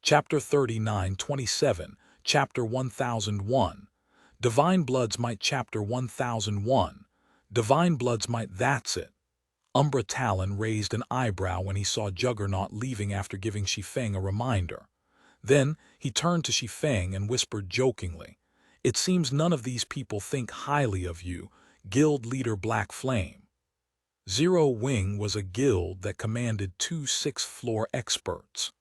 Chapter 3927, Chapter 1001. Divine Blood's Might, Chapter 1001. Divine Blood's Might, that's it. Umbra Talon raised an eyebrow when he saw Juggernaut leaving after giving Shi Feng a reminder. Then he turned to Shi Feng and whispered jokingly, "It seems none of these people think highly of you, Guild Leader Black Flame." Zero Wing was a guild that commanded 2 sixth-floor experts.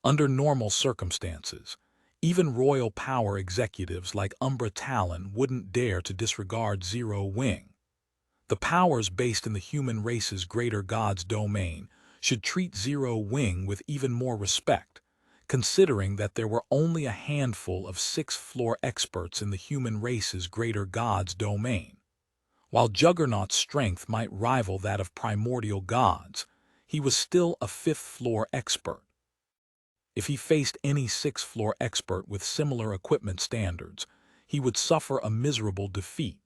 Under normal circumstances, even royal power executives like Umbra Talon wouldn't dare to disregard Zero Wing. The powers based in the human race's greater god's domain should treat Zero Wing with even more respect, considering that there were only a handful of sixth-floor experts in the human race's greater god's domain. While Juggernaut's strength might rival that of primordial gods, he was still a fifth-floor expert. If he faced any sixth-floor expert with similar equipment standards, he would suffer a miserable defeat.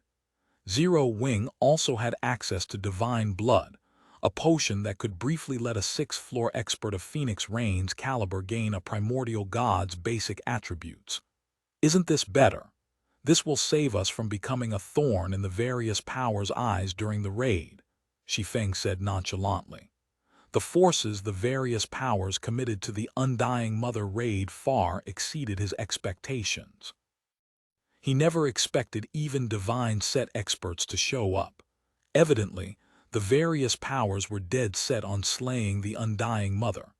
Zero Wing also had access to Divine Blood, a potion that could briefly let a sixth-floor expert of Phoenix Rain's caliber gain a primordial god's basic attributes. Isn't this better? This will save us from becoming a thorn in the various powers' eyes during the raid, Shi Feng said nonchalantly. The forces the various powers committed to the Undying Mother raid far exceeded his expectations. He never expected even divine set experts to show up. Evidently, the various powers were dead set on slaying the Undying Mother.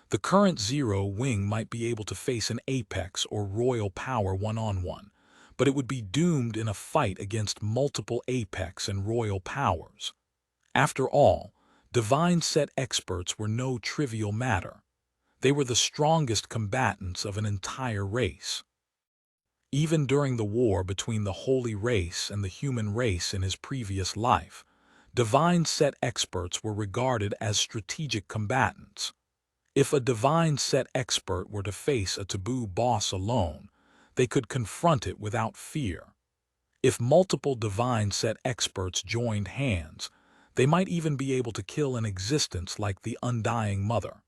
The current Zero Wing might be able to face an apex or royal power one-on-one, but it would be doomed in a fight against multiple apex and royal powers. After all, divine set experts were no trivial matter. They were the strongest combatants of an entire race. Even during the war between the holy race and the human race in his previous life, divine set experts were regarded as strategic combatants. If a divine set expert were to face a taboo boss alone, they could confront it without fear. If multiple divine set experts joined hands, they might even be able to kill an existence like the Undying Mother.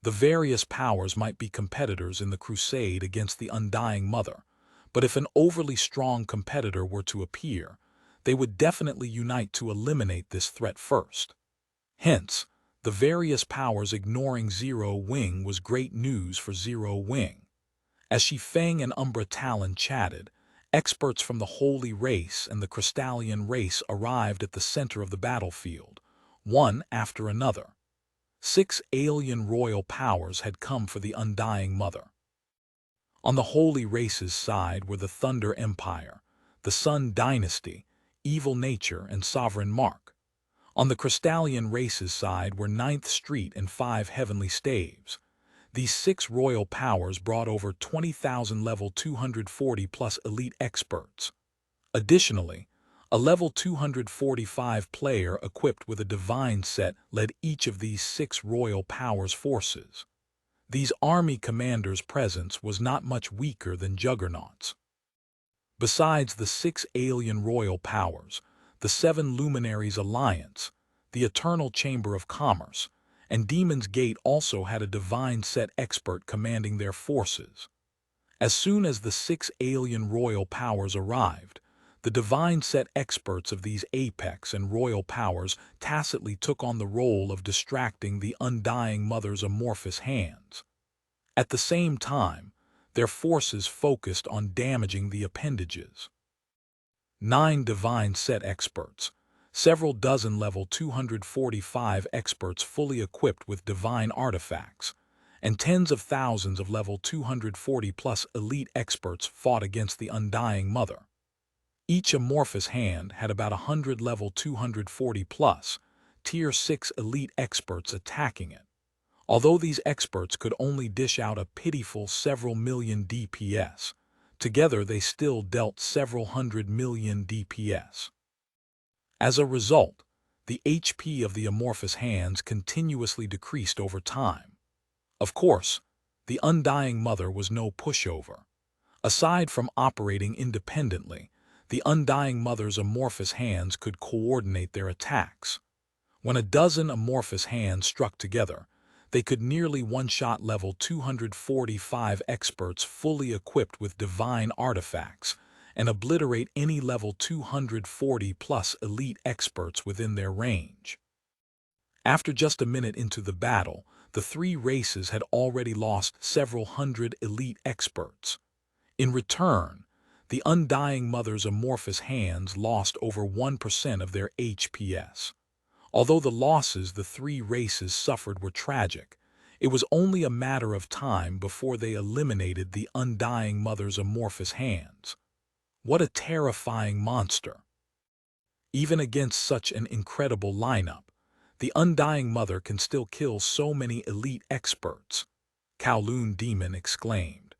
The various powers might be competitors in the crusade against the Undying Mother, but if an overly strong competitor were to appear, they would definitely unite to eliminate this threat first. Hence, the various powers ignoring Zero Wing was great news for Zero Wing. As Shi Feng and Umbra Talon chatted, experts from the Holy Race and the Crystallian Race arrived at the center of the battlefield, one after another. 6 alien royal powers had come for the Undying Mother. On the Holy Race's side were the Thunder Empire, the Sun Dynasty, Evil Nature, and Sovereign Mark. On the Crystallian Race's side were 9th Street and 5 Heavenly Staves. These 6 royal powers brought over 20,000 level 240+ elite experts. Additionally, a level 245 player equipped with a divine set led each of these 6 royal powers' forces. These army commanders' presence was not much weaker than Juggernaut's. Besides the 6 alien royal powers, the 7 Luminaries Alliance, the Eternal Chamber of Commerce, and Demon's Gate also had a divine set expert commanding their forces. As soon as the 6 alien royal powers arrived, the divine set experts of these apex and royal powers tacitly took on the role of distracting the Undying Mother's amorphous hands. At the same time, their forces focused on damaging the appendages. 9 divine set experts, several dozen level 245 experts fully equipped with divine artifacts, and tens of thousands of level 240+ elite experts fought against the Undying Mother. Each amorphous hand had about 100 level 240+ Tier 6 elite experts attacking it. Although these experts could only dish out a pitiful several million DPS, together they still dealt several hundred million DPS. As a result, the HP of the amorphous hands continuously decreased over time. Of course, the Undying Mother was no pushover. Aside from operating independently, the Undying Mother's amorphous hands could coordinate their attacks. When a dozen amorphous hands struck together, They could nearly one-shot level 245 experts fully equipped with divine artifacts and obliterate any level 240-plus elite experts within their range. After just a minute into the battle, the three races had already lost several hundred elite experts. In return, the Undying Mother's amorphous hands lost over 1% of their HPS. Although the losses the three races suffered were tragic, it was only a matter of time before they eliminated the Undying Mother's amorphous hands. What a terrifying monster! Even against such an incredible lineup, the Undying Mother can still kill so many elite experts, Kowloon Demon exclaimed,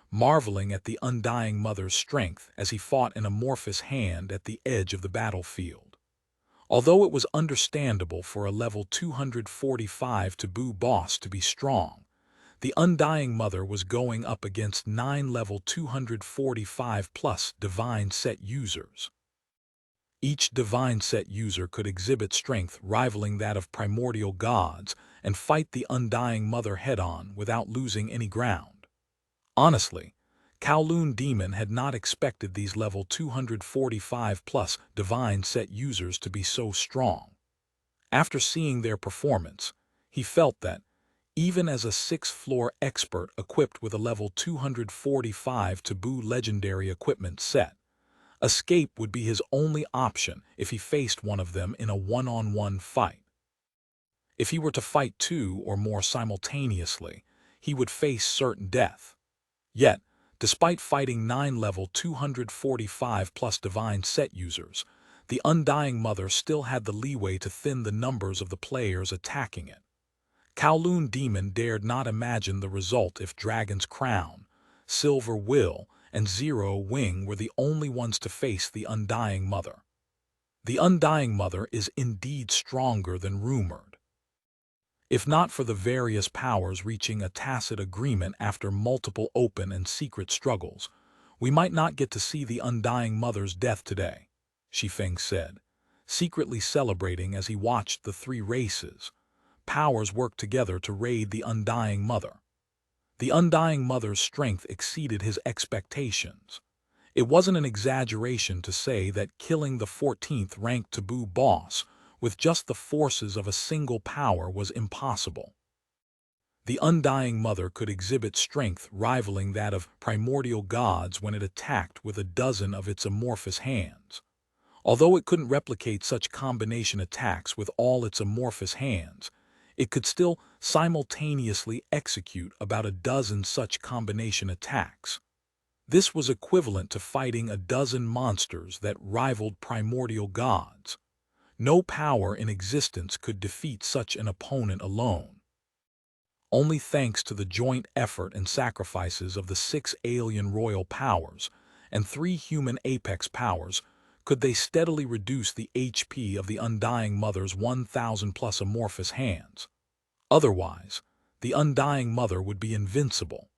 marveling at the Undying Mother's strength as he fought an amorphous hand at the edge of the battlefield. Although it was understandable for a level 245 taboo boss to be strong, the Undying Mother was going up against 9 level 245-plus Divine Set users. Each Divine Set user could exhibit strength rivaling that of primordial gods and fight the Undying Mother head-on without losing any ground. Honestly, Kowloon Demon had not expected these level 245-plus Divine Set users to be so strong. After seeing their performance, he felt that, even as a 6th-floor expert equipped with a level 245 taboo legendary equipment set, escape would be his only option if he faced one of them in a one-on-one fight. If he were to fight two or more simultaneously, he would face certain death. Yet, despite fighting 9 level 245-plus Divine Set users, the Undying Mother still had the leeway to thin the numbers of the players attacking it. Kowloon Demon dared not imagine the result if Dragon's Crown, Silver Will, and Zero Wing were the only ones to face the Undying Mother. The Undying Mother is indeed stronger than rumored. If not for the various powers reaching a tacit agreement after multiple open and secret struggles, we might not get to see the Undying Mother's death today, Shi Feng said, secretly celebrating as he watched the three races. Powers work together to raid the Undying Mother. The Undying Mother's strength exceeded his expectations. It wasn't an exaggeration to say that killing the 14th-ranked taboo boss with just the forces of a single power was impossible. The Undying Mother could exhibit strength rivaling that of primordial gods when it attacked with a dozen of its amorphous hands. Although it couldn't replicate such combination attacks with all its amorphous hands, it could still simultaneously execute about a dozen such combination attacks. This was equivalent to fighting a dozen monsters that rivaled primordial gods. No power in existence could defeat such an opponent alone. Only thanks to the joint effort and sacrifices of the 6 alien royal powers and 3 human apex powers could they steadily reduce the HP of the Undying Mother's 1,000-plus amorphous hands. Otherwise, the Undying Mother would be invincible.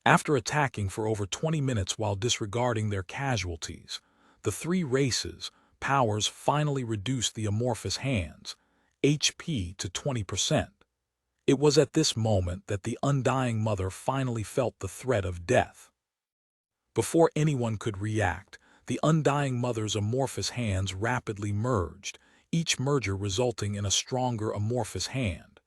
After attacking for over 20 minutes while disregarding their casualties, the three races' powers finally reduced the amorphous hands' HP to 20%. It was at this moment that the Undying Mother finally felt the threat of death. Before anyone could react, the Undying Mother's amorphous hands rapidly merged, each merger resulting in a stronger amorphous hand.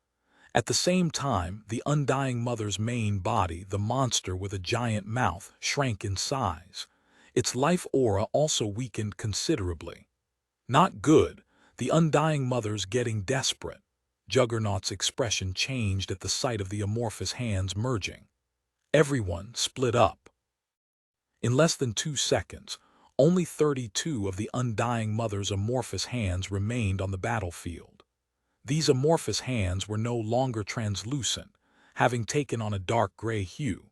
At the same time, the Undying Mother's main body, the monster with a giant mouth, shrank in size. Its life aura also weakened considerably. Not good, the Undying Mother's getting desperate. Juggernaut's expression changed at the sight of the amorphous hands merging. Everyone split up. In less than 2 seconds, only 32 of the Undying Mother's amorphous hands remained on the battlefield. These amorphous hands were no longer translucent, having taken on a dark gray hue.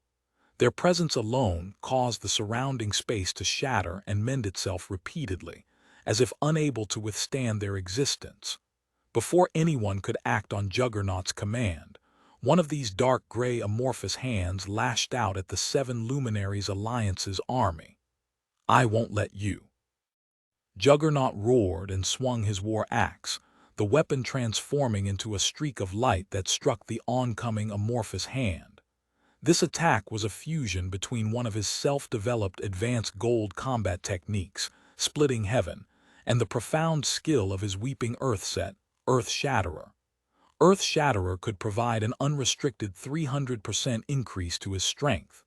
Their presence alone caused the surrounding space to shatter and mend itself repeatedly, as if unable to withstand their existence. Before anyone could act on Juggernaut's command, one of these dark gray amorphous hands lashed out at the 7 Luminaries Alliance's army. "I won't let you." Juggernaut roared and swung his war axe, the the weapon transforming into a streak of light that struck the oncoming amorphous hand. This attack was a fusion between one of his self-developed advanced gold combat techniques, Splitting Heaven, and the profound skill of his Weeping Earth set, Earth Shatterer. Earth Shatterer could provide an unrestricted 300% increase to his strength.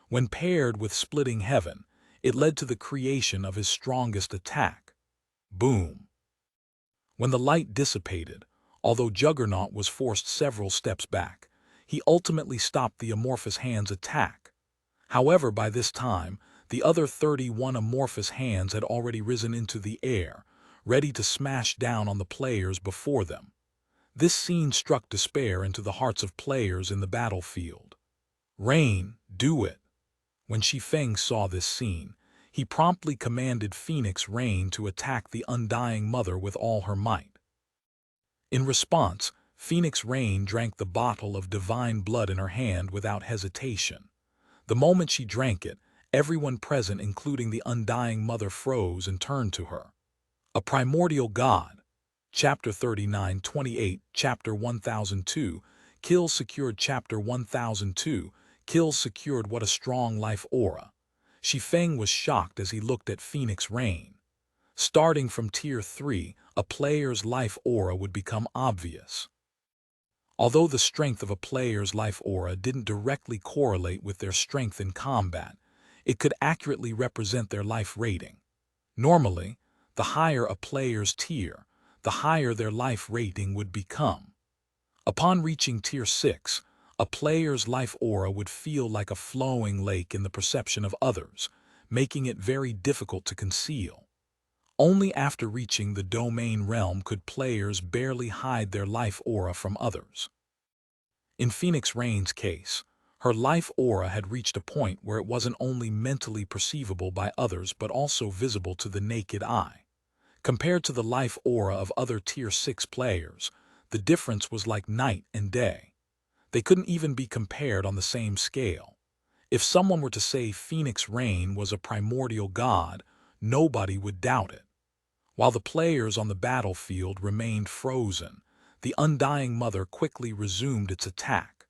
When paired with Splitting Heaven, it led to the creation of his strongest attack. Boom! When the light dissipated, although Juggernaut was forced several steps back, he ultimately stopped the amorphous hand's attack. However, by this time, the other 31 amorphous hands had already risen into the air, ready to smash down on the players before them. This scene struck despair into the hearts of players in the battlefield. "Rain, do it!" When Shi Feng saw this scene, he promptly commanded Phoenix Rain to attack the Undying Mother with all her might. In response, Phoenix Rain drank the bottle of divine blood in her hand without hesitation. The moment she drank it, everyone present, including the Undying Mother, froze and turned to her. A primordial god. Chapter 39-28, Chapter 1002, Kills secured. Chapter 1002, Kills secured. What a strong life aura. Shi Feng was shocked as he looked at Phoenix Rain. Starting from Tier 3, a player's life aura would become obvious. Although the strength of a player's life aura didn't directly correlate with their strength in combat, it could accurately represent their life rating. Normally, the higher a player's tier, the higher their life rating would become. Upon reaching Tier 6, a player's life aura would feel like a flowing lake in the perception of others, making it very difficult to conceal. Only after reaching the domain realm could players barely hide their life aura from others. In Phoenix Rain's case, her life aura had reached a point where it wasn't only mentally perceivable by others but also visible to the naked eye. Compared to the life aura of other Tier 6 players, the difference was like night and day. They couldn't even be compared on the same scale. If someone were to say Phoenix Rain was a primordial god, nobody would doubt it. While the players on the battlefield remained frozen, the Undying Mother quickly resumed its attack.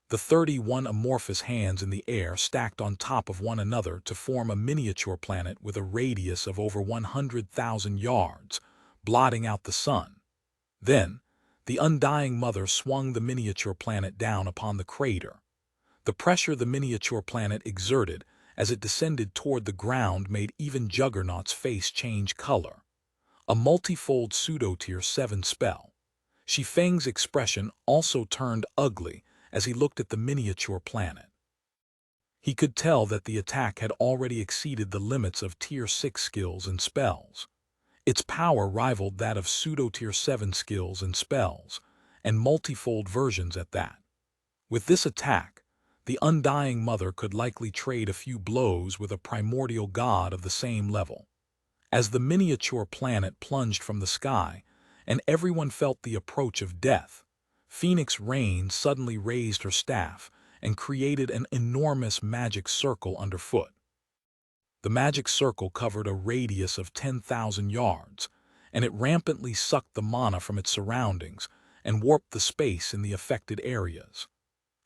The 31 amorphous hands in the air stacked on top of one another to form a miniature planet with a radius of over 100,000 yards, blotting out the sun. Then, the Undying Mother swung the miniature planet down upon the crater. The pressure the miniature planet exerted as it descended toward the ground made even Juggernaut's face change color. A multifold pseudo-Tier 7 spell. Shi Feng's expression also turned ugly as he looked at the miniature planet. He could tell that the attack had already exceeded the limits of Tier 6 skills and spells. Its power rivaled that of pseudo-Tier 7 skills and spells, and multifold versions at that. With this attack, the Undying Mother could likely trade a few blows with a primordial god of the same level. As the miniature planet plunged from the sky, and everyone felt the approach of death, Phoenix Rain suddenly raised her staff and created an enormous magic circle underfoot. The magic circle covered a radius of 10,000 yards, and it rampantly sucked the mana from its surroundings and warped the space in the affected areas.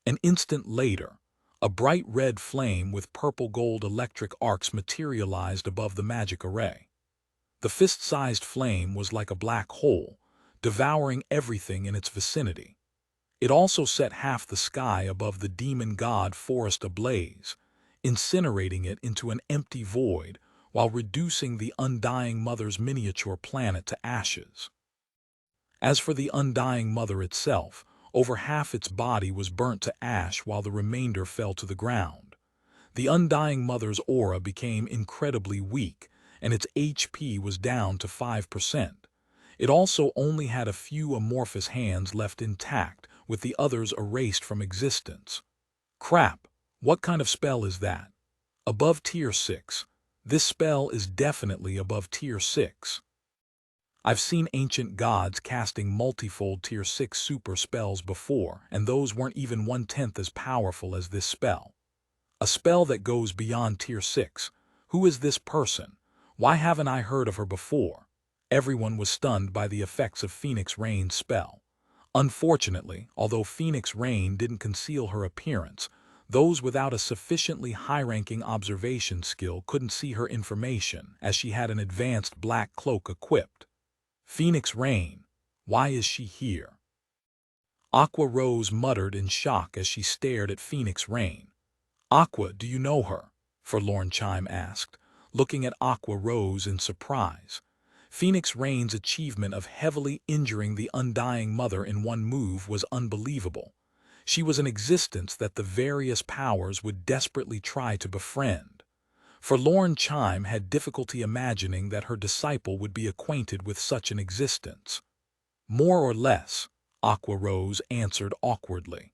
An instant later, a bright red flame with purple-gold electric arcs materialized above the magic array. The fist-sized flame was like a black hole, devouring everything in its vicinity. It also set half the sky above the demon god forest ablaze, incinerating it into an empty void while reducing the Undying Mother's miniature planet to ashes. As for the Undying Mother itself, over half its body was burnt to ash while the remainder fell to the ground. The Undying Mother's aura became incredibly weak, and its HP was down to 5%. It also only had a few amorphous hands left intact, with the others erased from existence. Crap, what kind of spell is that? Above Tier 6. This spell is definitely above Tier 6. I've seen ancient gods casting multifold Tier 6 super spells before, and those weren't even 1/10 as powerful as this spell. A spell that goes beyond Tier 6. Who is this person? Why haven't I heard of her before? Everyone was stunned by the effects of Phoenix Rain's spell. Unfortunately, although Phoenix Rain didn't conceal her appearance, those without a sufficiently high-ranking observation skill couldn't see her information, as she had an advanced black cloak equipped. Phoenix Rain, why is she here? Aqua Rose muttered in shock as she stared at Phoenix Rain. Aqua, do you know her? Forlorn Chime asked, looking at Aqua Rose in surprise. Phoenix Rain's achievement of heavily injuring the Undying Mother in one move was unbelievable. She was an existence that the various powers would desperately try to befriend. Forlorn Chime had difficulty imagining that her disciple would be acquainted with such an existence. More or less, Aqua Rose answered awkwardly.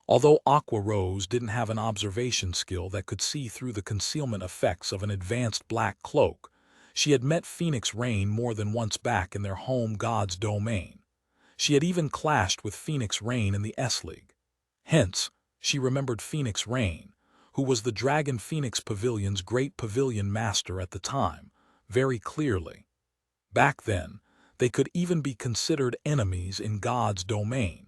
Although Aqua Rose didn't have an observation skill that could see through the concealment effects of an advanced black cloak, she had met Phoenix Rain more than once back in their home god's domain. She had even clashed with Phoenix Rain in the S-League. Hence, she remembered Phoenix Rain, who was the Dragon Phoenix Pavilion's great pavilion master at the time, very clearly. Back then, they could even be considered enemies in God's domain.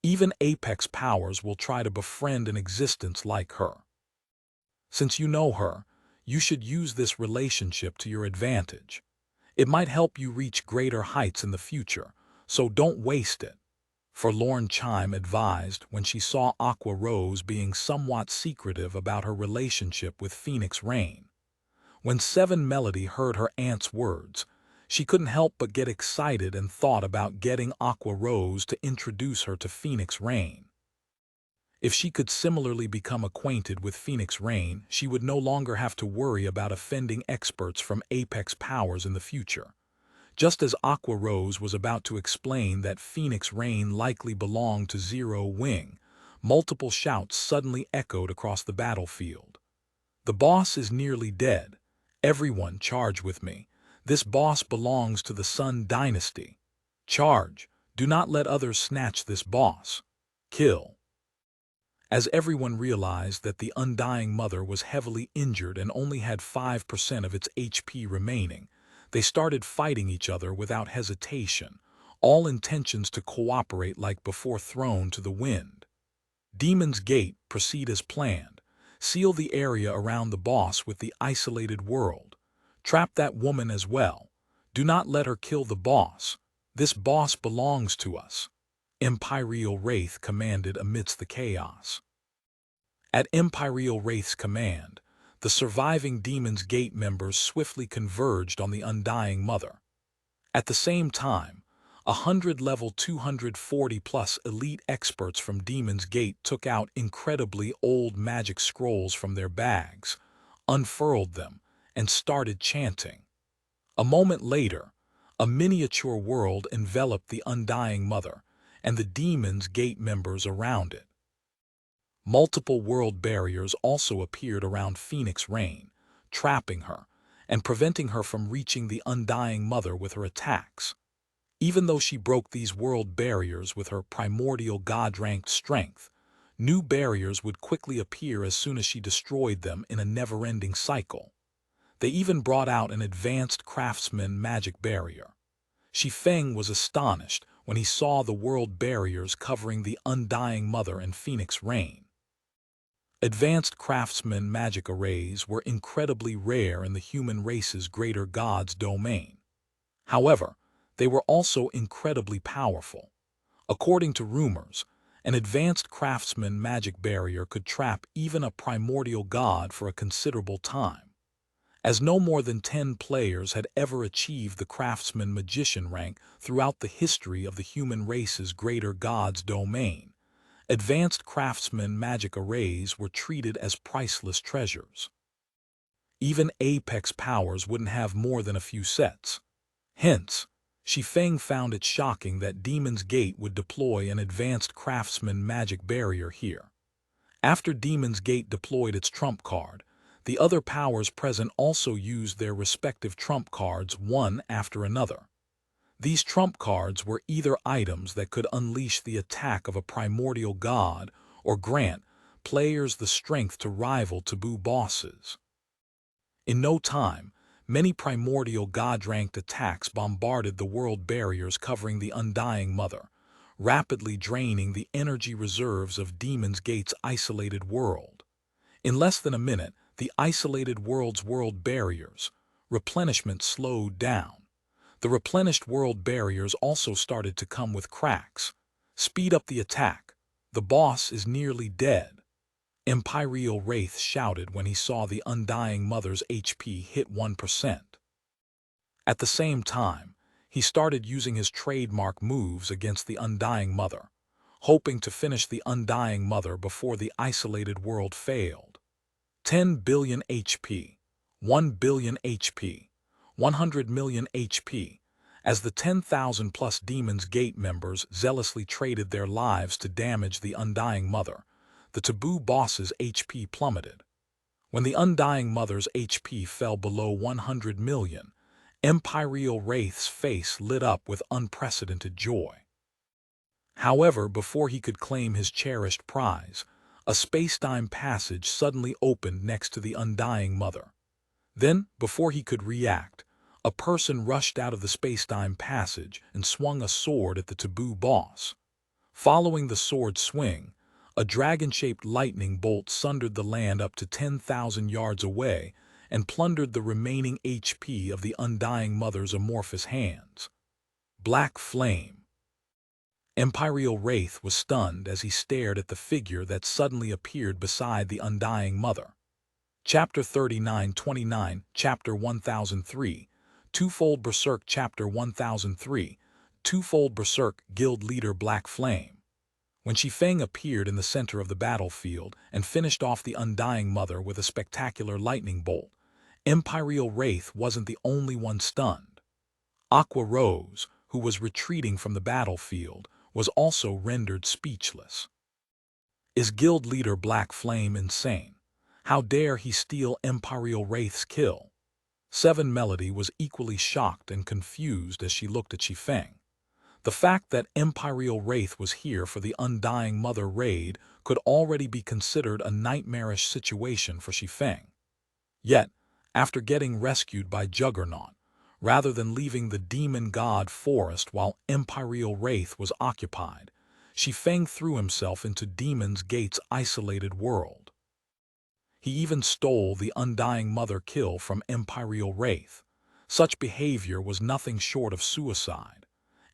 Even apex powers will try to befriend an existence like her. Since you know her, you should use this relationship to your advantage. It might help you reach greater heights in the future, so don't waste it, Forlorn Chime advised when she saw Aqua Rose being somewhat secretive about her relationship with Phoenix Rain. When Seven Melody heard her aunt's words, she couldn't help but get excited and thought about getting Aqua Rose to introduce her to Phoenix Rain. If she could similarly become acquainted with Phoenix Rain, she would no longer have to worry about offending experts from Apex powers in the future. Just as Aqua Rose was about to explain that Phoenix Rain likely belonged to Zero Wing, multiple shouts suddenly echoed across the battlefield. The boss is nearly dead. Everyone charge with me. This boss belongs to the Sun Dynasty. Charge. Do not let others snatch this boss. Kill. As everyone realized that the Undying Mother was heavily injured and only had 5% of its HP remaining, they started fighting each other without hesitation, all intentions to cooperate like before thrown to the wind. Demon's Gate, proceed as planned. Seal the area around the boss with the isolated world. Trap that woman as well. Do not let her kill the boss. This boss belongs to us. Imperial Wraith commanded amidst the chaos. At Imperial Wraith's command, the surviving Demon's Gate members swiftly converged on the Undying Mother. At the same time, 100 level 240+ elite experts from Demon's Gate took out incredibly old magic scrolls from their bags, unfurled them, and started chanting. A moment later, a miniature world enveloped the Undying Mother and the Demon's Gate members around it. Multiple world barriers also appeared around Phoenix Rain, trapping her and preventing her from reaching the Undying Mother with her attacks. Even though she broke these world barriers with her primordial god-ranked strength, new barriers would quickly appear as soon as she destroyed them in a never-ending cycle. They even brought out an advanced craftsman magic barrier. Shi Feng was astonished when he saw the world barriers covering the Undying Mother and Phoenix Rain. Advanced craftsman magic arrays were incredibly rare in the human race's greater god's domain. However, they were also incredibly powerful. According to rumors, an advanced craftsman magic barrier could trap even a primordial god for a considerable time. As no more than 10 players had ever achieved the craftsman magician rank throughout the history of the human race's greater god's domain, advanced craftsman magic arrays were treated as priceless treasures. Even apex powers wouldn't have more than a few sets. Hence, Shi Feng found it shocking that Demon's Gate would deploy an advanced craftsman magic barrier here. After Demon's Gate deployed its trump card, the other powers present also used their respective trump cards one after another. These trump cards were either items that could unleash the attack of a primordial god or grant players the strength to rival taboo bosses. In no time, many primordial god-ranked attacks bombarded the world barriers covering the Undying Mother, rapidly draining the energy reserves of Demon's Gate's isolated world. In less than a minute, the isolated world's world barriers, replenishment slowed down. The replenished world barriers also started to come with cracks. Speed up the attack. The boss is nearly dead. Imperial Wraith shouted when he saw the Undying Mother's HP hit 1%. At the same time, he started using his trademark moves against the Undying Mother, hoping to finish the Undying Mother before the isolated world failed. 10 billion HP, 1 billion HP, 100 million HP, as the 10,000 plus Demon's Gate members zealously traded their lives to damage the Undying Mother, the taboo boss's HP plummeted. When the Undying Mother's HP fell below 100 million, Imperial Wraith's face lit up with unprecedented joy. However, before he could claim his cherished prize, a space-time passage suddenly opened next to the Undying Mother. Then, before he could react, a person rushed out of the space-time passage and swung a sword at the taboo boss. Following the sword swing, a dragon-shaped lightning bolt sundered the land up to 10,000 yards away and plundered the remaining HP of the Undying Mother's amorphous hands. Black flame. Imperial Wraith was stunned as he stared at the figure that suddenly appeared beside the Undying Mother. Chapter 3929, Chapter 1003, Twofold Berserk. Chapter 1003, Twofold Berserk. Guild Leader Black Flame. When Shi Feng appeared in the center of the battlefield and finished off the Undying Mother with a spectacular lightning bolt, Imperial Wraith wasn't the only one stunned. Aqua Rose, who was retreating from the battlefield, was also rendered speechless. Is Guild Leader Black Flame insane? How dare he steal Imperial Wraith's kill? Seven Melody was equally shocked and confused as she looked at Shi Feng. The fact that Imperial Wraith was here for the Undying Mother raid could already be considered a nightmarish situation for Shi Feng. Yet, after getting rescued by Juggernaut, rather than leaving the demon god forest while Imperial Wraith was occupied, Shi Feng threw himself into Demon's Gate's isolated world. He even stole the Undying Mother kill from Imperial Wraith. Such behavior was nothing short of suicide.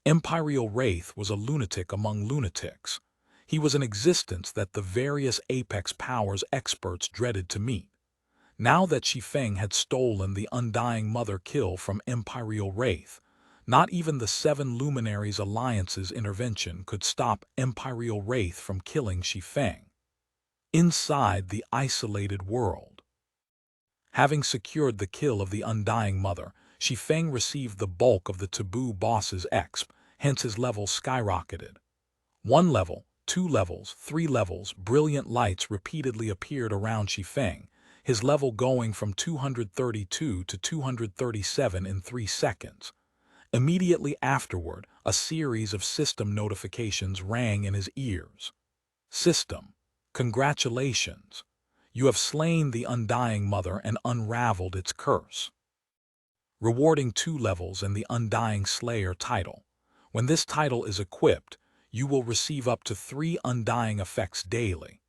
Imperial Wraith was a lunatic among lunatics. He was an existence that the various Apex Powers experts dreaded to meet. Now that Shi Feng had stolen the Undying Mother kill from Imperial Wraith, not even the Seven Luminaries Alliance's intervention could stop Imperial Wraith from killing Shi Feng. Inside the isolated world. Having secured the kill of the Undying Mother, Shi Feng received the bulk of the taboo boss's exp, hence his level skyrocketed. 1 level, 2 levels, 3 levels, brilliant lights repeatedly appeared around Shi Feng, his level going from 232 to 237 in 3 seconds. Immediately afterward, a series of system notifications rang in his ears. System, congratulations. You have slain the Undying Mother and unraveled its curse. Rewarding 2 levels and the Undying Slayer title. When this title is equipped, you will receive up to 3 undying effects daily.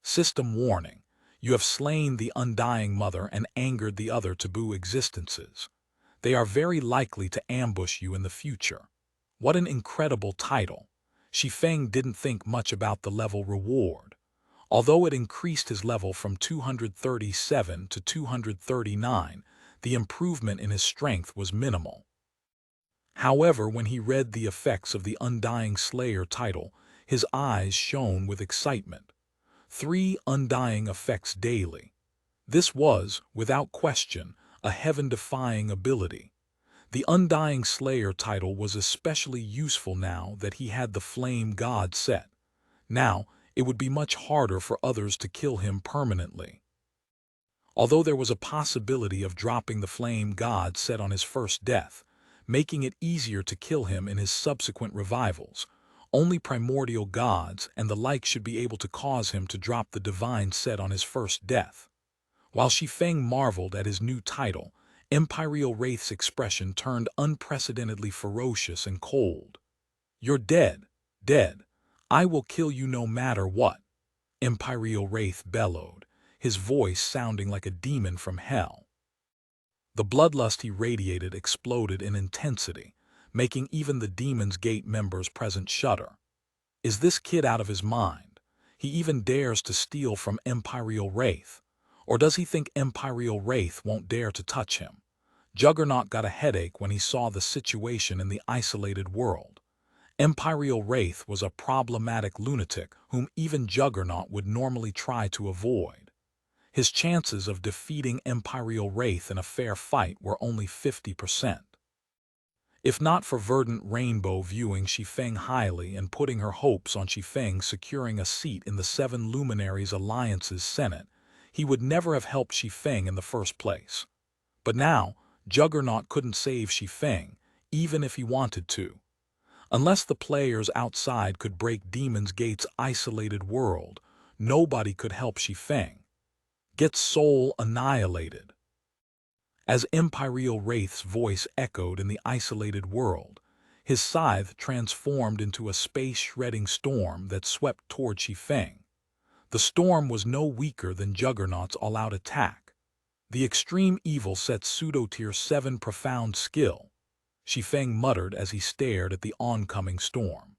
System warning. You have slain the Undying Mother and angered the other taboo existences. They are very likely to ambush you in the future. What an incredible title. Shi Feng didn't think much about the level reward. Although it increased his level from 237 to 239, the improvement in his strength was minimal. However, when he read the effects of the Undying Slayer title, his eyes shone with excitement. 3 undying effects daily. This was, without question, a heaven-defying ability. The Undying Slayer title was especially useful now that he had the Flame God set. Now, it would be much harder for others to kill him permanently. Although there was a possibility of dropping the Flame God set on his first death, making it easier to kill him in his subsequent revivals, only primordial gods and the like should be able to cause him to drop the divine set on his first death. While Shi Feng marveled at his new title, Imperial Wraith's expression turned unprecedentedly ferocious and cold. "You're dead, dead. I will kill you no matter what," Imperial Wraith bellowed, his voice sounding like a demon from hell. The bloodlust he radiated exploded in intensity, making even the Demon's Gate members present shudder. Is this kid out of his mind? He even dares to steal from Imperial Wraith. Or does he think Imperial Wraith won't dare to touch him? Juggernaut got a headache when he saw the situation in the isolated world. Imperial Wraith was a problematic lunatic whom even Juggernaut would normally try to avoid. His chances of defeating Imperial Wraith in a fair fight were only 50%. If not for Verdant Rainbow viewing Shi Feng highly and putting her hopes on Shi Feng securing a seat in the Seven Luminaries Alliance's Senate, he would never have helped Shi Feng in the first place. But now, Juggernaut couldn't save Shi Feng, even if he wanted to. Unless the players outside could break Demon's Gate's isolated world, nobody could help Shi Feng. Get soul annihilated. As Imperial Wraith's voice echoed in the isolated world, his scythe transformed into a space-shredding storm that swept toward Shi Feng. The storm was no weaker than Juggernaut's all-out attack. The extreme evil set pseudo-tier 7 profound skill, Shi Feng muttered as he stared at the oncoming storm.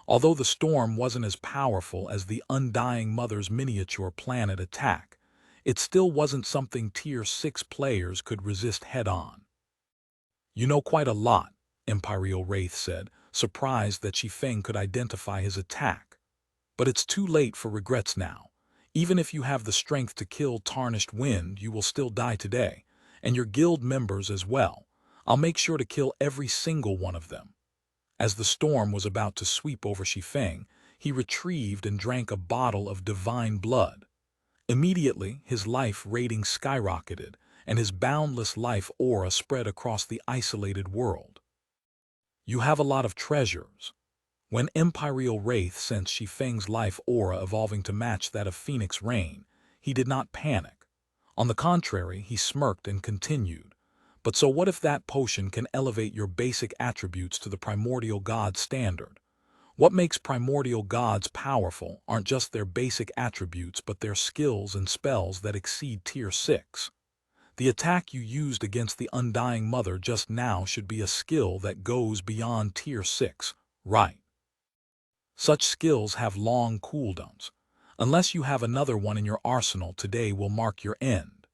Although the storm wasn't as powerful as the Undying Mother's miniature planet attack, it still wasn't something Tier 6 players could resist head-on. "You know quite a lot," Imperial Wraith said, surprised that Shi Feng could identify his attack. "But it's too late for regrets now. Even if you have the strength to kill Tarnished Wind, you will still die today, and your guild members as well. I'll make sure to kill every single one of them." As the storm was about to sweep over Shi Feng, he retrieved and drank a bottle of divine blood. Immediately, his life rating skyrocketed, and his boundless life aura spread across the isolated world. "You have a lot of treasures." When Imperial Wraith sensed Shi Feng's life aura evolving to match that of Phoenix Rain, he did not panic. On the contrary, he smirked and continued, "But so what if that potion can elevate your basic attributes to the primordial god standard? What makes primordial gods powerful aren't just their basic attributes but their skills and spells that exceed Tier 6. The attack you used against the Undying Mother just now should be a skill that goes beyond Tier 6, right? Such skills have long cooldowns. Unless you have another one in your arsenal, today will mark your end."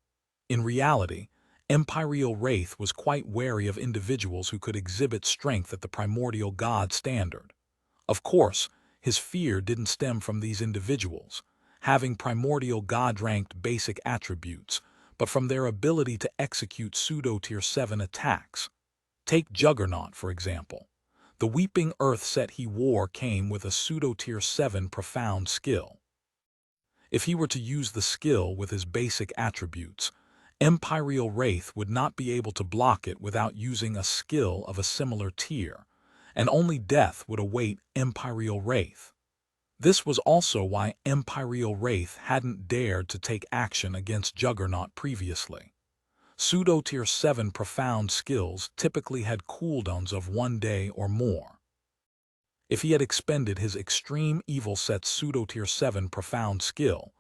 In reality, Imperial Wraith was quite wary of individuals who could exhibit strength at the primordial god standard. Of course, his fear didn't stem from these individuals, having primordial god-ranked basic attributes, but from their ability to execute pseudo-tier 7 attacks. Take Juggernaut, for example. The Weeping Earth set he wore came with a pseudo-tier 7 profound skill. If he were to use the skill with his basic attributes, Imperial Wraith would not be able to block it without using a skill of a similar tier, and only death would await Imperial Wraith. This was also why Imperial Wraith hadn't dared to take action against Juggernaut previously. Pseudo-tier 7 profound skills typically had cooldowns of 1 day or more. If he had expended his extreme evil set's pseudo-tier 7 profound skill,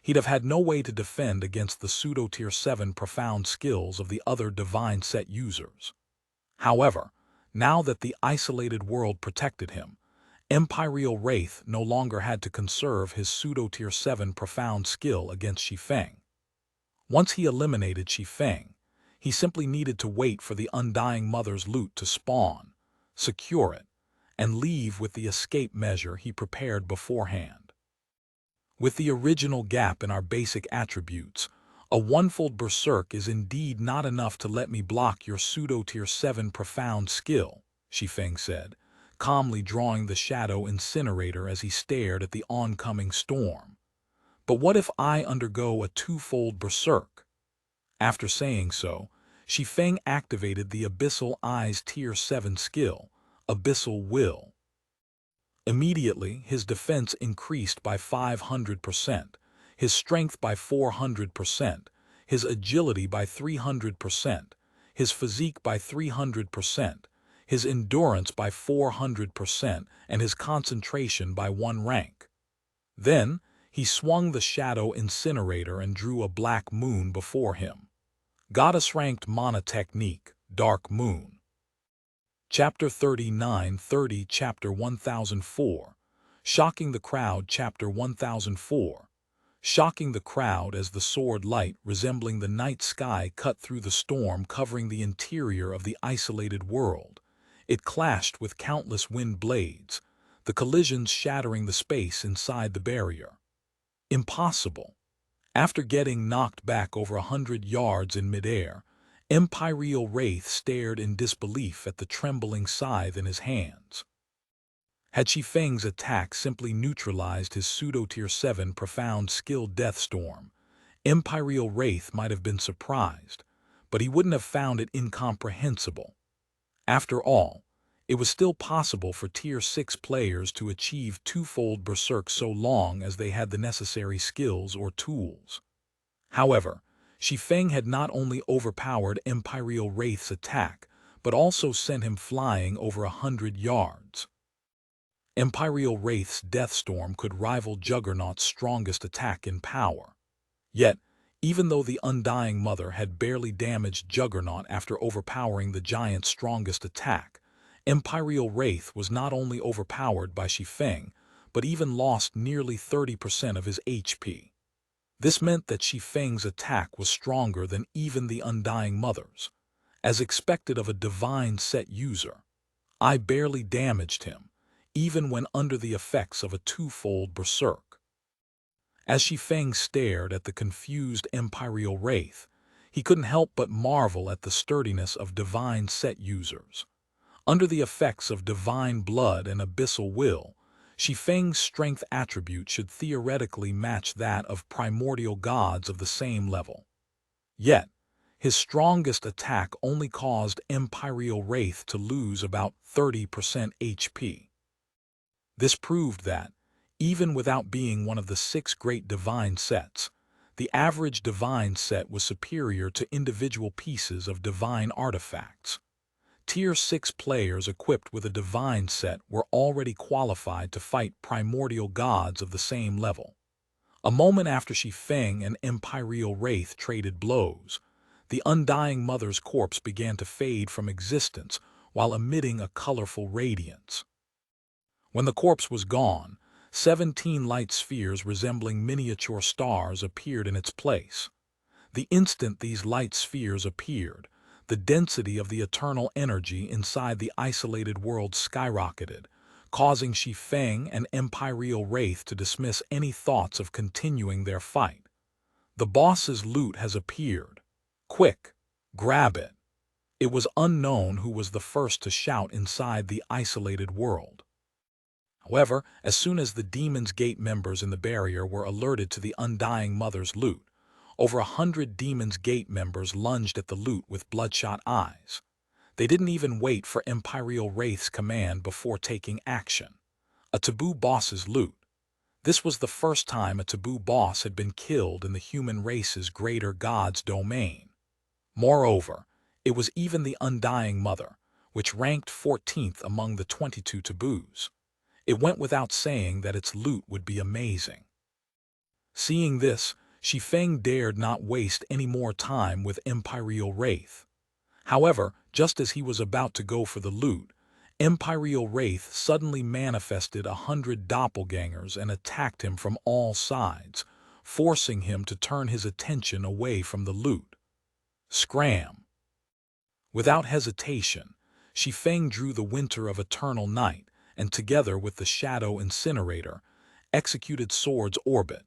he'd have had no way to defend against the pseudo-tier 7 profound skills of the other divine set users. However, now that the isolated world protected him, Imperial Wraith no longer had to conserve his pseudo-tier 7 profound skill against Shi Feng. Once he eliminated Shi Feng, he simply needed to wait for the Undying Mother's loot to spawn, secure it, and leave with the escape measure he prepared beforehand. With the original gap in our basic attributes, a one-fold berserk is indeed not enough to let me block your pseudo-tier 7 profound skill, Shi Feng said, calmly drawing the shadow incinerator as he stared at the oncoming storm. "But what if I undergo a two-fold berserk?" After saying so, Shi Feng activated the Abyssal Eyes Tier 7 skill, Abyssal Will. Immediately, his defense increased by 500%, his strength by 400%, his agility by 300%, his physique by 300%, his endurance by 400%, and his concentration by 1 rank. Then, he swung the shadow incinerator and drew a black moon before him. Goddess-ranked mana technique, Dark Moon. Chapter 39:30 Chapter 1004. Shocking the Crowd Chapter 1004. Shocking the crowd as the sword light resembling the night sky cut through the storm covering the interior of the isolated world. It clashed with countless wind blades, the collisions shattering the space inside the barrier. Impossible. After getting knocked back over 100 yards in midair, Imperial Wraith stared in disbelief at the trembling scythe in his hands. Had Shi Feng's attack simply neutralized his pseudo-Tier 7 profound skill Deathstorm, Imperial Wraith might have been surprised, but he wouldn't have found it incomprehensible. After all, it was still possible for Tier 6 players to achieve twofold Berserk so long as they had the necessary skills or tools. However, Shi Feng had not only overpowered Imperial Wraith's attack, but also sent him flying over 100 yards. Imperial Wraith's Deathstorm could rival Juggernaut's strongest attack in power. Yet, even though the Undying Mother had barely damaged Juggernaut after overpowering the giant's strongest attack, Imperial Wraith was not only overpowered by Shi Feng, but even lost nearly 30% of his HP. This meant that Shi Feng's attack was stronger than even the Undying Mother's. As expected of a divine set user, I barely damaged him, even when under the effects of a twofold Berserk. As Shi Feng stared at the confused Imperial Wraith, he couldn't help but marvel at the sturdiness of divine set users. Under the effects of divine blood and abyssal will, Shi Feng's strength attribute should theoretically match that of primordial gods of the same level. Yet, his strongest attack only caused Imperial Wraith to lose about 30% HP. This proved that, even without being one of the 6 great divine sets, the average divine set was superior to individual pieces of divine artifacts. Tier 6 players equipped with a divine set were already qualified to fight primordial gods of the same level. A moment after Shi Feng and Imperial Wraith traded blows, the Undying Mother's corpse began to fade from existence while emitting a colorful radiance. When the corpse was gone, 17 light spheres resembling miniature stars appeared in its place. The instant these light spheres appeared, the density of the eternal energy inside the isolated world skyrocketed, causing Shi Feng and Imperial Wraith to dismiss any thoughts of continuing their fight. The boss's loot has appeared. Quick, grab it. It was unknown who was the first to shout inside the isolated world. However, as soon as the Demon's Gate members in the barrier were alerted to the Undying Mother's loot, over 100 Demon's Gate members lunged at the loot with bloodshot eyes. They didn't even wait for Imperial Wraith's command before taking action. A taboo boss's loot. This was the first time a taboo boss had been killed in the human race's greater god's domain. Moreover, it was even the Undying Mother, which ranked 14th among the 22 taboos. It went without saying that its loot would be amazing. Seeing this, Shi Feng dared not waste any more time with Imperial Wraith. However, just as he was about to go for the loot, Imperial Wraith suddenly manifested 100 doppelgangers and attacked him from all sides, forcing him to turn his attention away from the loot. Scram! Without hesitation, Shi Feng drew the Winter of Eternal Night and, together with the Shadow Incinerator, executed Sword's Orbit,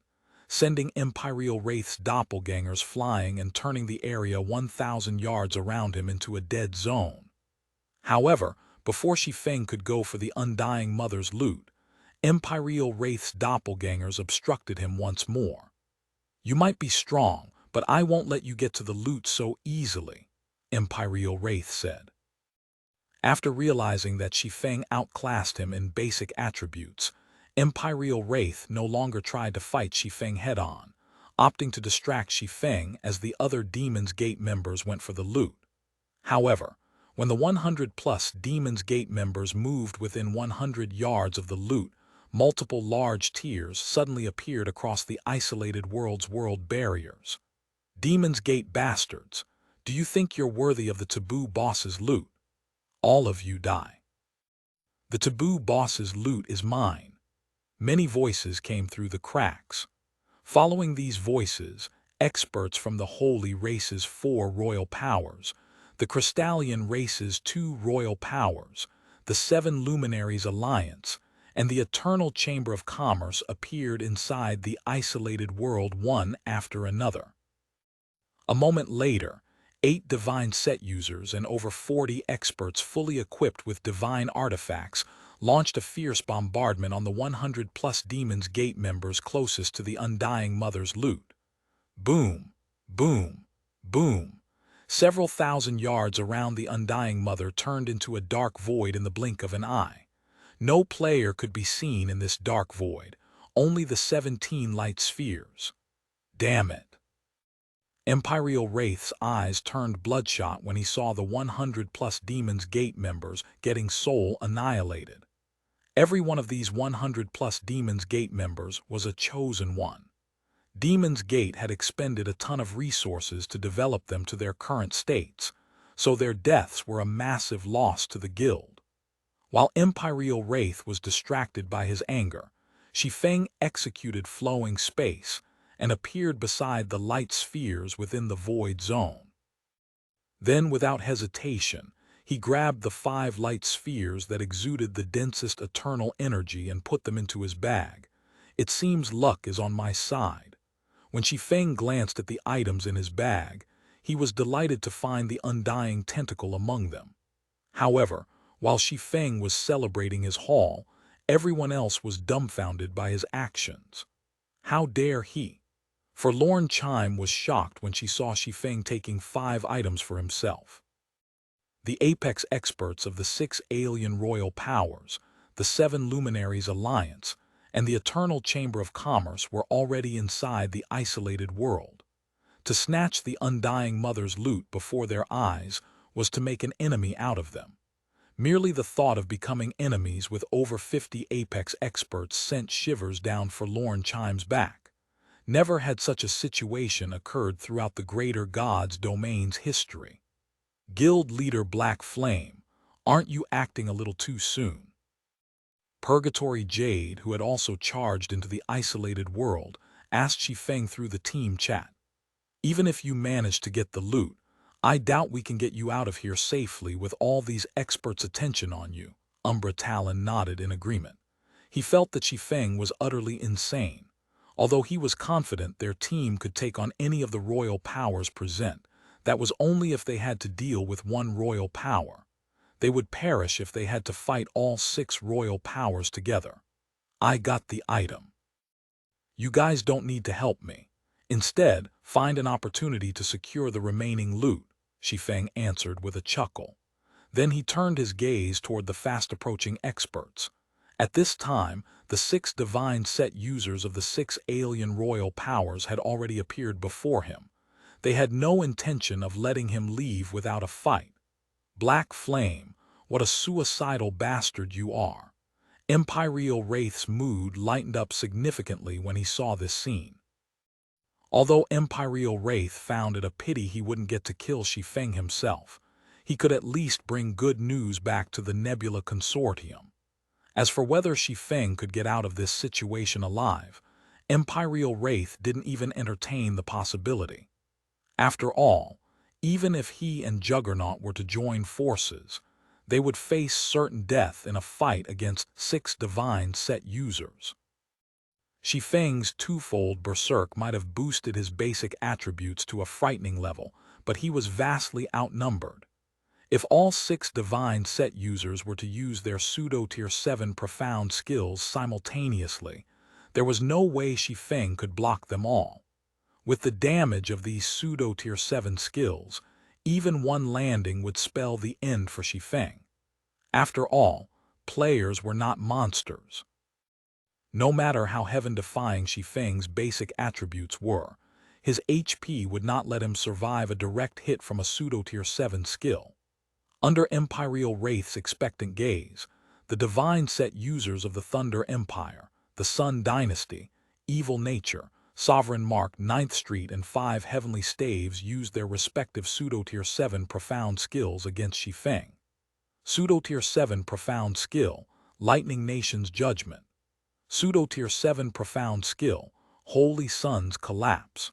sending Imperial Wraith's doppelgangers flying and turning the area 1,000 yards around him into a dead zone. However, before Shi Feng could go for the Undying Mother's loot, Imperial Wraith's doppelgangers obstructed him once more. "You might be strong, but I won't let you get to the loot so easily," Imperial Wraith said. After realizing that Shi Feng outclassed him in basic attributes, Imperial Wraith no longer tried to fight Shi Feng head-on, opting to distract Shi Feng as the other Demon's Gate members went for the loot. However, when the 100-plus Demon's Gate members moved within 100 yards of the loot, multiple large tiers suddenly appeared across the isolated world's world barriers. Demon's Gate bastards, do you think you're worthy of the taboo boss's loot? All of you die. The taboo boss's loot is mine. Many voices came through the cracks. Following these voices, experts from the Holy Race's 4 royal powers, the Crystallian Race's 2 royal powers, the 7 Luminaries Alliance, and the Eternal Chamber of Commerce appeared inside the isolated world one after another. A moment later, 8 divine set users and over 40 experts fully equipped with divine artifacts launched a fierce bombardment on the 100-plus Demon's Gate members closest to the Undying Mother's loot. Boom, boom, boom. Several thousand yards around the Undying Mother turned into a dark void in the blink of an eye. No player could be seen in this dark void, only the 17 light spheres. Damn it. Imperial Wraith's eyes turned bloodshot when he saw the 100-plus Demon's Gate members getting soul annihilated. Every one of these 100-plus Demon's Gate members was a chosen one. Demon's Gate had expended a ton of resources to develop them to their current states, so their deaths were a massive loss to the guild. While Imperial Wraith was distracted by his anger, Shi Feng executed flowing space and appeared beside the light spheres within the void zone. Then, without hesitation, he grabbed the 5 light spheres that exuded the densest eternal energy and put them into his bag. It seems luck is on my side. When Shi Feng glanced at the items in his bag, he was delighted to find the undying tentacle among them. However, while Shi Feng was celebrating his haul, everyone else was dumbfounded by his actions. How dare he? Forlorn Chime was shocked when she saw Shi Feng taking 5 items for himself. The apex experts of the 6 alien royal powers, the 7 Luminaries Alliance, and the Eternal Chamber of Commerce were already inside the isolated world. To snatch the Undying Mother's loot before their eyes was to make an enemy out of them. Merely the thought of becoming enemies with over 50 apex experts sent shivers down Forlorn Chime's back. Never had such a situation occurred throughout the Greater God's domain's history. Guild leader Black Flame, aren't you acting a little too soon? Purgatory Jade, who had also charged into the isolated world, asked Shi Feng through the team chat. Even if you manage to get the loot, I doubt we can get you out of here safely with all these experts' attention on you. Umbra Talon nodded in agreement. He felt that Shi Feng was utterly insane. Although he was confident their team could take on any of the royal powers present, that was only if they had to deal with one royal power. They would perish if they had to fight all 6 royal powers together. I got the item. You guys don't need to help me. Instead, find an opportunity to secure the remaining loot, Shi Feng answered with a chuckle. Then he turned his gaze toward the fast-approaching experts. At this time, the 6 divine set users of the 6 alien royal powers had already appeared before him. They had no intention of letting him leave without a fight. Black Flame, what a suicidal bastard you are. Imperial Wraith's mood lightened up significantly when he saw this scene. Although Imperial Wraith found it a pity he wouldn't get to kill Shi Feng himself, he could at least bring good news back to the Nebula Consortium. As for whether Shi Feng could get out of this situation alive, Imperial Wraith didn't even entertain the possibility. After all, even if he and Juggernaut were to join forces, they would face certain death in a fight against 6 divine set users. Shi Feng's twofold berserk might have boosted his basic attributes to a frightening level, but he was vastly outnumbered. If all 6 divine set users were to use their pseudo-tier 7 profound skills simultaneously, there was no way Shi Feng could block them all. With the damage of these pseudo-tier 7 skills, even one landing would spell the end for Shi Feng. After all, players were not monsters. No matter how heaven-defying Shi Feng's basic attributes were, His HP would not let him survive a direct hit from a pseudo-tier 7 skill. Under Imperial Wraith's expectant gaze, the divine set users of the Thunder Empire, the Sun Dynasty, Evil Nature, Sovereign Mark, 9th Street, and 5 Heavenly Staves used their respective pseudo-tier 7 profound skills against Shi Feng. Pseudo-tier 7 profound skill, Lightning Nation's Judgment. Pseudo-tier 7 profound skill, Holy Sun's Collapse.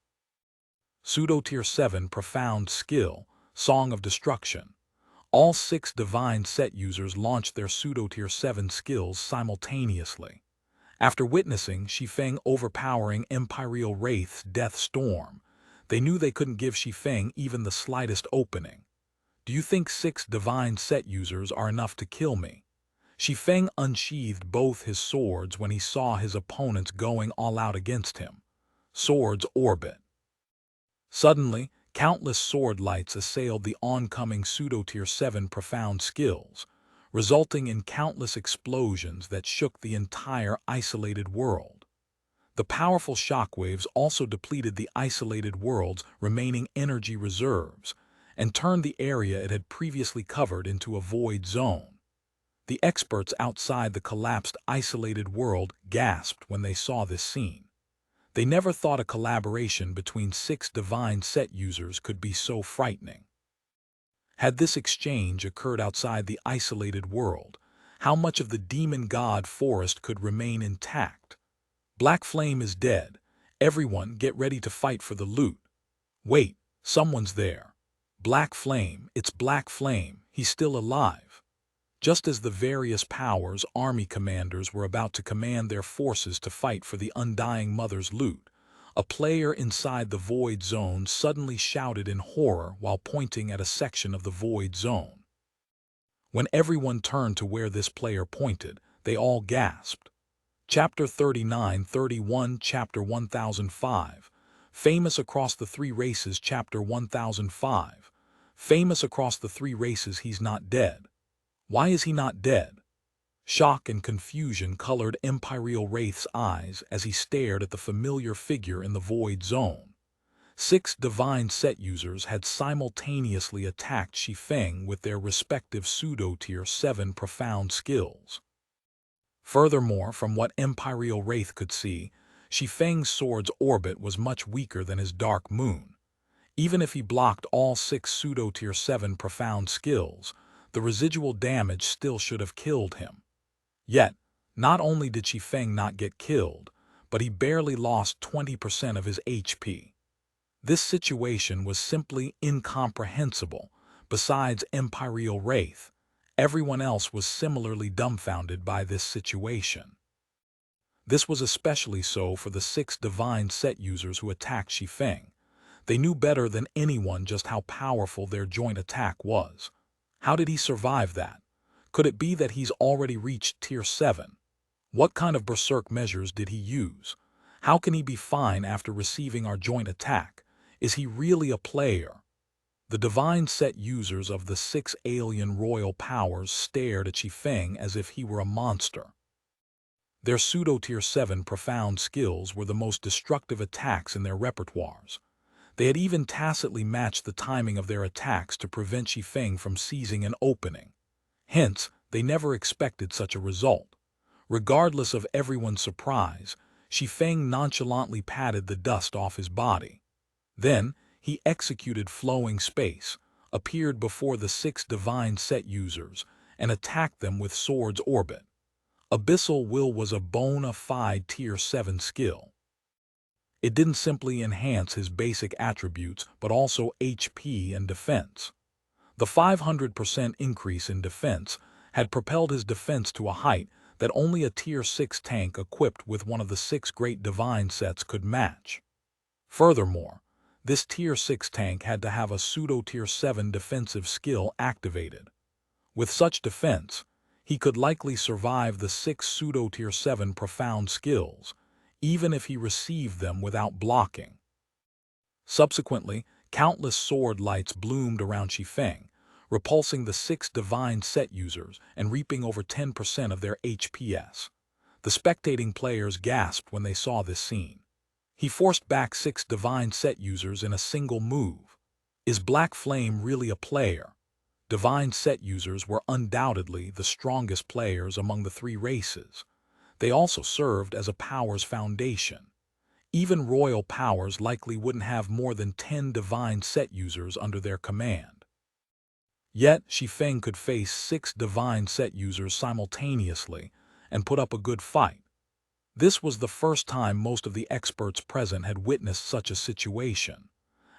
Pseudo-tier 7 profound skill, Song of Destruction. All 6 divine set users launched their pseudo-tier 7 skills simultaneously. After witnessing Shi Feng overpowering Imperial Wraith's Death Storm, they knew they couldn't give Shi Feng even the slightest opening. Do you think 6 divine set users are enough to kill me? Shi Feng unsheathed both his swords when he saw his opponents going all out against him. Swords orbit. Suddenly, countless sword lights assailed the oncoming pseudo-tier 7 profound skills, resulting in countless explosions that shook the entire isolated world. The powerful shockwaves also depleted the isolated world's remaining energy reserves and turned the area it had previously covered into a void zone. The experts outside the collapsed isolated world gasped when they saw this scene. They never thought a collaboration between 6 divine set users could be so frightening. Had this exchange occurred outside the isolated world, how much of the demon god forest could remain intact? Black Flame is dead. Everyone get ready to fight for the loot. Wait, someone's there. Black Flame, it's Black Flame, he's still alive. Just as the various powers' army commanders were about to command their forces to fight for the Undying Mother's loot, a player inside the Void Zone suddenly shouted in horror while pointing at a section of the Void Zone. When everyone turned to where this player pointed, they all gasped. Chapter 39-31, Chapter 1005, Famous Across the 3 Races, Chapter 1005, Famous Across the 3 Races, he's not dead. Why is he not dead? Shock and confusion colored Imperial Wraith's eyes as he stared at the familiar figure in the Void Zone. 6 divine set users had simultaneously attacked Shi Feng with their respective pseudo-tier 7 profound skills. Furthermore, from what Imperial Wraith could see, Shi Feng's sword's orbit was much weaker than his Dark Moon. Even if he blocked all 6 pseudo-tier 7 profound skills, the residual damage still should have killed him. Yet, not only did Shi Feng not get killed, but he barely lost 20% of his HP. This situation was simply incomprehensible. Besides Imperial Wraith, everyone else was similarly dumbfounded by this situation. This was especially so for the 6 divine set users who attacked Shi Feng. They knew better than anyone just how powerful their joint attack was. How did he survive that? Could it be that he's already reached tier 7? What kind of berserk measures did he use? How can he be fine after receiving our joint attack? Is he really a player? The divine set users of the 6 alien royal powers stared at Shi Feng as if he were a monster. Their pseudo-tier 7 profound skills were the most destructive attacks in their repertoires. They had even tacitly matched the timing of their attacks to prevent Shi Feng from seizing an opening. Hence, they never expected such a result. Regardless of everyone's surprise, Shi Feng nonchalantly patted the dust off his body. Then, he executed Flowing Space, appeared before the 6 divine set users, and attacked them with Sword's Orbit. Abyssal Will was a bona fide tier 7 skill. It didn't simply enhance his basic attributes, but also HP and defense. The 500% increase in defense had propelled his defense to a height that only a tier 6 tank equipped with one of the 6 great divine sets could match. Furthermore, this tier 6 tank had to have a pseudo-tier 7 defensive skill activated. With such defense, he could likely survive the 6 pseudo-tier 7 profound skills, even if he received them without blocking. Subsequently, countless sword lights bloomed around Shi Feng, repulsing the 6 divine set users and reaping over 10% of their HPS. The spectating players gasped when they saw this scene. He forced back 6 divine set users in a single move. Is Black Flame really a player? Divine set users were undoubtedly the strongest players among the 3 races. They also served as a power's foundation. Even royal powers likely wouldn't have more than 10 divine set users under their command. Yet, Shi Feng could face 6 divine set users simultaneously and put up a good fight. This was the first time most of the experts present had witnessed such a situation.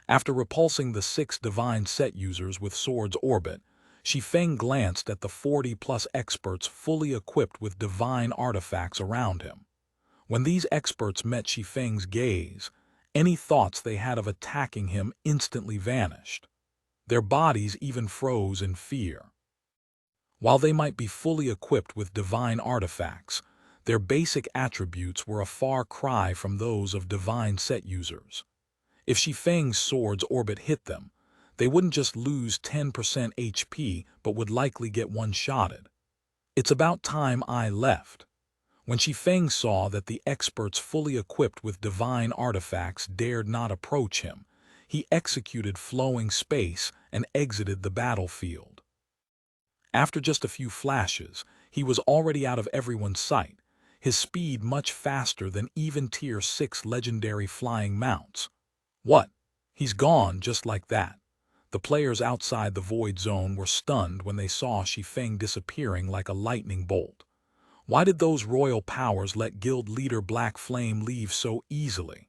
After repulsing the 6 divine set users with Sword's Orbit, Shi Feng glanced at the 40-plus experts fully equipped with divine artifacts around him. When these experts met Shi Feng's gaze, any thoughts they had of attacking him instantly vanished. Their bodies even froze in fear. While they might be fully equipped with divine artifacts, their basic attributes were a far cry from those of divine set users. If Shi Feng's Sword's Orbit hit them, they wouldn't just lose 10% HP but would likely get one-shotted. It's about time I left. When Shi Feng saw that the experts fully equipped with divine artifacts dared not approach him, he executed flowing space and exited the battlefield. After just a few flashes, he was already out of everyone's sight, his speed much faster than even Tier 6 legendary flying mounts. What? He's gone just like that. The players outside the Void Zone were stunned when they saw Shi Feng disappearing like a lightning bolt. Why did those royal powers let guild leader Black Flame leave so easily?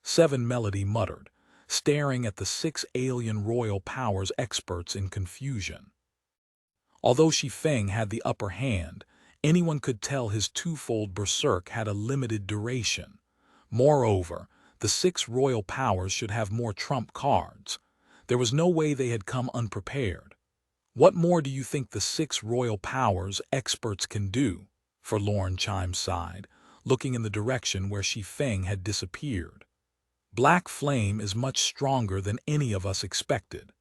7 Melody muttered, staring at the 6 alien royal powers experts in confusion. Although Shi Feng had the upper hand, anyone could tell his twofold berserk had a limited duration. Moreover, the 6 royal powers should have more trump cards. There was no way they had come unprepared. What more do you think the 6 royal powers experts can do? Forlorn Chime sighed, looking in the direction where Shi Feng had disappeared. Black Flame is much stronger than any of us expected.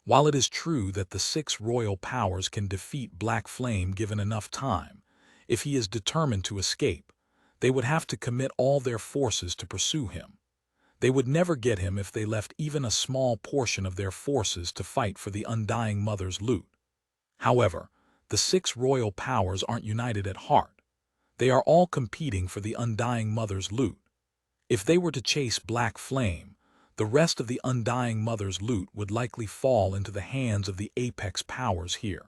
While it is true that the 6 royal powers can defeat Black Flame given enough time, if he is determined to escape, they would have to commit all their forces to pursue him. They would never get him if they left even a small portion of their forces to fight for the Undying Mother's loot. However, the 6 royal powers aren't united at heart. They are all competing for the Undying Mother's loot. If they were to chase Black Flame, the rest of the Undying Mother's loot would likely fall into the hands of the apex powers here.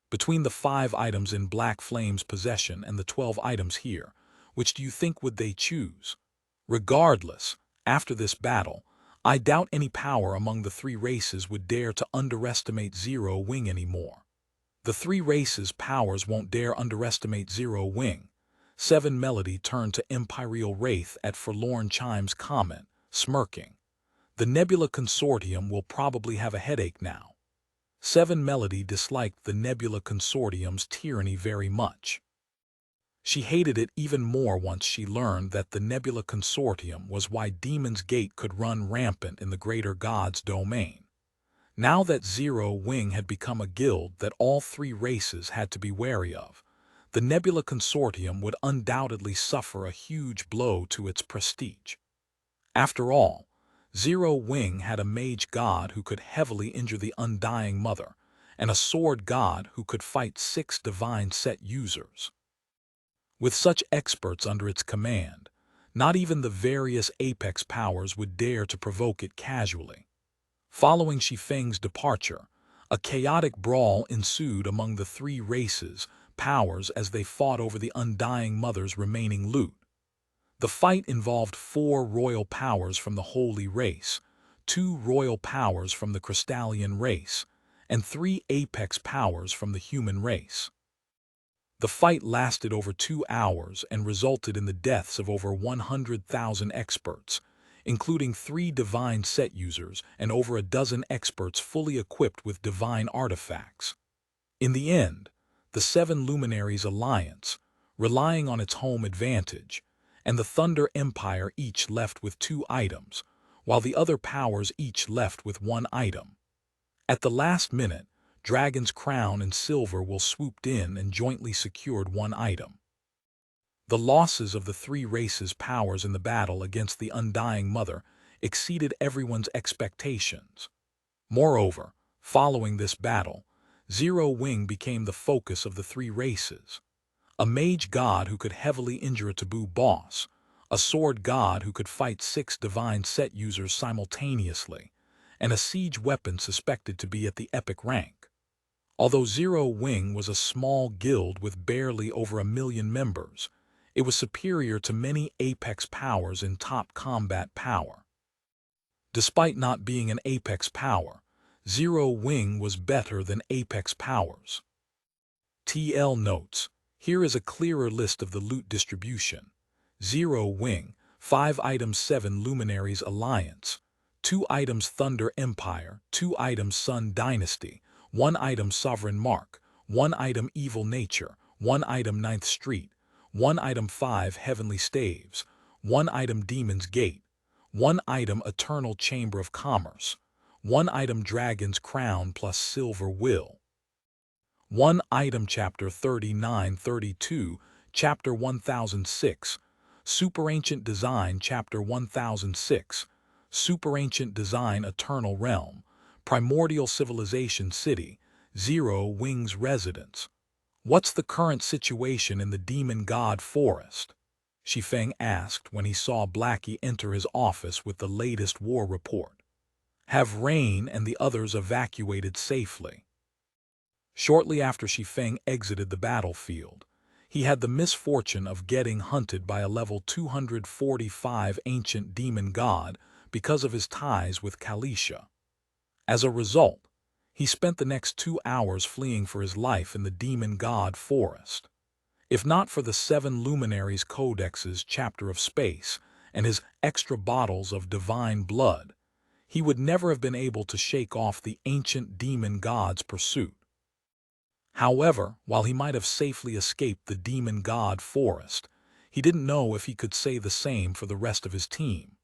Between the 5 items in Black Flame's possession and the 12 items here, which do you think would they choose? Regardless, after this battle, I doubt any power among the 3 races would dare to underestimate Zero Wing anymore. The 3 races' powers won't dare underestimate Zero Wing. 7 Melody turned to Imperial Wraith at Forlorn Chime's comment, smirking. The Nebula Consortium will probably have a headache now. 7 Melody disliked the Nebula Consortium's tyranny very much. She hated it even more once she learned that the Nebula Consortium was why Demon's Gate could run rampant in the Greater God's domain. Now that Zero Wing had become a guild that all 3 races had to be wary of, the Nebula Consortium would undoubtedly suffer a huge blow to its prestige. After all, Zero Wing had a mage god who could heavily injure the Undying Mother, and a sword god who could fight 6 divine set users. With such experts under its command, not even the various apex powers would dare to provoke it casually. Following Shi Feng's departure, a chaotic brawl ensued among the 3 races' powers as they fought over the Undying Mother's remaining loot. The fight involved 4 royal powers from the Holy Race, 2 royal powers from the Crystallian race, and 3 apex powers from the human race. The fight lasted over 2 hours and resulted in the deaths of over 100,000 experts, including 3 divine set users and over a dozen experts fully equipped with divine artifacts. In the end, the 7 Luminaries Alliance, relying on its home advantage, and the Thunder Empire each left with 2 items, while the other powers each left with 1 item. At the last minute, Dragon's Crown and Silver will swooped in and jointly secured 1 item. The losses of the three races' powers in the battle against the Undying Mother exceeded everyone's expectations. Moreover, following this battle, Zero Wing became the focus of the three races. A mage god who could heavily injure a taboo boss, a sword god who could fight 6 divine set users simultaneously, and a siege weapon suspected to be at the epic rank. Although Zero Wing was a small guild with barely over 1 million members, it was superior to many apex powers in top combat power. Despite not being an apex power, Zero Wing was better than apex powers. TL notes: here is a clearer list of the loot distribution. Zero Wing, 5 items 7 Luminaries Alliance, 2 items Thunder Empire, 2 items Sun Dynasty, 1 item Sovereign Mark, 1 item Evil Nature, 1 item 9th Street, 1 item 5 Heavenly Staves, 1 item Demon's Gate, 1 item Eternal Chamber of Commerce, 1 item Dragon's Crown plus Silver Will, 1 item Chapter 3932, Chapter 1006, Super Ancient Design Chapter 1006, Super Ancient Design Eternal Realm, Primordial Civilization City, Zero Wing's Residence. What's the current situation in the Demon God Forest? Shi Feng asked when he saw Blackie enter his office with the latest war report. Have Rain and the others evacuated safely? Shortly after Shi Feng exited the battlefield, he had the misfortune of getting hunted by a level 245 ancient demon god because of his ties with Kalisha. As a result, he spent the next 2 hours fleeing for his life in the demon god forest. If not for the 7 Luminaries Codex's Chapter of Space and his extra bottles of divine blood, he would never have been able to shake off the ancient demon god's pursuit. However, while he might have safely escaped the demon god forest, he didn't know if he could say the same for the rest of his team.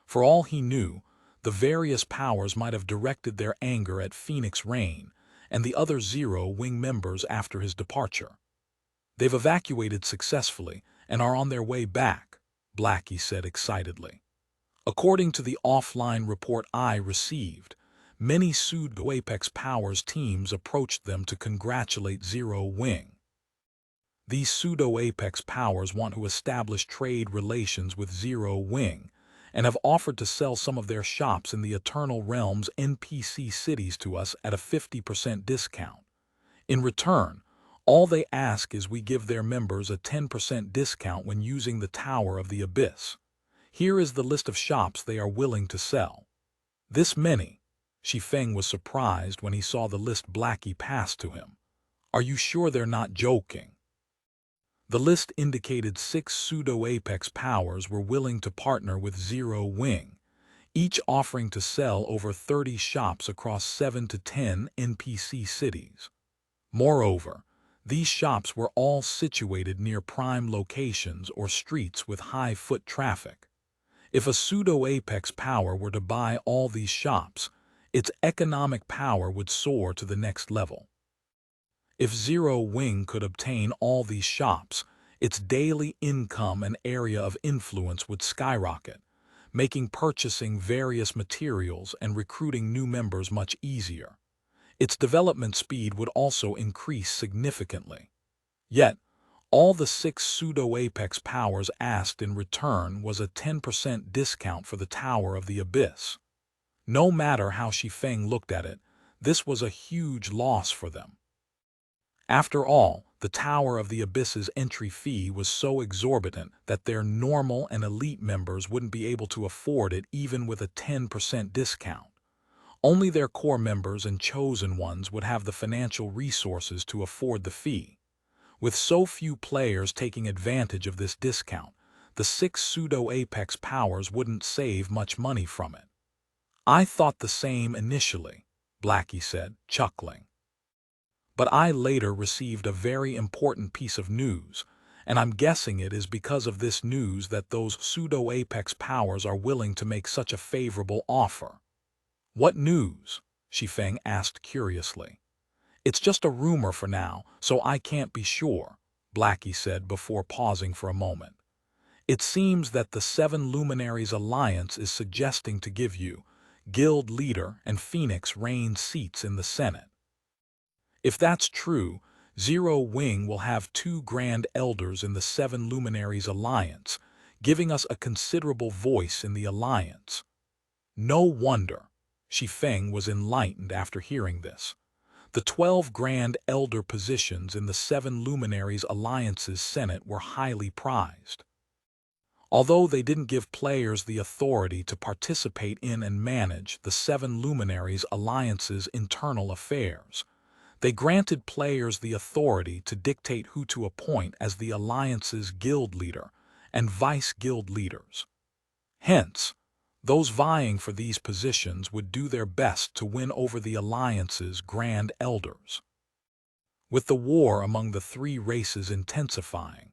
For all he knew, the various powers might have directed their anger at Phoenix Rain and the other Zero Wing members after his departure. They've evacuated successfully and are on their way back, Blackie said excitedly. According to the offline report I received, many pseudo-Apex Powers teams approached them to congratulate Zero Wing. These pseudo-Apex Powers want to establish trade relations with Zero Wing and have offered to sell some of their shops in the Eternal Realms NPC cities to us at a 50% discount. In return, all they ask is we give their members a 10% discount when using the Tower of the Abyss. Here is the list of shops they are willing to sell. This many? Shi Feng was surprised when he saw the list Blackie passed to him. Are you sure they're not joking? The list indicated 6 pseudo-Apex Powers were willing to partner with Zero Wing, each offering to sell over 30 shops across 7 to 10 NPC cities. Moreover, these shops were all situated near prime locations or streets with high foot traffic. If a pseudo-Apex Power were to buy all these shops, its economic power would soar to the next level. If Zero Wing could obtain all these shops, its daily income and area of influence would skyrocket, making purchasing various materials and recruiting new members much easier. Its development speed would also increase significantly. Yet, all the 6 pseudo-Apex Powers asked in return was a 10% discount for the Tower of the Abyss. No matter how Shi Feng looked at it, this was a huge loss for them. After all, the Tower of the Abyss's entry fee was so exorbitant that their normal and elite members wouldn't be able to afford it even with a 10% discount. Only their core members and chosen ones would have the financial resources to afford the fee. With so few players taking advantage of this discount, the 6 pseudo-Apex Powers wouldn't save much money from it. I thought the same initially, Blackie said, chuckling. But I later received a very important piece of news, and I'm guessing it is because of this news that those pseudo-Apex Powers are willing to make such a favorable offer. What news? Shi Feng asked curiously. It's just a rumor for now, so I can't be sure, Blackie said before pausing for a moment. It seems that the Seven Luminaries Alliance is suggesting to give you, Guild Leader and Phoenix Reign seats in the Senate. If that's true, Zero Wing will have 2 Grand Elders in the Seven Luminaries Alliance, giving us a considerable voice in the Alliance. No wonder. Shi Feng was enlightened after hearing this. The 12 Grand Elder positions in the Seven Luminaries Alliance's Senate were highly prized. Although they didn't give players the authority to participate in and manage the Seven Luminaries Alliance's internal affairs, they granted players the authority to dictate who to appoint as the Alliance's guild leader and vice-guild leaders. Hence, those vying for these positions would do their best to win over the Alliance's Grand Elders. With the war among the 3 races intensifying,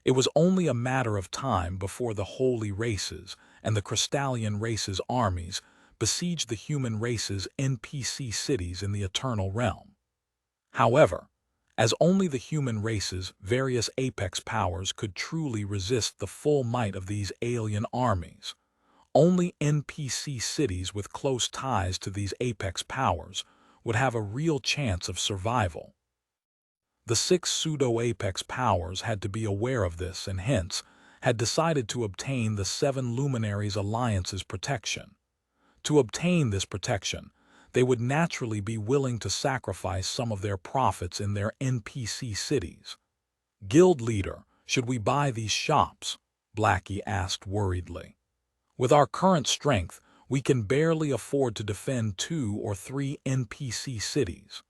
it was only a matter of time before the Holy Races and the Crystallian Race's armies besieged the human race's NPC cities in the Eternal Realm. However, as only the human race's various apex powers could truly resist the full might of these alien armies, only NPC cities with close ties to these apex powers would have a real chance of survival. The 6 pseudo-apex powers had to be aware of this and hence had decided to obtain the Seven Luminaries Alliance's protection. To obtain this protection, they would naturally be willing to sacrifice some of their profits in their NPC cities. Guild Leader, should we buy these shops? Blackie asked worriedly. With our current strength, we can barely afford to defend 2 or 3 NPC cities.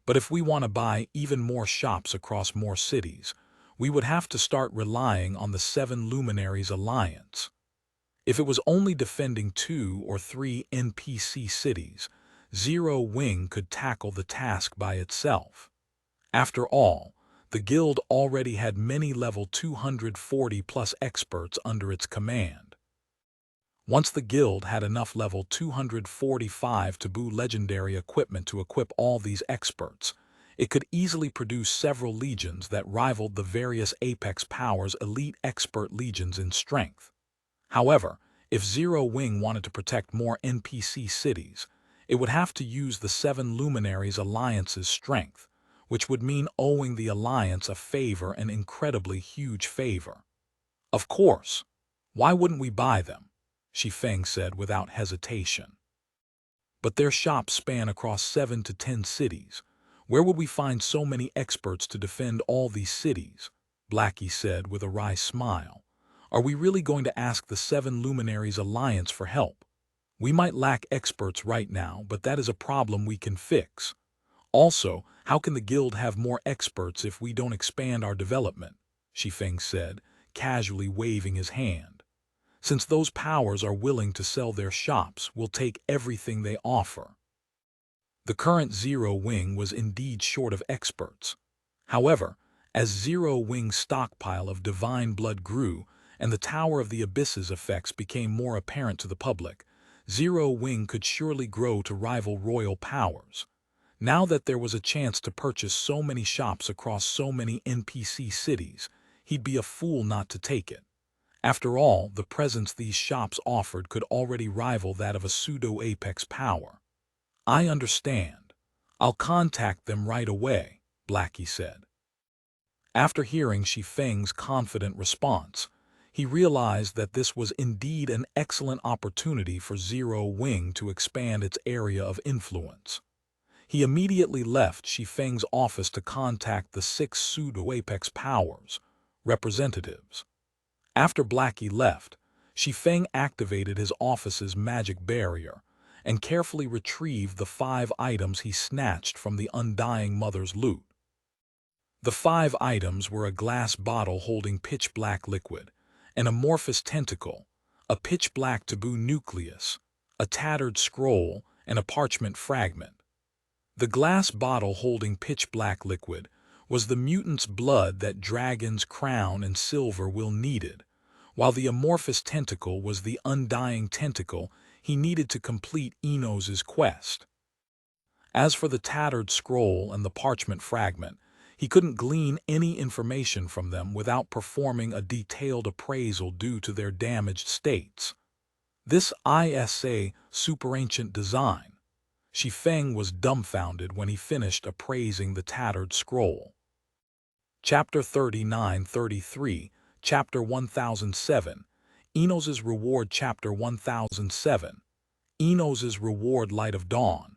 But if we want to buy even more shops across more cities, we would have to start relying on the Seven Luminaries Alliance. If it was only defending 2 or 3 NPC cities, Zero Wing could tackle the task by itself. After all, the guild already had many level 240+ experts under its command. Once the guild had enough level 245 taboo legendary equipment to equip all these experts, it could easily produce several legions that rivaled the various apex powers' elite expert legions in strength. However, if Zero Wing wanted to protect more NPC cities, it would have to use the Seven Luminaries Alliance's strength, which would mean owing the Alliance a favor, an incredibly huge favor. Of course, why wouldn't we buy them? Shi Feng said without hesitation. But their shops span across 7 to 10 cities. Where would we find so many experts to defend all these cities? Blackie said with a wry smile. Are we really going to ask the Seven Luminaries Alliance for help? We might lack experts right now, but that is a problem we can fix. Also, how can the guild have more experts if we don't expand our development? Shi Feng said, casually waving his hand. Since those powers are willing to sell their shops, we'll take everything they offer. The current Zero Wing was indeed short of experts. However, as Zero Wing's stockpile of divine blood grew and the Tower of the Abyss's effects became more apparent to the public, Zero Wing could surely grow to rival royal powers. Now that there was a chance to purchase so many shops across so many NPC cities, he'd be a fool not to take it. After all, the presence these shops offered could already rival that of a pseudo-apex power. I understand. I'll contact them right away, Blackie said. After hearing Shi Feng's confident response, he realized that this was indeed an excellent opportunity for Zero Wing to expand its area of influence. He immediately left Shi Feng's office to contact the 6 pseudo-apex powers, representatives. After Blackie left, Shi Feng activated his office's magic barrier and carefully retrieved the 5 items he snatched from the Undying Mother's loot. The 5 items were a glass bottle holding pitch-black liquid, an amorphous tentacle, a pitch-black taboo nucleus, a tattered scroll, and a parchment fragment. The glass bottle holding pitch-black liquid was the mutant's blood that Dragon's Crown and Silver Will needed, while the amorphous tentacle was the undying tentacle he needed to complete Enos's quest. As for the tattered scroll and the parchment fragment, He couldn't glean any information from them without performing a detailed appraisal due to their damaged states. This is superancient design. Shi Feng was dumbfounded when he finished appraising the tattered scroll. Chapter 39-33, Chapter 1007, Enos's Reward. Chapter 1007, Enos's Reward. Light of Dawn,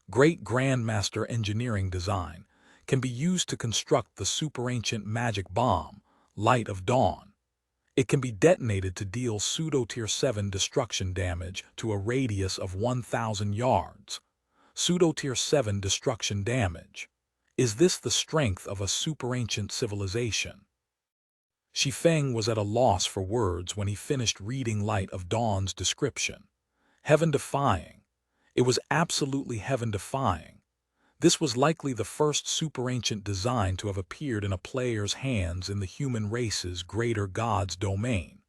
Great Grandmaster Engineering Design, can be used to construct the superancient magic bomb, Light of Dawn. It can be detonated to deal pseudo-tier 7 destruction damage to a radius of 1,000 yards. Pseudo-tier 7 destruction damage. Is this the strength of a superancient civilization? Shi Feng was at a loss for words when he finished reading Light of Dawn's description. Heaven-defying. It was absolutely heaven-defying. This was likely the first superancient design to have appeared in a player's hands in the human race's greater god's domain.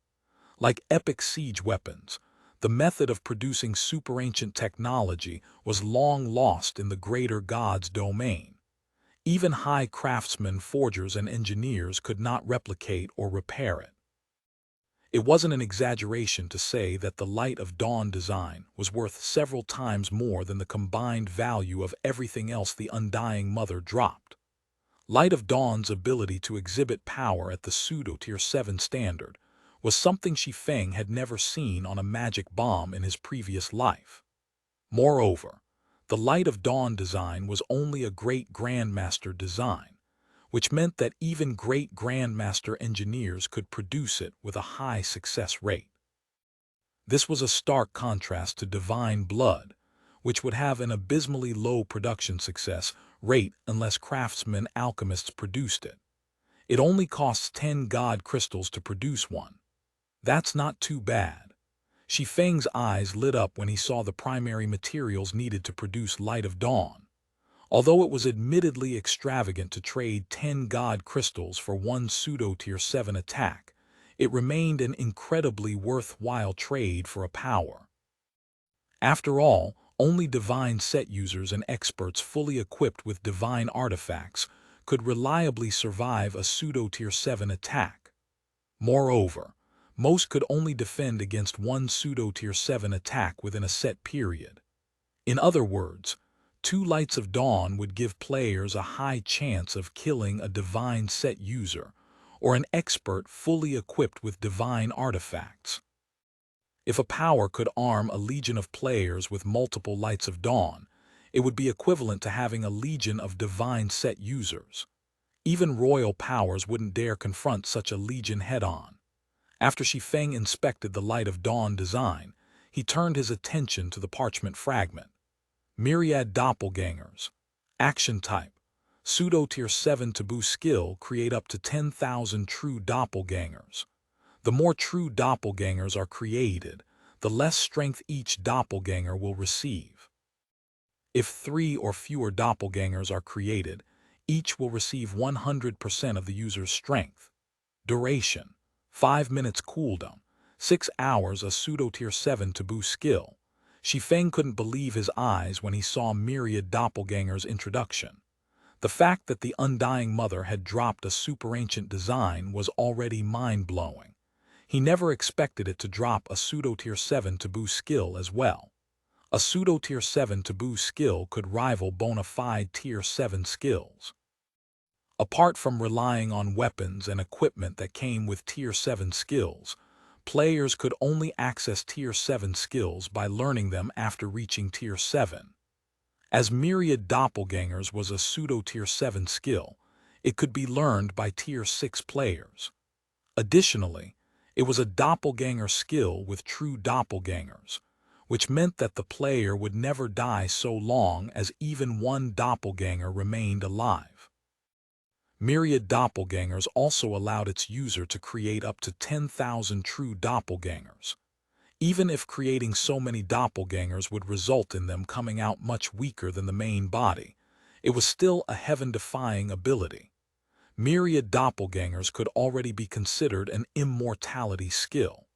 Like epic siege weapons, the method of producing superancient technology was long lost in the greater god's domain. Even high craftsmen, forgers, and engineers could not replicate or repair it. It wasn't an exaggeration to say that the Light of Dawn design was worth several times more than the combined value of everything else the Undying Mother dropped. Light of Dawn's ability to exhibit power at the pseudo-tier 7 standard was something Shi Feng had never seen on a magic bomb in his previous life. Moreover, the Light of Dawn design was only a Great Grandmaster design, which meant that even Great Grandmaster engineers could produce it with a high success rate. This was a stark contrast to Divine Blood, which would have an abysmally low production success rate unless craftsmen alchemists produced it. It only costs 10 god crystals to produce one. That's not too bad. Shi Feng's eyes lit up when he saw the primary materials needed to produce Light of Dawn. Although it was admittedly extravagant to trade 10 god crystals for one pseudo-tier 7 attack, it remained an incredibly worthwhile trade for a power. After all, only divine set users and experts fully equipped with divine artifacts could reliably survive a pseudo-tier 7 attack. Moreover, most could only defend against one pseudo-tier 7 attack within a set period. In other words, 2 Lights of Dawn would give players a high chance of killing a divine set user or an expert fully equipped with divine artifacts. If a power could arm a legion of players with multiple Lights of Dawn, it would be equivalent to having a legion of divine set users. Even royal powers wouldn't dare confront such a legion head-on. After Shi Feng inspected the Light of Dawn design, he turned his attention to the parchment fragment. Myriad doppelgangers. Action type. Pseudo-tier 7 taboo skill, create up to 10,000 true doppelgangers. The more true doppelgangers are created, the less strength each doppelganger will receive. If 3 or fewer doppelgangers are created, each will receive 100% of the user's strength. Duration. 5 minutes cooldown. 6 hours a pseudo-tier 7 taboo skill. Shi Feng couldn't believe his eyes when he saw Myriad Doppelganger's introduction. The fact that the Undying Mother had dropped a superancient design was already mind-blowing. He never expected it to drop a pseudo-tier 7 taboo skill as well. A pseudo-tier 7 taboo skill could rival bona fide tier 7 skills. Apart from relying on weapons and equipment that came with tier 7 skills, players could only access tier 7 skills by learning them after reaching tier 7. As Myriad Doppelgangers was a pseudo-tier 7 skill, it could be learned by tier 6 players. Additionally, it was a doppelganger skill with true doppelgangers, which meant that the player would never die so long as even one doppelganger remained alive. Myriad Doppelgangers also allowed its user to create up to 10,000 true doppelgangers. Even if creating so many doppelgangers would result in them coming out much weaker than the main body, it was still a heaven-defying ability. Myriad Doppelgangers could already be considered an immortality skill.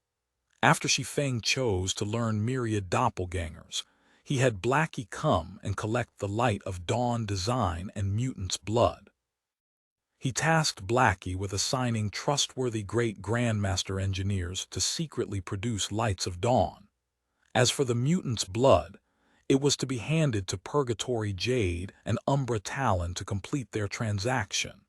After Shi Feng chose to learn Myriad Doppelgangers, he had Blackie come and collect the Light of Dawn design and Mutant's blood. He tasked Blackie with assigning trustworthy great grandmaster engineers to secretly produce Lights of Dawn. As for the mutant's blood, it was to be handed to Purgatory Jade and Umbra Talon to complete their transaction.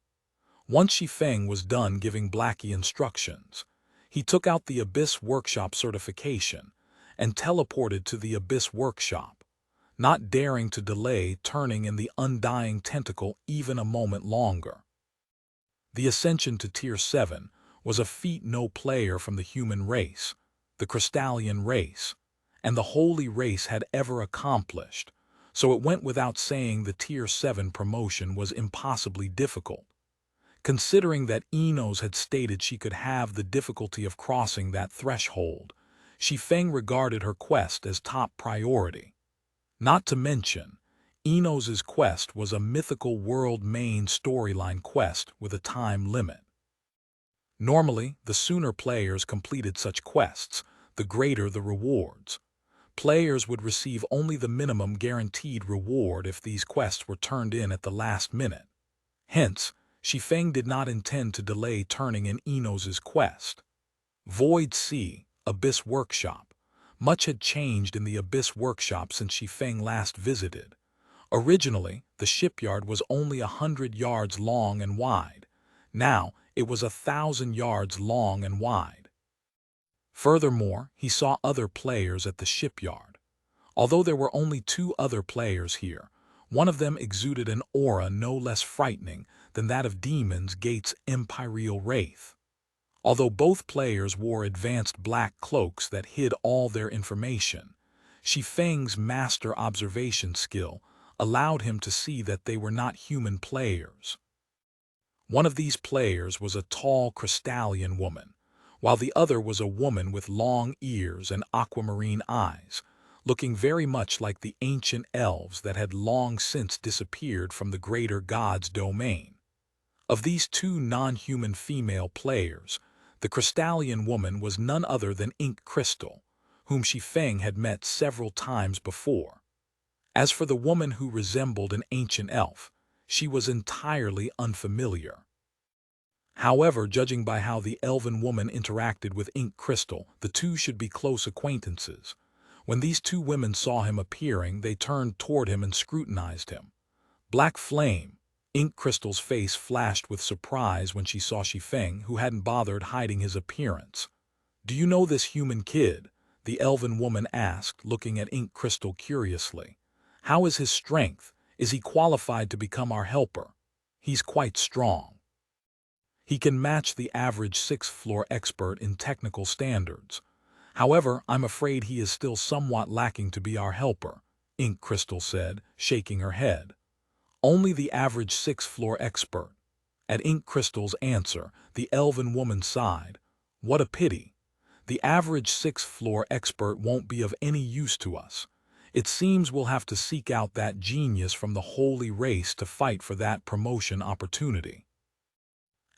Once Shi Feng was done giving Blackie instructions, he took out the Abyss Workshop certification and teleported to the Abyss Workshop, not daring to delay turning in the undying tentacle even a moment longer. The ascension to Tier 7 was a feat no player from the human race, the Crystallian race, and the Holy Race had ever accomplished, so it went without saying the Tier 7 promotion was impossibly difficult. Considering that Enos had stated she could have the difficulty of crossing that threshold, Shi Feng regarded her quest as top priority. Not to mention, Enos's quest was a mythical world main storyline quest with a time limit. Normally, the sooner players completed such quests, the greater the rewards. Players would receive only the minimum guaranteed reward if these quests were turned in at the last minute. Hence, Shi Feng did not intend to delay turning in Enos's quest. Void Sea, Abyss Workshop. Much had changed in the Abyss Workshop since Shi Feng last visited. Originally, the shipyard was only 100 yards long and wide. Now, it was 1,000 yards long and wide. Furthermore, he saw other players at the shipyard. Although there were only 2 other players here, one of them exuded an aura no less frightening than that of Demon's Gate's Imperial Wraith. Although both players wore advanced black cloaks that hid all their information, Shi Feng's master observation skill allowed him to see that they were not human players. One of these players was a tall Crystallian woman, while the other was a woman with long ears and aquamarine eyes, looking very much like the ancient elves that had long since disappeared from the greater god's domain. Of these 2 non-human female players, the Crystallian woman was none other than Ink Crystal, whom Shi Feng had met several times before. As for the woman who resembled an ancient elf, she was entirely unfamiliar. However, judging by how the elven woman interacted with Ink Crystal, the 2 should be close acquaintances. When these 2 women saw him appearing, they turned toward him and scrutinized him. Black Flame. Ink Crystal's face flashed with surprise when she saw Shi Feng, who hadn't bothered hiding his appearance. "Do you know this human kid?" the elven woman asked, looking at Ink Crystal curiously. "How is his strength? Is he qualified to become our helper?" "He's quite strong. He can match the average 6th floor expert in technical standards. However, I'm afraid he is still somewhat lacking to be our helper," Ink Crystal said, shaking her head. "Only the average 6th floor expert." At Ink Crystal's answer, the elven woman sighed. "What a pity. The average 6th floor expert won't be of any use to us. It seems we'll have to seek out that genius from the Holy Race to fight for that promotion opportunity."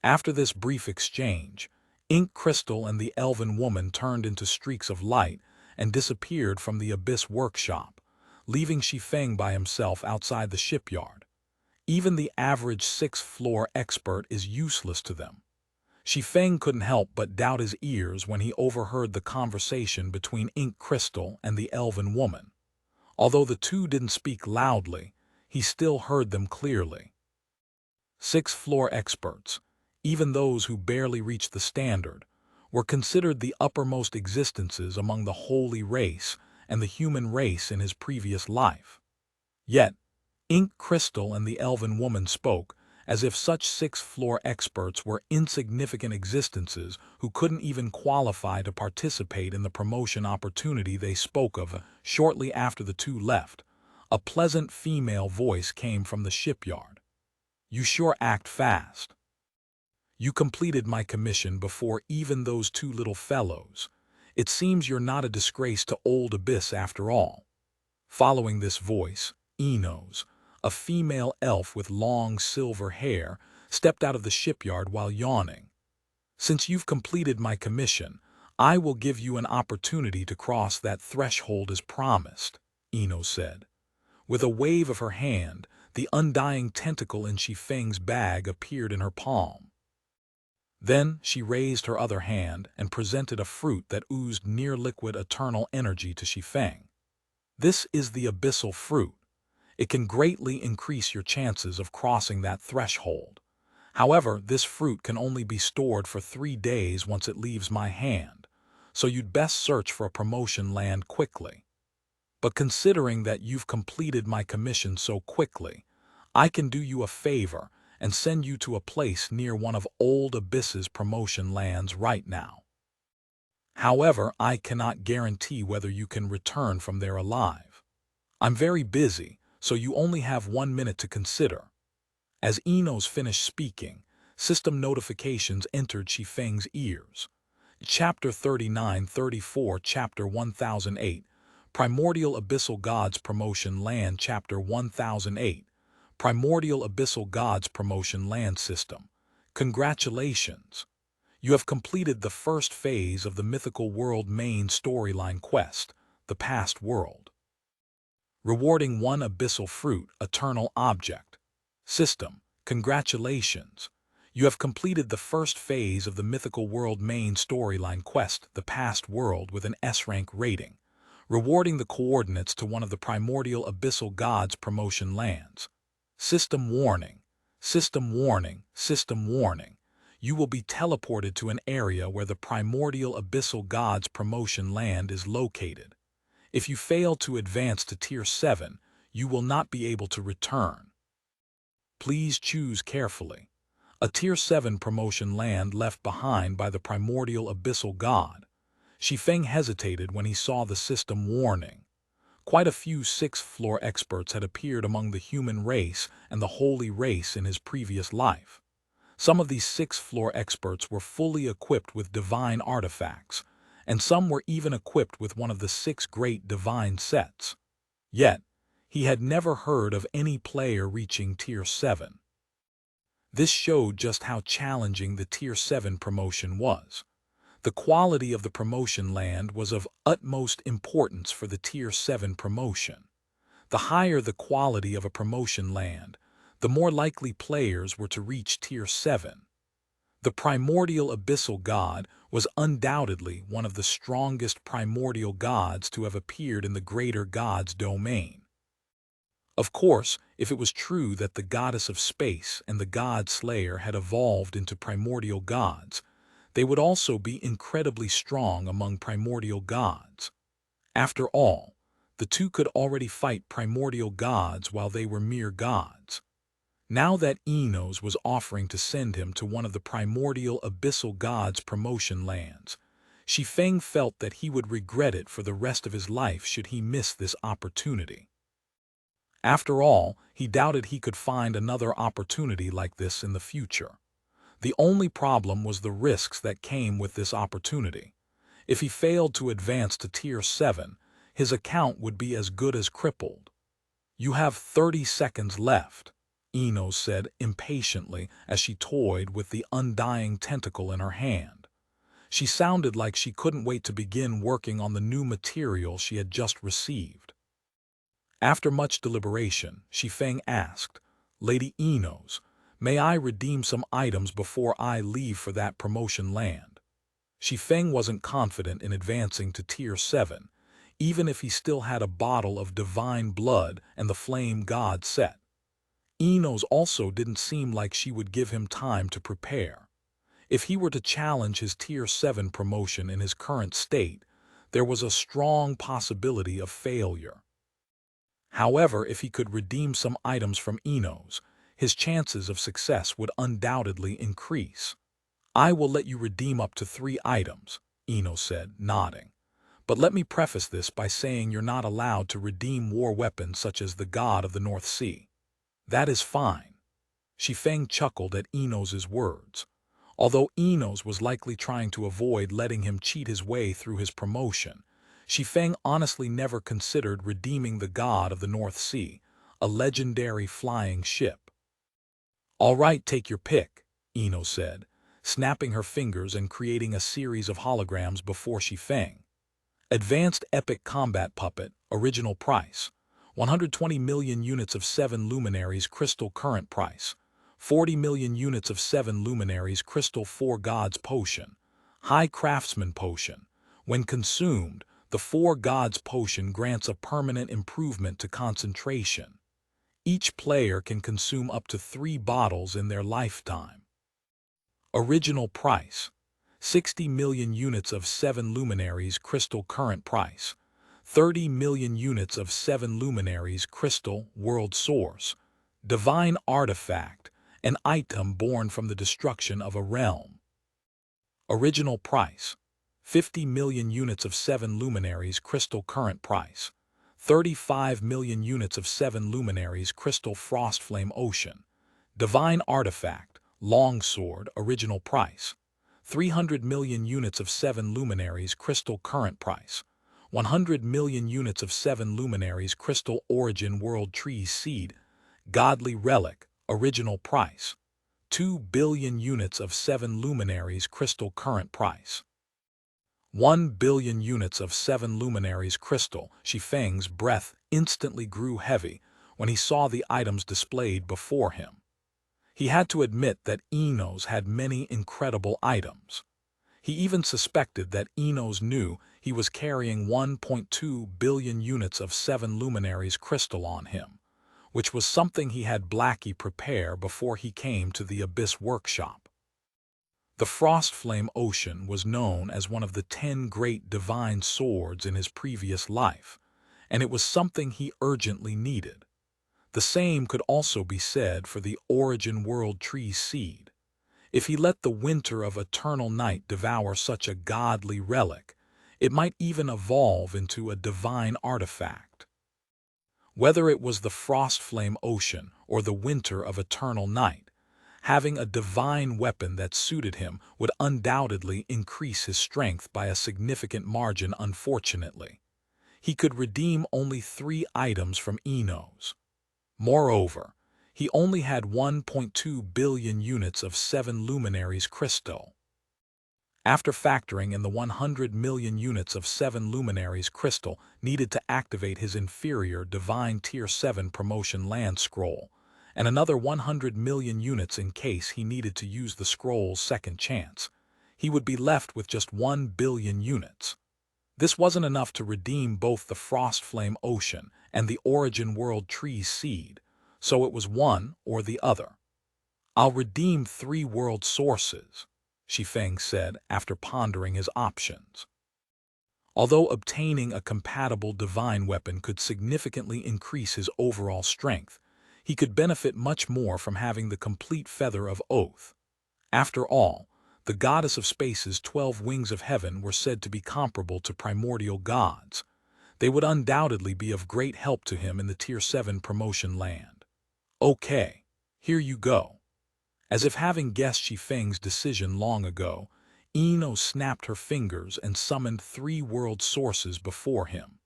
After this brief exchange, Ink Crystal and the elven woman turned into streaks of light and disappeared from the Abyss Workshop, leaving Shi Feng by himself outside the shipyard. Even the average 6th floor expert is useless to them. Shi Feng couldn't help but doubt his ears when he overheard the conversation between Ink Crystal and the elven woman. Although the 2 didn't speak loudly, he still heard them clearly. 6th floor experts, even those who barely reached the standard, were considered the uppermost existences among the Holy Race and the human race in his previous life. Yet, Ink Crystal and the elven woman spoke as if such 6th floor experts were insignificant existences who couldn't even qualify to participate in the promotion opportunity they spoke of. Shortly after the 2 left, a pleasant female voice came from the shipyard. "You sure act fast. You completed my commission before even those 2 little fellows. It seems you're not a disgrace to Old Abyss after all." Following this voice, Enos, a female elf with long silver hair, stepped out of the shipyard while yawning. "Since you've completed my commission, I will give you an opportunity to cross that threshold as promised," Enos said. With a wave of her hand, The undying tentacle in Shi Feng's bag appeared in her palm. Then she raised her other hand and presented a fruit that oozed near-liquid eternal energy to Shi Feng. This is the abyssal fruit. It can greatly increase your chances of crossing that threshold. However, this fruit can only be stored for 3 days once it leaves my hand, so you'd best search for a promotion land quickly. But considering that you've completed my commission so quickly, I can do you a favor and send you to a place near one of Old Abyss's promotion lands right now. However, I cannot guarantee whether you can return from there alive. I'm very busy, so you only have 1 minute to consider. As Enos finished speaking, system notifications entered Shi Feng's ears. Chapter 39-34 Chapter 1008 Primordial Abyssal Gods Promotion Land Chapter 1008 Primordial Abyssal Gods Promotion Land System. Congratulations! You have completed the first phase of the Mythical World main storyline quest, the Past World. Rewarding 1 abyssal fruit, eternal object. System. Congratulations! You have completed the first phase of the Mythical World main storyline quest, the Past World, with an S-rank rating, rewarding the coordinates to one of the Primordial Abyssal Gods promotion lands. System warning. System warning. System warning. You will be teleported to an area where the Primordial Abyssal Gods promotion land is located. If you fail to advance to Tier 7, you will not be able to return. Please choose carefully. A Tier 7 promotion land left behind by the Primordial Abyssal God. Shi Feng hesitated when he saw the system warning. Quite a few 6th floor experts had appeared among the human race and the holy race in his previous life. Some of these 6th floor experts were fully equipped with divine artifacts, and some were even equipped with one of the 6 great divine sets. Yet, he had never heard of any player reaching Tier 7. This showed just how challenging the Tier 7 promotion was. The quality of the promotion land was of utmost importance for the Tier 7 promotion. The higher the quality of a promotion land, the more likely players were to reach Tier 7. The Primordial Abyssal God was undoubtedly one of the strongest primordial gods to have appeared in the Greater God's domain. Of course, if it was true that the Goddess of Space and the God Slayer had evolved into primordial gods, they would also be incredibly strong among primordial gods. After all, the two could already fight primordial gods while they were mere gods. Now that Enos was offering to send him to one of the Primordial Abyssal Gods promotion lands, Shi Feng felt that he would regret it for the rest of his life should he miss this opportunity. After all, he doubted he could find another opportunity like this in the future. The only problem was the risks that came with this opportunity. If he failed to advance to Tier 7, his account would be as good as crippled. You have 30 seconds left, Enos said impatiently as she toyed with the undying tentacle in her hand. She sounded like she couldn't wait to begin working on the new material she had just received. After much deliberation, Shi Feng asked, "Lady Enos, may I redeem some items before I leave for that promotion land?" Shi Feng wasn't confident in advancing to Tier 7, even if he still had a bottle of divine blood and the Flame God set. Enos also didn't seem like she would give him time to prepare. If he were to challenge his Tier 7 promotion in his current state, there was a strong possibility of failure. However, if he could redeem some items from Enos, his chances of success would undoubtedly increase. "I will let you redeem up to 3 items, Enos said, nodding. "But let me preface this by saying you're not allowed to redeem war weapons such as the God of the North Sea." "That is fine." Shi Feng chuckled at Enos's words. Although Enos was likely trying to avoid letting him cheat his way through his promotion, Shi Feng honestly never considered redeeming the God of the North Sea, a legendary flying ship. "All right, take your pick," Enos said, snapping her fingers and creating a series of holograms before Shi Feng. "Advanced Epic Combat Puppet, original price, 120 million units of 7 luminaries crystal current price, 40 million units of 7 luminaries crystal 4 gods potion, high craftsman potion. When consumed, the 4 gods potion grants a permanent improvement to concentration. Each player can consume up to 3 bottles in their lifetime. Original price: 60 million units of 7 luminaries crystal current price, 30 million units of 7 luminaries crystal world source, divine artifact, an item born from the destruction of a realm. Original price: 50 million units of 7 luminaries crystal current price, 35 million units of 7 luminaries crystal frost flame ocean, divine artifact, longsword. Original price: 300 million units of 7 luminaries crystal current price, 100 million units of 7 luminaries crystal origin world tree seed, godly relic. Original price: 2 billion units of 7 luminaries crystal current price, 1 billion units of 7 luminaries crystal. Shi Feng's breath instantly grew heavy when he saw the items displayed before him. He had to admit that Enos had many incredible items. He even suspected that Enos knew he was carrying 1.2 billion units of 7 luminaries crystal on him, which was something he had Blackie prepare before he came to the Abyss workshop. The Frost Flame Ocean was known as one of the 10 great divine swords in his previous life, and it was something he urgently needed. The same could also be said for the Origin World Tree Seed. If he let the winter of eternal night devour such a godly relic, it might even evolve into a divine artifact. Whether it was the Frost Flame Ocean or the winter of eternal night, having a divine weapon that suited him would undoubtedly increase his strength by a significant margin. Unfortunately, he could redeem only 3 items from Enos. Moreover, he only had 1.2 billion units of 7 luminaries crystal. After factoring in the 100 million units of 7 luminaries crystal needed to activate his inferior divine tier 7 promotion land scroll, and another 100 million units in case he needed to use the scroll's second chance, he would be left with just 1 billion units. This wasn't enough to redeem both the Frost Flame Ocean and the Origin World Tree Seed, so it was one or the other. "I'll redeem 3 world sources," Shi Feng said after pondering his options. Although obtaining a compatible divine weapon could significantly increase his overall strength, he could benefit much more from having the complete Feather of Oath. After all, the goddess of space's 12 wings of heaven were said to be comparable to primordial gods. They would undoubtedly be of great help to him in the Tier 7 promotion land. "Okay, here you go." As if having guessed Shi Feng's decision long ago, Eno snapped her fingers and summoned 3 world sources before him.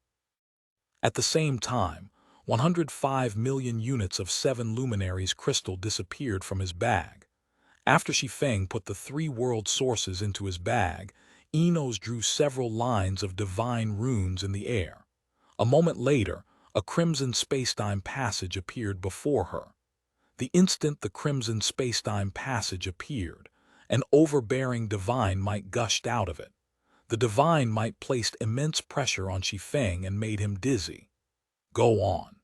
At the same time, 105 million units of 7 luminaries crystal disappeared from his bag. After Shi Feng put the 3 world sources into his bag, Enos drew several lines of divine runes in the air. A moment later, a crimson spacetime passage appeared before her. The instant the crimson spacetime passage appeared, an overbearing divine might gushed out of it. The divine might placed immense pressure on Shi Feng and made him dizzy. "Go on.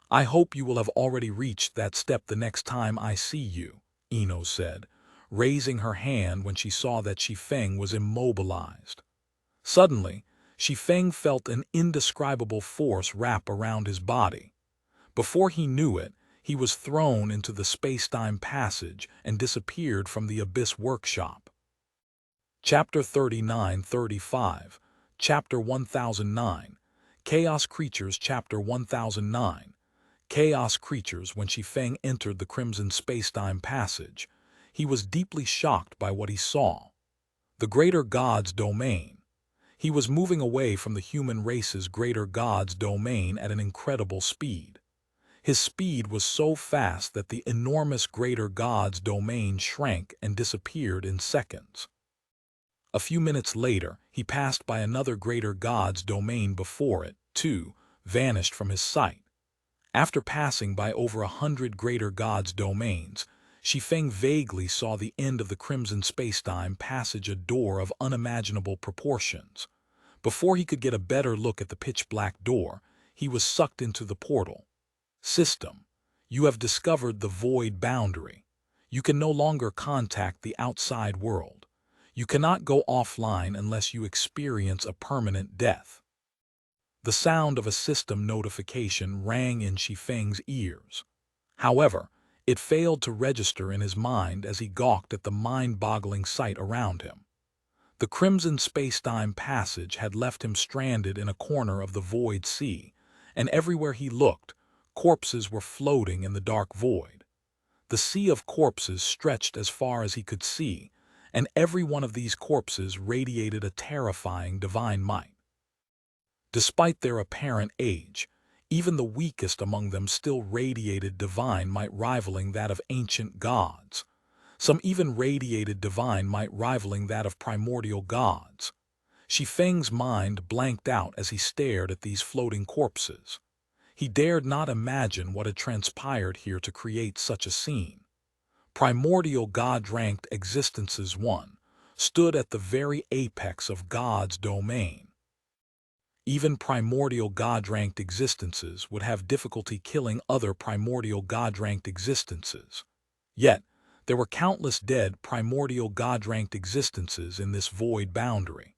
I hope you will have already reached that step the next time I see you," Eno said, raising her hand when she saw that Shi Feng was immobilized. Suddenly, Shi Feng felt an indescribable force wrap around his body. Before he knew it, he was thrown into the spacetime passage and disappeared from the Abyss workshop. Chapter 39-35, Chapter 1009, Chaos Creatures. Chapter 1009, Chaos Creatures. When Shi Feng entered the crimson spacetime passage, he was deeply shocked by what he saw. The greater god's domain. He was moving away from the human race's greater god's domain at an incredible speed. His speed was so fast that the enormous greater god's domain shrank and disappeared in seconds. A few minutes later, he passed by another greater god's domain before it, too, vanished from his sight. After passing by over 100 greater gods' domains, Shi Feng vaguely saw the end of the crimson spacetime passage, a door of unimaginable proportions. Before he could get a better look at the pitch-black door, he was sucked into the portal. System, you have discovered the void boundary. You can no longer contact the outside world. You cannot go offline unless you experience a permanent death. The sound of a system notification rang in Shi Feng's ears. However, it failed to register in his mind as he gawked at the mind-boggling sight around him. The crimson spacetime passage had left him stranded in a corner of the void sea, and everywhere he looked, corpses were floating in the dark void. The sea of corpses stretched as far as he could see, and every one of these corpses radiated a terrifying divine might. Despite their apparent age, even the weakest among them still radiated divine might rivaling that of ancient gods. Some even radiated divine might rivaling that of primordial gods. Shi Feng's mind blanked out as he stared at these floating corpses. He dared not imagine what had transpired here to create such a scene. Primordial god-ranked existences stood at the very apex of God's domain. Even primordial god-ranked existences would have difficulty killing other primordial god-ranked existences. Yet, there were countless dead primordial god-ranked existences in this void boundary.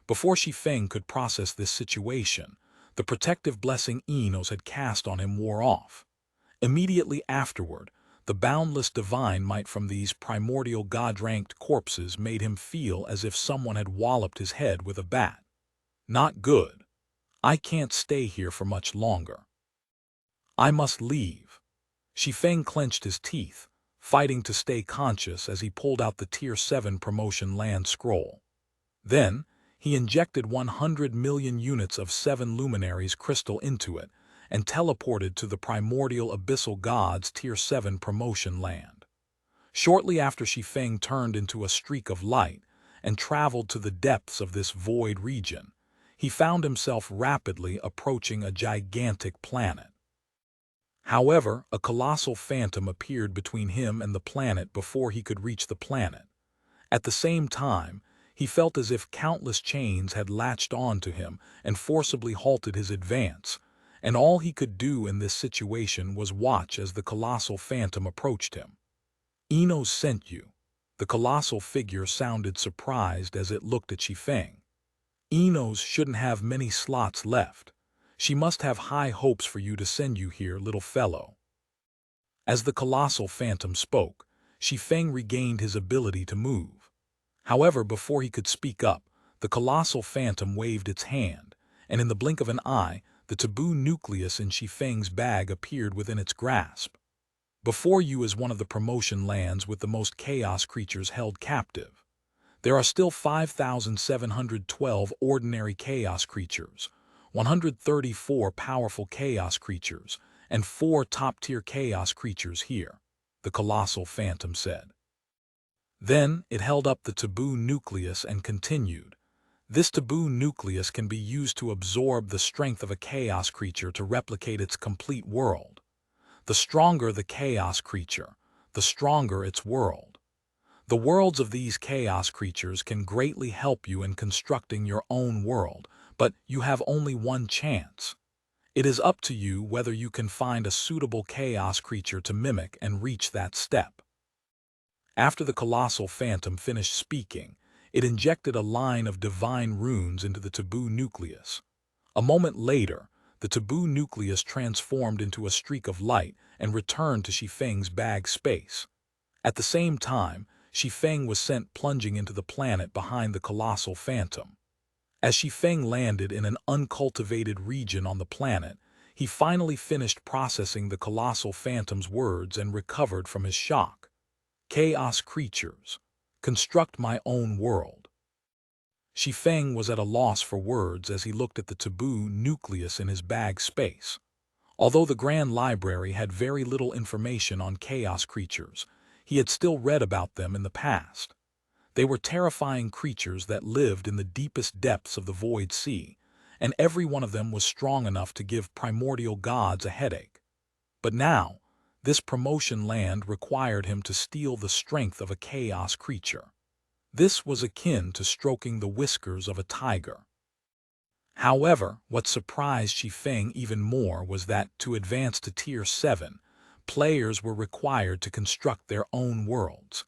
Before Shi Feng could process this situation, the protective blessing Enos had cast on him wore off. Immediately afterward, the boundless divine might from these primordial god-ranked corpses made him feel as if someone had walloped his head with a bat. Not good. I can't stay here for much longer. I must leave. Shi Feng clenched his teeth, fighting to stay conscious as he pulled out the Tier 7 promotion land scroll. Then, he injected 100 million units of 7 luminaries crystal into it and teleported to the primordial abyssal gods Tier 7 promotion land. Shortly after, Shi Feng turned into a streak of light and traveled to the depths of this void region. He found himself rapidly approaching a gigantic planet. However, a colossal phantom appeared between him and the planet before he could reach the planet. At the same time, he felt as if countless chains had latched onto him and forcibly halted his advance, and all he could do in this situation was watch as the colossal phantom approached him. Enos sent you. The colossal figure sounded surprised as it looked at Shi Feng. Enos shouldn't have many slots left. She must have high hopes for you to send you here, little fellow. As the colossal phantom spoke, Shi Feng regained his ability to move. However, before he could speak up, the colossal phantom waved its hand, and in the blink of an eye, the taboo nucleus in Shi Feng's bag appeared within its grasp. Before you is one of the promotion lands with the most chaos creatures held captive. There are still 5,712 ordinary chaos creatures, 134 powerful chaos creatures, and 4 top-tier chaos creatures here, the colossal phantom said. Then it held up the taboo nucleus and continued. This taboo nucleus can be used to absorb the strength of a chaos creature to replicate its complete world. The stronger the chaos creature, the stronger its world. The worlds of these chaos creatures can greatly help you in constructing your own world, but you have only one chance. It is up to you whether you can find a suitable chaos creature to mimic and reach that step. After the colossal phantom finished speaking, it injected a line of divine runes into the taboo nucleus. A moment later, the taboo nucleus transformed into a streak of light and returned to Shi Feng's bag space. At the same time, Shi Feng was sent plunging into the planet behind the colossal phantom. As Shi Feng landed in an uncultivated region on the planet, he finally finished processing the colossal phantom's words and recovered from his shock. Chaos creatures. Construct my own world. Shi Feng was at a loss for words as he looked at the taboo nucleus in his bag space. Although the Grand Library had very little information on chaos creatures, he had still read about them in the past. They were terrifying creatures that lived in the deepest depths of the void sea, and every one of them was strong enough to give primordial gods a headache. But now, this promotion land required him to steal the strength of a chaos creature. This was akin to stroking the whiskers of a tiger. However, what surprised Shi Feng even more was that, to advance to Tier 7, players were required to construct their own worlds.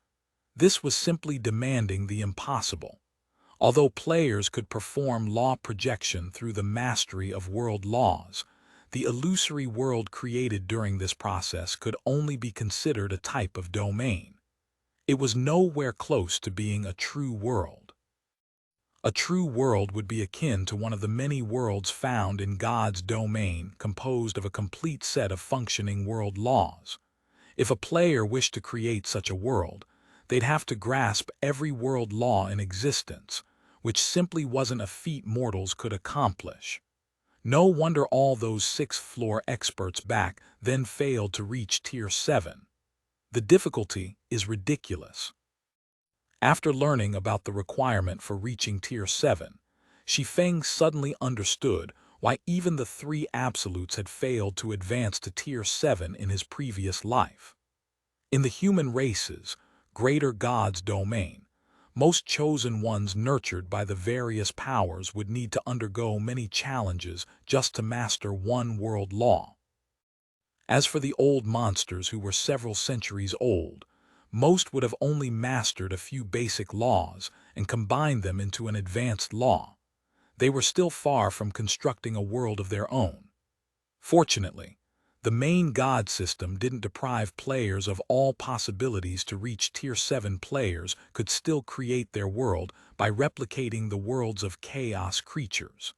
This was simply demanding the impossible. Although players could perform law projection through the mastery of world laws, the illusory world created during this process could only be considered a type of domain. It was nowhere close to being a true world. A true world would be akin to one of the many worlds found in God's domain, composed of a complete set of functioning world laws. If a player wished to create such a world, they'd have to grasp every world law in existence, which simply wasn't a feat mortals could accomplish. No wonder all those sixth-floor experts back then failed to reach Tier 7. The difficulty is ridiculous. After learning about the requirement for reaching Tier 7, Shi Feng suddenly understood why even the three absolutes had failed to advance to Tier 7 in his previous life. In the human race's greater God's domain, most chosen ones nurtured by the various powers would need to undergo many challenges just to master one world law. As for the old monsters who were several centuries old, most would have only mastered a few basic laws and combined them into an advanced law. They were still far from constructing a world of their own. Fortunately, the main God system didn't deprive players of all possibilities to reach Tier 7. Players could still create their world by replicating the worlds of chaos creatures.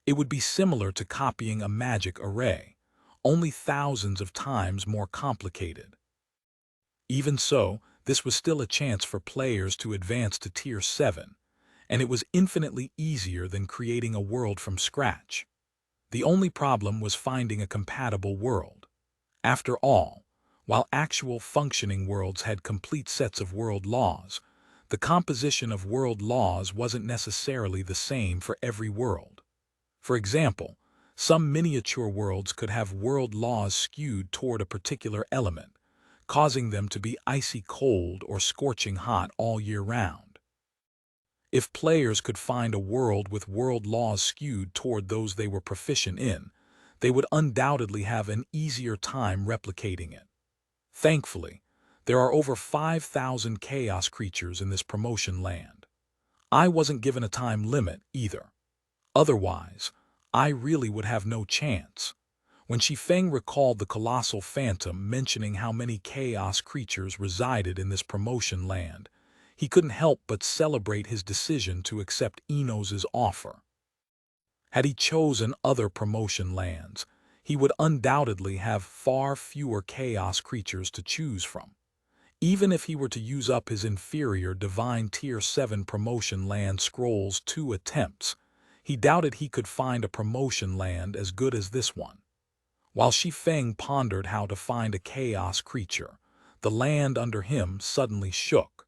It would be similar to copying a magic array, only thousands of times more complicated. Even so, this was still a chance for players to advance to Tier 7, and it was infinitely easier than creating a world from scratch. The only problem was finding a compatible world. After all, while actual functioning worlds had complete sets of world laws, the composition of world laws wasn't necessarily the same for every world. For example, some miniature worlds could have world laws skewed toward a particular element, causing them to be icy cold or scorching hot all year round. If players could find a world with world laws skewed toward those they were proficient in, they would undoubtedly have an easier time replicating it. Thankfully, there are over 5,000 chaos creatures in this promotion land. I wasn't given a time limit either. Otherwise, I really would have no chance. When Shi Feng recalled the colossal phantom mentioning how many chaos creatures resided in this promotion land, he couldn't help but celebrate his decision to accept Enos's offer. Had he chosen other promotion lands, he would undoubtedly have far fewer chaos creatures to choose from. Even if he were to use up his inferior Divine Tier 7 promotion land scrolls 2 attempts, he doubted he could find a promotion land as good as this one. While Shi Feng pondered how to find a chaos creature, the land under him suddenly shook.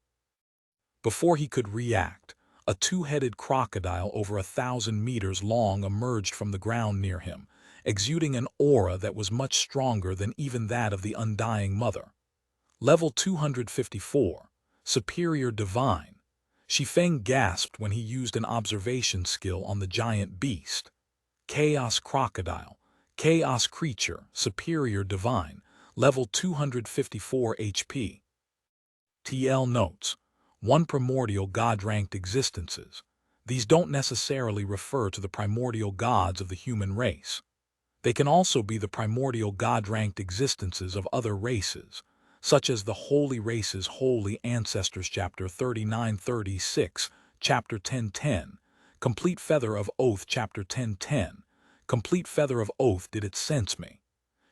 Before he could react, a two-headed crocodile over 1,000 meters long emerged from the ground near him, exuding an aura that was much stronger than even that of the Undying Mother. Level 254, Superior Divine. Shi Feng gasped when he used an observation skill on the giant beast. Chaos Crocodile, Chaos Creature, Superior Divine, Level 254 HP. TL Notes: 1 Primordial God-ranked existences. These don't necessarily refer to the primordial gods of the human race. They can also be the primordial God-ranked existences of other races, such as the Holy Race's Holy Ancestors Chapter 3936, Chapter 1010, Complete Feather of Oath Chapter 1010, Complete Feather of Oath. Did it sense me?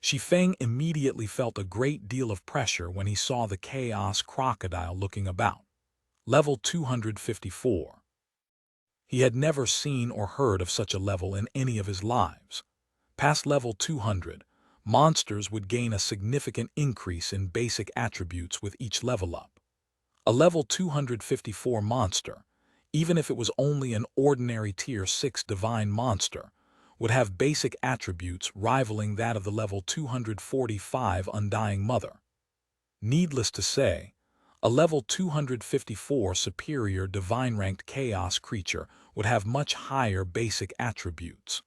Shi Feng immediately felt a great deal of pressure when he saw the Chaos Crocodile looking about. Level 254. He had never seen or heard of such a level in any of his lives. Past level 200, monsters would gain a significant increase in basic attributes with each level up. A level 254 monster, even if it was only an ordinary Tier 6 divine monster, would have basic attributes rivaling that of the level 245 Undying Mother. Needless to say, a level 254 superior divine-ranked chaos creature would have much higher basic attributes.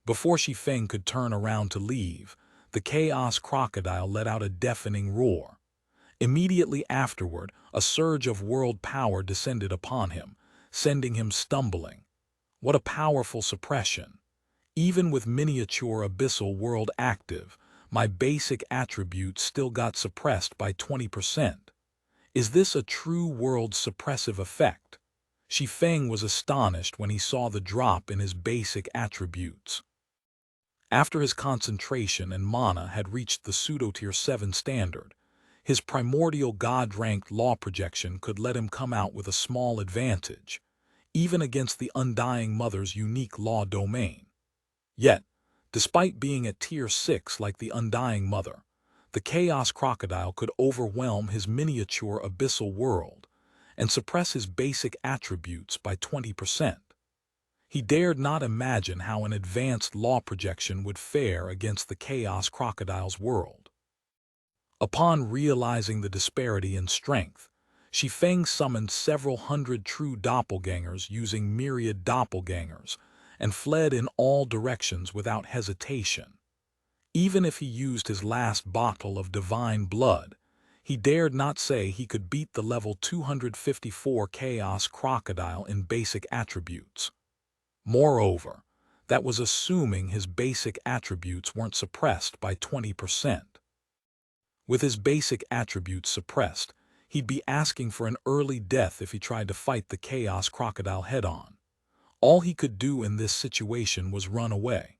Before Shi Feng could turn around to leave, the chaos crocodile let out a deafening roar. Immediately afterward, a surge of world power descended upon him, sending him stumbling. What a powerful suppression! Even with miniature abyssal world active, my basic attributes still got suppressed by 20%. Is this a true world suppressive effect? Shi Feng was astonished when he saw the drop in his basic attributes. After his concentration and mana had reached the pseudo-tier 7 standard, his primordial god-ranked law projection could let him come out with a small advantage, even against the Undying Mother's unique law domain. Yet, despite being at Tier 6 like the Undying Mother, the Chaos Crocodile could overwhelm his miniature abyssal world and suppress his basic attributes by 20%. He dared not imagine how an advanced law projection would fare against the Chaos Crocodile's world. Upon realizing the disparity in strength, Shi Feng summoned several hundred true doppelgangers using myriad doppelgangers and fled in all directions without hesitation. Even if he used his last bottle of divine blood, he dared not say he could beat the level 254 Chaos Crocodile in basic attributes. Moreover, that was assuming his basic attributes weren't suppressed by 20%. With his basic attributes suppressed, he'd be asking for an early death if he tried to fight the Chaos Crocodile head-on. All he could do in this situation was run away.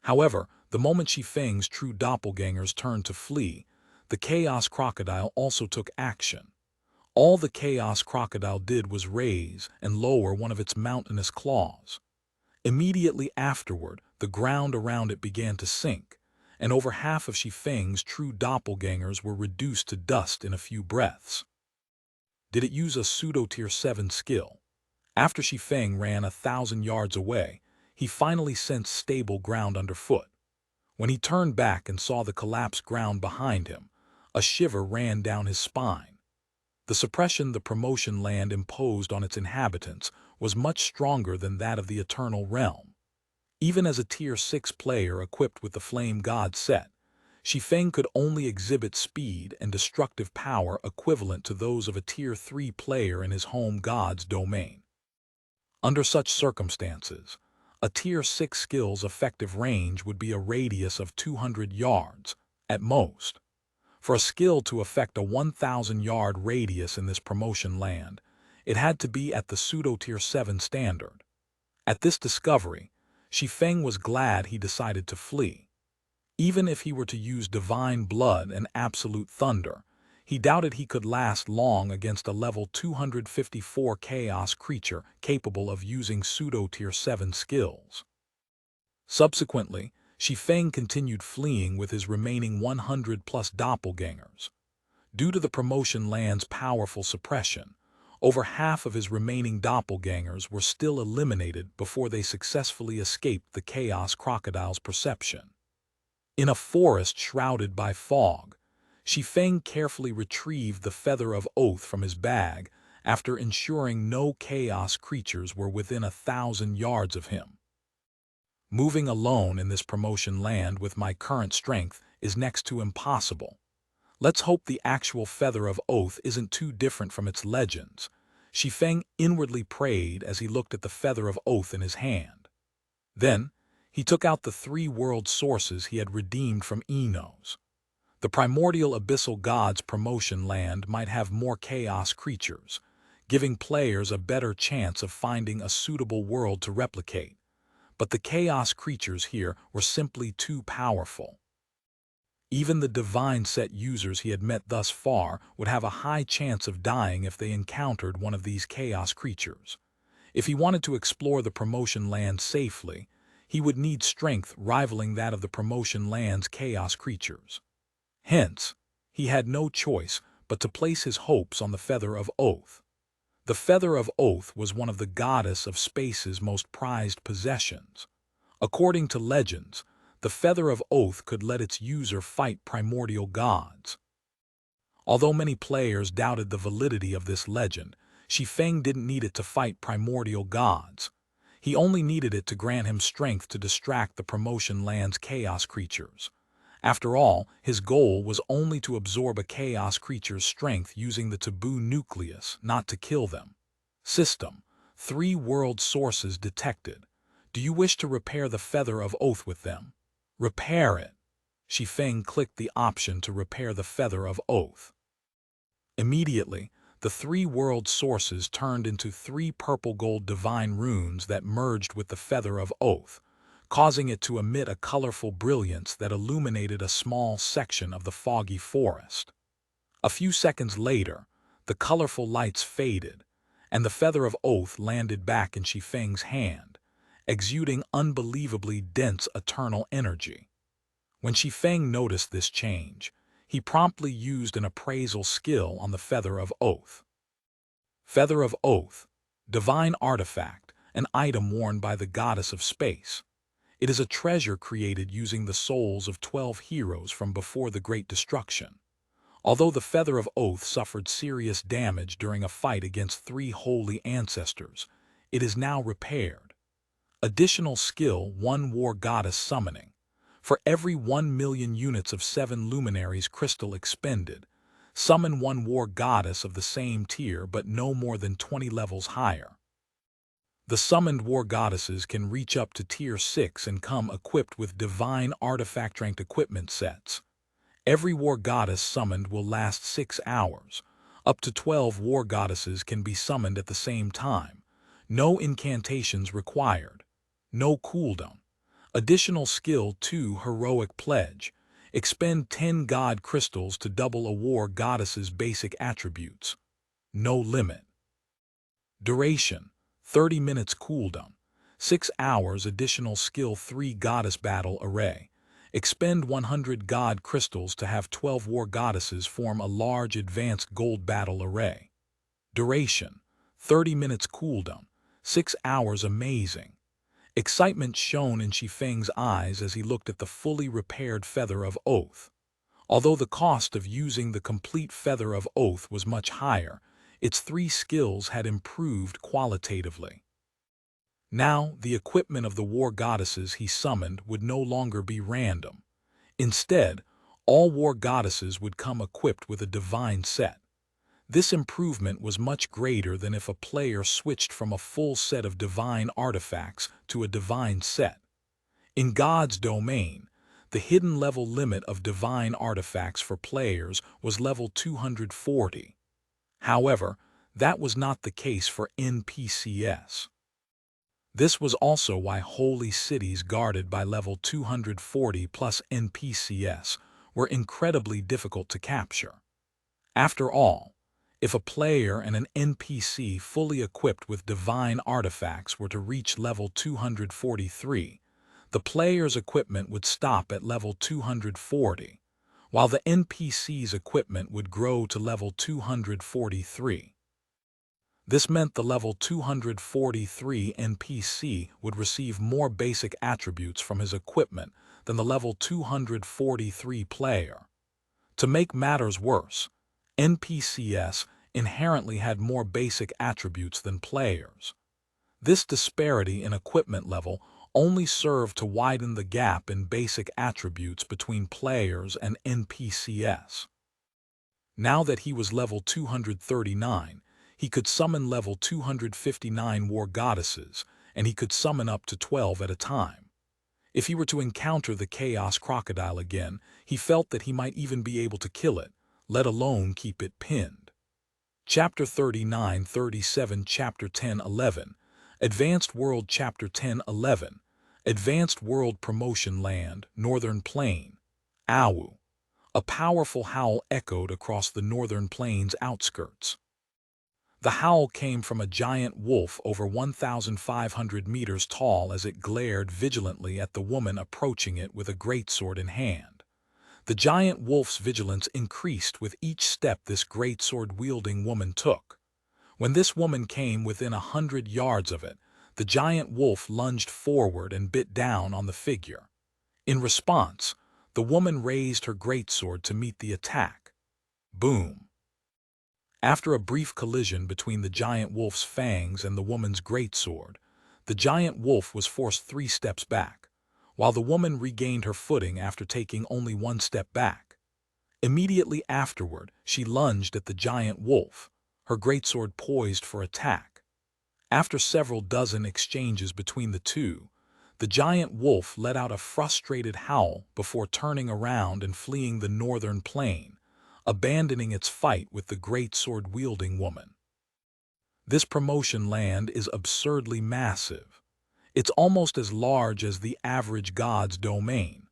However, the moment Shi Feng's true doppelgangers turned to flee, the Chaos Crocodile also took action. All the Chaos Crocodile did was raise and lower one of its mountainous claws. Immediately afterward, the ground around it began to sink, and over half of Shi Feng's true doppelgangers were reduced to dust in a few breaths. Did it use a pseudo-tier 7 skill? After Shi Feng ran 1,000 yards away, he finally sensed stable ground underfoot. When he turned back and saw the collapsed ground behind him, a shiver ran down his spine. The suppression the promotion land imposed on its inhabitants was much stronger than that of the Eternal Realm. Even as a Tier 6 player equipped with the Flame God set, Shi Feng could only exhibit speed and destructive power equivalent to those of a Tier 3 player in his home god's domain. Under such circumstances, a Tier 6 skill's effective range would be a radius of 200 yards, at most. For a skill to affect a 1,000-yard radius in this promotion land, it had to be at the pseudo-tier 7 standard. At this discovery, Shi Feng was glad he decided to flee. Even if he were to use divine blood and absolute thunder, he doubted he could last long against a level 254 chaos creature capable of using pseudo-tier 7 skills. Subsequently, Shi Feng continued fleeing with his remaining 100-plus doppelgangers. Due to the promotion land's powerful suppression, over half of his remaining doppelgangers were still eliminated before they successfully escaped the Chaos Crocodile's perception. In a forest shrouded by fog, Shi Feng carefully retrieved the Feather of Oath from his bag after ensuring no chaos creatures were within 1,000 yards of him. Moving alone in this promotion land with my current strength is next to impossible. Let's hope the actual Feather of Oath isn't too different from its legends. Shi Feng inwardly prayed as he looked at the Feather of Oath in his hand. Then, he took out the 3 world sources he had redeemed from Enos. The primordial abyssal god's promotion land might have more chaos creatures, giving players a better chance of finding a suitable world to replicate. But the chaos creatures here were simply too powerful. Even the divine set users he had met thus far would have a high chance of dying if they encountered one of these chaos creatures. If he wanted to explore the promotion land safely, he would need strength rivaling that of the promotion land's chaos creatures. Hence, he had no choice but to place his hopes on the Feather of Oath. The Feather of Oath was one of the goddess of space's most prized possessions. According to legends, the Feather of Oath could let its user fight primordial gods. Although many players doubted the validity of this legend, Shi Feng didn't need it to fight primordial gods. He only needed it to grant him strength to distract the promotion land's chaos creatures. After all, his goal was only to absorb a chaos creature's strength using the taboo nucleus, not to kill them. System: 3 world sources detected. Do you wish to repair the Feather of Oath with them? Repair it. Shi Feng clicked the option to repair the Feather of Oath. Immediately, the 3 world sources turned into 3 purple-gold divine runes that merged with the Feather of Oath, causing it to emit a colorful brilliance that illuminated a small section of the foggy forest. A few seconds later, the colorful lights faded, and the Feather of Oath landed back in Shi Feng's hand, exuding unbelievably dense eternal energy. When Shi Feng noticed this change, he promptly used an appraisal skill on the Feather of Oath. Feather of Oath, divine artifact, an item worn by the goddess of space. It is a treasure created using the souls of 12 heroes from before the Great Destruction. Although the Feather of Oath suffered serious damage during a fight against 3 holy ancestors, it is now repaired. Additional skill: 1 War Goddess Summoning. For every 1 million units of 7 luminaries crystal expended, summon 1 war goddess of the same tier but no more than 20 levels higher. The summoned war goddesses can reach up to tier 6 and come equipped with divine artifact-ranked equipment sets. Every war goddess summoned will last 6 hours. Up to 12 war goddesses can be summoned at the same time. No incantations required. No cooldown. Additional skill: 2 Heroic Pledge. Expend 10 god crystals to double a war goddess's basic attributes. No limit. Duration: 30 minutes cooldown. 6 hours. Additional skill: 3 Goddess Battle Array. Expend 100 god crystals to have 12 war goddesses form a large advanced gold battle array. Duration: 30 minutes cooldown. 6 hours. Amazing. Excitement shone in Shi Feng's eyes as he looked at the fully repaired Feather of Oath. Although the cost of using the complete Feather of Oath was much higher, its 3 skills had improved qualitatively. Now, the equipment of the war goddesses he summoned would no longer be random. Instead, all war goddesses would come equipped with a divine set. This improvement was much greater than if a player switched from a full set of divine artifacts to a divine set. In God's domain, the hidden level limit of divine artifacts for players was level 240. However, that was not the case for NPCs. This was also why holy cities guarded by level 240 plus NPCs were incredibly difficult to capture. After all, if a player and an NPC fully equipped with divine artifacts were to reach level 243, the player's equipment would stop at level 240, while the NPC's equipment would grow to level 243. This meant the level 243 NPC would receive more basic attributes from his equipment than the level 243 player. To make matters worse, NPCs inherently had more basic attributes than players. This disparity in equipment level only served to widen the gap in basic attributes between players and NPCs. Now that he was level 239, he could summon level 259 war goddesses, and he could summon up to 12 at a time. If he were to encounter the Chaos Crocodile again, he felt that he might even be able to kill it, let alone keep it pinned. Chapter 39-37 Chapter 10-11 Advanced World Chapter 10-11 Advanced World Promotion Land, Northern Plain, Awu. A powerful howl echoed across the Northern Plain's outskirts. The howl came from a giant wolf over 1,500 meters tall as it glared vigilantly at the woman approaching it with a greatsword in hand. The giant wolf's vigilance increased with each step this greatsword-wielding woman took. When this woman came within 100 yards of it, the giant wolf lunged forward and bit down on the figure. In response, the woman raised her greatsword to meet the attack. Boom! After a brief collision between the giant wolf's fangs and the woman's greatsword, the giant wolf was forced 3 steps back, while the woman regained her footing after taking only 1 step back. Immediately afterward, she lunged at the giant wolf, her greatsword poised for attack. After several dozen exchanges between the two, the giant wolf let out a frustrated howl before turning around and fleeing the northern plain, abandoning its fight with the greatsword-wielding woman. This promotion land is absurdly massive. It's almost as large as the average god's domain.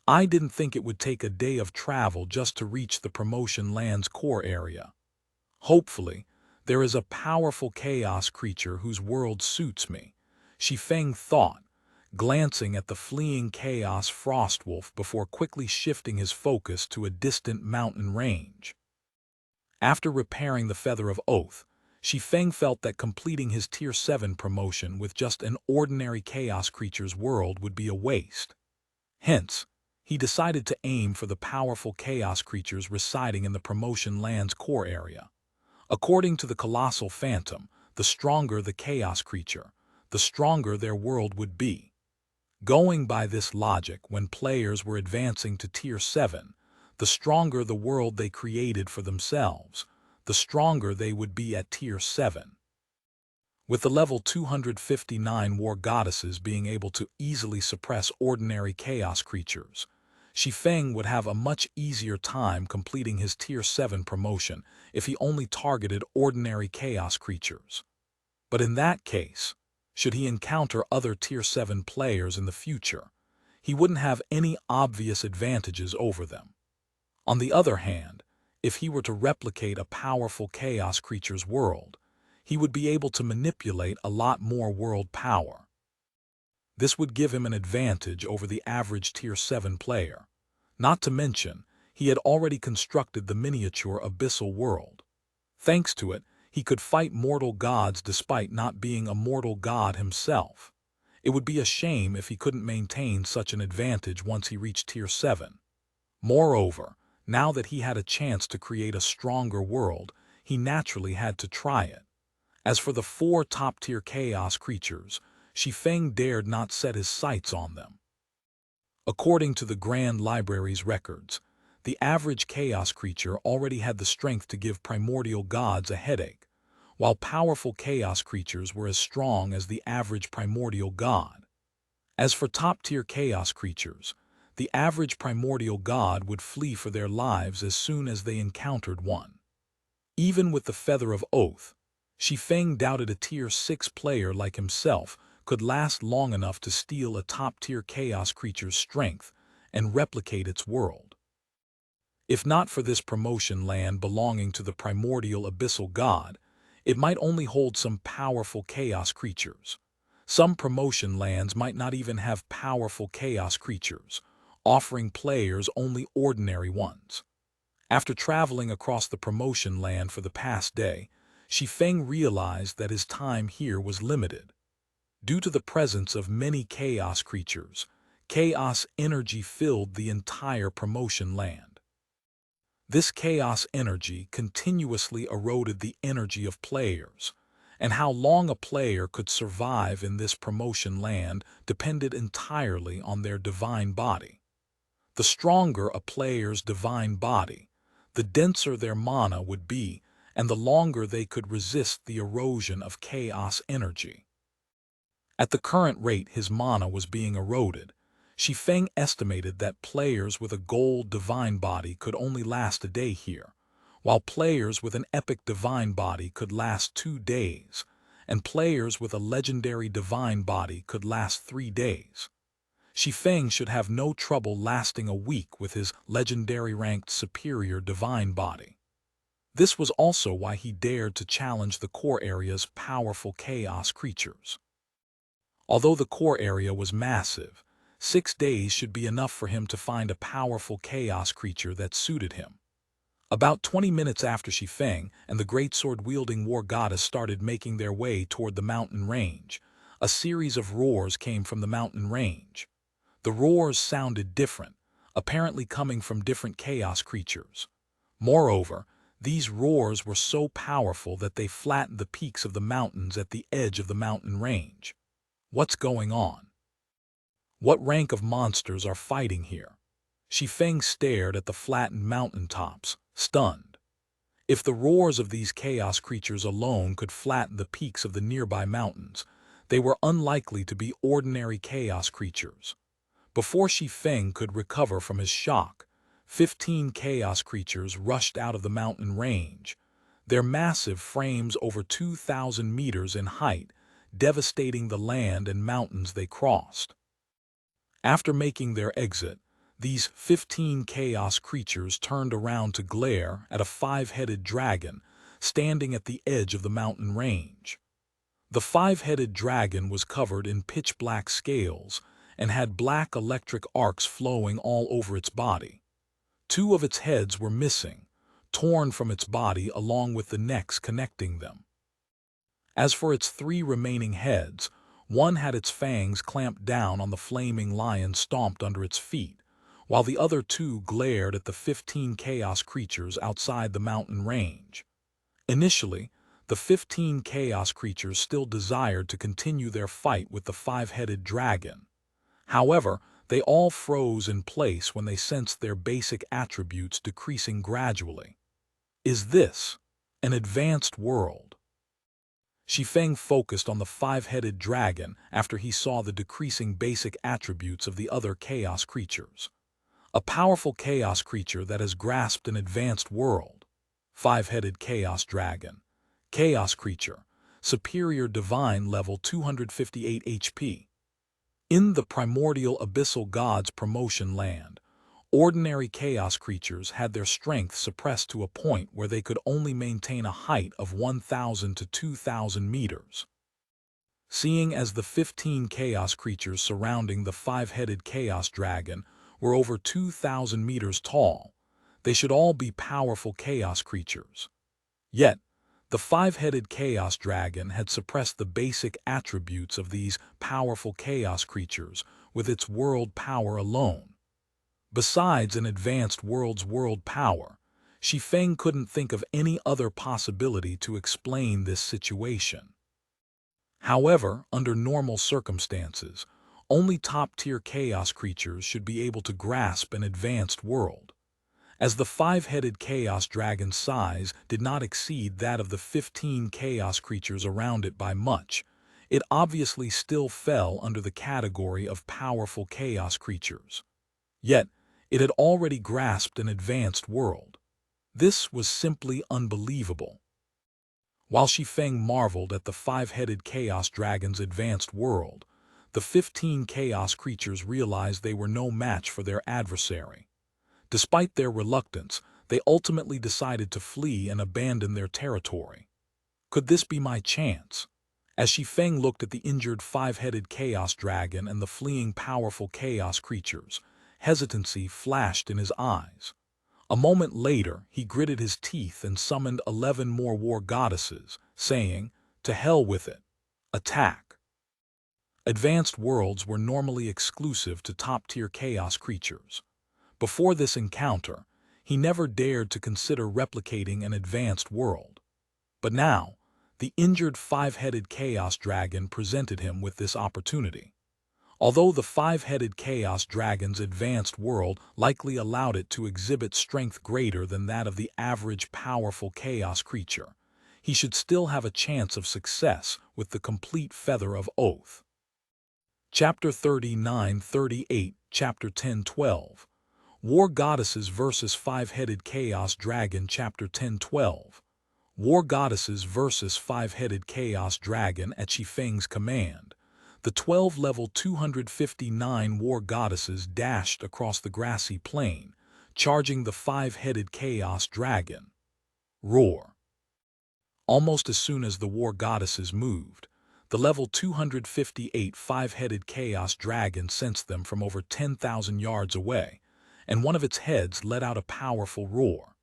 I didn't think it would take a day of travel just to reach the promotion land's core area. Hopefully, there is a powerful chaos creature whose world suits me, Shi Feng thought, glancing at the fleeing chaos frostwolf before quickly shifting his focus to a distant mountain range. After repairing the Feather of Oath, Shi Feng felt that completing his Tier 7 promotion with just an ordinary chaos creature's world would be a waste. Hence, he decided to aim for the powerful chaos creatures residing in the promotion land's core area. According to the colossal phantom, the stronger the chaos creature, the stronger their world would be. Going by this logic, when players were advancing to Tier 7, the stronger the world they created for themselves, the stronger they would be at Tier 7. With the level 259 war goddesses being able to easily suppress ordinary chaos creatures, Shi Feng would have a much easier time completing his Tier 7 promotion if he only targeted ordinary chaos creatures. But in that case, should he encounter other Tier 7 players in the future, he wouldn't have any obvious advantages over them. On the other hand, if he were to replicate a powerful chaos creature's world, he would be able to manipulate a lot more world power. This would give him an advantage over the average Tier 7 player. Not to mention, he had already constructed the miniature abyssal world. Thanks to it, he could fight mortal gods despite not being a mortal god himself. It would be a shame if he couldn't maintain such an advantage once he reached Tier 7. Moreover, now that he had a chance to create a stronger world, he naturally had to try it. As for the 4 top-tier chaos creatures, Shi Feng dared not set his sights on them. According to the Grand Library's records, the average chaos creature already had the strength to give primordial gods a headache, while powerful chaos creatures were as strong as the average primordial god. As for top-tier chaos creatures, the average primordial god would flee for their lives as soon as they encountered one. Even with the Feather of Oath, Shi Feng doubted a Tier 6 player like himself could last long enough to steal a top-tier chaos creature's strength and replicate its world. If not for this promotion land belonging to the primordial abyssal god, it might only hold some powerful chaos creatures. Some promotion lands might not even have powerful chaos creatures, offering players only ordinary ones. After traveling across the promotion land for the past day, Shi Feng realized that his time here was limited. Due to the presence of many chaos creatures, chaos energy filled the entire promotion land. This chaos energy continuously eroded the energy of players, and how long a player could survive in this promotion land depended entirely on their divine body. The stronger a player's divine body, the denser their mana would be, and the longer they could resist the erosion of chaos energy. At the current rate his mana was being eroded, Shi Feng estimated that players with a gold divine body could only last a day here, while players with an epic divine body could last 2 days, and players with a legendary divine body could last 3 days. Shi Feng should have no trouble lasting a week with his legendary-ranked superior divine body. This was also why he dared to challenge the core area's powerful chaos creatures. Although the core area was massive, 6 days should be enough for him to find a powerful chaos creature that suited him. About 20 minutes after Shi Feng and the great sword-wielding war goddess started making their way toward the mountain range, a series of roars came from the mountain range. The roars sounded different, apparently coming from different chaos creatures. Moreover, these roars were so powerful that they flattened the peaks of the mountains at the edge of the mountain range. What's going on? What rank of monsters are fighting here? Shi Feng stared at the flattened mountaintops, stunned. If the roars of these chaos creatures alone could flatten the peaks of the nearby mountains, they were unlikely to be ordinary chaos creatures. Before Shi Feng could recover from his shock, 15 chaos creatures rushed out of the mountain range, their massive frames over 2,000 meters in height, devastating the land and mountains they crossed. After making their exit, these 15 chaos creatures turned around to glare at a five-headed dragon standing at the edge of the mountain range. The five-headed dragon was covered in pitch-black scales and had black electric arcs flowing all over its body. 2 of its heads were missing, torn from its body along with the necks connecting them. As for its 3 remaining heads, one had its fangs clamped down on the flaming lion stomped under its feet, while the other 2 glared at the 15 chaos creatures outside the mountain range. Initially, the 15 chaos creatures still desired to continue their fight with the five-headed dragon. However, they all froze in place when they sensed their basic attributes decreasing gradually. Is this an advanced world? Shi Feng focused on the five-headed dragon after he saw the decreasing basic attributes of the other chaos creatures. A powerful chaos creature that has grasped an advanced world. Five-headed chaos dragon. Chaos creature. Superior divine level 258 HP. In the primordial abyssal gods promotion land, ordinary chaos creatures had their strength suppressed to a point where they could only maintain a height of 1,000 to 2,000 meters. Seeing as the 15 chaos creatures surrounding the five-headed chaos dragon were over 2,000 meters tall, they should all be powerful chaos creatures. Yet, the five-headed chaos dragon had suppressed the basic attributes of these powerful chaos creatures with its world power alone. Besides an advanced world's world power, Shi Feng couldn't think of any other possibility to explain this situation. However, under normal circumstances, only top-tier chaos creatures should be able to grasp an advanced world. As the five-headed chaos dragon's size did not exceed that of the 15 chaos creatures around it by much, it obviously still fell under the category of powerful chaos creatures. Yet, it had already grasped an advanced world. This was simply unbelievable. While Shi Feng marveled at the five-headed chaos dragon's advanced world, the 15 chaos creatures realized they were no match for their adversary. Despite their reluctance, they ultimately decided to flee and abandon their territory. Could this be my chance? As Shi Feng looked at the injured five-headed chaos dragon and the fleeing powerful chaos creatures, hesitancy flashed in his eyes. A moment later, he gritted his teeth and summoned 11 more war goddesses, saying, "To hell with it. Attack." Advanced worlds were normally exclusive to top-tier chaos creatures. Before this encounter, he never dared to consider replicating an advanced world. But now, the injured five-headed chaos dragon presented him with this opportunity. Although the five-headed chaos dragon's advanced world likely allowed it to exhibit strength greater than that of the average powerful chaos creature, he should still have a chance of success with the complete Feather of Oath. Chapter 39-38, Chapter 10-12. War Goddesses vs. Five-Headed Chaos Dragon. Chapter 10-12. War Goddesses vs. Five-Headed Chaos Dragon. At Shi Feng's command, the 12-level 259 war goddesses dashed across the grassy plain, charging the five-headed chaos dragon. Roar! Almost as soon as the war goddesses moved, the level 258 five-headed chaos dragon sensed them from over 10,000 yards away, and one of its heads let out a powerful roar.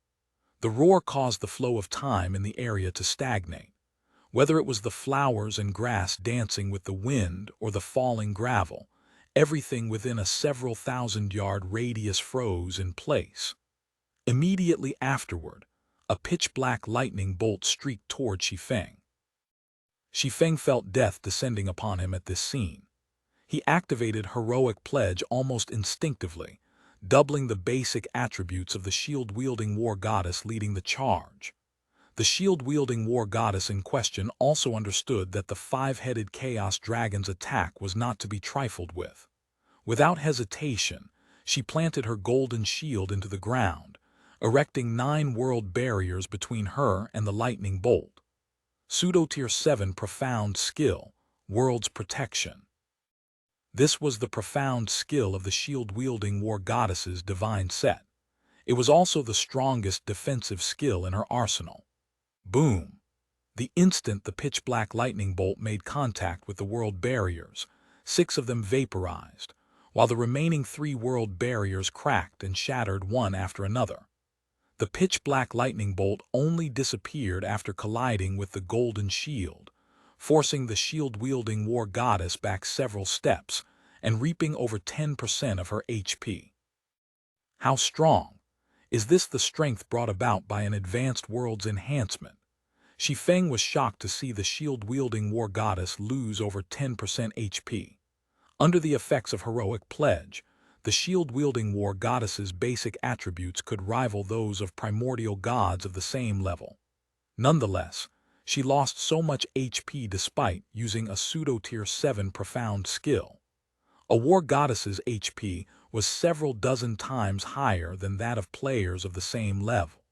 The roar caused the flow of time in the area to stagnate. Whether it was the flowers and grass dancing with the wind or the falling gravel, everything within a several thousand-yard radius froze in place. Immediately afterward, a pitch-black lightning bolt streaked toward Shi Feng. Shi Feng felt death descending upon him at this scene. He activated Heroic Pledge almost instinctively, doubling the basic attributes of the shield-wielding war goddess leading the charge. The shield-wielding war goddess in question also understood that the five-headed chaos dragon's attack was not to be trifled with. Without hesitation, she planted her golden shield into the ground, erecting 9 world barriers between her and the lightning bolt. Pseudo-Tier 7 Profound Skill, World's Protection. This was the profound skill of the shield-wielding war goddess's divine set. It was also the strongest defensive skill in her arsenal. Boom! The instant the pitch-black lightning bolt made contact with the world barriers, 6 of them vaporized, while the remaining 3 world barriers cracked and shattered one after another. The pitch-black lightning bolt only disappeared after colliding with the golden shield, forcing the shield-wielding war goddess back several steps and reaping over 10% of her HP. How strong? Is this the strength brought about by an advanced world's enhancement? Shi Feng was shocked to see the shield-wielding war goddess lose over 10% HP. Under the effects of Heroic Pledge, the shield-wielding war goddess's basic attributes could rival those of primordial gods of the same level. Nonetheless, she lost so much HP despite using a pseudo-Tier 7 profound skill. A war goddess's HP was several dozen times higher than that of players of the same level.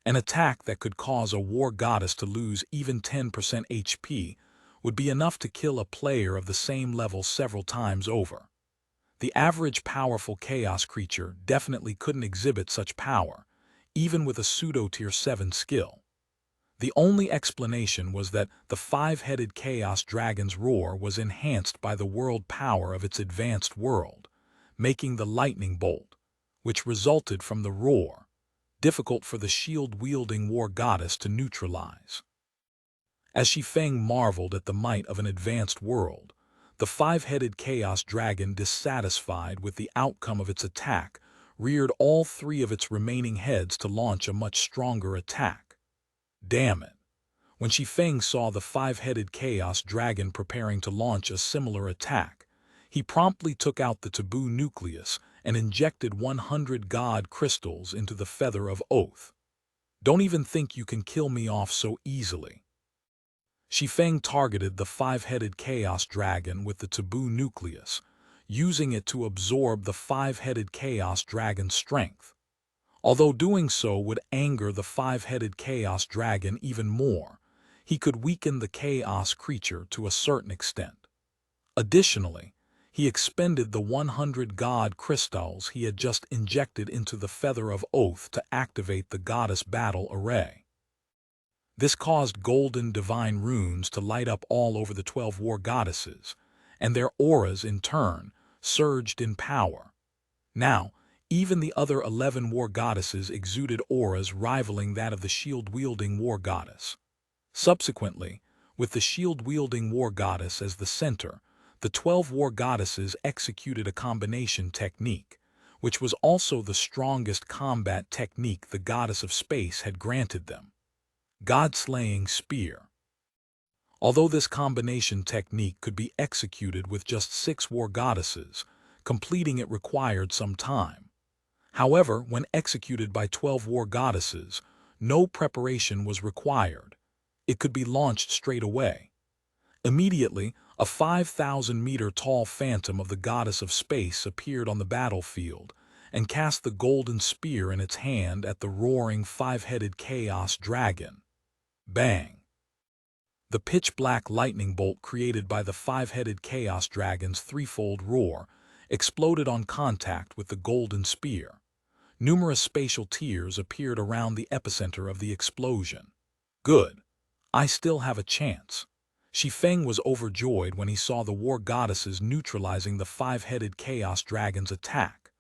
An attack that could cause a war goddess to lose even 10% HP would be enough to kill a player of the same level several times over. The average powerful chaos creature definitely couldn't exhibit such power, even with a pseudo-Tier 7 skill. The only explanation was that the five-headed chaos dragon's roar was enhanced by the world power of its advanced world, making the lightning bolt, which resulted from the roar, difficult for the shield-wielding war goddess to neutralize. As Shi Feng marveled at the might of an advanced world, the five-headed chaos dragon, dissatisfied with the outcome of its attack, reared all 3 of its remaining heads to launch a much stronger attack. Damn it! When Shi Feng saw the five-headed chaos dragon preparing to launch a similar attack, he promptly took out the taboo nucleus and injected 100 god crystals into the feather of oath. Don't even think you can kill me off so easily. Shi Feng targeted the five-headed chaos dragon with the taboo nucleus, using it to absorb the five-headed chaos dragon's strength. Although doing so would anger the five-headed chaos dragon even more, he could weaken the chaos creature to a certain extent. Additionally, he expended the 100 god crystals he had just injected into the Feather of Oath to activate the goddess battle array. This caused golden divine runes to light up all over the 12 war goddesses, and their auras in turn surged in power. Now, even the other 11 war goddesses exuded auras rivaling that of the shield-wielding war goddess. Subsequently, with the shield-wielding war goddess as the center, the 12 war goddesses executed a combination technique, which was also the strongest combat technique the goddess of space had granted them: God-slaying spear. Although this combination technique could be executed with just 6 war goddesses, completing it required some time. However, when executed by 12 war goddesses, no preparation was required. It could be launched straight away. Immediately, a 5,000-meter-tall phantom of the goddess of space appeared on the battlefield and cast the golden spear in its hand at the roaring five-headed chaos dragon. Bang! The pitch-black lightning bolt created by the five-headed chaos dragon's threefold roar exploded on contact with the golden spear. Numerous spatial tiers appeared around the epicenter of the explosion. Good. I still have a chance. Shi Feng was overjoyed when he saw the war goddesses neutralizing the five-headed chaos dragon's attack.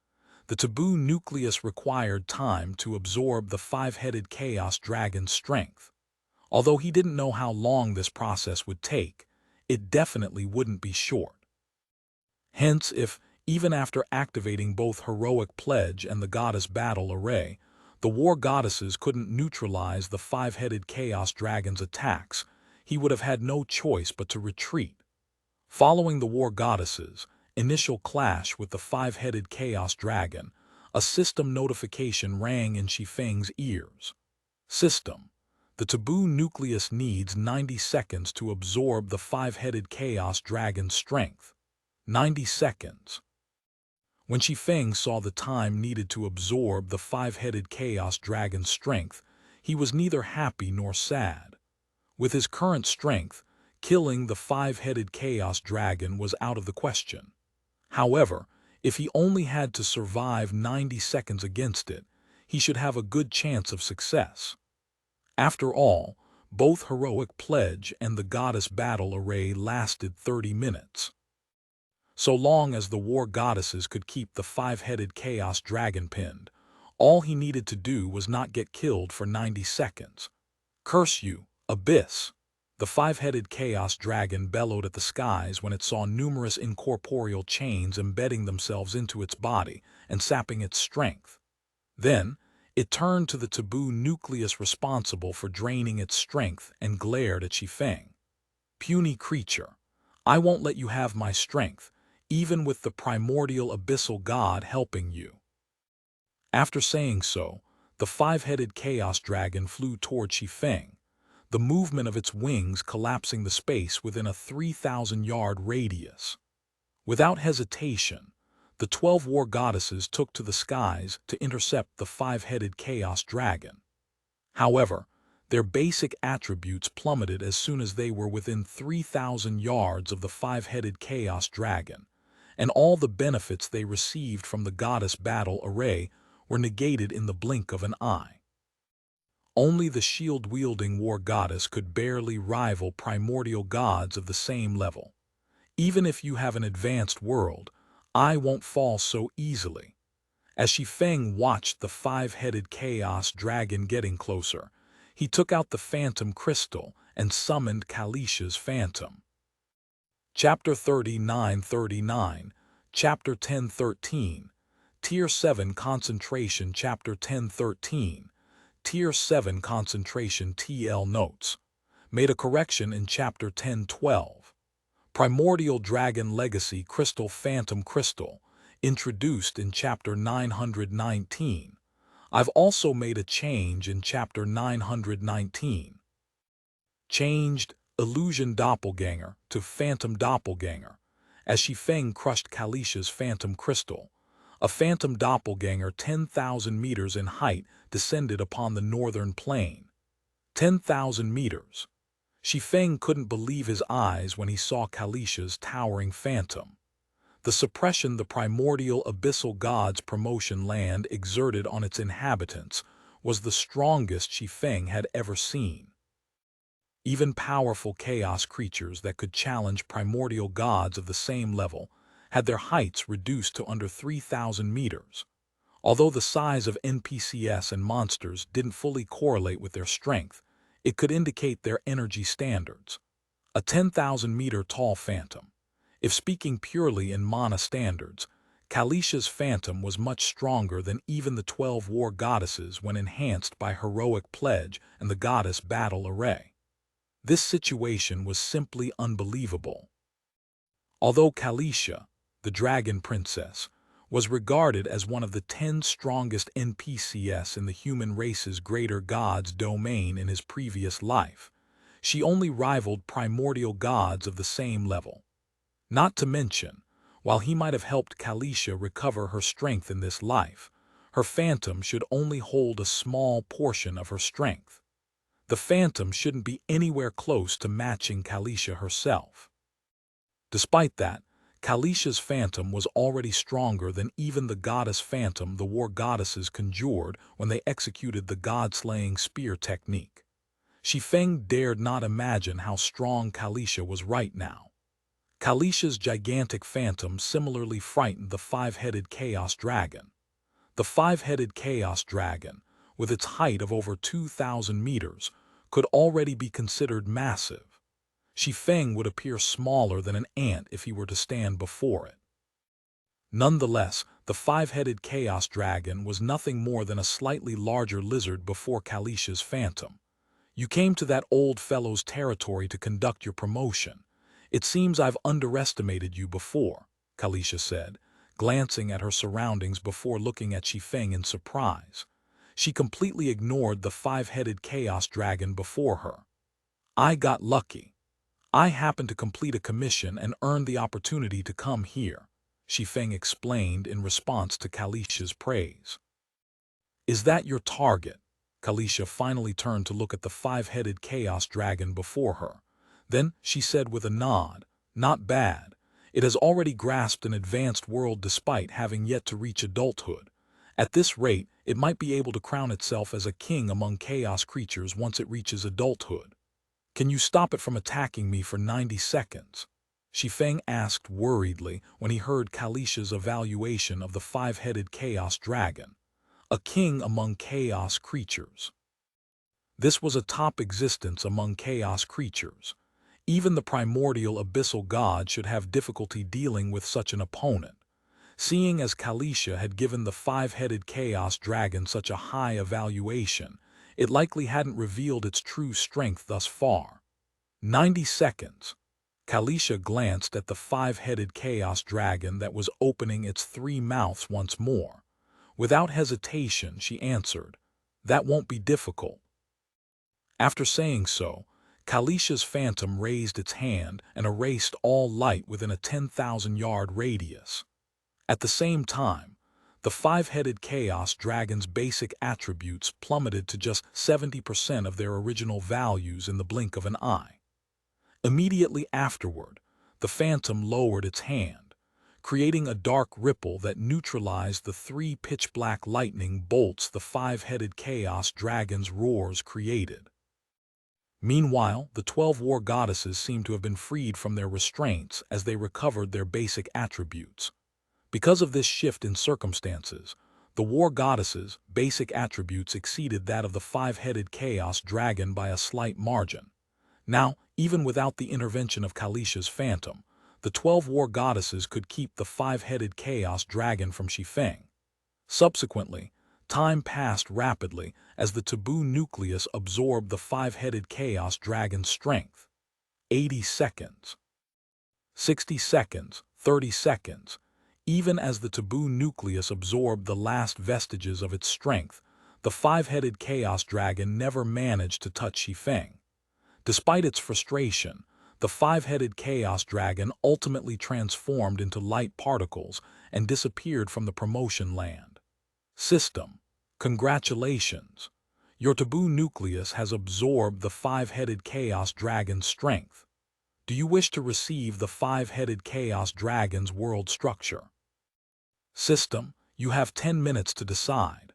The taboo nucleus required time to absorb the five-headed chaos dragon's strength. Although he didn't know how long this process would take, it definitely wouldn't be short. Hence, if, even after activating both Heroic Pledge and the Goddess Battle Array, the War Goddesses couldn't neutralize the five-headed Chaos Dragon's attacks, he would have had no choice but to retreat. Following the War Goddesses' initial clash with the five-headed Chaos Dragon, a system notification rang in Shi Feng's ears. System: the taboo nucleus needs 90 seconds to absorb the five-headed Chaos Dragon's strength. 90 seconds. When Shi Feng saw the time needed to absorb the five-headed Chaos Dragon's strength, he was neither happy nor sad. With his current strength, killing the five-headed Chaos Dragon was out of the question. However, if he only had to survive 90 seconds against it, he should have a good chance of success. After all, both Heroic Pledge and the Goddess Battle Array lasted 30 minutes. So long as the War Goddesses could keep the five-headed Chaos Dragon pinned, all he needed to do was not get killed for 90 seconds. Curse you, Abyss! The five-headed Chaos Dragon bellowed at the skies when it saw numerous incorporeal chains embedding themselves into its body and sapping its strength. Then, it turned to the taboo nucleus responsible for draining its strength and glared at Shi Feng. Puny creature, I won't let you have my strength, even with the primordial abyssal god helping you. After saying so, the five-headed Chaos Dragon flew toward Shi Feng, the movement of its wings collapsing the space within a 3,000-yard radius. Without hesitation, the 12 War Goddesses took to the skies to intercept the five-headed Chaos Dragon. However, their basic attributes plummeted as soon as they were within 3,000 yards of the five-headed Chaos Dragon, and all the benefits they received from the Goddess Battle Array were negated in the blink of an eye. Only the shield-wielding War Goddess could barely rival primordial gods of the same level. Even if you have an advanced world, I won't fall so easily. As Shi Feng watched the five-headed Chaos Dragon getting closer, he took out the Phantom Crystal and summoned Kalisha's Phantom. Chapter 3939, Chapter 1013, Tier 7 Concentration. Chapter 1013, Tier 7 Concentration. TL Notes. Made a correction in Chapter 1012. Primordial Dragon Legacy Crystal. Phantom Crystal, introduced in Chapter 919. I've also made a change in Chapter 919. Changed Illusion Doppelganger to Phantom Doppelganger. As Shi Feng crushed Kalisha's Phantom Crystal, a Phantom Doppelganger 10,000 meters in height descended upon the northern plain. 10,000 meters. Shi Feng couldn't believe his eyes when he saw Kalisha's towering phantom. The suppression the primordial abyssal god's promotion land exerted on its inhabitants was the strongest Shi Feng had ever seen. Even powerful chaos creatures that could challenge primordial gods of the same level had their heights reduced to under 3,000 meters. Although the size of NPCs and monsters didn't fully correlate with their strength, it could indicate their energy standards. A 10,000-meter tall phantom. If speaking purely in mana standards, Kalisha's Phantom was much stronger than even the 12 War Goddesses when enhanced by Heroic Pledge and the Goddess Battle Array. This situation was simply unbelievable. Although Kalisha, the Dragon Princess, was regarded as one of the 10 strongest NPCs in the human race's greater god's domain in his previous life, she only rivaled primordial gods of the same level. Not to mention, while he might have helped Kalisha recover her strength in this life, her phantom should only hold a small portion of her strength. The phantom shouldn't be anywhere close to matching Kalisha herself. Despite that, Kalisha's phantom was already stronger than even the goddess phantom the War Goddesses conjured when they executed the god-slaying spear technique. Shi Feng dared not imagine how strong Kalisha was right now. Kalisha's gigantic phantom similarly frightened the five-headed Chaos Dragon. The five-headed Chaos Dragon, with its height of over 2,000 meters, could already be considered massive. Shi Feng would appear smaller than an ant if he were to stand before it. Nonetheless, the five-headed Chaos Dragon was nothing more than a slightly larger lizard before Kalish's phantom. You came to that old fellow's territory to conduct your promotion. It seems I've underestimated you before, Kalisha said, glancing at her surroundings before looking at Shi Feng in surprise. She completely ignored the five-headed Chaos Dragon before her. I got lucky. I happened to complete a commission and earned the opportunity to come here, Shi Feng explained in response to Kalisha's praise. Is that your target? Kalisha finally turned to look at the five-headed Chaos Dragon before her. Then she said with a nod, not bad. It has already grasped an advanced world despite having yet to reach adulthood. At this rate, it might be able to crown itself as a king among chaos creatures once it reaches adulthood. Can you stop it from attacking me for 90 seconds? Shi Feng asked worriedly when he heard Kalisha's evaluation of the five-headed Chaos Dragon. A king among chaos creatures. This was a top existence among chaos creatures. Even the primordial abyssal god should have difficulty dealing with such an opponent. Seeing as Kalisha had given the five-headed Chaos Dragon such a high evaluation, it likely hadn't revealed its true strength thus far. 90 seconds. Kalisha glanced at the five-headed Chaos Dragon that was opening its three mouths once more. Without hesitation, she answered, that won't be difficult. After saying so, Kalisha's phantom raised its hand and erased all light within a 10,000-yard radius. At the same time, the five-headed Chaos Dragon's basic attributes plummeted to just 70% of their original values in the blink of an eye. Immediately afterward, the phantom lowered its hand, creating a dark ripple that neutralized the three pitch-black lightning bolts the five-headed Chaos Dragon's roars created. Meanwhile, the 12 war goddesses seemed to have been freed from their restraints as they recovered their basic attributes. Because of this shift in circumstances, the war goddesses' basic attributes exceeded that of the five-headed Chaos Dragon by a slight margin. Now, even without the intervention of Kalisha's phantom, the 12 war goddesses could keep the five-headed Chaos Dragon from Shi Feng. Subsequently, time passed rapidly as the taboo nucleus absorbed the five-headed Chaos Dragon's strength. 80 seconds. 60 seconds, 30 seconds. Even as the taboo nucleus absorbed the last vestiges of its strength, the five-headed Chaos Dragon never managed to touch Shi Feng. Despite its frustration, the five-headed Chaos Dragon ultimately transformed into light particles and disappeared from the promotion land. System, congratulations. Your taboo nucleus has absorbed the five-headed Chaos Dragon's strength. Do you wish to receive the five-headed Chaos Dragon's world structure? System, you have 10 minutes to decide.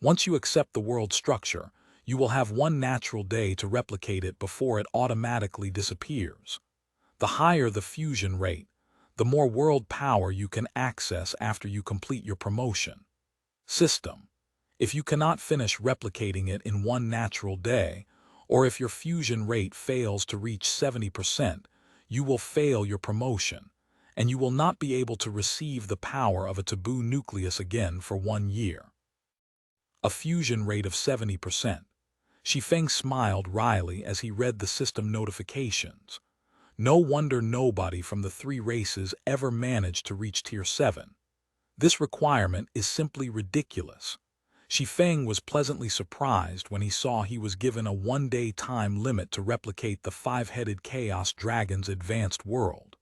Once you accept the world structure, you will have one natural day to replicate it before it automatically disappears. The higher the fusion rate, the more world power you can access after you complete your promotion. System, if you cannot finish replicating it in one natural day, or if your fusion rate fails to reach 70%, you will fail your promotion, and you will not be able to receive the power of a taboo nucleus again for 1 year. A fusion rate of 70%. Shi Feng smiled wryly as he read the system notifications. No wonder nobody from the three races ever managed to reach Tier 7. This requirement is simply ridiculous. Shi Feng was pleasantly surprised when he saw he was given a 1-day time limit to replicate the five-headed Chaos Dragon's advanced world.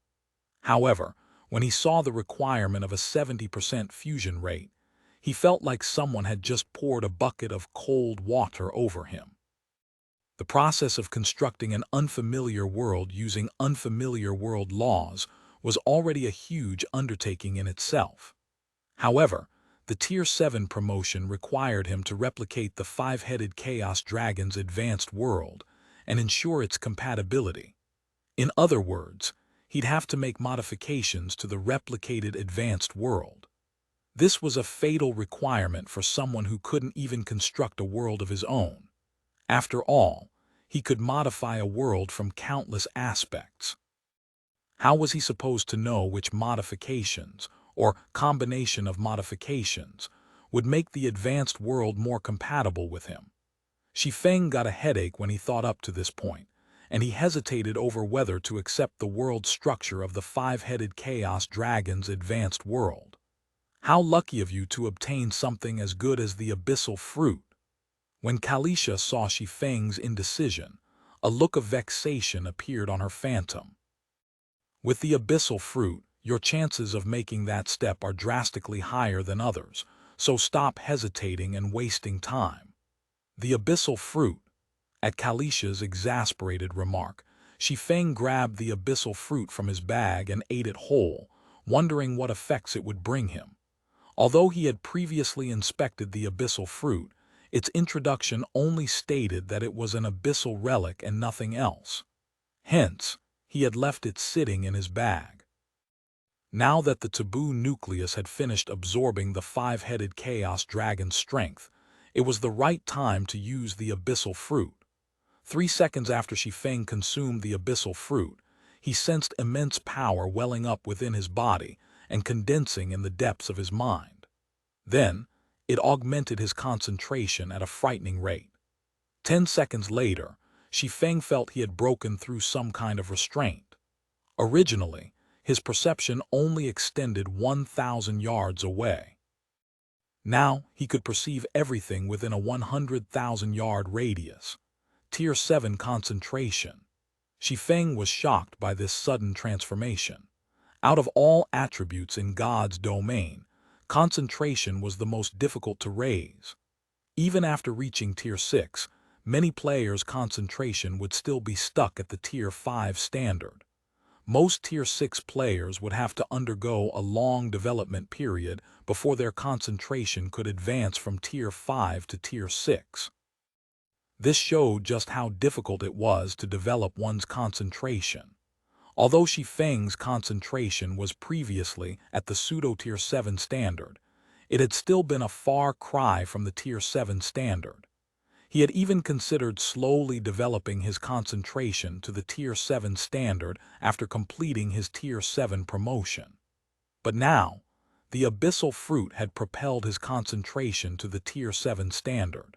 However, when he saw the requirement of a 70% fusion rate, he felt like someone had just poured a bucket of cold water over him. The process of constructing an unfamiliar world using unfamiliar world laws was already a huge undertaking in itself. However, the Tier 7 promotion required him to replicate the five-headed Chaos Dragon's advanced world and ensure its compatibility. In other words, he'd have to make modifications to the replicated advanced world. This was a fatal requirement for someone who couldn't even construct a world of his own. After all, he could modify a world from countless aspects. How was he supposed to know which modifications, or combination of modifications, would make the advanced world more compatible with him? Shi Feng got a headache when he thought up to this point, and he hesitated over whether to accept the world structure of the five-headed Chaos Dragon's advanced world. How lucky of you to obtain something as good as the abyssal fruit. When Kalisha saw Shi Feng's indecision, a look of vexation appeared on her phantom. With the abyssal fruit, your chances of making that step are drastically higher than others, so stop hesitating and wasting time. The abyssal fruit. At Kalisha's exasperated remark, Shi Feng grabbed the abyssal fruit from his bag and ate it whole, wondering what effects it would bring him. Although he had previously inspected the abyssal fruit, its introduction only stated that it was an abyssal relic and nothing else. Hence, he had left it sitting in his bag. Now that the taboo nucleus had finished absorbing the five-headed Chaos Dragon's strength, it was the right time to use the abyssal fruit. 3 seconds after Shi Feng consumed the abyssal fruit, he sensed immense power welling up within his body and condensing in the depths of his mind. Then, it augmented his concentration at a frightening rate. 10 seconds later, Shi Feng felt he had broken through some kind of restraint. Originally, his perception only extended 1,000 yards away. Now, he could perceive everything within a 100,000-yard radius. Tier 7 concentration. Shi Feng was shocked by this sudden transformation. Out of all attributes in God's domain, concentration was the most difficult to raise. Even after reaching Tier 6, many players' concentration would still be stuck at the Tier 5 standard. Most Tier 6 players would have to undergo a long development period before their concentration could advance from Tier 5 to Tier 6. This showed just how difficult it was to develop one's concentration. Although Shi Feng's concentration was previously at the pseudo-Tier 7 standard, it had still been a far cry from the Tier 7 standard. He had even considered slowly developing his concentration to the Tier 7 standard after completing his Tier 7 promotion. But now, the abyssal fruit had propelled his concentration to the Tier 7 standard.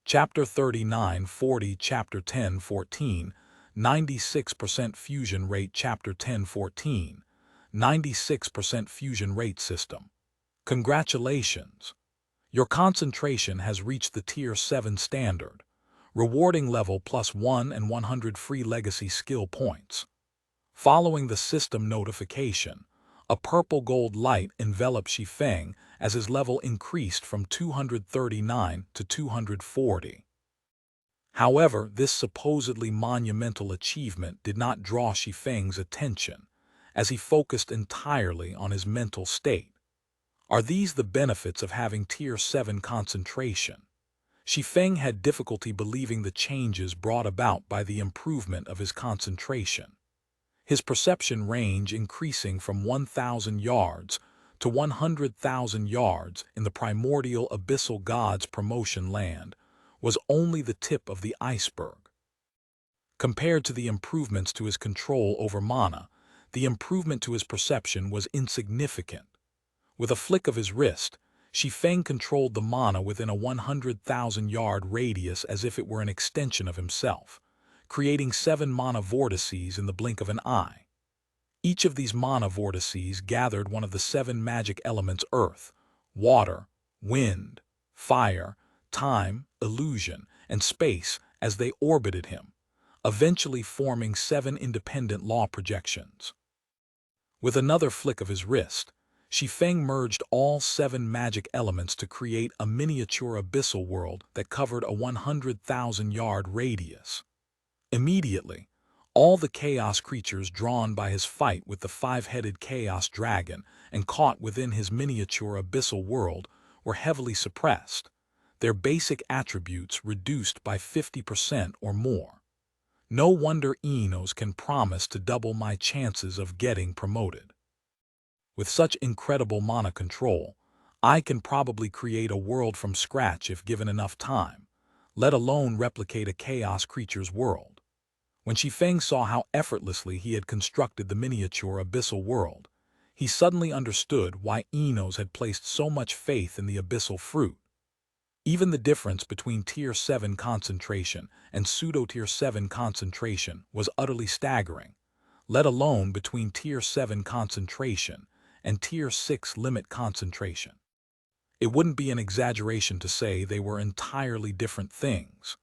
Chapter 39-40 Chapter 10-14 96% fusion rate Chapter 10-14 96% fusion rate system. Congratulations! Your concentration has reached the Tier 7 standard. Rewarding level +1 and 100 free legacy skill points. Following the system notification, a purple-gold light enveloped Shi Feng as his level increased from 239 to 240. However, this supposedly monumental achievement did not draw Shi Feng's attention, as he focused entirely on his mental state. Are these the benefits of having Tier 7 concentration? Shi Feng had difficulty believing the changes brought about by the improvement of his concentration. His perception range increasing from 1,000 yards to 100,000 yards in the primordial abyssal gods promotion land was only the tip of the iceberg. Compared to the improvements to his control over mana, the improvement to his perception was insignificant. With a flick of his wrist, Shi Feng controlled the mana within a 100,000-yard radius as if it were an extension of himself, creating 7 mana vortices in the blink of an eye. Each of these mana vortices gathered one of the 7 magic elements earth, water, wind, fire, time, illusion, and space as they orbited him, eventually forming 7 independent law projections. With another flick of his wrist, Shi Feng merged all 7 magic elements to create a miniature abyssal world that covered a 100,000-yard radius. Immediately, all the chaos creatures drawn by his fight with the 5-headed Chaos Dragon and caught within his miniature abyssal world were heavily suppressed, their basic attributes reduced by 50% or more. No wonder Enos can promise to double my chances of getting promoted. With such incredible mana control, I can probably create a world from scratch if given enough time, let alone replicate a chaos creature's world. When Shi Feng saw how effortlessly he had constructed the miniature abyssal world, he suddenly understood why Enos had placed so much faith in the abyssal fruit. Even the difference between Tier 7 concentration and Pseudo-Tier 7 concentration was utterly staggering, let alone between Tier 7 concentration and Tier 6 limit concentration. It wouldn't be an exaggeration to say they were entirely different things.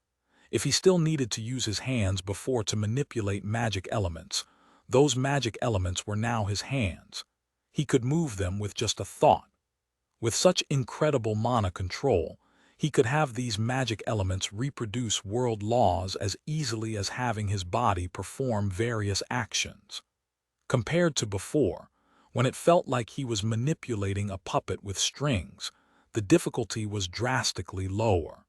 If he still needed to use his hands before to manipulate magic elements, those magic elements were now his hands. He could move them with just a thought. With such incredible mana control, he could have these magic elements reproduce world laws as easily as having his body perform various actions. Compared to before, when it felt like he was manipulating a puppet with strings, the difficulty was drastically lower.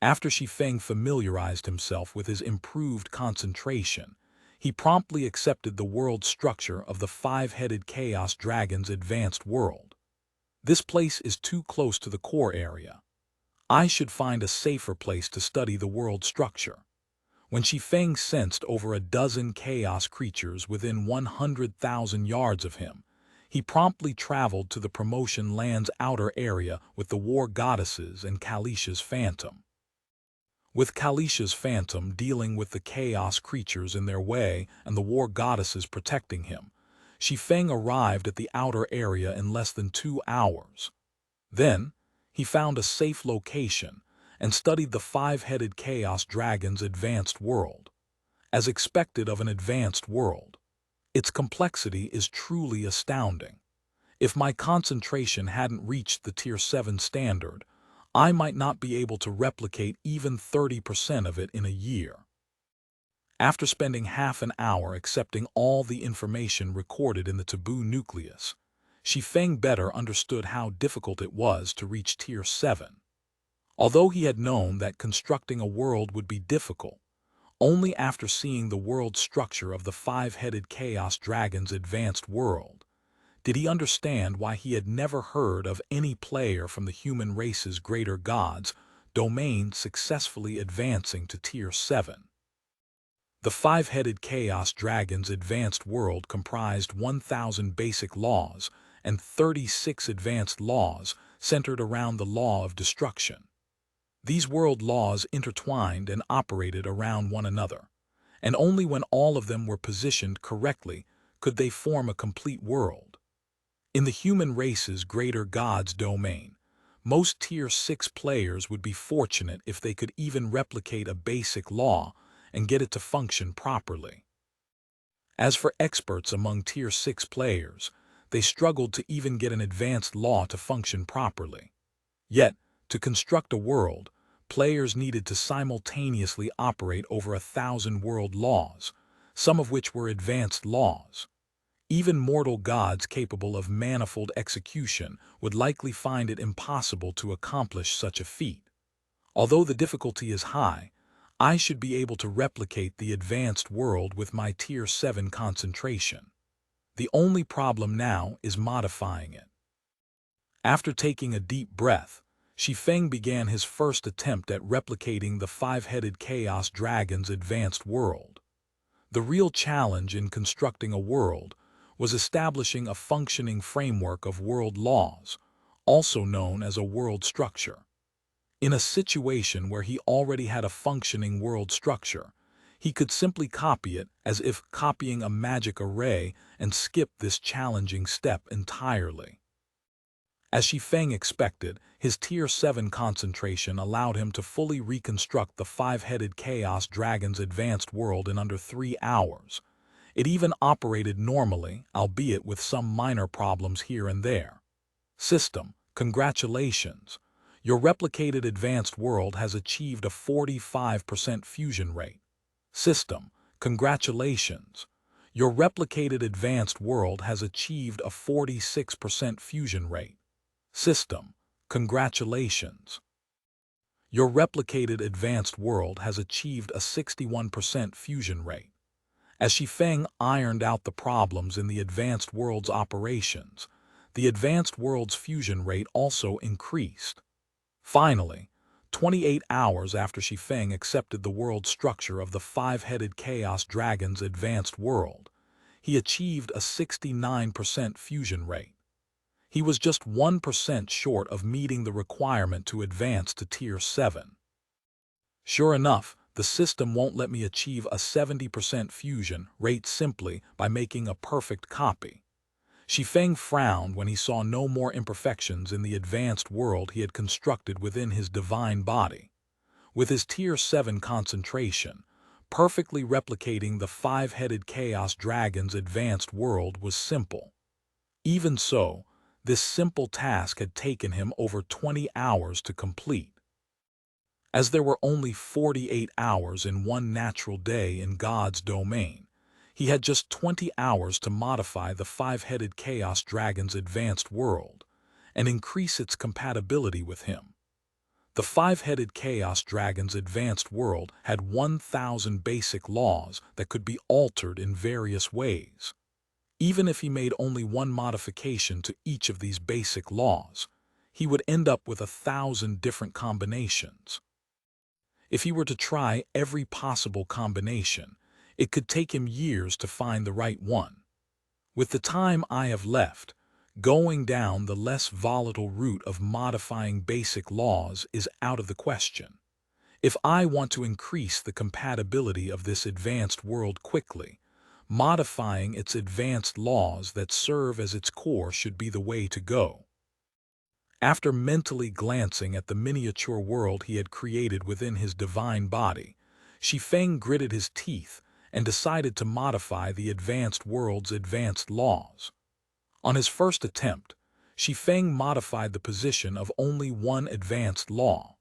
After Shi Feng familiarized himself with his improved concentration, he promptly accepted the world structure of the five-headed Chaos Dragon's advanced world. This place is too close to the core area. I should find a safer place to study the world structure. When Shi Feng sensed over a dozen chaos creatures within 100,000 yards of him, he promptly traveled to the promotion land's outer area with the war goddesses and Kalisha's phantom. With Kalisha's phantom dealing with the chaos creatures in their way and the war goddesses protecting him, Shi Feng arrived at the outer area in less than 2 hours. Then, he found a safe location and studied the five-headed Chaos Dragon's advanced world. As expected of an advanced world, its complexity is truly astounding. If my concentration hadn't reached the Tier 7 standard, I might not be able to replicate even 30% of it in a year. After spending half an hour accepting all the information recorded in the taboo nucleus, Shi Feng better understood how difficult it was to reach Tier 7. Although he had known that constructing a world would be difficult, only after seeing the world structure of the five-headed Chaos Dragon's advanced world did he understand why he had never heard of any player from the human race's greater gods' domain successfully advancing to Tier 7. The five-headed Chaos Dragon's advanced world comprised 1,000 basic laws and 36 advanced laws centered around the law of destruction. These world laws intertwined and operated around one another, and only when all of them were positioned correctly could they form a complete world. In the human race's greater god's domain, most Tier 6 players would be fortunate if they could even replicate a basic law and get it to function properly. As for experts among Tier 6 players, they struggled to even get an advanced law to function properly. Yet, to construct a world, players needed to simultaneously operate over 1,000 world laws, some of which were advanced laws. Even mortal gods capable of manifold execution would likely find it impossible to accomplish such a feat. Although the difficulty is high, I should be able to replicate the advanced world with my Tier 7 concentration. The only problem now is modifying it. After taking a deep breath, Shi Feng began his first attempt at replicating the five-headed Chaos Dragon's advanced world. The real challenge in constructing a world was establishing a functioning framework of world laws, also known as a world structure. In a situation where he already had a functioning world structure, he could simply copy it as if copying a magic array and skip this challenging step entirely. As Shi Feng expected, his Tier 7 concentration allowed him to fully reconstruct the five-headed Chaos Dragon's advanced world in under 3 hours. It even operated normally, albeit with some minor problems here and there. System, congratulations. Your replicated advanced world has achieved a 45% fusion rate. System, congratulations. Your replicated advanced world has achieved a 46% fusion rate. System, congratulations. Your replicated advanced world has achieved a 61% fusion rate. As Shi Feng ironed out the problems in the advanced world's operations, the advanced world's fusion rate also increased. Finally, 28 hours after Shi Feng accepted the world structure of the five-headed Chaos Dragon's advanced world, he achieved a 69% fusion rate. He was just 1% short of meeting the requirement to advance to Tier 7. Sure enough, the system won't let me achieve a 70% fusion rate simply by making a perfect copy. Shi Feng frowned when he saw no more imperfections in the advanced world he had constructed within his divine body. With his Tier 7 concentration, perfectly replicating the five-headed Chaos Dragon's advanced world was simple. Even so, this simple task had taken him over 20 hours to complete. As there were only 48 hours in one natural day in God's domain, he had just 20 hours to modify the five-headed Chaos Dragon's advanced world and increase its compatibility with him. The five-headed Chaos Dragon's advanced world had 1,000 basic laws that could be altered in various ways. Even if he made only one modification to each of these basic laws, he would end up with 1,000 different combinations. If he were to try every possible combination, it could take him years to find the right one. With the time I have left, going down the less volatile route of modifying basic laws is out of the question. If I want to increase the compatibility of this advanced world quickly, modifying its advanced laws that serve as its core should be the way to go. After mentally glancing at the miniature world he had created within his divine body, Shi Feng gritted his teeth and decided to modify the advanced world's advanced laws. On his first attempt, Shi Feng modified the position of only one advanced law.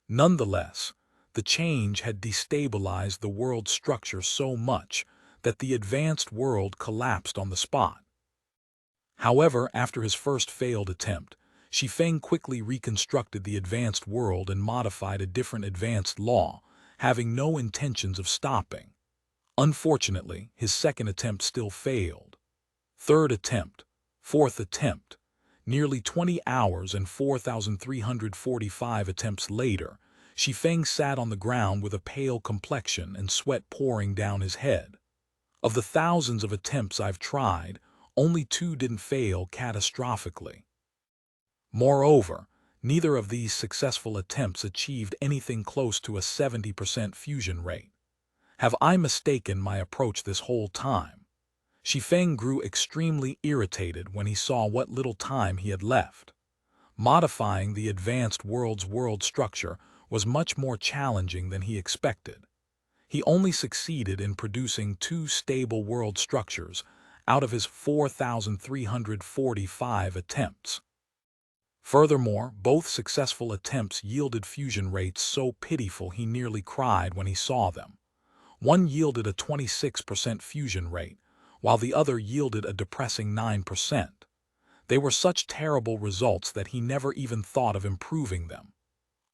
Nonetheless, the change had destabilized the world structure so much that the advanced world collapsed on the spot. However, after his first failed attempt, Shi Feng quickly reconstructed the advanced world and modified a different advanced law, having no intentions of stopping. Unfortunately, his second attempt still failed. Third attempt, fourth attempt, nearly 20 hours and 4,345 attempts later, Shi Feng sat on the ground with a pale complexion and sweat pouring down his head. Of the thousands of attempts I've tried, only 2 didn't fail catastrophically. Moreover, neither of these successful attempts achieved anything close to a 70% fusion rate. Have I mistaken my approach this whole time? Shi Feng grew extremely irritated when he saw what little time he had left. Modifying the advanced world's world structure was much more challenging than he expected. He only succeeded in producing 2 stable world structures out of his 4,345 attempts. Furthermore, both successful attempts yielded fusion rates so pitiful he nearly cried when he saw them. One yielded a 26% fusion rate, while the other yielded a depressing 9%. They were such terrible results that he never even thought of improving them.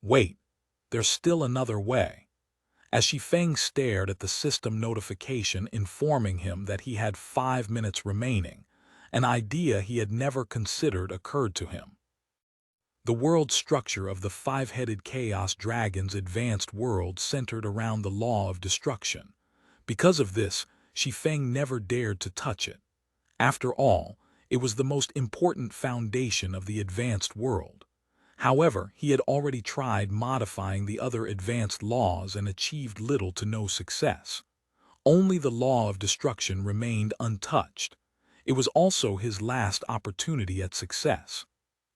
Wait, there's still another way. As Shi Feng stared at the system notification informing him that he had 5 minutes remaining, an idea he had never considered occurred to him. The world structure of the five-headed Chaos Dragon's advanced world centered around the law of destruction. Because of this, Shi Feng never dared to touch it. After all, it was the most important foundation of the advanced world. However, he had already tried modifying the other advanced laws and achieved little to no success. Only the law of destruction remained untouched. It was also his last opportunity at success.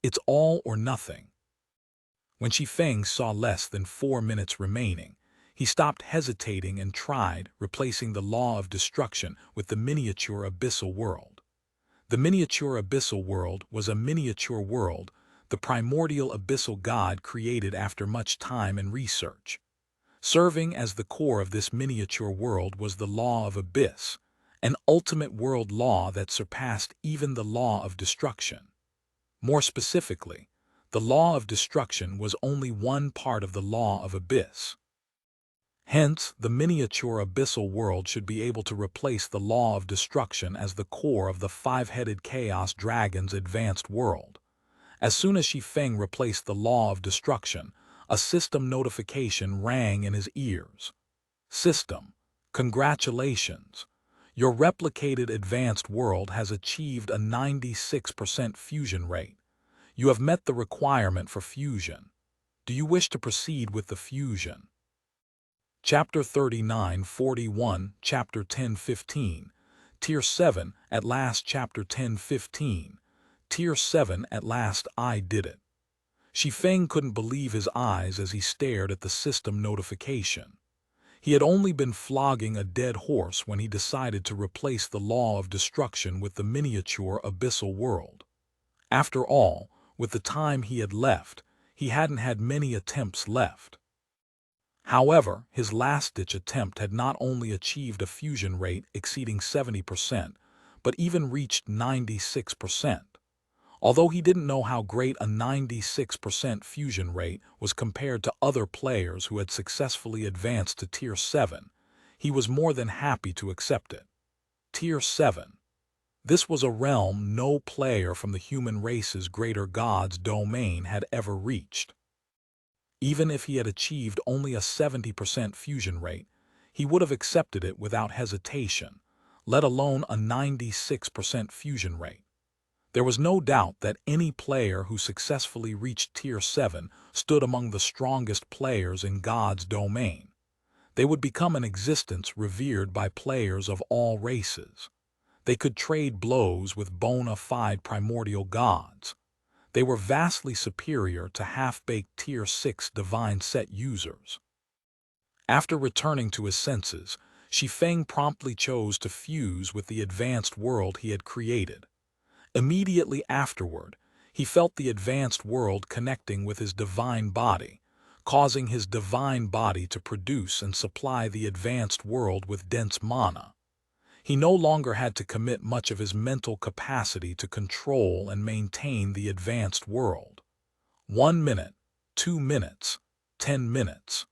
It's all or nothing. When Shi Feng saw less than 4 minutes remaining, he stopped hesitating and tried replacing the law of destruction with the miniature abyssal world. The miniature abyssal world was a miniature world the primordial abyssal god created after much time and research. Serving as the core of this miniature world was the law of abyss, an ultimate world law that surpassed even the law of destruction. More specifically, the law of destruction was only one part of the law of abyss. Hence, the miniature abyssal world should be able to replace the law of destruction as the core of the five-headed chaos dragon's advanced world. As soon as Shi Feng replaced the law of destruction, a system notification rang in his ears. System, congratulations! Your replicated advanced world has achieved a 96% fusion rate. You have met the requirement for fusion. Do you wish to proceed with the fusion? Chapter 39-41, Chapter 10-15, Tier 7, at last. Chapter 10-15, Tier 7, at last. I did it. Shi Feng couldn't believe his eyes as he stared at the system notification. He had only been flogging a dead horse when he decided to replace the law of destruction with the miniature abyssal world. After all, with the time he had left, he hadn't had many attempts left. However, his last-ditch attempt had not only achieved a fusion rate exceeding 70%, but even reached 96%. Although he didn't know how great a 96% fusion rate was compared to other players who had successfully advanced to Tier 7, he was more than happy to accept it. Tier 7. This was a realm no player from the human race's greater god's domain had ever reached. Even if he had achieved only a 70% fusion rate, he would have accepted it without hesitation, let alone a 96% fusion rate. There was no doubt that any player who successfully reached Tier 7 stood among the strongest players in God's domain. They would become an existence revered by players of all races. They could trade blows with bona fide primordial gods. They were vastly superior to half-baked Tier 6 divine set users. After returning to his senses, Shi Feng promptly chose to fuse with the advanced world he had created. Immediately afterward, he felt the advanced world connecting with his divine body, causing his divine body to produce and supply the advanced world with dense mana. He no longer had to commit much of his mental capacity to control and maintain the advanced world. 1 minute, 2 minutes, 10 minutes.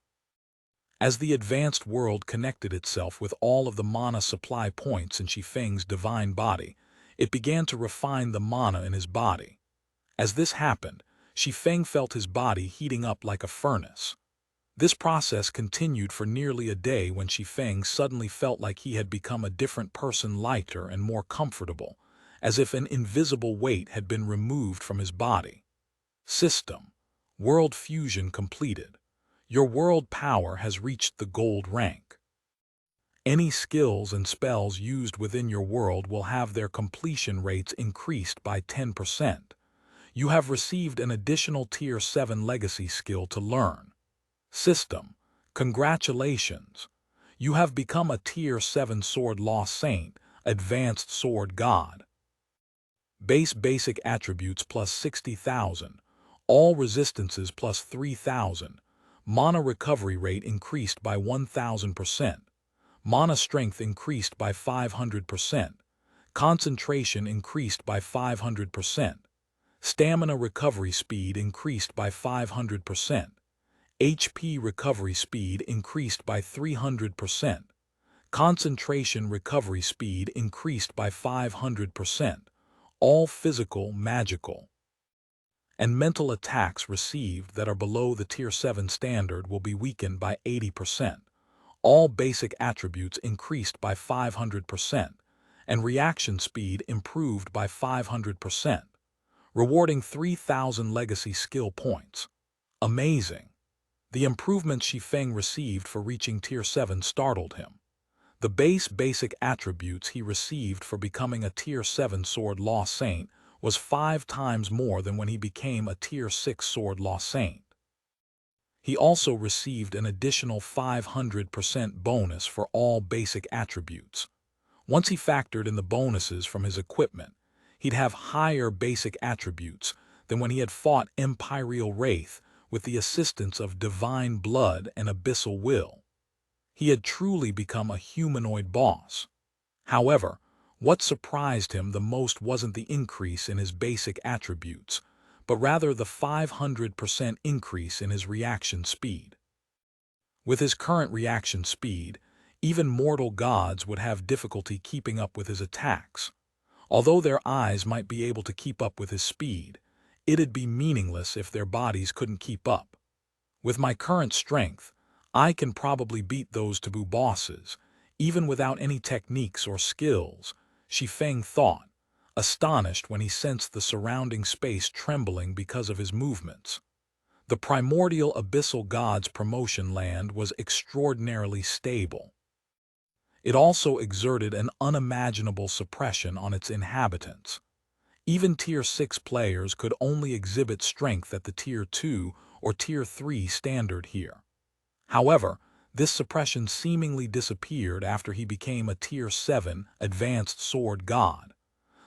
As the advanced world connected itself with all of the mana supply points in Shi Feng's divine body, it began to refine the mana in his body. As this happened, Shi Feng felt his body heating up like a furnace. This process continued for nearly a day when Shi Feng suddenly felt like he had become a different person, lighter and more comfortable, as if an invisible weight had been removed from his body. System. World fusion completed. Your world power has reached the gold rank. Any skills and spells used within your world will have their completion rates increased by 10%. You have received an additional Tier 7 legacy skill to learn. System. Congratulations. You have become a Tier 7 Sword Law Saint, Advanced Sword God. Basic attributes plus 60,000. All resistances plus 3,000. Mana recovery rate increased by 1,000%. Mana strength increased by 500%. Concentration increased by 500%. Stamina recovery speed increased by 500%. HP recovery speed increased by 300%. Concentration recovery speed increased by 500%. All physical, magical, and mental attacks received that are below the Tier 7 standard will be weakened by 80%. All basic attributes increased by 500%, and reaction speed improved by 500%, rewarding 3,000 legacy skill points. Amazing! The improvements Shi Feng received for reaching Tier 7 startled him. The basic attributes he received for becoming a Tier 7 Sword Law Saint was 5 times more than when he became a Tier 6 Sword Law Saint. He also received an additional 500% bonus for all basic attributes. Once he factored in the bonuses from his equipment, he'd have higher basic attributes than when he had fought Imperial Wraith with the assistance of divine blood and abyssal will. He had truly become a humanoid boss. However, what surprised him the most wasn't the increase in his basic attributes, but rather the 500% increase in his reaction speed. With his current reaction speed, even mortal gods would have difficulty keeping up with his attacks. Although their eyes might be able to keep up with his speed, it'd be meaningless if their bodies couldn't keep up. With my current strength, I can probably beat those taboo bosses, even without any techniques or skills, Shi Feng thought, astonished when he sensed the surrounding space trembling because of his movements. The primordial abyssal god's promotion land was extraordinarily stable. It also exerted an unimaginable suppression on its inhabitants. Even Tier 6 players could only exhibit strength at the Tier 2 or Tier 3 standard here. However, this suppression seemingly disappeared after he became a Tier 7 advanced sword god.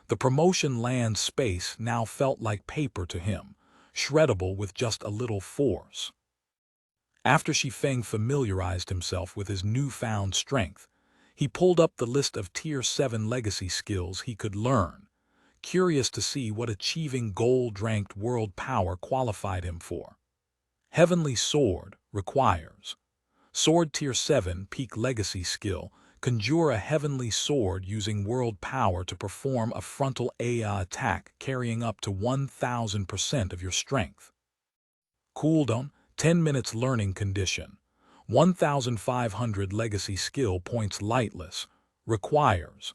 The promotion land space now felt like paper to him, shreddable with just a little force. After Shi Feng familiarized himself with his newfound strength, he pulled up the list of Tier 7 legacy skills he could learn, curious to see what achieving gold-ranked world power qualified him for. Heavenly Sword requires Sword Tier 7 Peak Legacy Skill. Conjure a heavenly sword using world power to perform a frontal AI attack carrying up to 1000% of your strength. Cooldown, 10 minutes learning condition. 1500 legacy skill points lightless. Requires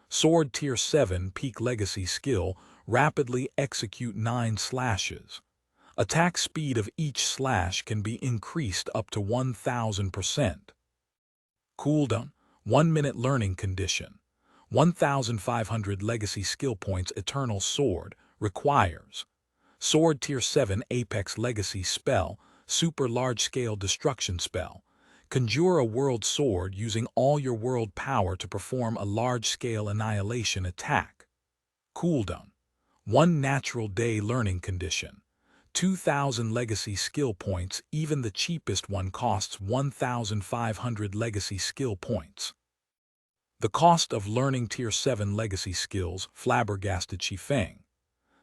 Sword Tier 7 Peak Legacy Skill. Rapidly execute 9 slashes. Attack speed of each slash can be increased up to 1000%. Cooldown, 1 minute learning condition. 1500 legacy skill points. Eternal Sword. Requires Sword Tier 7 Apex Legacy Spell. Super large-scale destruction spell. Conjure a world sword using all your world power to perform a large-scale annihilation attack. Cooldown, 1 natural day learning condition. 2000 legacy skill points. Even the cheapest one costs 1500 legacy skill points. The cost of learning Tier 7 legacy skills flabbergasted Shi Feng.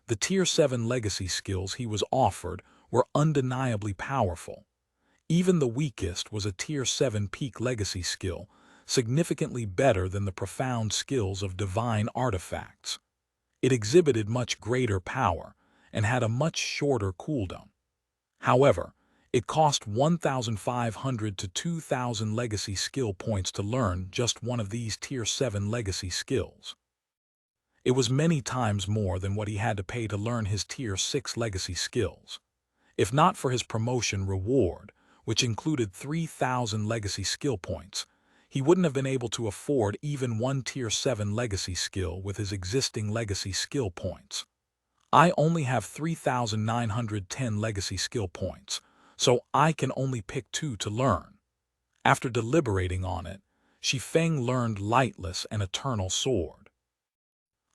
The Tier 7 legacy skills he was offered were undeniably powerful. Even the weakest was a Tier 7 peak legacy skill, significantly better than the profound skills of divine artifacts. It exhibited much greater power and had a much shorter cooldown. However, it cost 1500 to 2000 legacy skill points to learn just one of these Tier 7 legacy skills. It was many times more than what he had to pay to learn his Tier 6 legacy skills. If not for his promotion reward, which included 3000 legacy skill points, he wouldn't have been able to afford even one Tier 7 legacy skill with his existing legacy skill points. I only have 3910 legacy skill points, so I can only pick 2 to learn. After deliberating on it, Shi Feng learned Lightless and Eternal Sword.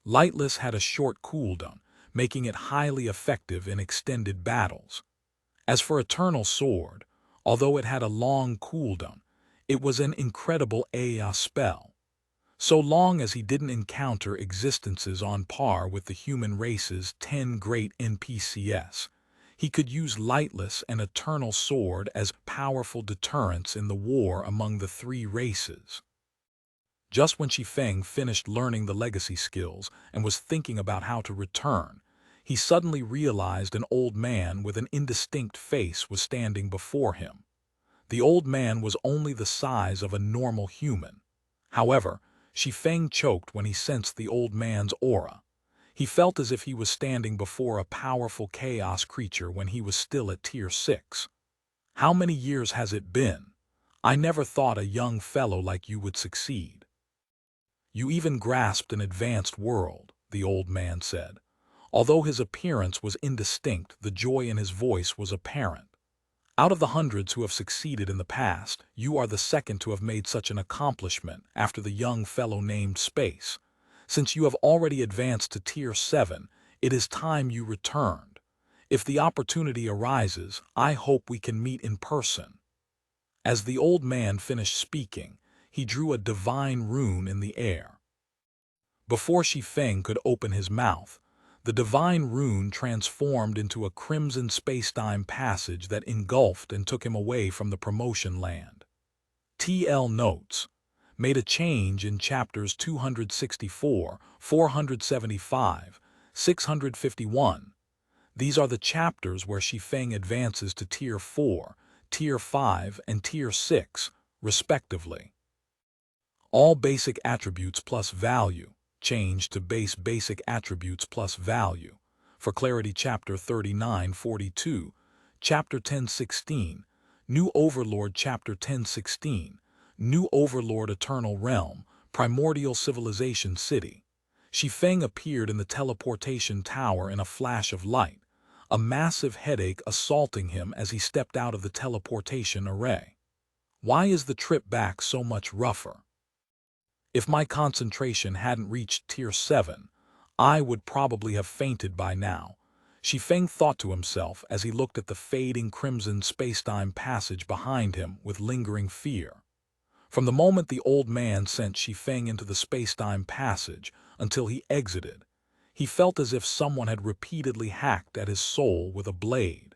Lightless had a short cooldown, making it highly effective in extended battles. As for Eternal Sword, although it had a long cooldown, it was an incredible AI spell. So long as he didn't encounter existences on par with the human race's 10 great NPCs, he could use Lightless and Eternal Sword as powerful deterrents in the war among the 3 races. Just when Shi Feng finished learning the legacy skills and was thinking about how to return, he suddenly realized an old man with an indistinct face was standing before him. The old man was only the size of a normal human. However, Shi Feng choked when he sensed the old man's aura. He felt as if he was standing before a powerful chaos creature when he was still at Tier 6. How many years has it been? I never thought a young fellow like you would succeed. You even grasped an advanced world, the old man said. Although his appearance was indistinct, the joy in his voice was apparent. Out of the hundreds who have succeeded in the past, you are the second to have made such an accomplishment after the young fellow named Space. Since you have already advanced to Tier 7, it is time you returned. If the opportunity arises, I hope we can meet in person. As the old man finished speaking, he drew a divine rune in the air. Before Shi Feng could open his mouth, The divine rune transformed into a crimson spacetime passage that engulfed and took him away from the promotion land. TL notes: made a change in chapters 264, 475, 651. These are the chapters where Shi Feng advances to Tier 4, Tier 5, and Tier 6, respectively. All basic attributes plus value change to basic attributes plus value. For clarity, Chapter 3942, Chapter 1016, New Overlord, Chapter 1016, New Overlord, Eternal Realm, Primordial Civilization City. Shi Feng appeared in the teleportation tower in a flash of light, a massive headache assaulting him as he stepped out of the teleportation array. Why is the trip back so much rougher? If my concentration hadn't reached Tier 7, I would probably have fainted by now, Shi Feng thought to himself as he looked at the fading crimson spacetime passage behind him with lingering fear. From the moment the old man sent Shi Feng into the spacetime passage until he exited, he felt as if someone had repeatedly hacked at his soul with a blade.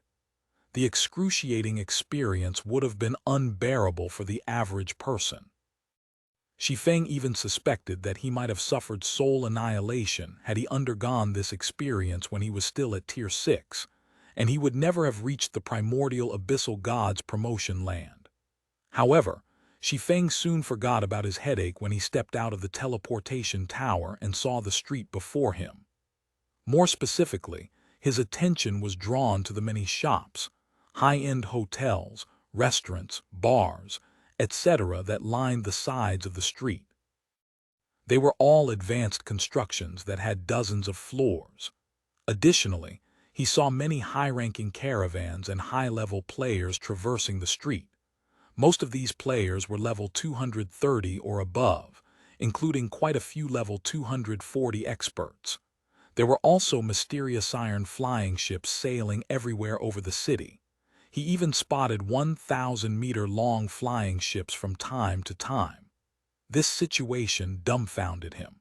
The excruciating experience would have been unbearable for the average person. Shi Feng even suspected that he might have suffered soul annihilation had he undergone this experience when he was still at Tier 6, and he would never have reached the primordial abyssal gods promotion land. However, Shi Feng soon forgot about his headache when he stepped out of the teleportation tower and saw the street before him. More specifically, his attention was drawn to the many shops, high-end hotels, restaurants, bars, etc. that lined the sides of the street. They were all advanced constructions that had dozens of floors. Additionally, he saw many high-ranking caravans and high-level players traversing the street. Most of these players were level 230 or above, including quite a few level 240 experts. There were also mysterious iron flying ships sailing everywhere over the city. He even spotted 1,000-meter-long flying ships from time to time. This situation dumbfounded him.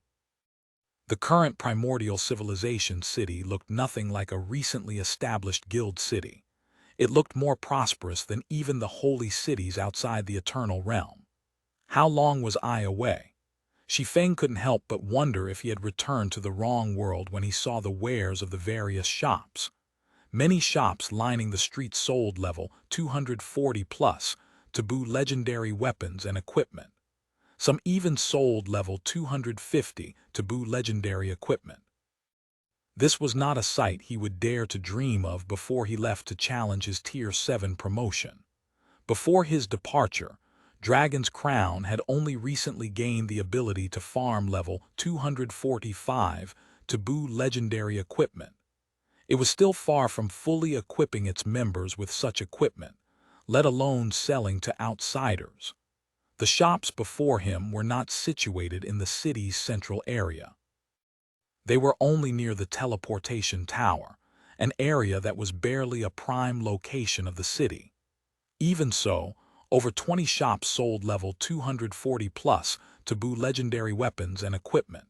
The current primordial civilization city looked nothing like a recently established guild city. It looked more prosperous than even the holy cities outside the eternal realm. How long was I away? Shi Feng couldn't help but wonder if he had returned to the wrong world when he saw the wares of the various shops. Many shops lining the street sold level 240 plus taboo legendary weapons and equipment. Some even sold level 250 taboo legendary equipment. This was not a sight he would dare to dream of before he left to challenge his Tier 7 promotion. Before his departure, Dragon's Crown had only recently gained the ability to farm level 245 taboo legendary equipment. It was still far from fully equipping its members with such equipment, let alone selling to outsiders. The shops before him were not situated in the city's central area. They were only near the teleportation tower, an area that was barely a prime location of the city. Even so, over 20 shops sold level 240 plus taboo legendary weapons and equipment.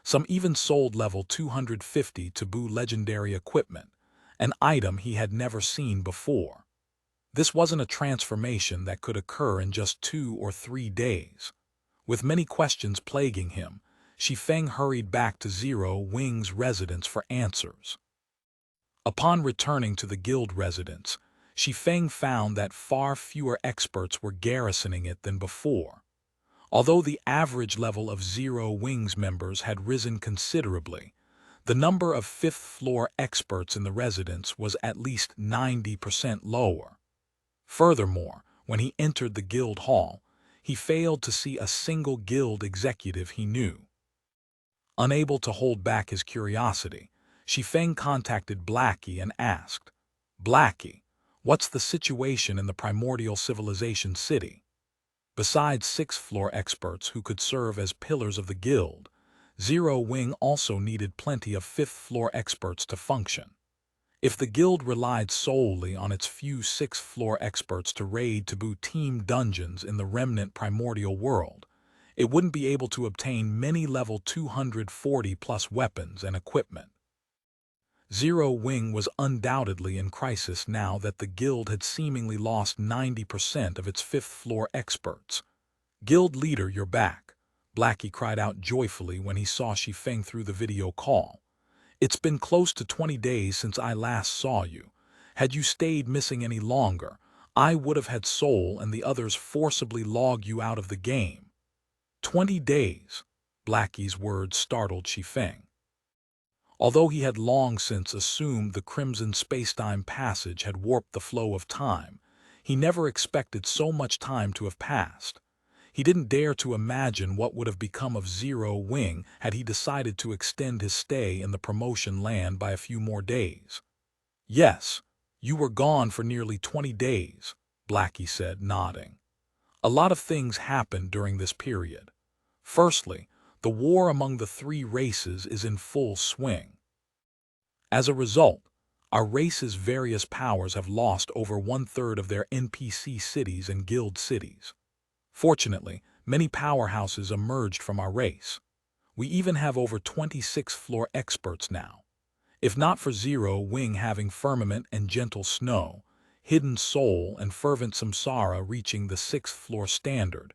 Some even sold level 250 taboo legendary equipment, an item he had never seen before. This wasn't a transformation that could occur in just 2 or 3 days. With many questions plaguing him, Shi Feng hurried back to Zero Wing's residence for answers. Upon returning to the guild residence, Shi Feng found that far fewer experts were garrisoning it than before. Although the average level of Zero Wing's members had risen considerably, the number of fifth-floor experts in the residence was at least 90% lower. Furthermore, when he entered the guild hall, he failed to see a single guild executive he knew. Unable to hold back his curiosity, Shi Feng contacted Blackie and asked, "Blackie, what's the situation in the primordial civilization city?" Besides 6th-floor experts who could serve as pillars of the guild, Zero Wing also needed plenty of 5th-floor experts to function. If the guild relied solely on its few 6th-floor experts to raid taboo team dungeons in the remnant primordial world, it wouldn't be able to obtain many level 240-plus weapons and equipment. Zero Wing was undoubtedly in crisis now that the guild had seemingly lost 90% of its fifth-floor experts. "Guild leader, you're back," Blackie cried out joyfully when he saw Shi Feng through the video call. "It's been close to 20 days since I last saw you. Had you stayed missing any longer, I would have had Soul and the others forcibly log you out of the game." 20 days, Blackie's words startled Shi Feng. Although he had long since assumed the Crimson Spacetime Passage had warped the flow of time, he never expected so much time to have passed. He didn't dare to imagine what would have become of Zero Wing had he decided to extend his stay in the promotion land by a few more days. "Yes, you were gone for nearly 20 days, Blackie said, nodding. "A lot of things happened during this period. Firstly, the war among the three races is in full swing. As a result, our race's various powers have lost over 1/3 of their NPC cities and guild cities. Fortunately, many powerhouses emerged from our race. We even have over 26th-floor experts now. If not for Zero Wing having Firmament and Gentle Snow, Hidden Soul and Fervent Samsara reaching the 6th-floor standard,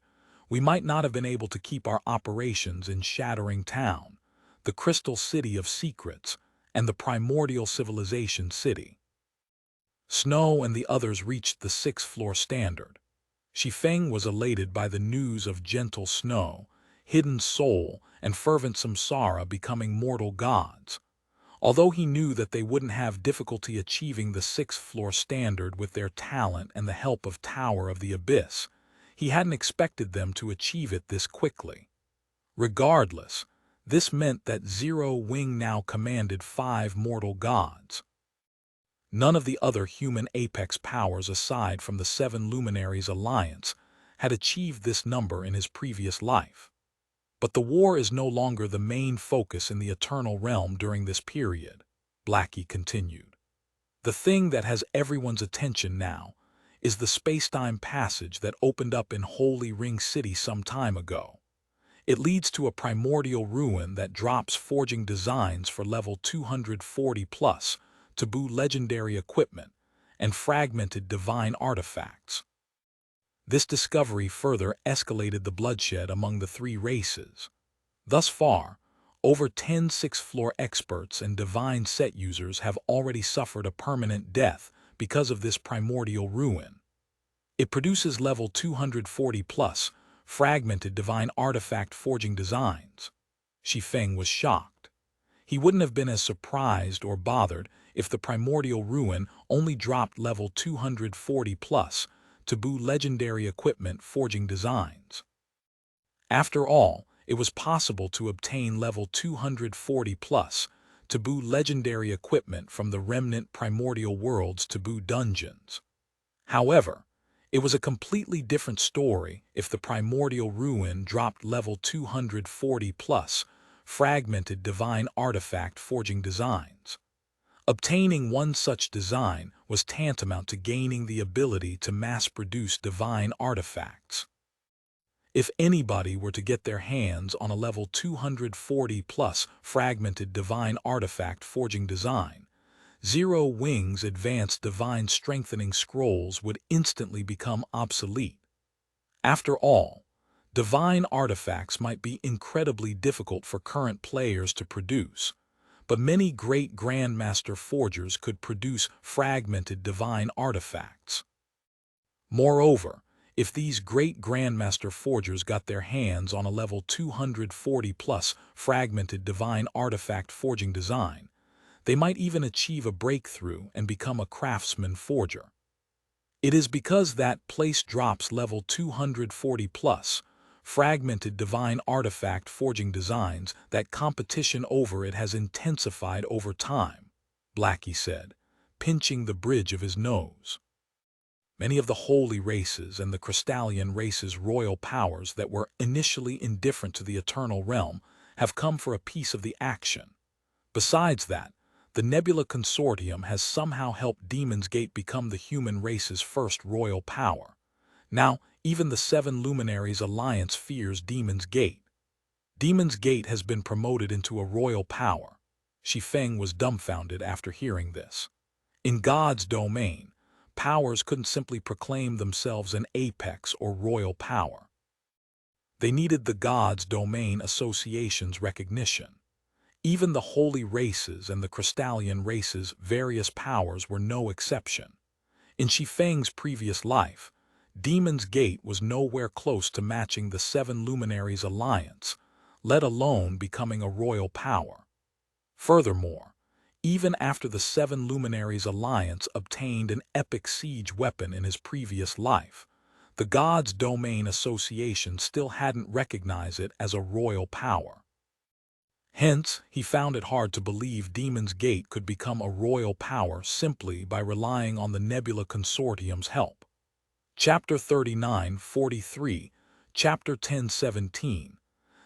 we might not have been able to keep our operations in Shattering Town, the Crystal City of Secrets, and the Primordial Civilization City. Snow and the others reached the 6th-floor standard. Shi Feng was elated by the news of Gentle Snow, Hidden Soul, and Fervent Samsara becoming mortal gods. Although he knew that they wouldn't have difficulty achieving the 6th-floor standard with their talent and the help of Tower of the Abyss, he hadn't expected them to achieve it this quickly. Regardless, this meant that Zero Wing now commanded 5 mortal gods. None of the other human apex powers aside from the 7 Luminaries Alliance had achieved this number in his previous life. But the war is no longer the main focus in the Eternal Realm during this period, Blackie continued. The thing that has everyone's attention now is the Spacetime Passage that opened up in Holy Ring City some time ago. It leads to a primordial ruin that drops forging designs for level 240+ taboo legendary equipment and fragmented divine artifacts. This discovery further escalated the bloodshed among the three races. Thus far, over 10 6th-floor experts and divine set users have already suffered a permanent death because of this primordial ruin. It produces level 240+ fragmented divine artifact forging designs. Shi Feng was shocked. He wouldn't have been as surprised or bothered if the primordial ruin only dropped level 240+ taboo legendary equipment forging designs. After all, it was possible to obtain level 240+ taboo legendary equipment from the remnant primordial world's taboo dungeons. However, it was a completely different story if the primordial ruin dropped level 240+ fragmented divine artifact forging designs. Obtaining one such design was tantamount to gaining the ability to mass-produce divine artifacts. If anybody were to get their hands on a level 240+ fragmented divine artifact forging design, Zero Wing's advanced divine strengthening scrolls would instantly become obsolete. After all, divine artifacts might be incredibly difficult for current players to produce, but many great Grandmaster forgers could produce fragmented divine artifacts. Moreover, if these great Grandmaster forgers got their hands on a level 240+ fragmented divine artifact forging design, they might even achieve a breakthrough and become a craftsman forger. It is because that place drops level 240+ fragmented divine artifact forging designs that competition over it has intensified over time, Blackie said, pinching the bridge of his nose. Many of the holy races and the Crystallian race's royal powers that were initially indifferent to the Eternal Realm have come for a piece of the action. Besides that, the Nebula Consortium has somehow helped Demon's Gate become the human race's first royal power. Now, even the 7 Luminaries Alliance fears Demon's Gate. Demon's Gate has been promoted into a royal power, Shi Feng was dumbfounded after hearing this. In God's domain, powers couldn't simply proclaim themselves an apex or royal power. They needed the God's Domain Association's recognition. Even the holy races and the crystalline races' various powers were no exception. In Shi Feng's previous life, Demon's Gate was nowhere close to matching the Seven Luminaries Alliance, let alone becoming a royal power. Furthermore, even after the Seven Luminaries Alliance obtained an epic siege weapon in his previous life, the God's Domain Association still hadn't recognized it as a royal power. Hence, he found it hard to believe Demon's Gate could become a royal power simply by relying on the Nebula Consortium's help. Chapter 39:43, Chapter 10:17.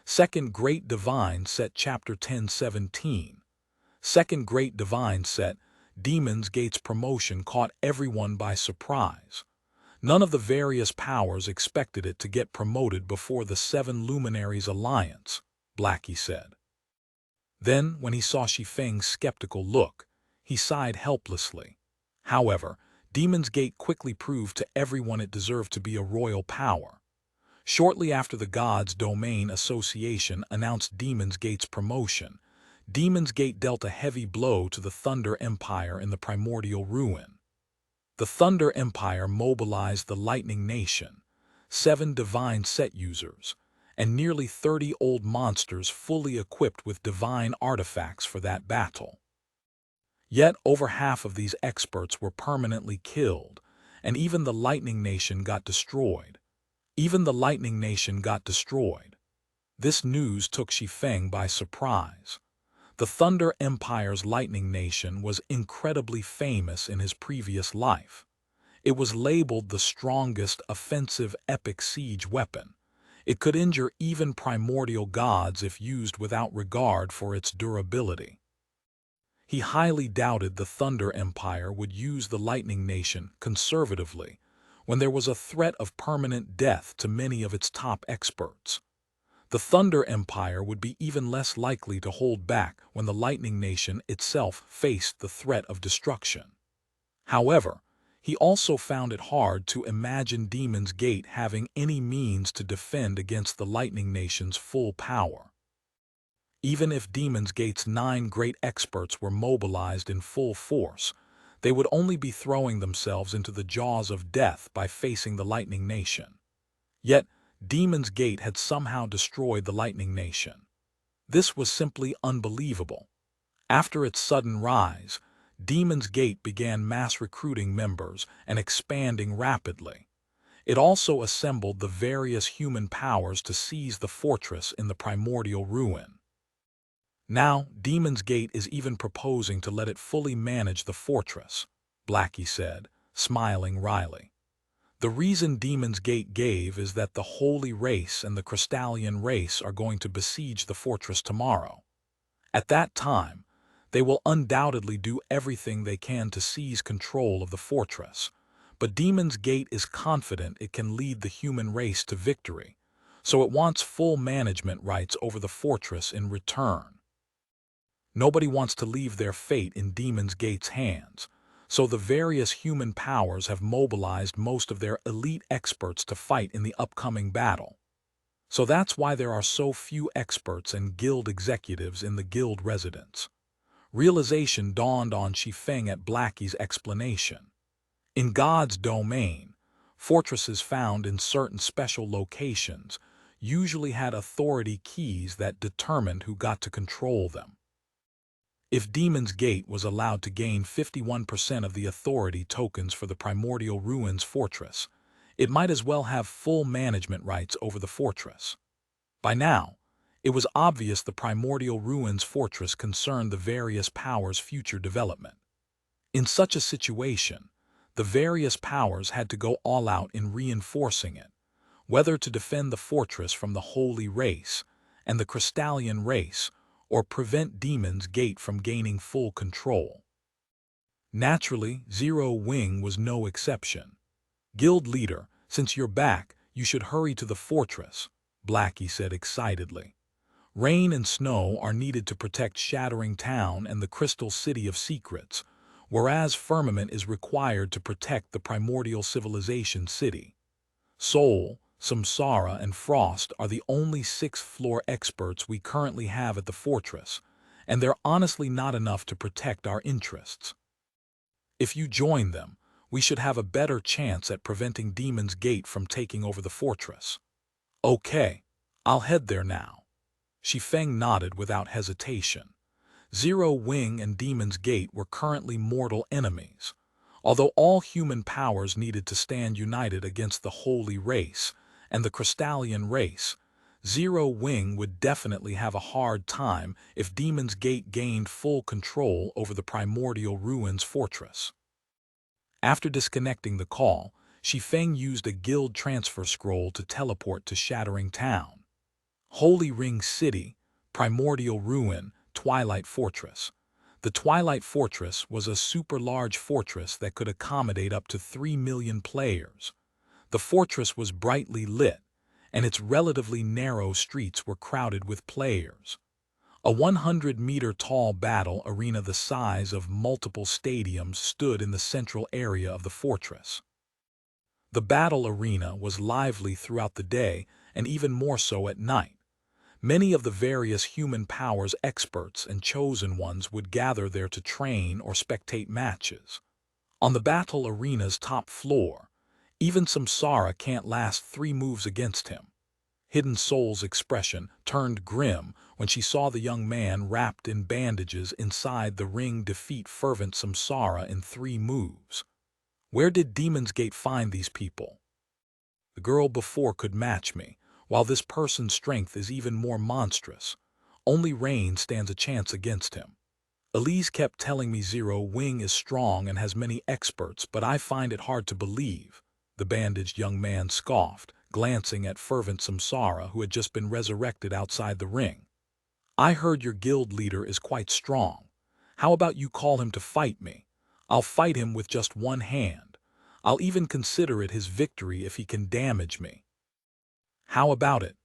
Second Great Divine Set. Chapter 10:17. Second Great Divine Set. Demon's Gate's promotion caught everyone by surprise. None of the various powers expected it to get promoted before the Seven Luminaries Alliance, Blackie said. Then, when he saw Shi Feng's skeptical look, he sighed helplessly. However, Demon's Gate quickly proved to everyone it deserved to be a royal power. Shortly after the God's Domain Association announced Demon's Gate's promotion, Demon's Gate dealt a heavy blow to the Thunder Empire in the primordial ruin. The Thunder Empire mobilized the Lightning Nation, 7 divine set users, and nearly 30 old monsters fully equipped with divine artifacts for that battle. Yet over half of these experts were permanently killed, and even the Lightning Nation got destroyed. This news took Shi Feng by surprise. The Thunder Empire's Lightning Nation was incredibly famous in his previous life. It was labeled the strongest offensive epic siege weapon. It could injure even primordial gods if used without regard for its durability. He highly doubted the Thunder Empire would use the Lightning Nation conservatively when there was a threat of permanent death to many of its top experts. The Thunder Empire would be even less likely to hold back when the Lightning Nation itself faced the threat of destruction. However, he also found it hard to imagine Demon's Gate having any means to defend against the Lightning Nation's full power. Even if Demon's Gate's 9 great experts were mobilized in full force, they would only be throwing themselves into the jaws of death by facing the Lightning Nation. Yet, Demon's Gate had somehow destroyed the Lightning Nation. This was simply unbelievable. After its sudden rise, Demon's Gate began mass recruiting members and expanding rapidly. It also assembled the various human powers to seize the fortress in the primordial ruin. Now, Demon's Gate is even proposing to let it fully manage the fortress, Blackie said, smiling wryly. The reason Demon's Gate gave is that the Holy Race and the Crystalline Race are going to besiege the fortress tomorrow. At that time, they will undoubtedly do everything they can to seize control of the fortress, but Demon's Gate is confident it can lead the human race to victory, so it wants full management rights over the fortress in return. Nobody wants to leave their fate in Demon's Gate's hands, so the various human powers have mobilized most of their elite experts to fight in the upcoming battle. So that's why there are so few experts and guild executives in the guild residence. Realization dawned on Shi Feng at Blackie's explanation. In God's domain, fortresses found in certain special locations usually had authority keys that determined who got to control them. If Demon's Gate was allowed to gain 51% of the authority tokens for the Primordial Ruins fortress, it might as well have full management rights over the fortress. By now, it was obvious the Primordial Ruins fortress concerned the various powers' future development. In such a situation, the various powers had to go all out in reinforcing it, whether to defend the fortress from the Holy Race and the Crystalline Race, or prevent Demon's Gate from gaining full control. Naturally, Zero Wing was no exception. Guild leader, since you're back, you should hurry to the fortress, Blackie said excitedly. Rain and snow are needed to protect Shattering Town and the Crystal City of Secrets, whereas firmament is required to protect the primordial civilization city. Soul, Samsara, and Frost are the only sixth-floor experts we currently have at the fortress, and they're honestly not enough to protect our interests. If you join them, we should have a better chance at preventing Demon's Gate from taking over the fortress. Okay, I'll head there now. Shi Feng nodded without hesitation. Zero Wing and Demon's Gate were currently mortal enemies. Although all human powers needed to stand united against the Holy Race and the Crystallian Race, Zero Wing would definitely have a hard time if Demon's Gate gained full control over the Primordial Ruins fortress. After disconnecting the call, Shi Feng used a guild transfer scroll to teleport to Shattering Town. Holy Ring City, Primordial Ruin, Twilight Fortress. The Twilight Fortress was a super-large fortress that could accommodate up to 3 million players. The fortress was brightly lit, and its relatively narrow streets were crowded with players. A 100-meter-tall battle arena the size of multiple stadiums stood in the central area of the fortress. The battle arena was lively throughout the day and even more so at night. Many of the various human powers experts and chosen ones would gather there to train or spectate matches. On the battle arena's top floor, even Samsara can't last 3 moves against him. Hidden Soul's expression turned grim when she saw the young man wrapped in bandages inside the ring defeat fervent Samsara in 3 moves. Where did Demon's Gate find these people? The girl before could match me, while this person's strength is even more monstrous. Only Rain stands a chance against him. Elise kept telling me Zero Wing is strong and has many experts, but I find it hard to believe, the bandaged young man scoffed, glancing at fervent Samsara who had just been resurrected outside the ring. I heard your guild leader is quite strong. How about you call him to fight me? I'll fight him with just one hand. I'll even consider it his victory if he can damage me. How about it?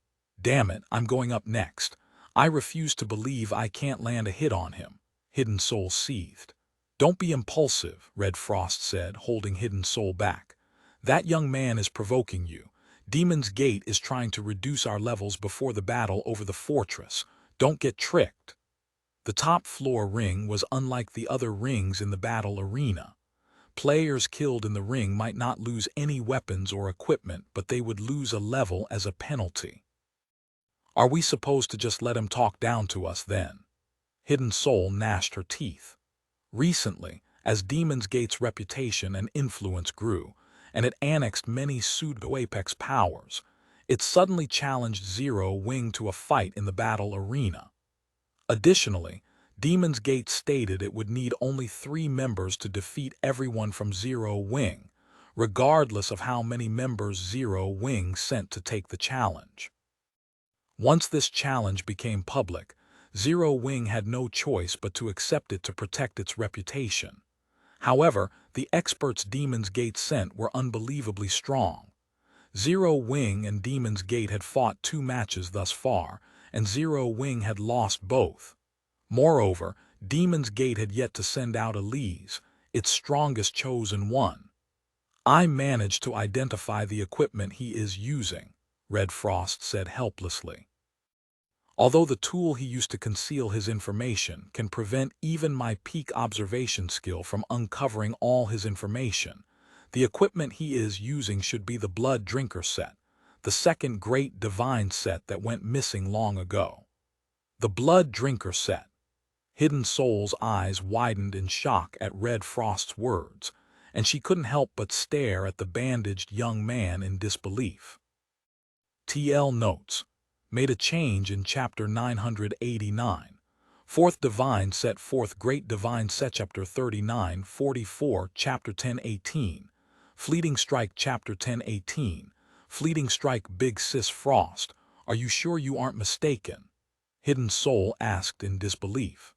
Damn it, I'm going up next. I refuse to believe I can't land a hit on him. Hidden Soul seethed. Don't be impulsive, Red Frost said, holding Hidden Soul back. That young man is provoking you. Demon's Gate is trying to reduce our levels before the battle over the fortress. Don't get tricked. The top floor ring was unlike the other rings in the battle arena. Players killed in the ring might not lose any weapons or equipment, but they would lose a level as a penalty. Are we supposed to just let him talk down to us then? Hidden Soul gnashed her teeth. Recently, as Demon's Gate's reputation and influence grew, and it annexed many pseudo-apex powers, it suddenly challenged Zero Wing to a fight in the battle arena. Additionally, Demon's Gate stated it would need only 3 members to defeat everyone from Zero Wing, regardless of how many members Zero Wing sent to take the challenge. Once this challenge became public, Zero Wing had no choice but to accept it to protect its reputation. However, the experts Demon's Gate sent were unbelievably strong. Zero Wing and Demon's Gate had fought 2 matches thus far, and Zero Wing had lost both. Moreover, Demon's Gate had yet to send out Elise, its strongest chosen one. I managed to identify the equipment he is using, Red Frost said helplessly. Although the tool he used to conceal his information can prevent even my peak observation skill from uncovering all his information, the equipment he is using should be the Blood Drinker set, the second great divine set that went missing long ago. The Blood Drinker set. Hidden Soul's eyes widened in shock at Red Frost's words, and she couldn't help but stare at the bandaged young man in disbelief. TL notes. Made a change in Chapter 989. 4th Divine Set 4th Great Divine Set Chapter 3944 Chapter 1018. Fleeting Strike Chapter 1018. Fleeting Strike Big Sis Frost, are you sure you aren't mistaken? Hidden Soul asked in disbelief.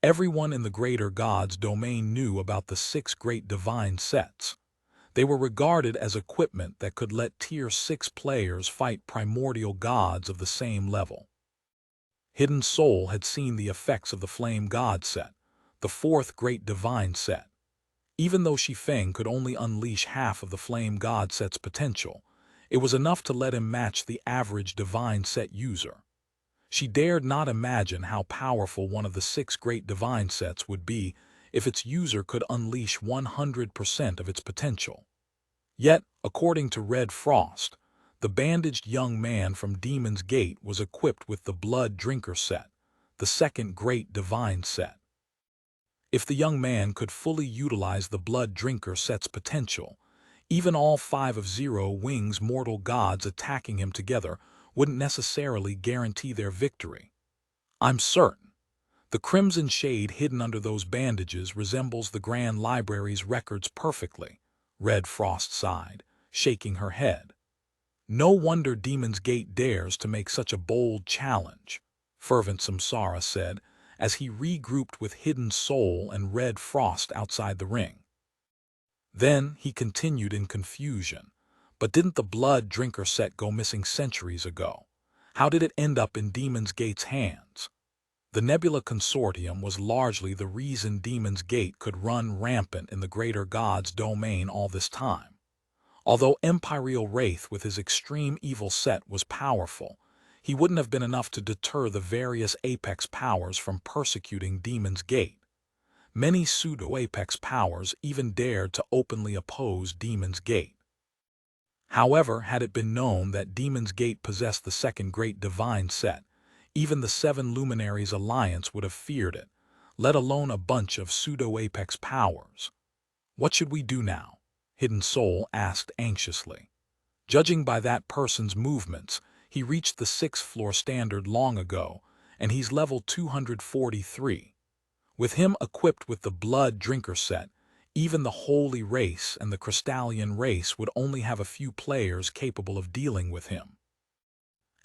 Everyone in the Greater God's domain knew about the 6 great divine sets. They were regarded as equipment that could let Tier 6 players fight primordial gods of the same level. Hidden Soul had seen the effects of the Flame God set, the fourth great divine set. Even though Shi Feng could only unleash half of the Flame God set's potential, it was enough to let him match the average divine set user. She dared not imagine how powerful one of the 6 great divine sets would be if its user could unleash 100% of its potential. Yet, according to Red Frost, the bandaged young man from Demon's Gate was equipped with the Blood Drinker set, the second great divine set. If the young man could fully utilize the Blood Drinker set's potential, even all 5 of Zero Wing's mortal gods attacking him together wouldn't necessarily guarantee their victory. I'm certain. The crimson shade hidden under those bandages resembles the Grand Library's records perfectly, Red Frost sighed, shaking her head. No wonder Demon's Gate dares to make such a bold challenge, Fervent Samsara said, as he regrouped with Hidden Soul and Red Frost outside the ring. Then he continued in confusion. But didn't the Blood Drinker set go missing centuries ago? How did it end up in Demon's Gate's hands? The Nebula Consortium was largely the reason Demon's Gate could run rampant in the Greater God's domain all this time. Although Imperial Wraith with his extreme evil set was powerful, he wouldn't have been enough to deter the various Apex powers from persecuting Demon's Gate. Many pseudo-Apex powers even dared to openly oppose Demon's Gate. However, had it been known that Demon's Gate possessed the second great divine set, even the 7 Luminaries Alliance would have feared it, let alone a bunch of pseudo-Apex powers. What should we do now? Hidden Soul asked anxiously. Judging by that person's movements, he reached the 6th floor standard long ago, and he's level 243. With him equipped with the Blood Drinker set, even the Holy Race and the Crystallian Race would only have a few players capable of dealing with him.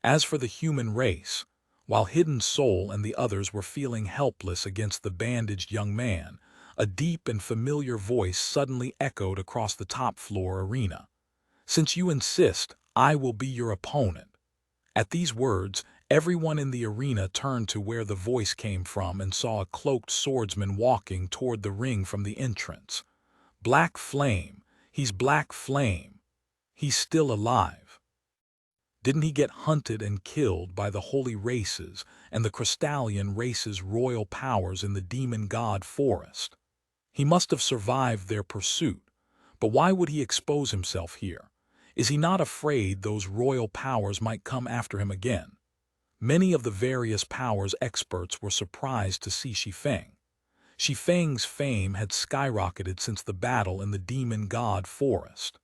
As for the human race, while Hidden Soul and the others were feeling helpless against the bandaged young man, a deep and familiar voice suddenly echoed across the top-floor arena. "Since you insist, I will be your opponent." At these words, everyone in the arena turned to where the voice came from and saw a cloaked swordsman walking toward the ring from the entrance. Black Flame. He's Black Flame. He's still alive. Didn't he get hunted and killed by the Holy Races and the Crystallian Race's royal powers in the Demon God Forest? He must have survived their pursuit, but why would he expose himself here? Is he not afraid those royal powers might come after him again? Many of the various powers experts were surprised to see Shi Feng. Shi Feng's fame had skyrocketed since the battle in the Demon God Forest.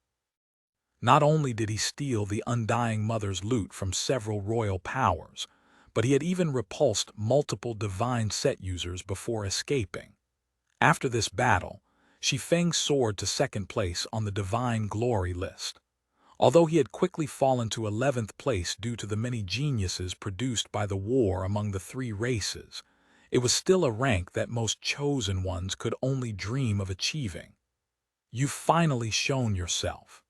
Not only did he steal the Undying Mother's loot from several royal powers, but he had even repulsed multiple divine set users before escaping. After this battle, Shi Feng soared to 2nd place on the Divine Glory list. Although he had quickly fallen to 11th place due to the many geniuses produced by the war among the 3 races, it was still a rank that most chosen ones could only dream of achieving. "You've finally shown yourself.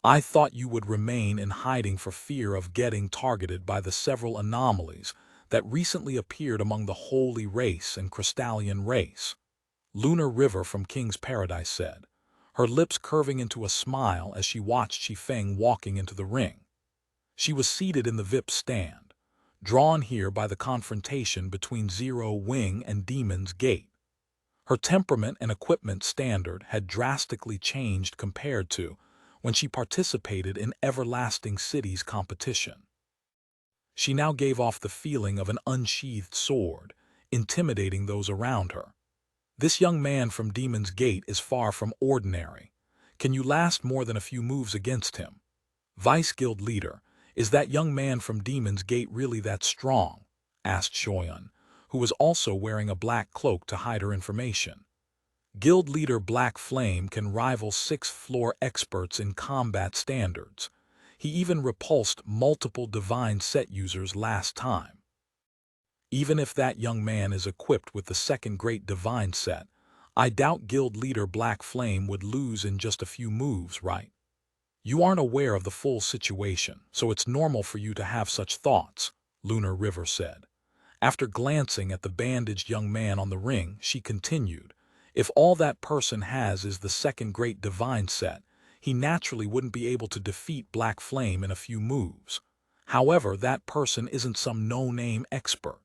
I thought you would remain in hiding for fear of getting targeted by the several anomalies that recently appeared among the Holy Race and Crystallian Race," Lunar River from King's Paradise said, her lips curving into a smile as she watched Shi Feng walking into the ring. She was seated in the VIP stand, drawn here by the confrontation between Zero Wing and Demon's Gate. Her temperament and equipment standard had drastically changed compared to when she participated in Everlasting City's competition. She now gave off the feeling of an unsheathed sword, intimidating those around her. This young man from Demon's Gate is far from ordinary. Can you last more than a few moves against him? Vice Guild Leader, is that young man from Demon's Gate really that strong? Asked Shoyun, who was also wearing a black cloak to hide her information. Guild Leader Black Flame can rival 6th floor experts in combat standards. He even repulsed multiple divine set users last time. Even if that young man is equipped with the second great divine set, I doubt Guild Leader Black Flame would lose in just a few moves, right? You aren't aware of the full situation, so it's normal for you to have such thoughts, Lunar River said. After glancing at the bandaged young man on the ring, she continued, "If all that person has is the second great divine set, he naturally wouldn't be able to defeat Black Flame in a few moves. However, that person isn't some no-name expert.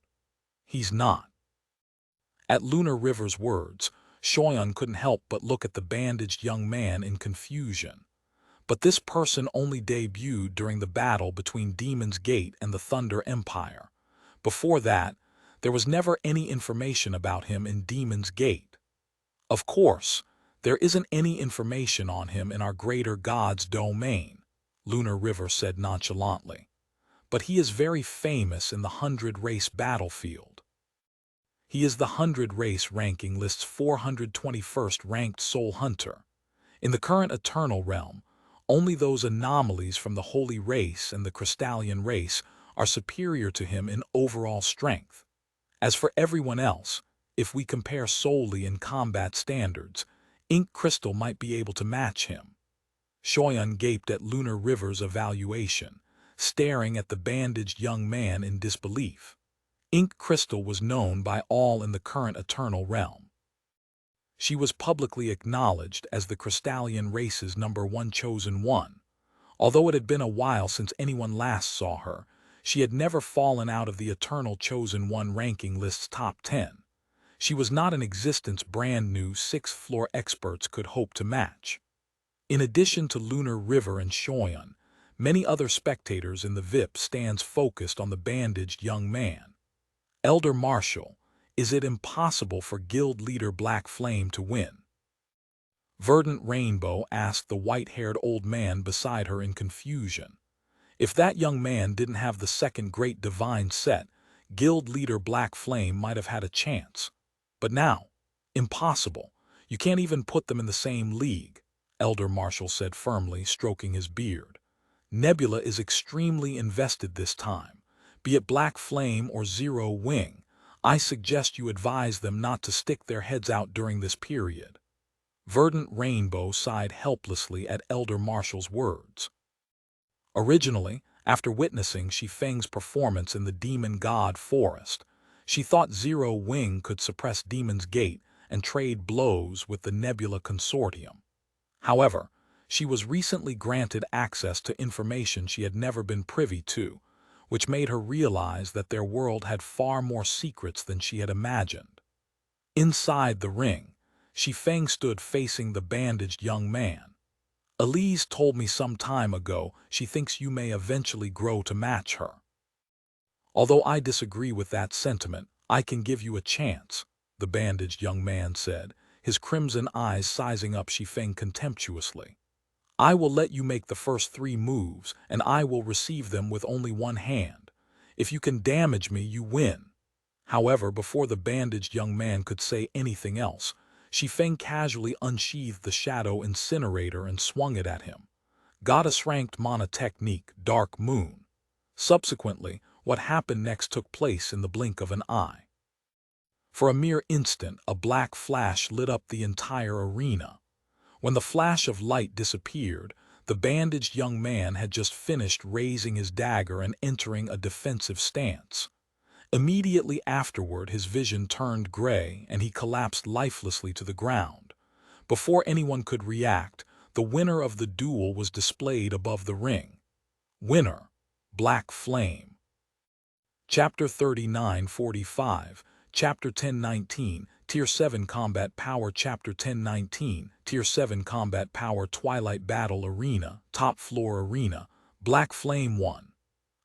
He's not." At Lunar River's words, Shoyun couldn't help but look at the bandaged young man in confusion. But this person only debuted during the battle between Demon's Gate and the Thunder Empire. Before that, there was never any information about him in Demon's Gate. Of course, there isn't any information on him in our greater God's domain, Lunar River said nonchalantly. But he is very famous in the 100-race battlefield. He is the 100-race ranking list's 421st ranked soul hunter. In the current Eternal Realm, only those anomalies from the Holy Race and the Crystallian Race are superior to him in overall strength. As for everyone else, if we compare solely in combat standards, Ink Crystal might be able to match him. Shoyun gaped at Lunar River's evaluation, staring at the bandaged young man in disbelief. Ink Crystal was known by all in the current Eternal Realm. She was publicly acknowledged as the Crystallian Race's #1 chosen one. Although it had been a while since anyone last saw her, she had never fallen out of the Eternal Chosen One ranking list's top 10. She was not an existence brand new 6th floor experts could hope to match. In addition to Lunar River and Shoyun, many other spectators in the VIP stands focused on the bandaged young man. Elder Marshal, is it impossible for guild leader Black Flame to win? Verdant Rainbow asked the white-haired old man beside her in confusion. If that young man didn't have the second great divine set, guild leader Black Flame might have had a chance. But now, impossible. You can't even put them in the same league, Elder Marshal said firmly, stroking his beard. Nebula is extremely invested this time. Be it Black Flame or Zero Wing, I suggest you advise them not to stick their heads out during this period. Verdant Rainbow sighed helplessly at Elder Marshal's words. Originally, after witnessing Shi Feng's performance in the Demon God Forest, she thought Zero Wing could suppress Demon's Gate and trade blows with the Nebula Consortium. However, she was recently granted access to information she had never been privy to, which made her realize that their world had far more secrets than she had imagined. Inside the ring, Shi Feng stood facing the bandaged young man. Elise told me some time ago she thinks you may eventually grow to match her. Although I disagree with that sentiment, I can give you a chance, the bandaged young man said, his crimson eyes sizing up Shi Feng contemptuously. I will let you make the first 3 moves, and I will receive them with only one hand. If you can damage me, you win. However, before the bandaged young man could say anything else, Shi Feng casually unsheathed the Shadow Incinerator and swung it at him. Goddess-ranked mana technique, Dark Moon. Subsequently, what happened next took place in the blink of an eye. For a mere instant, a black flash lit up the entire arena. When the flash of light disappeared, the bandaged young man had just finished raising his dagger and entering a defensive stance. Immediately afterward, his vision turned gray and he collapsed lifelessly to the ground. Before anyone could react, the winner of the duel was displayed above the ring. Winner, Black Flame. Chapter 3945, Chapter 1019, Tier 7 Combat Power. Chapter 1019, Tier 7 Combat Power. Twilight Battle Arena, Top Floor Arena, Black Flame 1.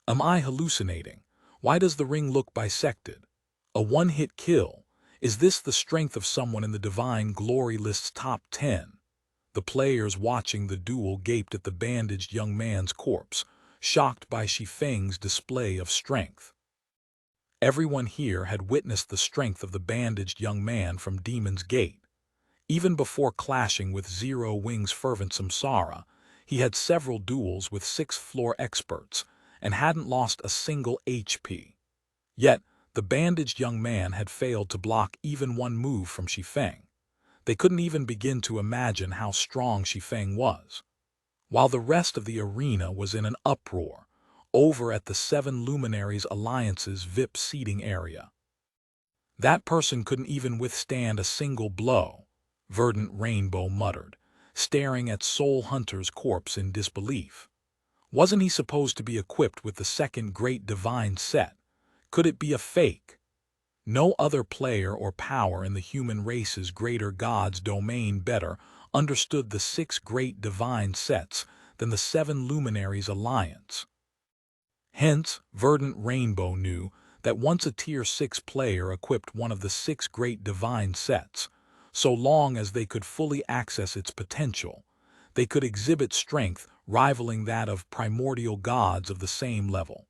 Am I hallucinating? Why does the ring look bisected? A one-hit kill? Is this the strength of someone in the Divine Glory list's top 10? The players watching the duel gaped at the bandaged young man's corpse, shocked by Shi Feng's display of strength. Everyone here had witnessed the strength of the bandaged young man from Demon's Gate. Even before clashing with Zero Wing's fervent Samsara, he had several duels with 6th floor experts and hadn't lost a single HP. Yet, the bandaged young man had failed to block even one move from Shi Feng. They couldn't even begin to imagine how strong Shi Feng was. While the rest of the arena was in an uproar, over at the Seven Luminaries Alliance's VIP seating area. That person couldn't even withstand a single blow, Verdant Rainbow muttered, staring at Soul Hunter's corpse in disbelief. Wasn't he supposed to be equipped with the second Great Divine Set? Could it be a fake? No other player or power in the human race's greater god's domain better understood the 6 Great Divine Sets than the Seven Luminaries Alliance. Hence, Verdant Rainbow knew that once a Tier 6 player equipped one of the 6 Great Divine Sets, so long as they could fully access its potential, they could exhibit strength rivaling that of primordial gods of the same level.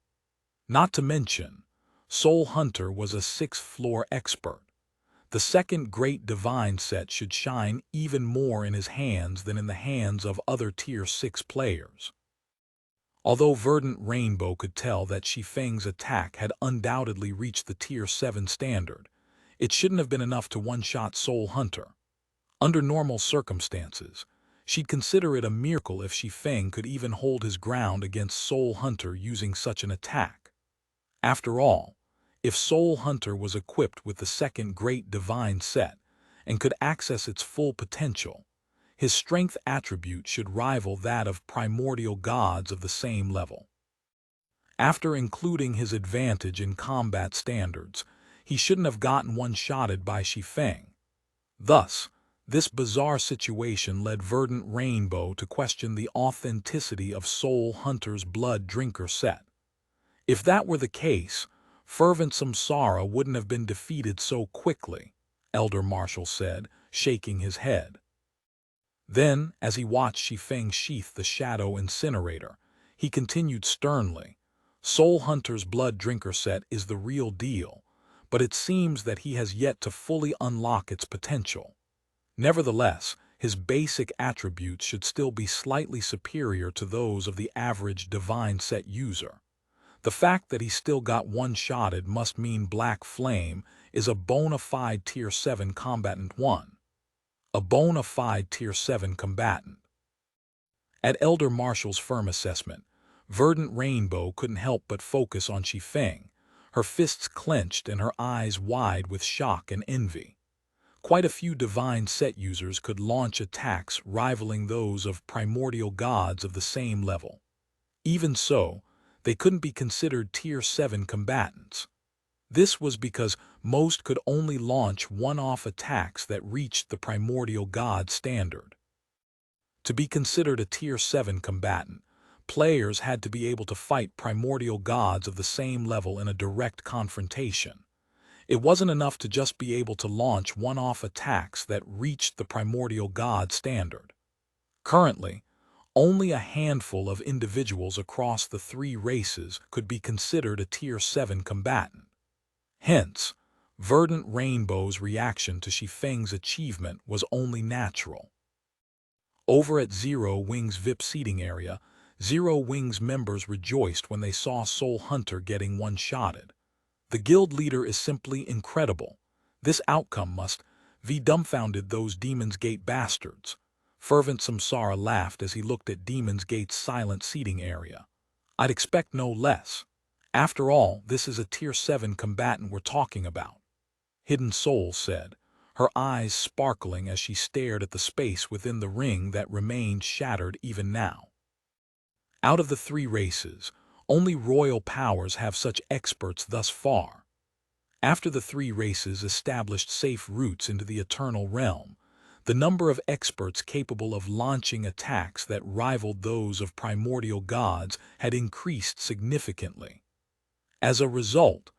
Not to mention, Soul Hunter was a 6th floor expert. The second Great Divine Set should shine even more in his hands than in the hands of other Tier 6 players. Although Verdant Rainbow could tell that Shi Feng's attack had undoubtedly reached the Tier 7 standard, it shouldn't have been enough to one-shot Soul Hunter. Under normal circumstances, she'd consider it a miracle if Shi Feng could even hold his ground against Soul Hunter using such an attack. After all, if Soul Hunter was equipped with the second Great Divine Set and could access its full potential, his strength attribute should rival that of primordial gods of the same level. After including his advantage in combat standards, he shouldn't have gotten one-shotted by Shi Feng. Thus, this bizarre situation led Verdant Rainbow to question the authenticity of Soul Hunter's Blood Drinker set. If that were the case, Fervent Samsara wouldn't have been defeated so quickly, Elder Marshall said, shaking his head. Then, as he watched Shi Feng sheath the Shadow Incinerator, he continued sternly, Soul Hunter's Blood Drinker set is the real deal, but it seems that he has yet to fully unlock its potential. Nevertheless, his basic attributes should still be slightly superior to those of the average Divine Set user. The fact that he still got one-shotted must mean Black Flame is a bona fide Tier 7 combatant 1. A bona fide Tier 7 combatant. At Elder Marshall's firm assessment, Verdant Rainbow couldn't help but focus on Shi Feng, her fists clenched and her eyes wide with shock and envy. Quite a few Divine Set users could launch attacks rivaling those of primordial gods of the same level. Even so, they couldn't be considered Tier 7 combatants. This was because most could only launch one-off attacks that reached the primordial god standard. To be considered a Tier 7 combatant, players had to be able to fight primordial gods of the same level in a direct confrontation. It wasn't enough to just be able to launch one-off attacks that reached the primordial god standard. Currently, only a handful of individuals across the 3 races could be considered a Tier 7 combatant. Hence, Verdant Rainbow's reaction to Shi Feng's achievement was only natural. Over at Zero Wing's VIP seating area, Zero Wing's members rejoiced when they saw Soul Hunter getting one-shotted. The guild leader is simply incredible. This outcome must be dumbfounded those Demon's Gate bastards. Fervent Samsara laughed as he looked at Demon's Gate's silent seating area. I'd expect no less. After all, this is a Tier 7 combatant we're talking about. Hidden Soul said, her eyes sparkling as she stared at the space within the ring that remained shattered even now. Out of the 3 races, only royal powers have such experts thus far. After the 3 races established safe routes into the Eternal Realm, the number of experts capable of launching attacks that rivaled those of primordial gods had increased significantly. As a result,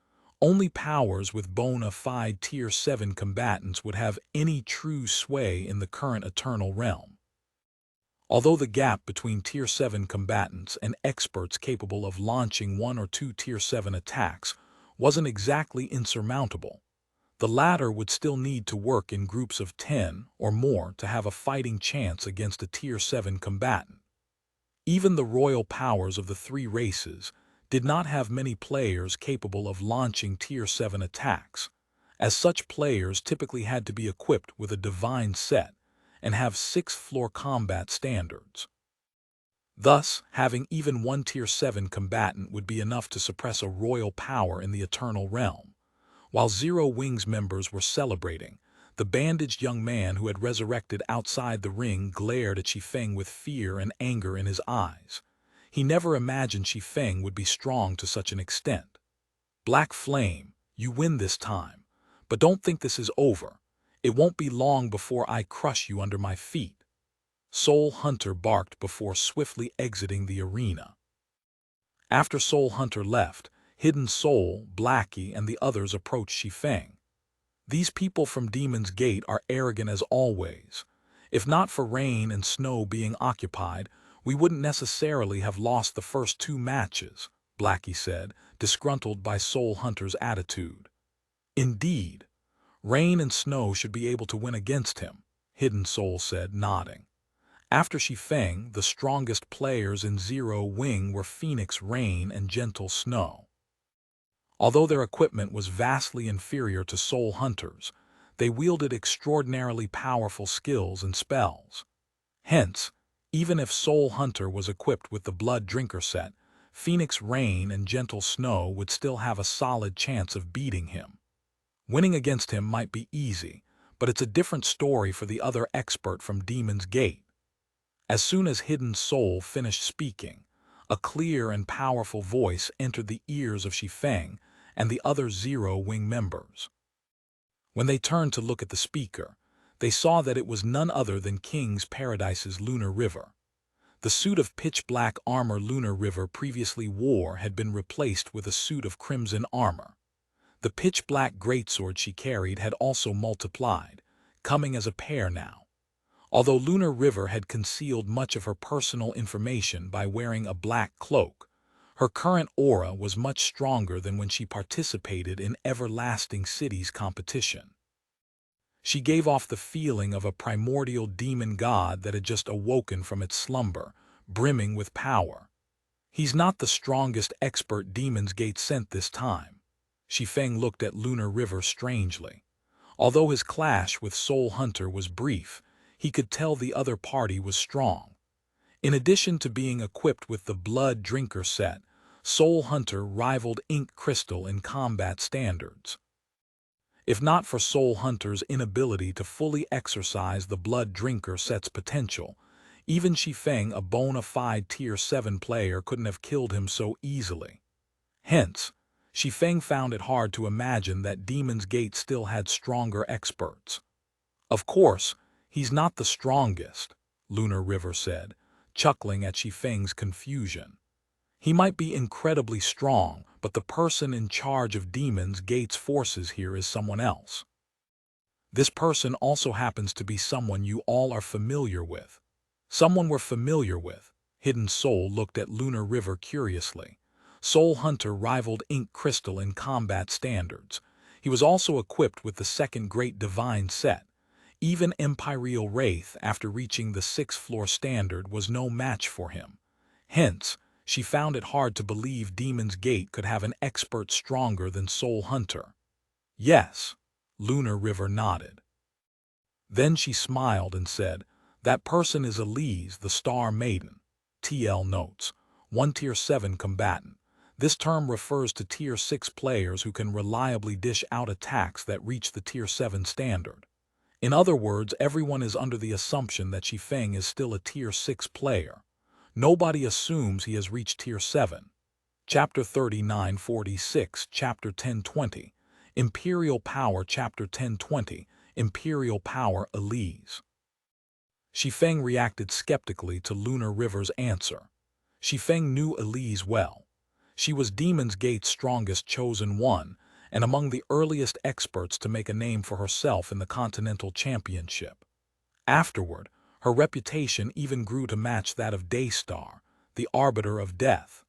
only powers with bona fide Tier 7 combatants would have any true sway in the current Eternal Realm. Although the gap between Tier 7 combatants and experts capable of launching 1 or 2 Tier 7 attacks wasn't exactly insurmountable, the latter would still need to work in groups of 10 or more to have a fighting chance against a Tier 7 combatant. Even the royal powers of the 3 races did not have many players capable of launching Tier 7 attacks, as such players typically had to be equipped with a Divine Set and have 6th floor combat standards. Thus, having even one Tier 7 combatant would be enough to suppress a royal power in the Eternal Realm. While Zero Wings members were celebrating, the bandaged young man who had resurrected outside the ring glared at Shi Feng with fear and anger in his eyes. He never imagined Shi Feng would be strong to such an extent. "Black Flame, you win this time. But don't think this is over. It won't be long before I crush you under my feet." Soul Hunter barked before swiftly exiting the arena. After Soul Hunter left, Hidden Soul, Blackie, and the others approached Shi Feng. "These people from Demon's Gate are arrogant as always. If not for Rain and Snow being occupied, we wouldn't necessarily have lost the first 2 matches," Blackie said, disgruntled by Soul Hunter's attitude. "Indeed. Rain and Snow should be able to win against him," Hidden Soul said, nodding. After Shi Feng, the strongest players in Zero Wing were Phoenix Rain and Gentle Snow. Although their equipment was vastly inferior to Soul Hunter's, they wielded extraordinarily powerful skills and spells. Hence, even if Soul Hunter was equipped with the Blood Drinker set, Phoenix Rain and Gentle Snow would still have a solid chance of beating him. Winning against him might be easy, but it's a different story for the other expert from Demon's Gate. As soon as Hidden Soul finished speaking, a clear and powerful voice entered the ears of Shi Feng and the other Zero Wing members. When they turned to look at the speaker, they saw that it was none other than King's Paradise's Lunar River. The suit of pitch-black armor Lunar River previously wore had been replaced with a suit of crimson armor. The pitch-black greatsword she carried had also multiplied, coming as a pair now. Although Lunar River had concealed much of her personal information by wearing a black cloak, her current aura was much stronger than when she participated in Everlasting City's competition. She gave off the feeling of a primordial demon god that had just awoken from its slumber, brimming with power. "He's not the strongest expert Demon's Gate sent this time." Shi Feng looked at Lunar River strangely. Although his clash with Soul Hunter was brief, he could tell the other party was strong. In addition to being equipped with the Blood Drinker set, Soul Hunter rivaled Ink Crystal in combat standards. If not for Soul Hunter's inability to fully exercise the Blood Drinker set's potential, even Shi Feng, a bona fide Tier 7 player, couldn't have killed him so easily. Hence, Shi Feng found it hard to imagine that Demon's Gate still had stronger experts. "Of course, he's not the strongest," Lunar River said, chuckling at Shi Feng's confusion. "He might be incredibly strong, but the person in charge of Demon's Gate's forces here is someone else. This person also happens to be someone you all are familiar with." "Someone we're familiar with?" Hidden Soul looked at Lunar River curiously. Soul Hunter rivaled Ink Crystal in combat standards. He was also equipped with the second Great Divine set. Even Imperial Wraith, after reaching the 6th floor standard, was no match for him. Hence, she found it hard to believe Demon's Gate could have an expert stronger than Soul Hunter. "Yes," Lunar River nodded. Then she smiled and said, "That person is Elise, the Star Maiden." TL notes, 1 Tier 7 combatant. This term refers to Tier 6 players who can reliably dish out attacks that reach the Tier 7 standard. In other words, everyone is under the assumption that Shi Feng is still a Tier 6 player. Nobody assumes he has reached Tier 7. Chapter 3946, Chapter 1020, Imperial Power. Chapter 1020, Imperial Power. Elise. Shi Feng reacted skeptically to Lunar River's answer. Shi Feng knew Elise well. She was Demon's Gate's strongest chosen one, and among the earliest experts to make a name for herself in the Continental Championship. Afterward, her reputation even grew to match that of Daystar, the Arbiter of Death.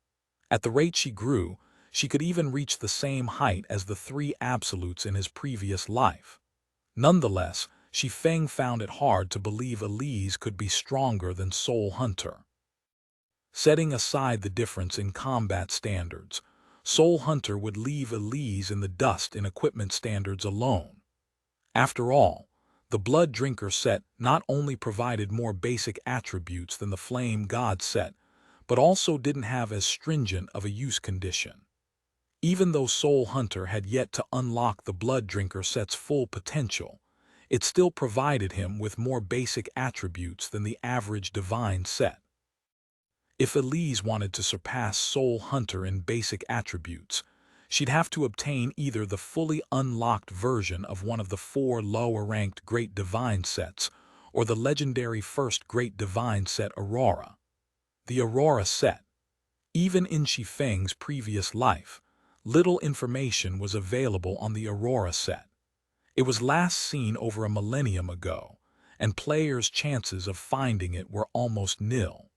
At the rate she grew, she could even reach the same height as the 3 Absolutes in his previous life. Nonetheless, Shi Feng found it hard to believe Elise could be stronger than Soul Hunter. Setting aside the difference in combat standards, Soul Hunter would leave Elise in the dust in equipment standards alone. After all, the Blood Drinker set not only provided more basic attributes than the Flame God set, but also didn't have as stringent of a use condition. Even though Soul Hunter had yet to unlock the Blood Drinker set's full potential, it still provided him with more basic attributes than the average Divine set. If Elise wanted to surpass Soul Hunter in basic attributes, she'd have to obtain either the fully unlocked version of one of the 4 lower-ranked Great Divine sets or the legendary first Great Divine set Aurora. The Aurora set. Even in Shi Feng's previous life, little information was available on the Aurora set. It was last seen over a millennium ago, and players' chances of finding it were almost nil.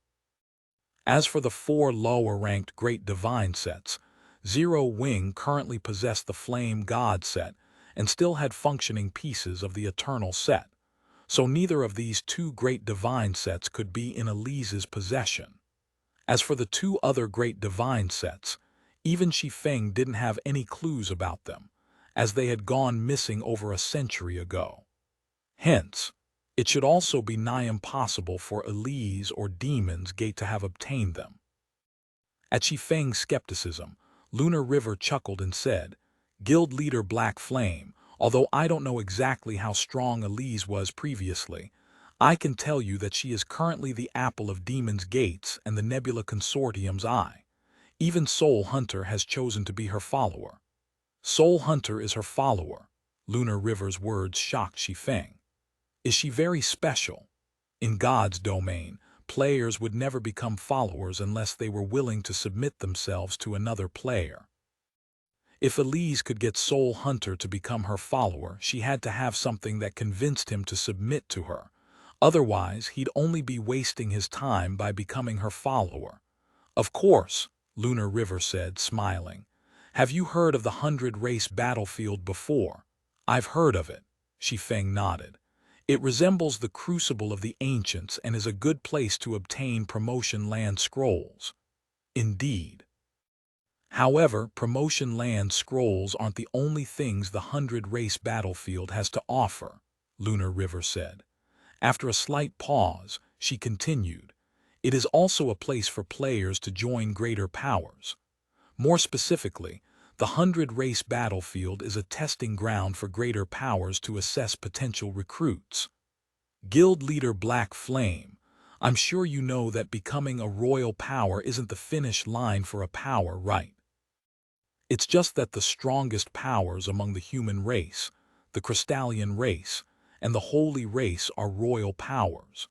As for the 4 lower-ranked Great Divine sets, Zero Wing currently possessed the Flame God set and still had functioning pieces of the Eternal set, so neither of these 2 Great Divine sets could be in Elise's possession. As for the 2 other Great Divine sets, even Shi Feng didn't have any clues about them, as they had gone missing over a century ago. Hence, it should also be nigh impossible for Elise or Demon's Gate to have obtained them. At Shi Feng's skepticism, Lunar River chuckled and said, "Guild leader Black Flame, although I don't know exactly how strong Elise was previously, I can tell you that she is currently the apple of Demon's Gate's and the Nebula Consortium's eye. Even Soul Hunter has chosen to be her follower." Soul Hunter is her follower. Lunar River's words shocked Shi Feng. Is she very special? In God's domain, players would never become followers unless they were willing to submit themselves to another player. If Elise could get Soul Hunter to become her follower, she had to have something that convinced him to submit to her. Otherwise, he'd only be wasting his time by becoming her follower. "Of course," Lunar River said, smiling. "Have you heard of the 100-race battlefield before?" "I've heard of it," Shi Feng nodded. "It resembles the Crucible of the Ancients and is a good place to obtain promotion land scrolls." Indeed. However, promotion land scrolls aren't the only things the 100-race battlefield has to offer, Lunar River said. After a slight pause, she continued, "It is also a place for players to join greater powers. More specifically, the 100-race battlefield is a testing ground for greater powers to assess potential recruits. Guild leader Black Flame, I'm sure you know that becoming a royal power isn't the finish line for a power, right? It's just that the strongest powers among the human race, the Crystallian race, and the Holy race are royal powers.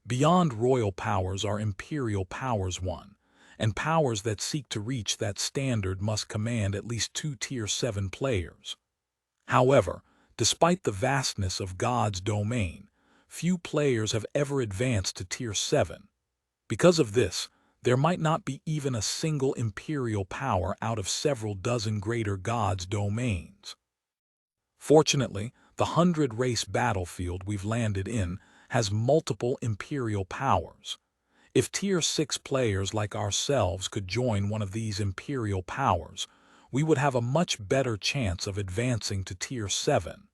Beyond royal powers are imperial powers 1, and powers that seek to reach that standard must command at least 2 Tier 7 players. However, despite the vastness of God's domain, few players have ever advanced to Tier 7. Because of this, there might not be even a single imperial power out of several dozen greater God's domains. Fortunately, the 100-race battlefield we've landed in has multiple imperial powers. If Tier 6 players like ourselves could join one of these imperial powers, we would have a much better chance of advancing to Tier 7.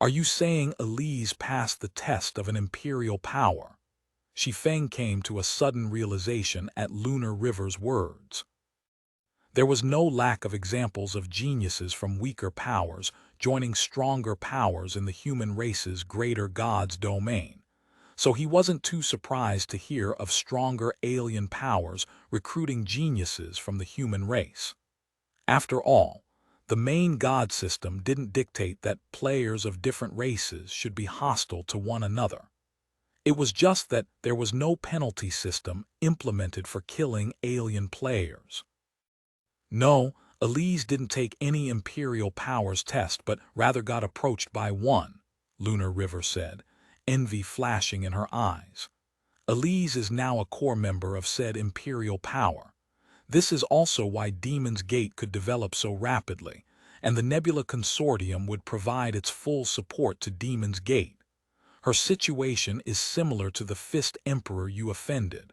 Are you saying Elise passed the test of an imperial power? Shi Feng came to a sudden realization at Lunar River's words. There was no lack of examples of geniuses from weaker powers joining stronger powers in the human race's greater God's domain, so he wasn't too surprised to hear of stronger alien powers recruiting geniuses from the human race. After all, the main God system didn't dictate that players of different races should be hostile to one another. It was just that there was no penalty system implemented for killing alien players. No, Elise didn't take any Imperial Powers test but rather got approached by one, Lunar River said, envy flashing in her eyes. Elise is now a core member of said Imperial Power. This is also why Demon's Gate could develop so rapidly, and the Nebula Consortium would provide its full support to Demon's Gate. Her situation is similar to the Fist Emperor you offended.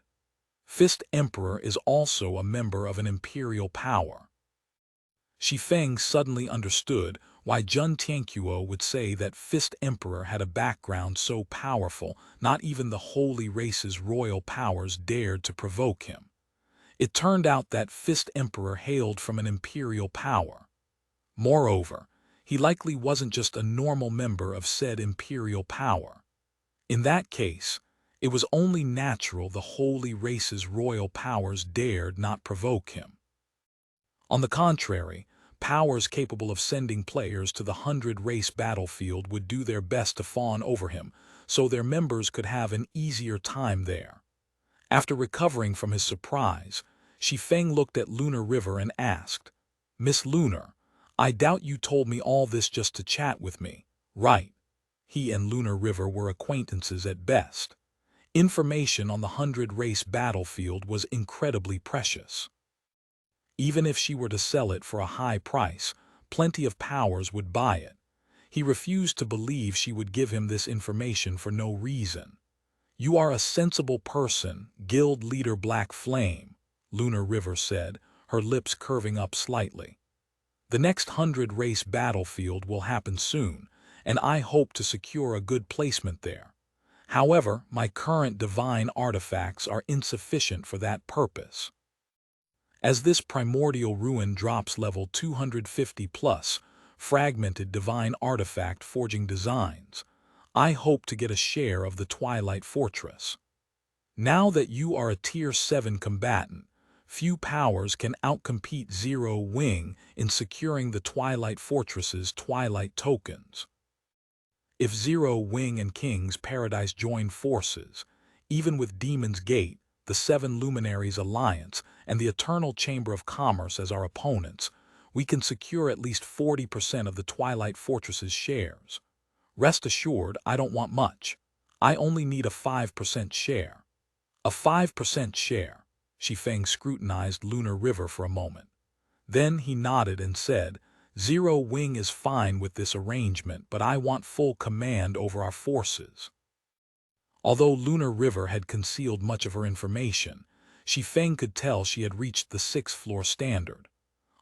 Fist Emperor is also a member of an imperial power. Shi Feng suddenly understood why Jun Tianquo would say that Fist Emperor had a background so powerful not even the holy race's royal powers dared to provoke him. It turned out that Fist Emperor hailed from an imperial power. Moreover, he likely wasn't just a normal member of said imperial power. In that case, it was only natural the holy race's royal powers dared not provoke him. On the contrary, powers capable of sending players to the 100-race battlefield would do their best to fawn over him, so their members could have an easier time there. After recovering from his surprise, Shi Feng looked at Lunar River and asked, "Miss Lunar, I doubt you told me all this just to chat with me, right?" He and Lunar River were acquaintances at best. Information on the 100-race battlefield was incredibly precious. Even if she were to sell it for a high price, plenty of powers would buy it. He refused to believe she would give him this information for no reason. "You are a sensible person, Guild Leader Black Flame," Lunar River said, her lips curving up slightly. "The next 100-race battlefield will happen soon, and I hope to secure a good placement there. However, my current divine artifacts are insufficient for that purpose. As this primordial ruin drops level 250 plus, fragmented divine artifact forging designs, I hope to get a share of the Twilight Fortress. Now that you are a Tier 7 combatant, few powers can outcompete Zero Wing in securing the Twilight Fortress's Twilight tokens. If Zero Wing and King's Paradise join forces, even with Demon's Gate, the Seven Luminaries Alliance, and the Eternal Chamber of Commerce as our opponents, we can secure at least 40% of the Twilight Fortress's shares. Rest assured, I don't want much. I only need a 5% share." "A 5% share?" Shi Feng scrutinized Lunar River for a moment. Then he nodded and said, "Zero Wing is fine with this arrangement, but I want full command over our forces." Although Lunar River had concealed much of her information, Shi Feng could tell she had reached the 6th floor standard.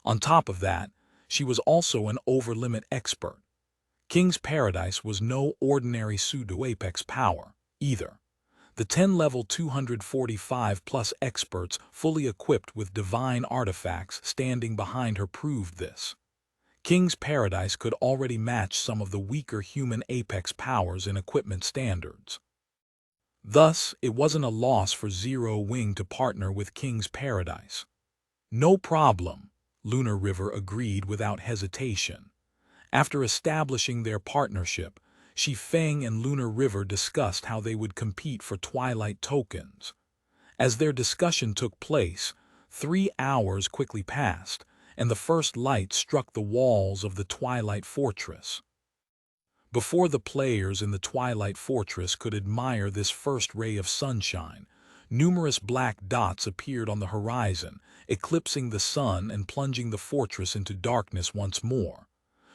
On top of that, she was also an over-limit expert. King's Paradise was no ordinary pseudo-apex power, either. The 10-level 245-plus experts fully equipped with divine artifacts standing behind her proved this. King's Paradise could already match some of the weaker human apex powers in equipment standards. Thus, it wasn't a loss for Zero Wing to partner with King's Paradise. "No problem," Lunar River agreed without hesitation. After establishing their partnership, Shi Feng and Lunar River discussed how they would compete for Twilight tokens. As their discussion took place, 3 hours quickly passed, and the first light struck the walls of the Twilight Fortress. Before the players in the Twilight Fortress could admire this first ray of sunshine, numerous black dots appeared on the horizon, eclipsing the sun and plunging the fortress into darkness once more.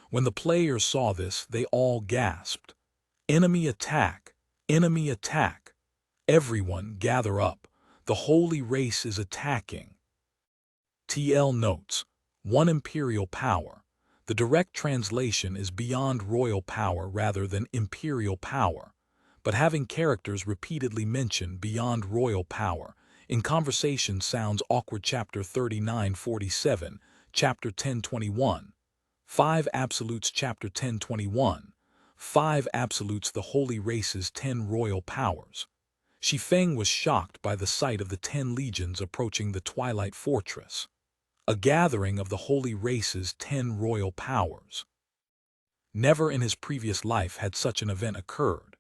When the players saw this, they all gasped. "Enemy attack! Enemy attack! Everyone gather up! The holy race is attacking!" TL notes: 1 Imperial Power. The direct translation is beyond royal power rather than imperial power, but having characters repeatedly mention beyond royal power in conversation sounds awkward. Chapter 3947, Chapter 1021. 5 Absolutes. Chapter 1021. 5 Absolutes. The Holy Race's 10 Royal Powers. Shi Feng was shocked by the sight of the 10 legions approaching the Twilight Fortress. A gathering of the Holy Race's 10 royal powers. Never in his previous life had such an event occurred.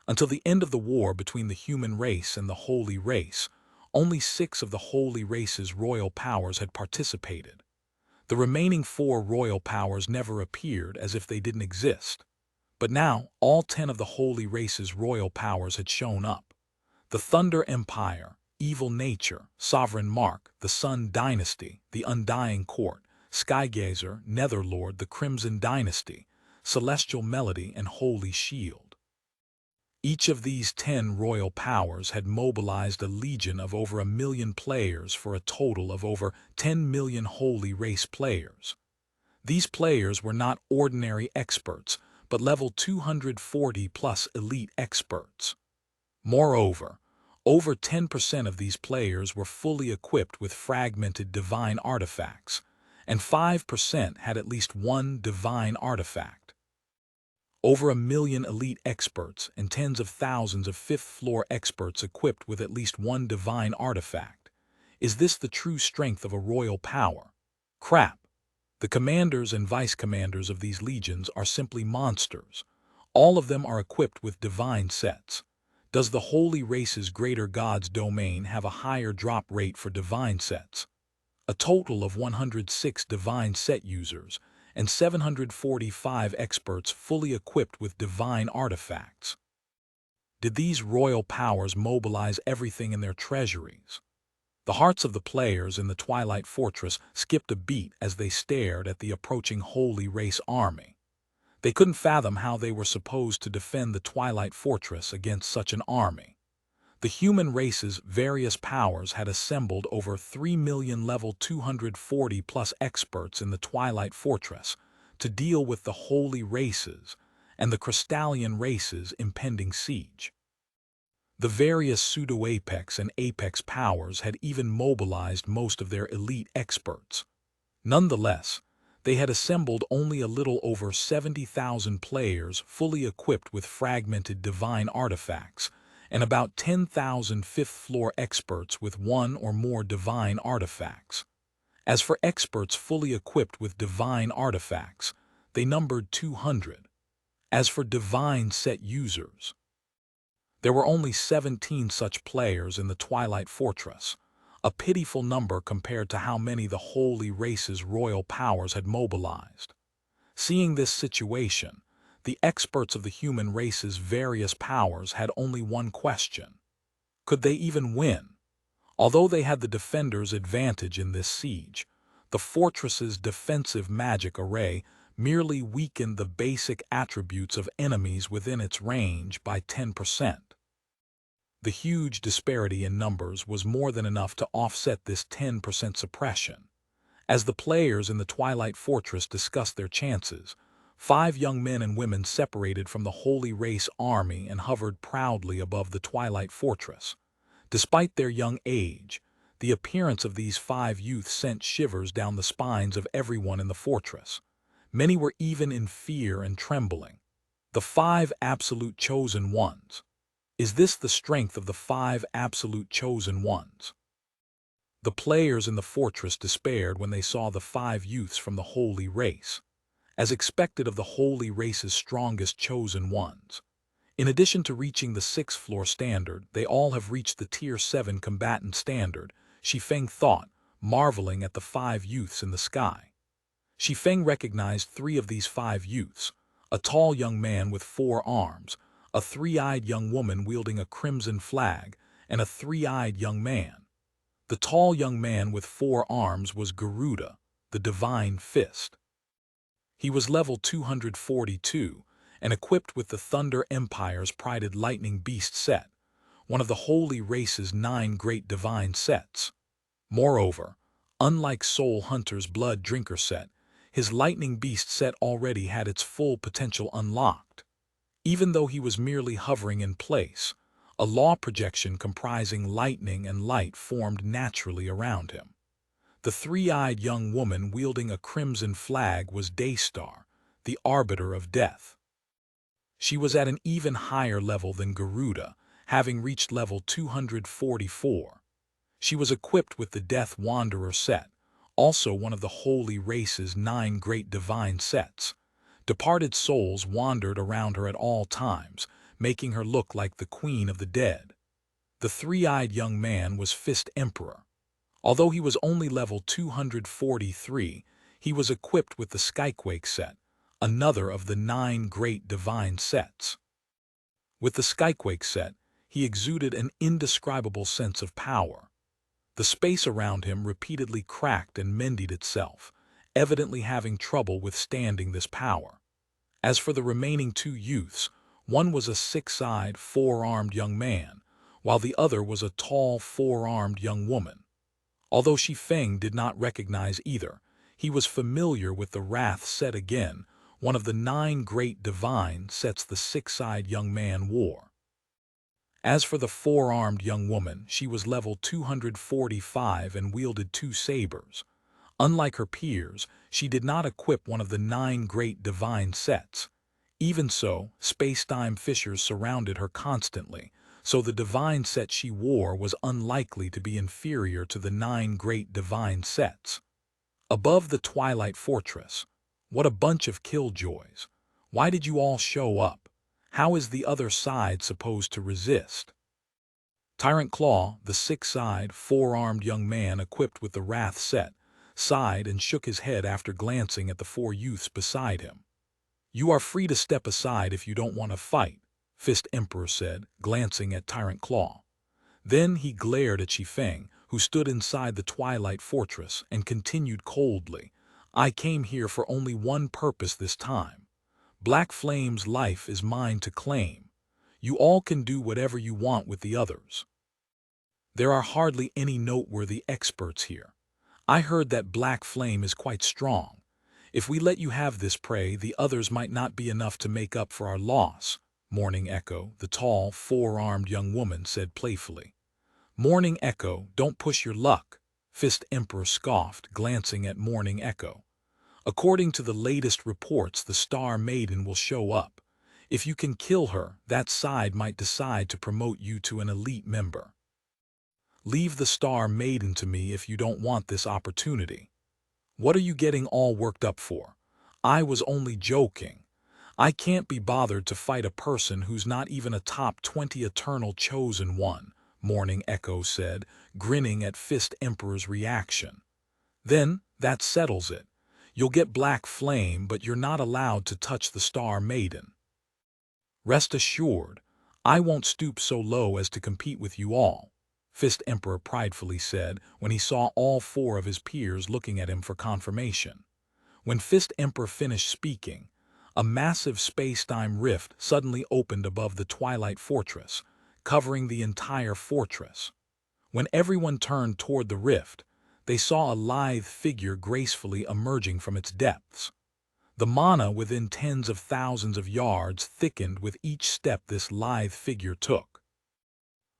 Until the end of the war between the human race and the Holy Race, only 6 of the Holy Race's royal powers had participated. The remaining 4 royal powers never appeared, as if they didn't exist. But now, all 10 of the Holy Race's royal powers had shown up. The Thunder Empire, Evil Nature, Sovereign Mark, the Sun Dynasty, the Undying Court, Skygazer, Netherlord, the Crimson Dynasty, Celestial Melody, and Holy Shield. Each of these 10 royal powers had mobilized a legion of over 1 million players for a total of over 10 million Holy Race players. These players were not ordinary experts, but level 240-plus elite experts. Moreover, Over 10% of these players were fully equipped with fragmented divine artifacts, and 5% had at least one divine artifact. Over 1 million elite experts and tens of thousands of fifth-floor experts equipped with at least one divine artifact. Is this the true strength of a royal power? Crap. The commanders and vice-commanders of these legions are simply monsters. All of them are equipped with divine sets. Does the holy race's greater god's domain have a higher drop rate for divine sets? A total of 106 divine set users and 745 experts fully equipped with divine artifacts. Did these royal powers mobilize everything in their treasuries? The hearts of the players in the Twilight Fortress skipped a beat as they stared at the approaching holy race army. They couldn't fathom how they were supposed to defend the Twilight Fortress against such an army. The human race's various powers had assembled over 3 million level 240+ experts in the Twilight Fortress to deal with the holy races and the Crystallian race's impending siege. The various pseudo-apex and apex powers had even mobilized most of their elite experts. Nonetheless, they had assembled only a little over 70,000 players fully equipped with fragmented divine artifacts, and about 10,000 fifth-floor experts with one or more divine artifacts. As for experts fully equipped with divine artifacts, they numbered 200. As for divine set users, there were only 17 such players in the Twilight Fortress, a pitiful number compared to how many the holy race's royal powers had mobilized. Seeing this situation, the experts of the human race's various powers had only one question. Could they even win? Although they had the defenders' advantage in this siege, the fortress's defensive magic array merely weakened the basic attributes of enemies within its range by 10%. The huge disparity in numbers was more than enough to offset this 10% suppression. As the players in the Twilight Fortress discussed their chances, 5 young men and women separated from the Holy Race army and hovered proudly above the Twilight Fortress. Despite their young age, the appearance of these 5 youths sent shivers down the spines of everyone in the fortress. Many were even in fear and trembling. The 5 absolute chosen ones. Is this the strength of the 5 absolute chosen ones? The players in the fortress despaired when they saw the 5 youths from the Holy Race, as expected of the Holy Race's strongest chosen ones. In addition to reaching the 6th floor standard, they all have reached the Tier 7 combatant standard, Shi Feng thought, marveling at the 5 youths in the sky. Shi Feng recognized 3 of these 5 youths, a tall young man with 4 arms, a 3-eyed young woman wielding a crimson flag, and a 3-eyed young man. The tall young man with 4 arms was Garuda, the Divine Fist. He was level 242 and equipped with the Thunder Empire's prided Lightning Beast set, one of the Holy Race's 9 great divine sets. Moreover, unlike Soul Hunter's Blood Drinker set, his Lightning Beast set already had its full potential unlocked. Even though he was merely hovering in place, a law projection comprising lightning and light formed naturally around him. The 3-eyed young woman wielding a crimson flag was Daystar, the Arbiter of Death. She was at an even higher level than Garuda, having reached level 244. She was equipped with the Death Wanderer set, also one of the Holy Race's 9 great divine sets. Departed souls wandered around her at all times, making her look like the Queen of the Dead. The 3-eyed young man was Fist Emperor. Although he was only level 243, he was equipped with the Skyquake set, another of the 9 great divine sets. With the Skyquake set, he exuded an indescribable sense of power. The space around him repeatedly cracked and mended itself, evidently having trouble withstanding this power. As for the remaining 2 youths, one was a 6-eyed, 4-armed young man, while the other was a tall, 4-armed young woman. Although Shi Feng did not recognize either, he was familiar with the Wrath set again, one of the 9 great divine sets the 6-eyed young man wore. As for the four-armed young woman, she was level 245 and wielded 2 sabers. Unlike her peers, she did not equip one of the 9 great divine sets. Even so, space-time fissures surrounded her constantly, so the divine set she wore was unlikely to be inferior to the 9 great divine sets. Above the Twilight Fortress. What a bunch of killjoys. Why did you all show up? How is the other side supposed to resist? Tyrant Claw, the 6-eyed, 4-armed young man equipped with the Wrath set, sighed and shook his head after glancing at the 4 youths beside him. You are free to step aside if you don't want to fight, Fist Emperor said, glancing at Tyrant Claw. Then he glared at Shi Feng, who stood inside the Twilight Fortress, and continued coldly, I came here for only one purpose this time. Black Flame's life is mine to claim. You all can do whatever you want with the others. There are hardly any noteworthy experts here. I heard that Black Flame is quite strong. If we let you have this prey, the others might not be enough to make up for our loss, Morning Echo, the tall, 4-armed young woman, said playfully. Morning Echo, don't push your luck, Fist Emperor scoffed, glancing at Morning Echo. According to the latest reports, the Star Maiden will show up. If you can kill her, that side might decide to promote you to an elite member. Leave the Star Maiden to me if you don't want this opportunity. What are you getting all worked up for? I was only joking. I can't be bothered to fight a person who's not even a top 20 eternal chosen one, Morning Echo said, grinning at Fist Emperor's reaction. Then, that settles it. You'll get Black Flame, but you're not allowed to touch the Star Maiden. Rest assured, I won't stoop so low as to compete with you all, Fist Emperor pridefully said when he saw all 4 of his peers looking at him for confirmation. When Fist Emperor finished speaking, a massive space-time rift suddenly opened above the Twilight Fortress, covering the entire fortress. When everyone turned toward the rift, they saw a lithe figure gracefully emerging from its depths. The mana within tens of thousands of yards thickened with each step this lithe figure took.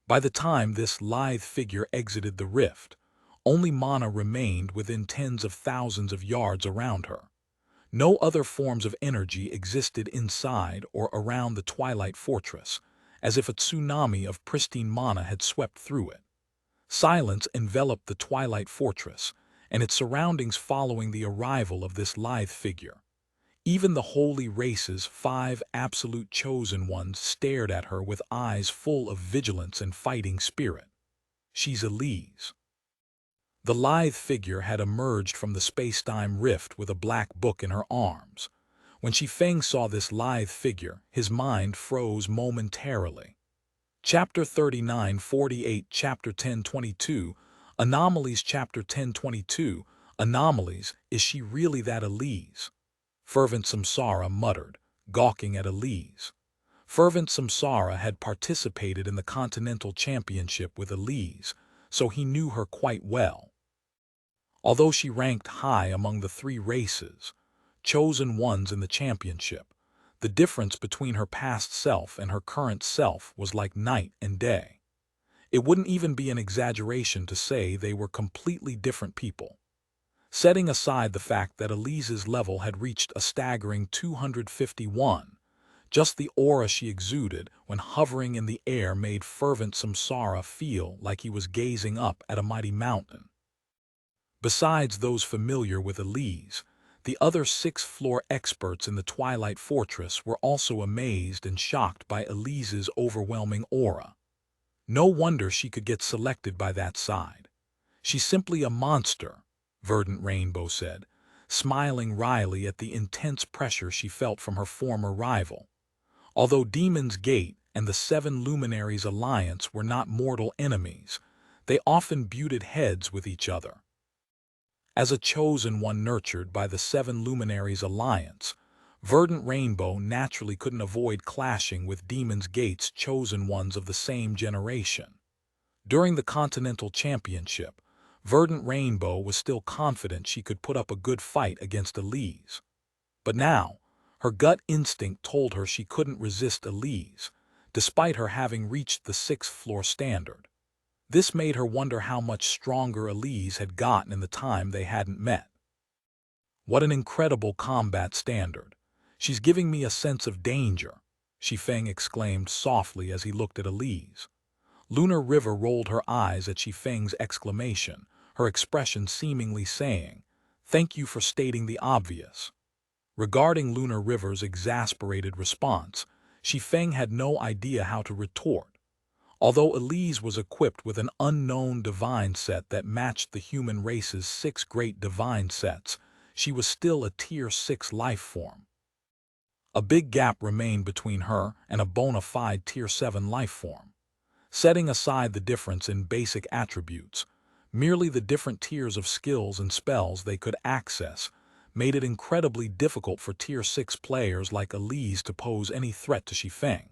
By the time this lithe figure exited the rift, only mana remained within tens of thousands of yards around her. No other forms of energy existed inside or around the Twilight Fortress, as if a tsunami of pristine mana had swept through it. Silence enveloped the Twilight Fortress and its surroundings following the arrival of this lithe figure. Even the Holy Race's 5 absolute chosen ones stared at her with eyes full of vigilance and fighting spirit. She's Elise. The lithe figure had emerged from the space-time rift with a black book in her arms. When Shi Feng saw this lithe figure, his mind froze momentarily. Chapter 39:48, Chapter 10:22, Anomalies. Chapter 10:22, Anomalies. Is she really that Elise? Fervent Samsara muttered, gawking at Elise. Fervent Samsara had participated in the Continental Championship with Elise, so he knew her quite well. Although she ranked high among the 3 races, chosen ones in the championship, the difference between her past self and her current self was like night and day. It wouldn't even be an exaggeration to say they were completely different people. Setting aside the fact that Elise's level had reached a staggering 251, just the aura she exuded when hovering in the air made Fervent Samsara feel like he was gazing up at a mighty mountain. Besides those familiar with Elise, the other 6th-floor experts in the Twilight Fortress were also amazed and shocked by Elise's overwhelming aura. No wonder she could get selected by that side. She's simply a monster, Verdant Rainbow said, smiling wryly at the intense pressure she felt from her former rival. Although Demon's Gate and the 7 Luminaries Alliance were not mortal enemies, they often butted heads with each other. As a chosen one nurtured by the 7 Luminaries Alliance, Verdant Rainbow naturally couldn't avoid clashing with Demon's Gate's chosen ones of the same generation. During the Continental Championship, Verdant Rainbow was still confident she could put up a good fight against Elise. But now, her gut instinct told her she couldn't resist Elise, despite her having reached the 6th floor standard. This made her wonder how much stronger Elise had gotten in the time they hadn't met. What an incredible combat standard. She's giving me a sense of danger, Shi Feng exclaimed softly as he looked at Elise. Lunar River rolled her eyes at Shi Feng's exclamation, her expression seemingly saying, "Thank you for stating the obvious." Regarding Lunar River's exasperated response, Shi Feng had no idea how to retort. Although Elise was equipped with an unknown divine set that matched the human race's 6 great divine sets, she was still a Tier 6 life form. A big gap remained between her and a bona fide Tier 7 life form. Setting aside the difference in basic attributes, merely the different tiers of skills and spells they could access made it incredibly difficult for Tier 6 players like Elise to pose any threat to Shi Feng.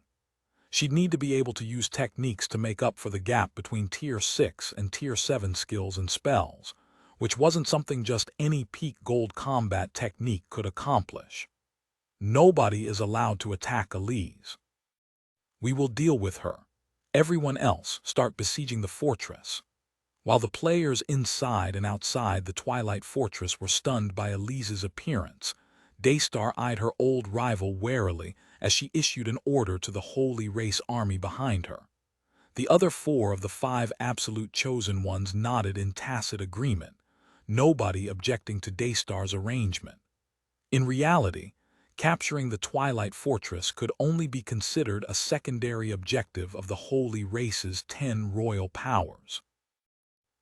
She'd need to be able to use techniques to make up for the gap between Tier 6 and Tier 7 skills and spells, which wasn't something just any peak gold combat technique could accomplish. Nobody is allowed to attack Elise. We will deal with her. Everyone else start besieging the fortress. While the players inside and outside the Twilight Fortress were stunned by Elise's appearance, Daystar eyed her old rival warily as she issued an order to the Holy Race army behind her. The other 4 of the 5 absolute chosen ones nodded in tacit agreement, nobody objecting to Daystar's arrangement. In reality, capturing the Twilight Fortress could only be considered a secondary objective of the Holy Race's 10 royal powers.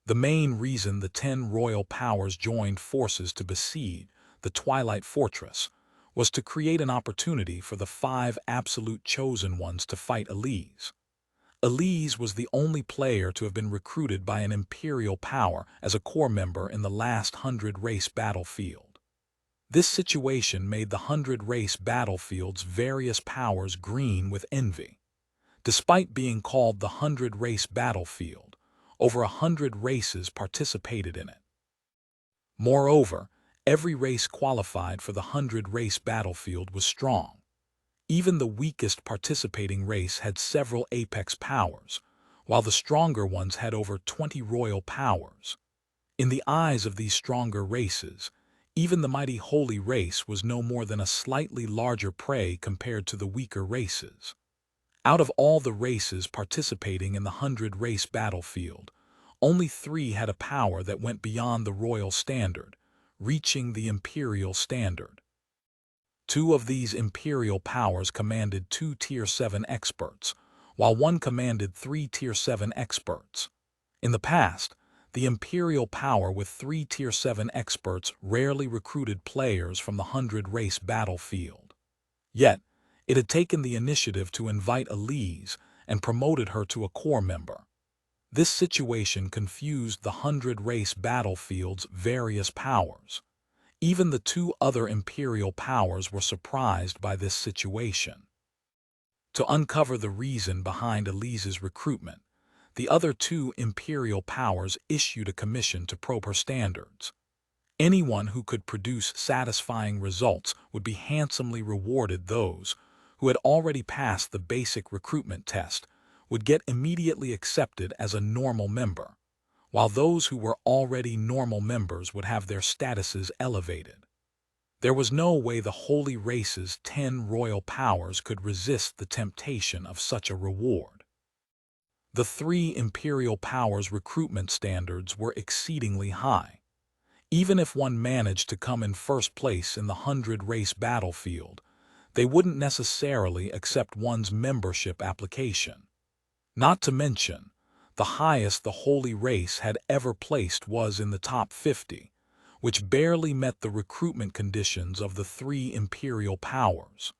The main reason the 10 royal powers joined forces to besiege the Twilight Fortress was to create an opportunity for the 5 absolute chosen ones to fight Elise. Elise was the only player to have been recruited by an imperial power as a core member in the last 100 race battlefield. This situation made the 100 race battlefield's various powers green with envy. Despite being called the 100 race battlefield, over 100 races participated in it. Moreover, every race qualified for the 100 race battlefield was strong. Even the weakest participating race had several apex powers, while the stronger ones had over 20 royal powers. In the eyes of these stronger races, even the mighty holy race was no more than a slightly larger prey compared to the weaker races. Out of all the races participating in the 100 race battlefield, only 3 had a power that went beyond the royal standard, reaching the imperial standard. 2 of these imperial powers commanded 2 Tier 7 experts, while 1 commanded 3 Tier 7 experts. In the past, the imperial power with 3 Tier 7 experts rarely recruited players from the 100 race battlefield. Yet, it had taken the initiative to invite Elise and promoted her to a core member. This situation confused the 100 race battlefield's various powers. Even the 2 other imperial powers were surprised by this situation. To uncover the reason behind Elise's recruitment, the other 2 imperial powers issued a commission to probe her standards. Anyone who could produce satisfying results would be handsomely rewarded. Those who had already passed the basic recruitment test would get immediately accepted as a normal member, while those who were already normal members would have their statuses elevated. There was no way the Holy Race's 10 royal powers could resist the temptation of such a reward. The 3 imperial powers' recruitment standards were exceedingly high. Even if one managed to come in first place in the 100 race battlefield, they wouldn't necessarily accept one's membership application. Not to mention, the highest the Holy Race had ever placed was in the top 50, which barely met the recruitment conditions of the 3 imperial powers.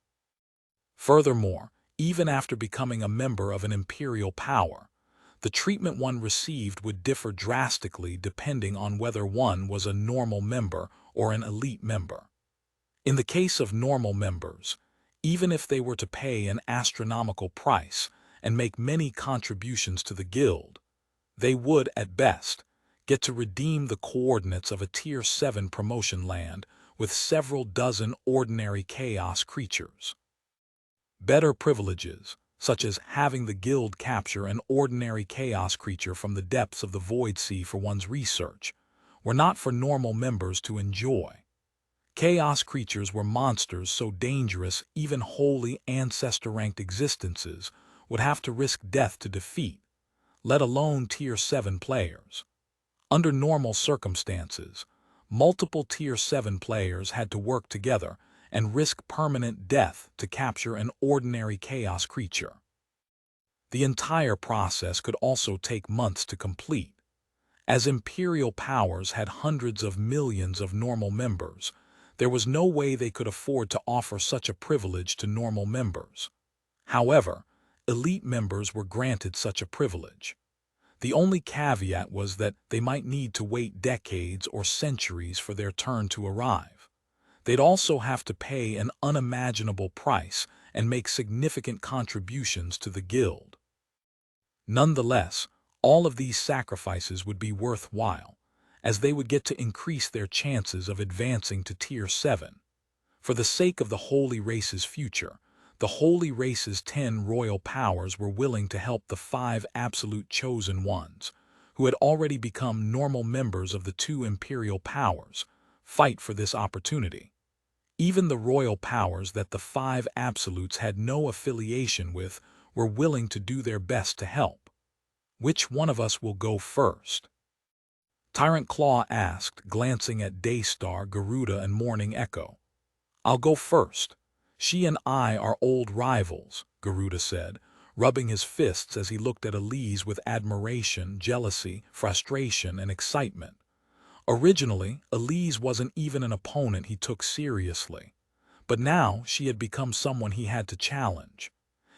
Furthermore, even after becoming a member of an imperial power, the treatment one received would differ drastically depending on whether one was a normal member or an elite member. In the case of normal members, even if they were to pay an astronomical price and make many contributions to the guild, they would, at best, get to redeem the coordinates of a Tier 7 promotion land with several dozen ordinary chaos creatures. Better privileges, such as having the guild capture an ordinary chaos creature from the depths of the Void Sea for one's research, were not for normal members to enjoy. Chaos creatures were monsters so dangerous even wholly ancestor-ranked existences would have to risk death to defeat, let alone Tier 7 players. Under normal circumstances, multiple Tier 7 players had to work together and risk permanent death to capture an ordinary chaos creature. The entire process could also take months to complete. As Imperial powers had hundreds of millions of normal members, there was no way they could afford to offer such a privilege to normal members. However, elite members were granted such a privilege. The only caveat was that they might need to wait decades or centuries for their turn to arrive. They'd also have to pay an unimaginable price and make significant contributions to the guild. Nonetheless, all of these sacrifices would be worthwhile, as they would get to increase their chances of advancing to Tier 7. For the sake of the Holy Race's future, the Holy Race's 10 royal powers were willing to help the 5 absolute chosen ones, who had already become normal members of the 2 imperial powers, fight for this opportunity. Even the royal powers that the 5 absolutes had no affiliation with were willing to do their best to help. Which one of us will go first? Tyrant Claw asked, glancing at Daystar, Garuda, and Morning Echo. I'll go first. She and I are old rivals, Garuda said, rubbing his fists as he looked at Elise with admiration, jealousy, frustration, and excitement. Originally, Elise wasn't even an opponent he took seriously, but now she had become someone he had to challenge.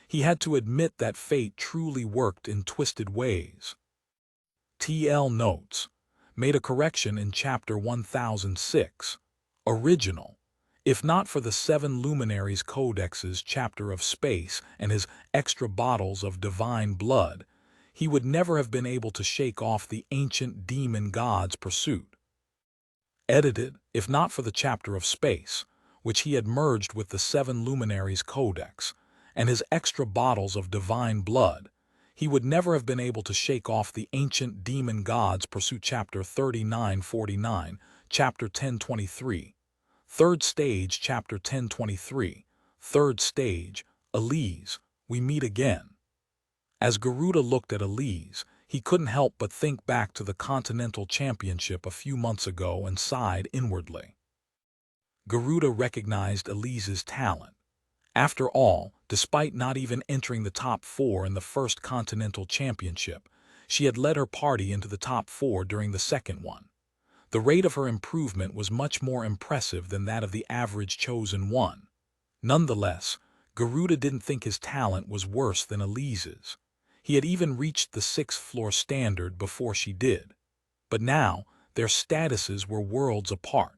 He had to admit that fate truly worked in twisted ways. TL Notes. Made a correction in Chapter 1006. Original. If not for the 7 Luminaries Codex's chapter of space and his extra bottles of divine blood, he would never have been able to shake off the ancient demon god's pursuit. Edited, if not for the chapter of space, which he had merged with the 7 Luminaries Codex, and his extra bottles of divine blood, he would never have been able to shake off the ancient demon god's pursuit. Chapter 3949, Chapter 1023. Third Stage, Chapter 1023. Third Stage, Elise, we meet again. As Garuda looked at Elise, he couldn't help but think back to the Continental Championship a few months ago and sighed inwardly. Garuda recognized Elise's talent. After all, despite not even entering the top 4 in the first Continental Championship, she had led her party into the top 4 during the second one. The rate of her improvement was much more impressive than that of the average chosen one. Nonetheless, Garuda didn't think his talent was worse than Elise's. He had even reached the 6th floor standard before she did. But now, their statuses were worlds apart.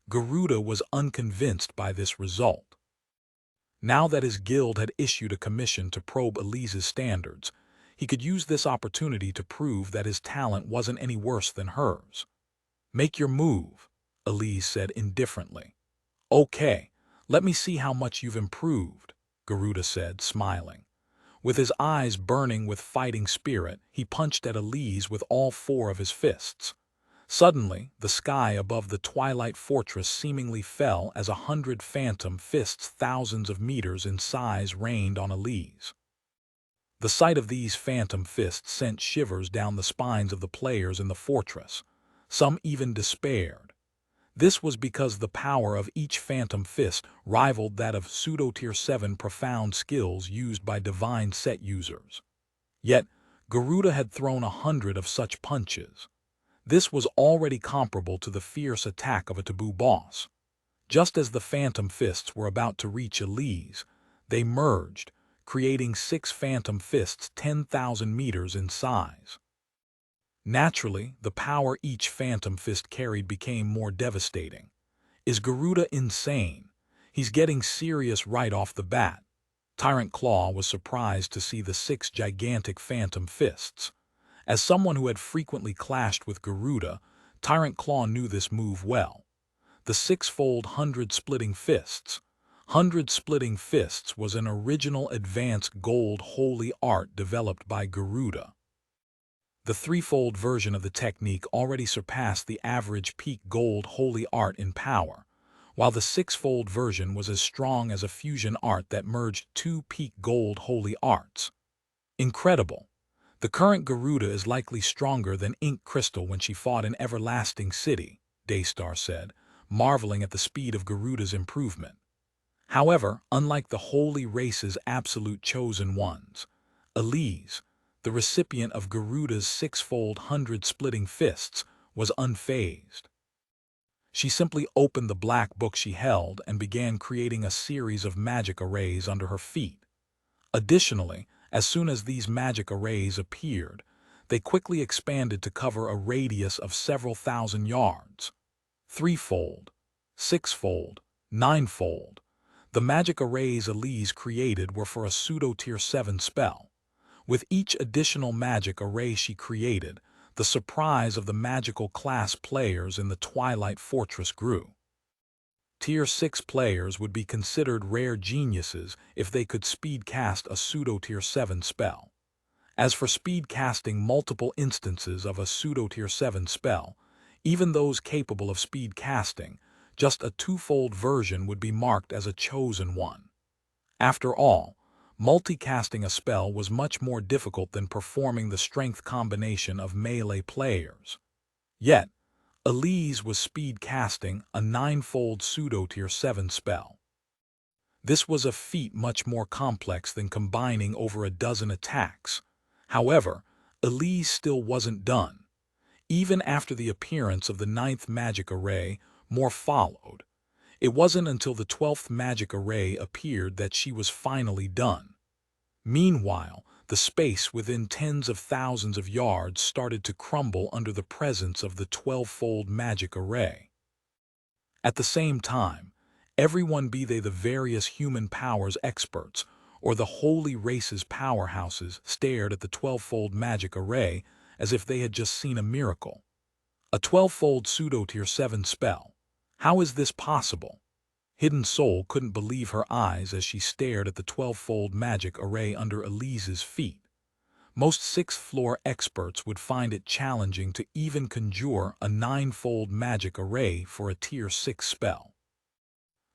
Garuda was unconvinced by this result. Now that his guild had issued a commission to probe Elise's standards, he could use this opportunity to prove that his talent wasn't any worse than hers. Make your move, Elise said indifferently. Okay, let me see how much you've improved, Garuda said, smiling. With his eyes burning with fighting spirit, he punched at Elise with all 4 of his fists. Suddenly, the sky above the Twilight Fortress seemingly fell as 100 phantom fists thousands of meters in size rained on Elise. The sight of these phantom fists sent shivers down the spines of the players in the fortress. Some even despaired. This was because the power of each phantom fist rivaled that of pseudo-tier 7 profound skills used by divine set users. Yet, Garuda had thrown 100 of such punches. This was already comparable to the fierce attack of a taboo boss. Just as the phantom fists were about to reach Elise, they merged, creating 6 phantom fists 10,000 meters in size. Naturally, the power each phantom fist carried became more devastating. Is Garuda insane? He's getting serious right off the bat. Tyrant Claw was surprised to see the 6 gigantic phantom fists. As someone who had frequently clashed with Garuda, Tyrant Claw knew this move well. The 6-fold 100 splitting fists, Hundred Splitting Fists was an original advanced gold holy art developed by Garuda. The threefold version of the technique already surpassed the average peak gold holy art in power, while the sixfold version was as strong as a fusion art that merged two peak gold holy arts. Incredible! The current Garuda is likely stronger than Ink Crystal when she fought in Everlasting City, Daystar said, marveling at the speed of Garuda's improvement. However, unlike the holy race's absolute chosen ones, Elise, the recipient of Garuda's sixfold hundred splitting fists, was unfazed. She simply opened the black book she held and began creating a series of magic arrays under her feet. Additionally, as soon as these magic arrays appeared, they quickly expanded to cover a radius of several thousand yards. Threefold, sixfold, ninefold. The magic arrays Elise created were for a pseudo-tier 7 spell. With each additional magic array she created, the surprise of the magical class players in the Twilight Fortress grew. Tier 6 players would be considered rare geniuses if they could speed cast a pseudo-tier 7 spell. As for speed casting multiple instances of a pseudo-tier 7 spell, even those capable of speed casting, just a twofold version would be marked as a chosen one. After all, multicasting a spell was much more difficult than performing the strength combination of melee players. Yet, Elise was speed casting a ninefold pseudo-tier 7 spell. This was a feat much more complex than combining over a dozen attacks. However, Elise still wasn't done. Even after the appearance of the 9th magic array, more followed. It wasn't until the 12th magic array appeared that she was finally done. Meanwhile, the space within tens of thousands of yards started to crumble under the presence of the 12-fold magic array. At the same time, everyone, be they the various human powers experts or the holy race's powerhouses, stared at the 12-fold magic array as if they had just seen a miracle. A 12-fold pseudo-tier 7 spell. How is this possible? Hidden Soul couldn't believe her eyes as she stared at the 12-fold magic array under Elise's feet. Most 6th floor experts would find it challenging to even conjure a 9-fold magic array for a tier 6 spell.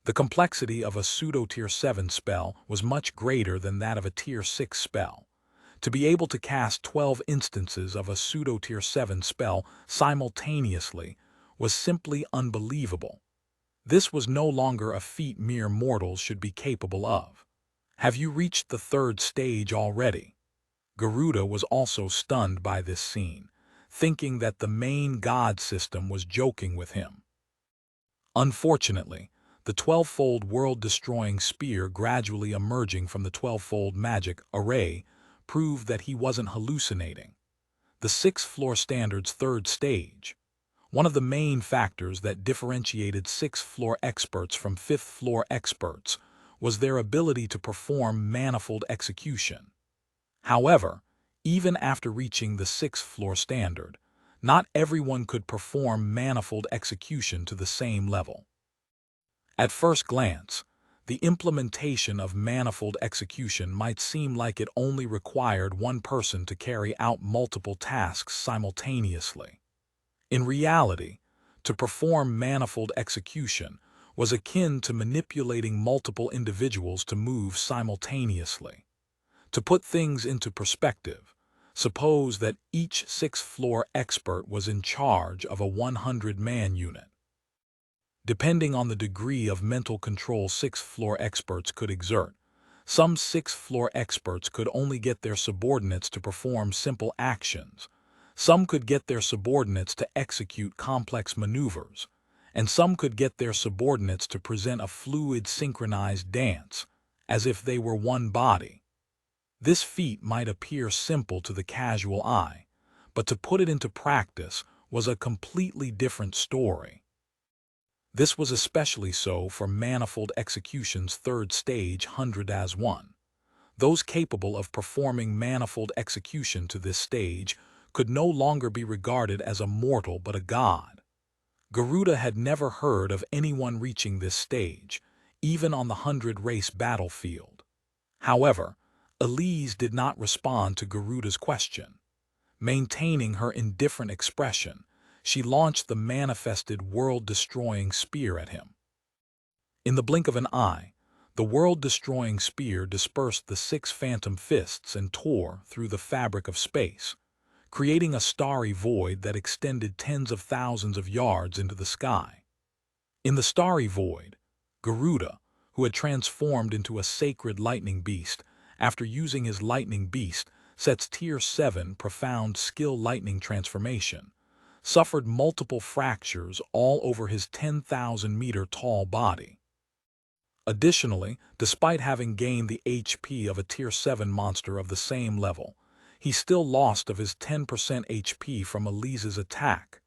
The complexity of a pseudo-tier 7 spell was much greater than that of a tier 6 spell. To be able to cast 12 instances of a pseudo-tier 7 spell simultaneously was simply unbelievable. This was no longer a feat mere mortals should be capable of. Have you reached the 3rd stage already? Garuda was also stunned by this scene, thinking that the main god system was joking with him. Unfortunately, the 12-fold world-destroying spear gradually emerging from the 12-fold magic array proved that he wasn't hallucinating. The 6th floor standard's 3rd stage. One of the main factors that differentiated 6th floor experts from 5th floor experts was their ability to perform manifold execution. However, even after reaching the 6th floor standard, not everyone could perform manifold execution to the same level. At first glance, the implementation of manifold execution might seem like it only required one person to carry out multiple tasks simultaneously. In reality, to perform manifold execution was akin to manipulating multiple individuals to move simultaneously. To put things into perspective, suppose that each 6th floor expert was in charge of a 100-man unit. Depending on the degree of mental control 6th floor experts could exert, some 6th floor experts could only get their subordinates to perform simple actions, some could get their subordinates to execute complex maneuvers, and some could get their subordinates to present a fluid synchronized dance, as if they were one body. This feat might appear simple to the casual eye, but to put it into practice was a completely different story. This was especially so for manifold execution's 3rd stage 100-as-1. Those capable of performing manifold execution to this stage could no longer be regarded as a mortal but a god. Garuda had never heard of anyone reaching this stage, even on the 100-race battlefield. However, Elise did not respond to Garuda's question. Maintaining her indifferent expression, she launched the manifested world-destroying spear at him. In the blink of an eye, the world-destroying spear dispersed the 6 phantom fists and tore through the fabric of space, creating a starry void that extended tens of thousands of yards into the sky. In the starry void, Garuda, who had transformed into a sacred lightning beast after using his lightning beast set's Tier 7 profound skill lightning transformation, suffered multiple fractures all over his 10,000-meter tall body. Additionally, despite having gained the HP of a Tier 7 monster of the same level, he still lost of his 10% HP from Elise's attack.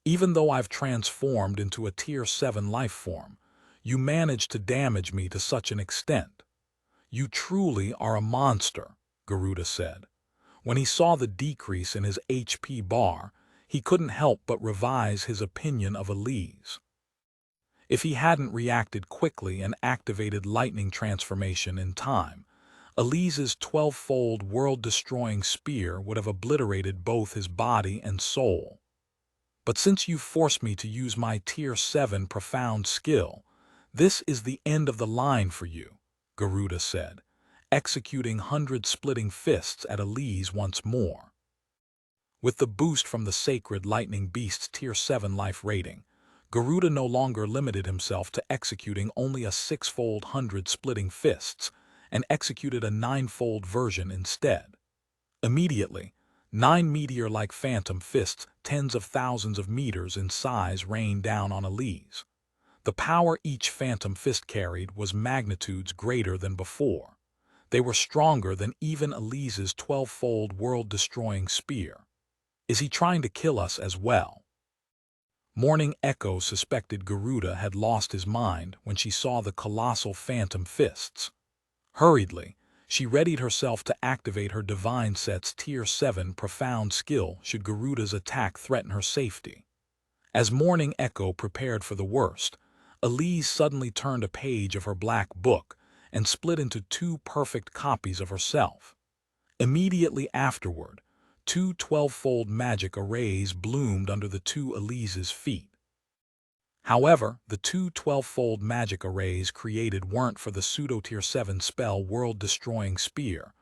Even though I've transformed into a Tier 7 life form, you managed to damage me to such an extent. You truly are a monster, Garuda said. When he saw the decrease in his HP bar, he couldn't help but revise his opinion of Elise. If he hadn't reacted quickly and activated lightning transformation in time, Elise's 12-fold world-destroying spear would have obliterated both his body and soul. But since you forced me to use my Tier 7 profound skill, this is the end of the line for you, Garuda said, executing 100 splitting fists at Elise once more. With the boost from the sacred lightning beast's Tier 7 life rating, Garuda no longer limited himself to executing only a 6-fold 100 splitting fists, and executed a 9-fold version instead. Immediately, 9 meteor-like phantom fists tens of thousands of meters in size rained down on Elise. The power each phantom fist carried was magnitudes greater than before. They were stronger than even Elise's 12-fold world-destroying spear. Is he trying to kill us as well? Morning Echo suspected Garuda had lost his mind when she saw the colossal phantom fists. Hurriedly, she readied herself to activate her divine set's Tier 7 profound skill should Garuda's attack threaten her safety. As Morning Echo prepared for the worst, Elise suddenly turned a page of her black book and split into 2 perfect copies of herself. Immediately afterward, 2 12-fold magic arrays bloomed under the 2 Elise's feet. However, the 2 12-fold magic arrays created weren't for the pseudo-Tier 7 spell World-Destroying Spear,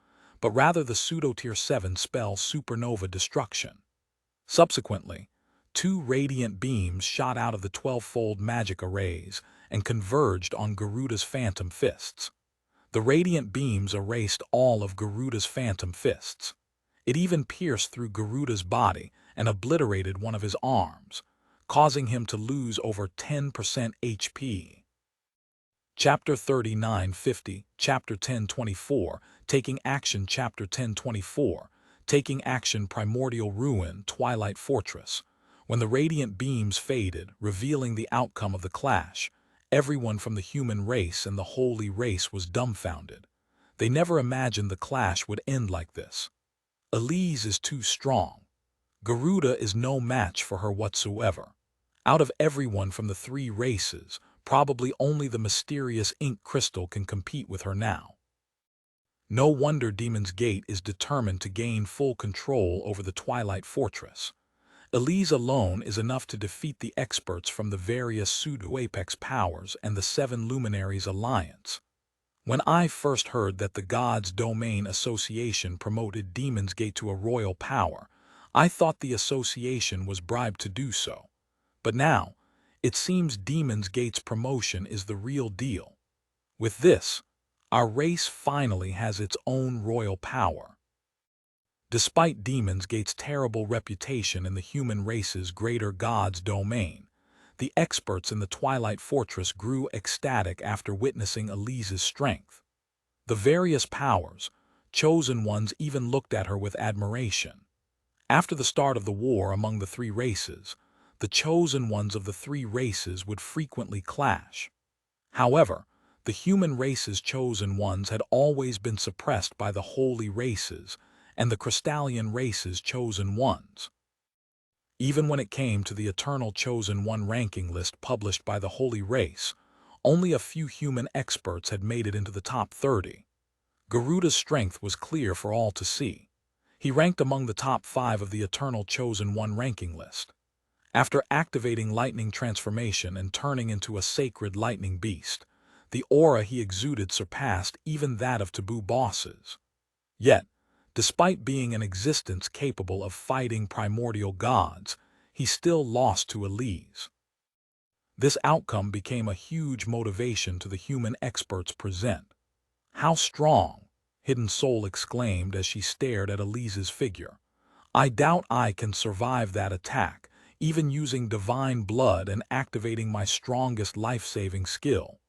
but rather the pseudo-Tier 7 spell Supernova Destruction. Subsequently, 2 radiant beams shot out of the 12-fold magic arrays and converged on Garuda's phantom fists. The radiant beams erased all of Garuda's phantom fists. It even pierced through Garuda's body and obliterated one of his arms, causing him to lose over 10% HP. Chapter 3950, Chapter 1024, Taking Action Chapter 1024, Taking Action Primordial Ruin Twilight Fortress. When the radiant beams faded, revealing the outcome of the clash, everyone from the human race and the holy race was dumbfounded. They never imagined the clash would end like this. Elise is too strong. Garuda is no match for her whatsoever. Out of everyone from the 3 races, probably only the mysterious ink crystal can compete with her now. No wonder Demon's Gate is determined to gain full control over the Twilight Fortress. Elise alone is enough to defeat the experts from the various pseudo-apex powers and the 7 Luminaries Alliance. When I first heard that the Gods Domain Association promoted Demon's Gate to a royal power, I thought the association was bribed to do so. But now, it seems Demon's Gate's promotion is the real deal. With this, our race finally has its own royal power. Despite Demon's Gate's terrible reputation in the human race's greater God's domain, the experts in the Twilight Fortress grew ecstatic after witnessing Elise's strength. The various powers, chosen ones even looked at her with admiration. After the start of the war among the 3 races, the chosen ones of the 3 races would frequently clash. However, the human race's chosen ones had always been suppressed by the holy races and the Crystallian race's chosen ones. Even when it came to the Eternal Chosen One ranking list published by the Holy Race, Only a few human experts had made it into the top 30. Garuda's strength was clear for all to see. He ranked among the top 5 of the Eternal Chosen One ranking list. After activating lightning transformation and turning into a sacred lightning beast, the aura he exuded surpassed even that of taboo bosses. Yet, despite being an existence capable of fighting primordial gods, he still lost to Elise. This outcome became a huge motivation to the human experts present. "How strong!" Hidden Soul exclaimed as she stared at Elise's figure. "I doubt I can survive that attack, even using divine blood and activating my strongest life-saving skill."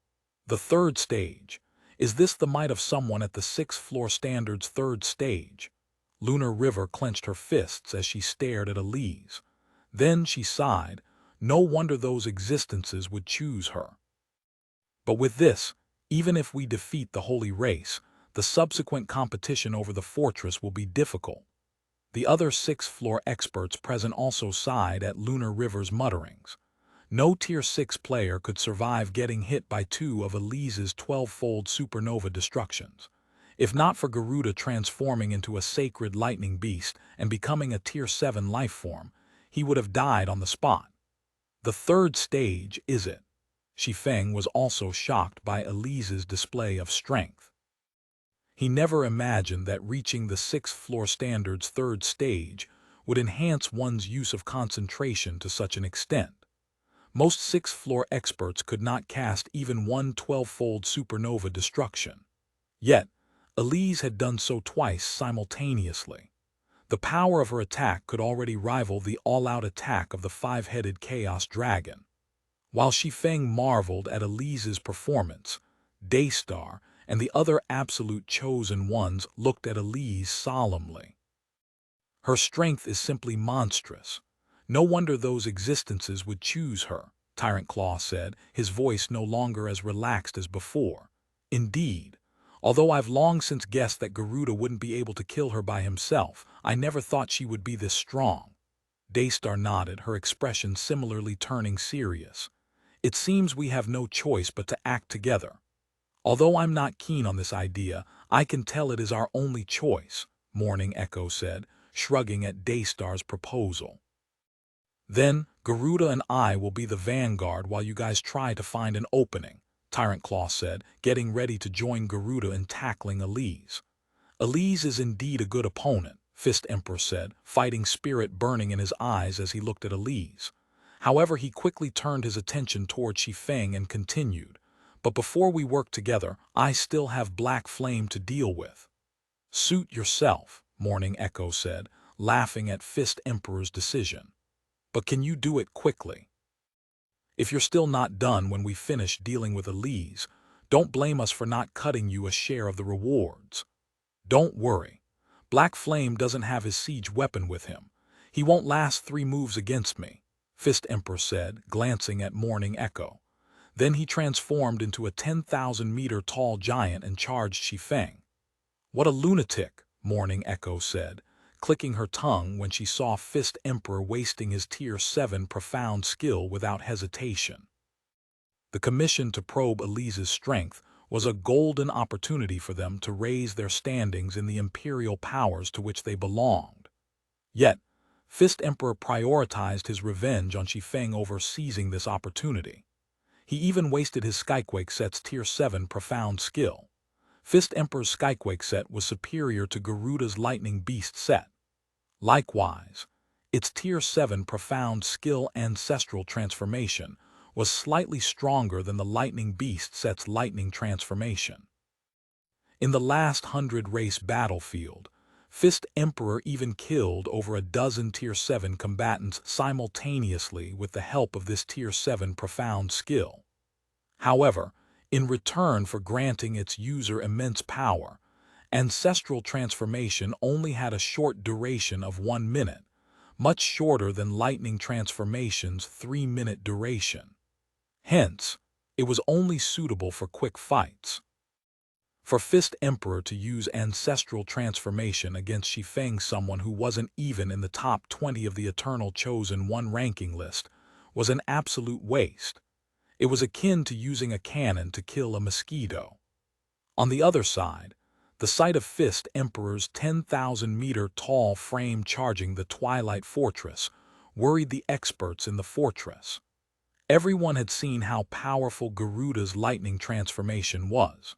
The third stage. Is this the might of someone at the 6th floor standard's third stage? Lunar River clenched her fists as she stared at Elise. Then she sighed. No wonder those existences would choose her. But with this, even if we defeat the Holy Race, the subsequent competition over the fortress will be difficult. The other 6th floor experts present also sighed at Lunar River's mutterings. No Tier 6 player could survive getting hit by 2 of Elise's 12-fold supernova destructions. If not for Garuda transforming into a sacred lightning beast and becoming a Tier 7 life form, he would have died on the spot. The third stage, is it? Shi Feng was also shocked by Elise's display of strength. He never imagined that reaching the 6th floor standard's third stage would enhance one's use of concentration to such an extent. Most 6th floor experts could not cast even one 12-fold supernova destruction. Yet, Elise had done so twice simultaneously. The power of her attack could already rival the all-out attack of the 5-headed Chaos Dragon. While Shi Feng marveled at Elise's performance, Daystar and the other absolute chosen ones looked at Elise solemnly. "Her strength is simply monstrous. No wonder those existences would choose her," Tyrant Claw said, his voice no longer as relaxed as before. "Indeed. Although I've long since guessed that Garuda wouldn't be able to kill her by himself, I never thought she would be this strong." Daystar nodded, her expression similarly turning serious. "It seems we have no choice but to act together. Although I'm not keen on this idea, I can tell it is our only choice," Morning Echo said, shrugging at Daystar's proposal. "Then, Garuda and I will be the vanguard while you guys try to find an opening," Tyrant Claw said, getting ready to join Garuda in tackling Elise. "Elise is indeed a good opponent," Fist Emperor said, fighting spirit burning in his eyes as he looked at Elise. However, he quickly turned his attention toward Shi Feng and continued, "But before we work together, I still have Black Flame to deal with." "Suit yourself," Morning Echo said, laughing at Fist Emperor's decision. "But can you do it quickly? If you're still not done when we finish dealing with Elise, don't blame us for not cutting you a share of the rewards." "Don't worry. Black Flame doesn't have his siege weapon with him. He won't last 3 moves against me," Fist Emperor said, glancing at Morning Echo. Then he transformed into a 10,000-meter tall giant and charged Shi Feng. "What a lunatic," Morning Echo said, clicking her tongue when she saw Fist Emperor wasting his Tier 7 profound skill without hesitation. The commission to probe Elise's strength was a golden opportunity for them to raise their standings in the imperial powers to which they belonged. Yet, Fist Emperor prioritized his revenge on Shi Feng over seizing this opportunity. He even wasted his Skyquake set's Tier 7 profound skill. Fist Emperor's Skyquake set was superior to Garuda's Lightning Beast set. Likewise, its Tier 7 profound skill ancestral transformation was slightly stronger than the Lightning Beast set's lightning transformation. In the last 100-race battlefield, Fist Emperor even killed over a dozen Tier 7 combatants simultaneously with the help of this Tier 7 profound skill. However, in return for granting its user immense power, ancestral transformation only had a short duration of 1 minute, much shorter than lightning transformation's 3-minute duration. Hence, it was only suitable for quick fights. For Fist Emperor to use ancestral transformation against Shi Feng, someone who wasn't even in the top 20 of the Eternal Chosen One ranking list, was an absolute waste. It was akin to using a cannon to kill a mosquito. On the other side, the sight of Fist Emperor's 10,000-meter-tall frame charging the Twilight Fortress worried the experts in the fortress. Everyone had seen how powerful Garuda's lightning transformation was.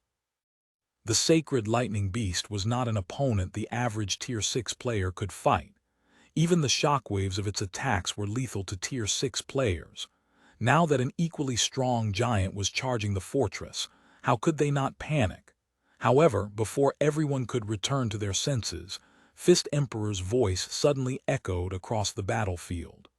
The sacred lightning beast was not an opponent the average Tier 6 player could fight. Even the shockwaves of its attacks were lethal to Tier 6 players. Now that an equally strong giant was charging the fortress, how could they not panic? However, before everyone could return to their senses, Fist Emperor's voice suddenly echoed across the battlefield.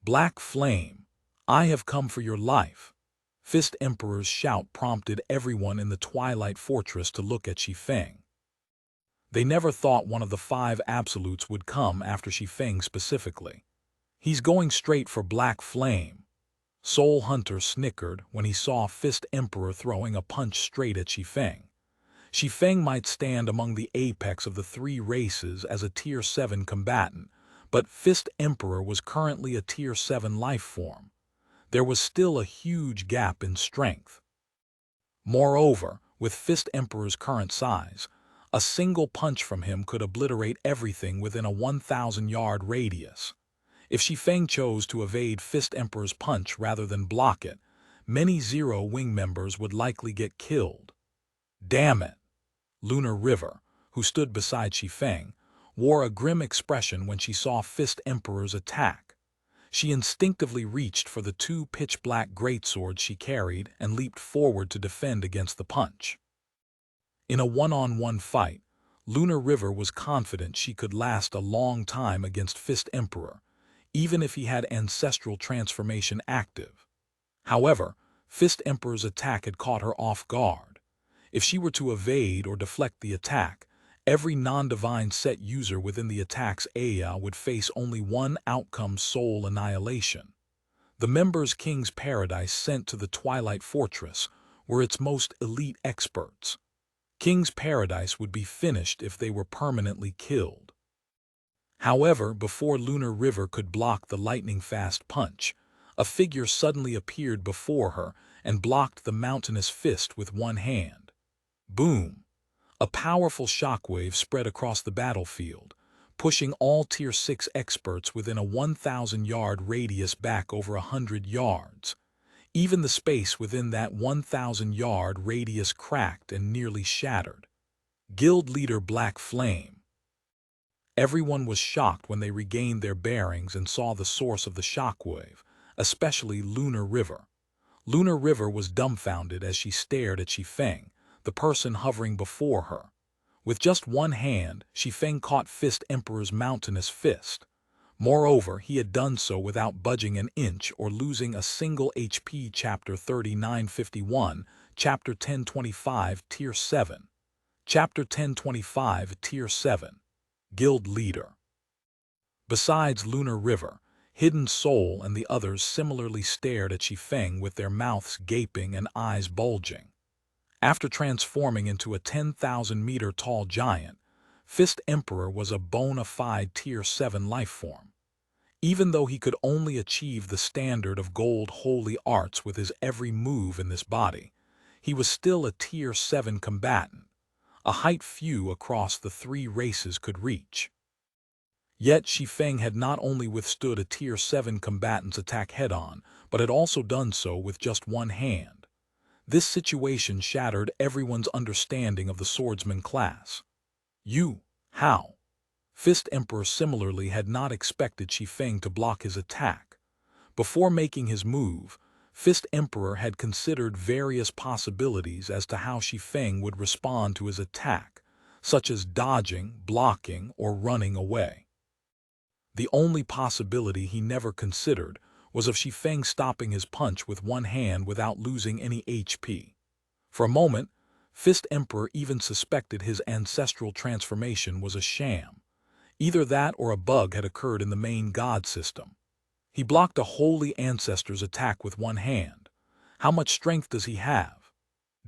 "Black Flame, I have come for your life." Fist Emperor's shout prompted everyone in the Twilight Fortress to look at Shi Feng. They never thought one of the 5 absolutes would come after Shi Feng specifically. "He's going straight for Black Flame." Soul Hunter snickered when he saw Fist Emperor throwing a punch straight at Shi Feng. Shi Feng might stand among the apex of the 3 races as a Tier 7 combatant, but Fist Emperor was currently a Tier 7 life form. There was still a huge gap in strength. Moreover, with Fist Emperor's current size, a single punch from him could obliterate everything within a 1,000-yard radius. If Shi Feng chose to evade Fist Emperor's punch rather than block it, many Zero Wing members would likely get killed. "Damn it!" Lunar River, who stood beside Shi Feng, wore a grim expression when she saw Fist Emperor's attack. She instinctively reached for the 2 pitch-black greatswords she carried and leaped forward to defend against the punch. In a one-on-one fight, Lunar River was confident she could last a long time against Fist Emperor, even if he had ancestral transformation active. However, Fist Emperor's attack had caught her off guard. If she were to evade or deflect the attack, every non-divine set user within the attack's area would face only one outcome: soul annihilation. The members King's Paradise sent to the Twilight Fortress were its most elite experts. King's Paradise would be finished if they were permanently killed. However, before Lunar River could block the lightning-fast punch, a figure suddenly appeared before her and blocked the mountainous fist with one hand. Boom! A powerful shockwave spread across the battlefield, pushing all Tier 6 experts within a 1,000-yard radius back over 100 yards. Even the space within that 1,000-yard radius cracked and nearly shattered. Guild leader Black Flame. Everyone was shocked when they regained their bearings and saw the source of the shockwave, especially Lunar River. Lunar River was dumbfounded as she stared at Shi Feng, the person hovering before her. With just one hand, Shi Feng caught Fist Emperor's mountainous fist. Moreover, he had done so without budging an inch or losing a single HP. Chapter 3951, Chapter 1025, Tier 7. Chapter 1025, Tier 7. Guild Leader. Besides Lunar River, Hidden Soul and the others similarly stared at Shi Feng with their mouths gaping and eyes bulging. After transforming into a 10,000-meter-tall giant, Fist Emperor was a bona fide Tier 7 life form. Even though he could only achieve the standard of Gold Holy Arts with his every move in this body, he was still a Tier 7 combatant, a height few across the 3 races could reach. Yet Shi Feng had not only withstood a Tier 7 combatant's attack head-on, but had also done so with just one hand. This situation shattered everyone's understanding of the swordsman class. How? Fist Emperor similarly had not expected Shi Feng to block his attack. Before making his move, Fist Emperor had considered various possibilities as to how Shi Feng would respond to his attack, such as dodging, blocking, or running away. The only possibility he never considered was of Shi Feng stopping his punch with one hand without losing any HP. For a moment, Fist Emperor even suspected his ancestral transformation was a sham. Either that or a bug had occurred in the main god system. He blocked a holy ancestor's attack with one hand. How much strength does he have?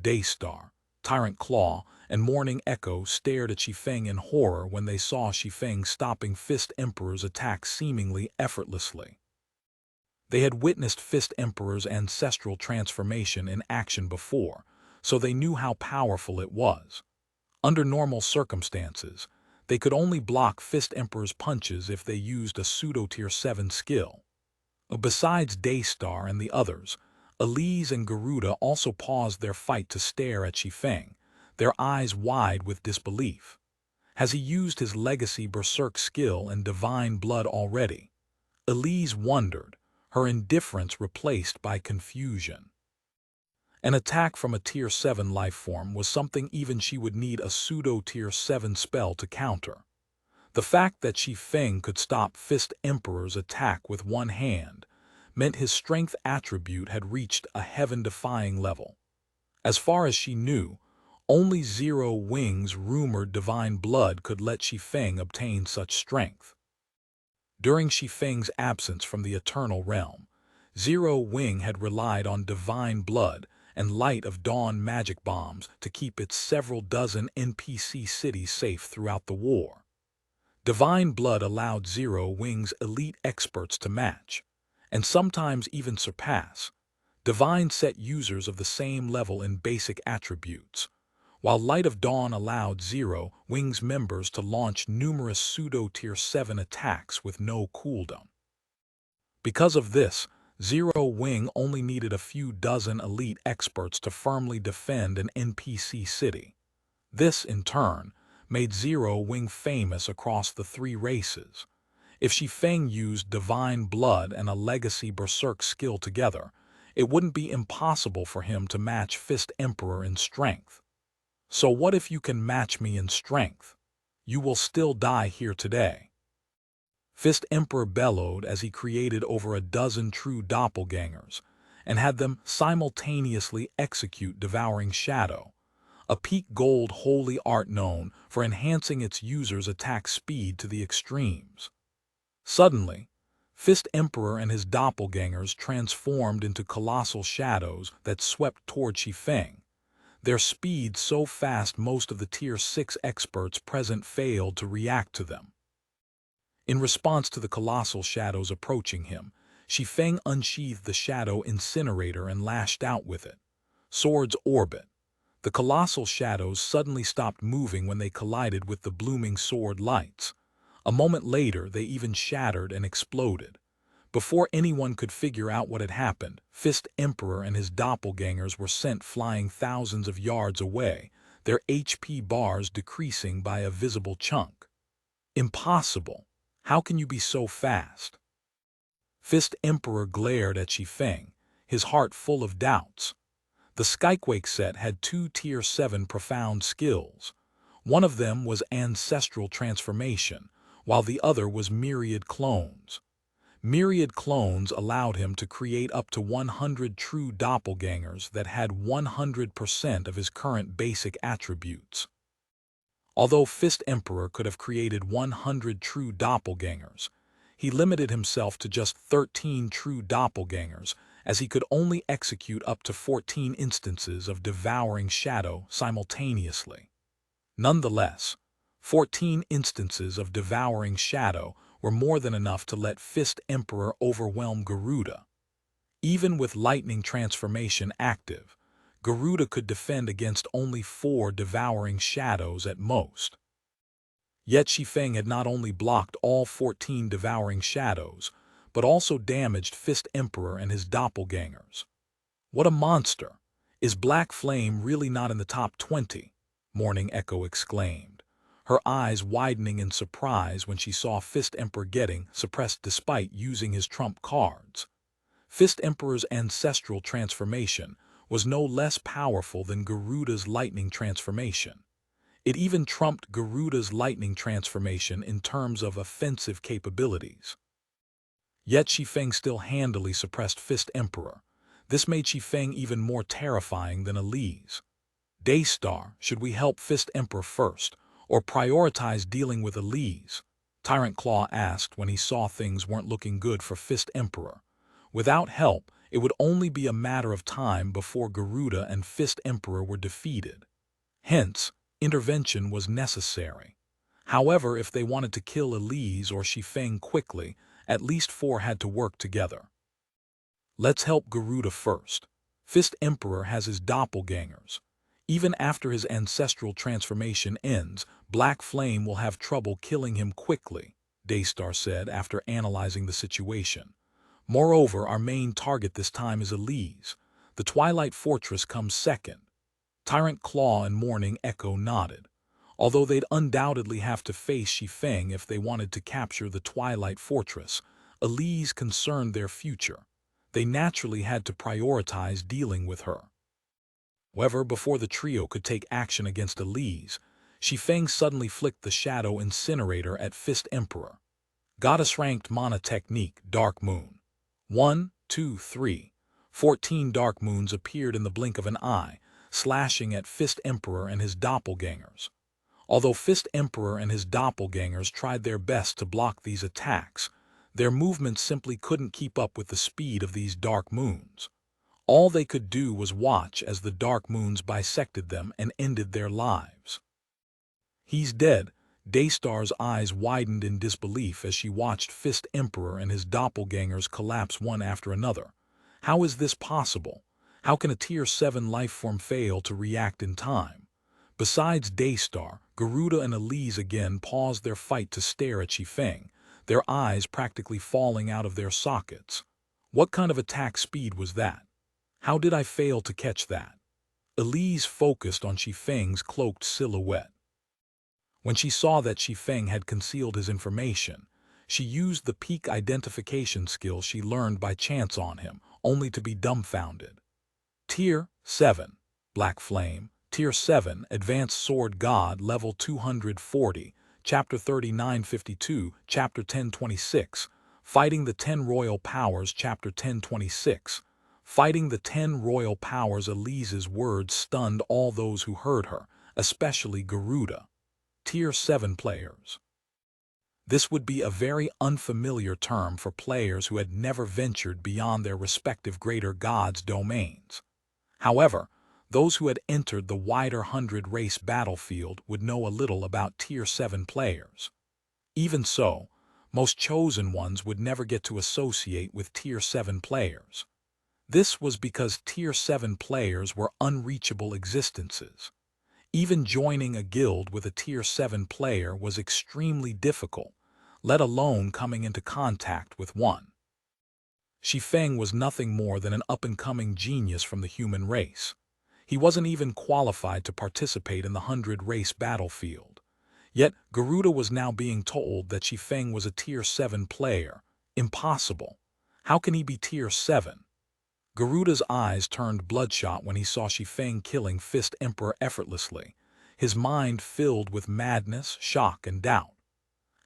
Daystar, Tyrant Claw, and Morning Echo stared at Shi Feng in horror when they saw Shi Feng stopping Fist Emperor's attack seemingly effortlessly. They had witnessed Fist Emperor's ancestral transformation in action before, so they knew how powerful it was. Under normal circumstances, they could only block Fist Emperor's punches if they used a pseudo-tier 7 skill. Besides Daystar and the others, Elise and Garuda also paused their fight to stare at Shi Feng, their eyes wide with disbelief. Has he used his legacy berserk skill and divine blood already? Elise wondered, her indifference replaced by confusion. An attack from a Tier 7 lifeform was something even she would need a pseudo-Tier 7 spell to counter. The fact that Shi Feng could stop Fist Emperor's attack with one hand meant his strength attribute had reached a heaven-defying level. As far as she knew, only Zero Wing's rumored divine blood could let Shi Feng obtain such strength. During Shi Feng's absence from the Eternal Realm, Zero Wing had relied on divine blood and Light of Dawn magic bombs to keep its several dozen NPC cities safe throughout the war. Divine blood allowed Zero Wing's elite experts to match, and sometimes even surpass, divine set users of the same level in basic attributes, while Light of Dawn allowed Zero Wing's members to launch numerous pseudo-Tier 7 attacks with no cooldown. Because of this, Zero Wing only needed a few dozen elite experts to firmly defend an NPC city. This, in turn, made Zero Wing famous across the three races. If Shi Feng used divine blood and a legacy berserk skill together, it wouldn't be impossible for him to match Fist Emperor in strength. So what if you can match me in strength? You will still die here today. Fist Emperor bellowed as he created over a dozen true doppelgangers and had them simultaneously execute Devouring Shadow, a peak gold holy art known for enhancing its users' attack speed to the extremes. Suddenly, Fist Emperor and his doppelgangers transformed into colossal shadows that swept toward Shi Feng, their speed so fast most of the Tier 6 experts present failed to react to them. In response to the colossal shadows approaching him, Shi Feng unsheathed the shadow incinerator and lashed out with it. Sword's orbit. The colossal shadows suddenly stopped moving when they collided with the blooming sword lights. A moment later, they even shattered and exploded. Before anyone could figure out what had happened, Fist Emperor and his doppelgangers were sent flying thousands of yards away, their HP bars decreasing by a visible chunk. Impossible! How can you be so fast? Fist Emperor glared at Shi Feng, his heart full of doubts. The Skyquake set had two Tier 7 profound skills. One of them was Ancestral Transformation, while the other was Myriad Clones. Myriad Clones allowed him to create up to 100 true doppelgangers that had 100% of his current basic attributes. Although Fist Emperor could have created 100 true doppelgangers, he limited himself to just 13 true doppelgangers, as he could only execute up to 14 instances of Devouring Shadow simultaneously. Nonetheless, 14 instances of Devouring Shadow were more than enough to let Fist Emperor overwhelm Garuda. Even with Lightning Transformation active, Garuda could defend against only 4 Devouring Shadows at most. Yet Shi Feng had not only blocked all 14 Devouring Shadows, but also damaged Fist Emperor and his doppelgangers. What a monster! Is Black Flame really not in the top 20? Morning Echo exclaimed, her eyes widening in surprise when she saw Fist Emperor getting suppressed despite using his trump cards. Fist Emperor's Ancestral Transformation was no less powerful than Garuda's Lightning Transformation. It even trumped Garuda's Lightning Transformation in terms of offensive capabilities. Yet Shi Feng still handily suppressed Fist Emperor. This made Shi Feng even more terrifying than Elise. Daystar, should we help Fist Emperor first, or prioritize dealing with Elise? Tyrant Claw asked when he saw things weren't looking good for Fist Emperor. Without help, it would only be a matter of time before Garuda and Fist Emperor were defeated. Hence, intervention was necessary. However, if they wanted to kill Elise or Shi Feng quickly, at least 4 had to work together. Let's help Garuda first. Fist Emperor has his doppelgangers. Even after his ancestral transformation ends, Black Flame will have trouble killing him quickly, Daystar said after analyzing the situation. Moreover, our main target this time is Elise. The Twilight Fortress comes second. Tyrant Claw and Morning Echo nodded. Although they'd undoubtedly have to face Shi Feng if they wanted to capture the Twilight Fortress, Elise concerned their future. They naturally had to prioritize dealing with her. However, before the trio could take action against Elise, Shi Feng suddenly flicked the Shadow Incinerator at Fist Emperor. Goddess-ranked mana technique, Dark Moon. 1, 2, 3. 14 Dark Moons appeared in the blink of an eye, slashing at Fist Emperor and his doppelgangers. Although Fist Emperor and his doppelgangers tried their best to block these attacks, their movements simply couldn't keep up with the speed of these Dark Moons. All they could do was watch as the Dark Moons bisected them and ended their lives. He's dead. Daystar's eyes widened in disbelief as she watched Fist Emperor and his doppelgangers collapse one after another. How is this possible? How can a Tier 7 lifeform fail to react in time? Besides Daystar, Garuda and Elise again paused their fight to stare at Shi Feng, their eyes practically falling out of their sockets. What kind of attack speed was that? How did I fail to catch that? Elise focused on Shi Feng's cloaked silhouette. When she saw that Shi Feng had concealed his information, she used the peak identification skill she learned by chance on him, only to be dumbfounded. Tier 7, Black Flame. Tier 7, Advanced Sword God, Level 240, Chapter 3952, Chapter 1026, Fighting the 10 Royal Powers, Chapter 1026. Fighting the 10 Royal Powers. Elise's words stunned all those who heard her, especially Garuda. Tier 7 players. This would be a very unfamiliar term for players who had never ventured beyond their respective greater gods' domains. However, those who had entered the wider 100-race battlefield would know a little about Tier 7 players. Even so, most chosen ones would never get to associate with Tier 7 players. This was because Tier 7 players were unreachable existences. Even joining a guild with a Tier 7 player was extremely difficult, let alone coming into contact with one. Shi Feng was nothing more than an up-and-coming genius from the human race. He wasn't even qualified to participate in the 100-race battlefield. Yet Garuda was now being told that Shi Feng was a Tier 7 player. Impossible. How can he be Tier 7? Garuda's eyes turned bloodshot when he saw Shi Feng killing Fist Emperor effortlessly, his mind filled with madness, shock, and doubt.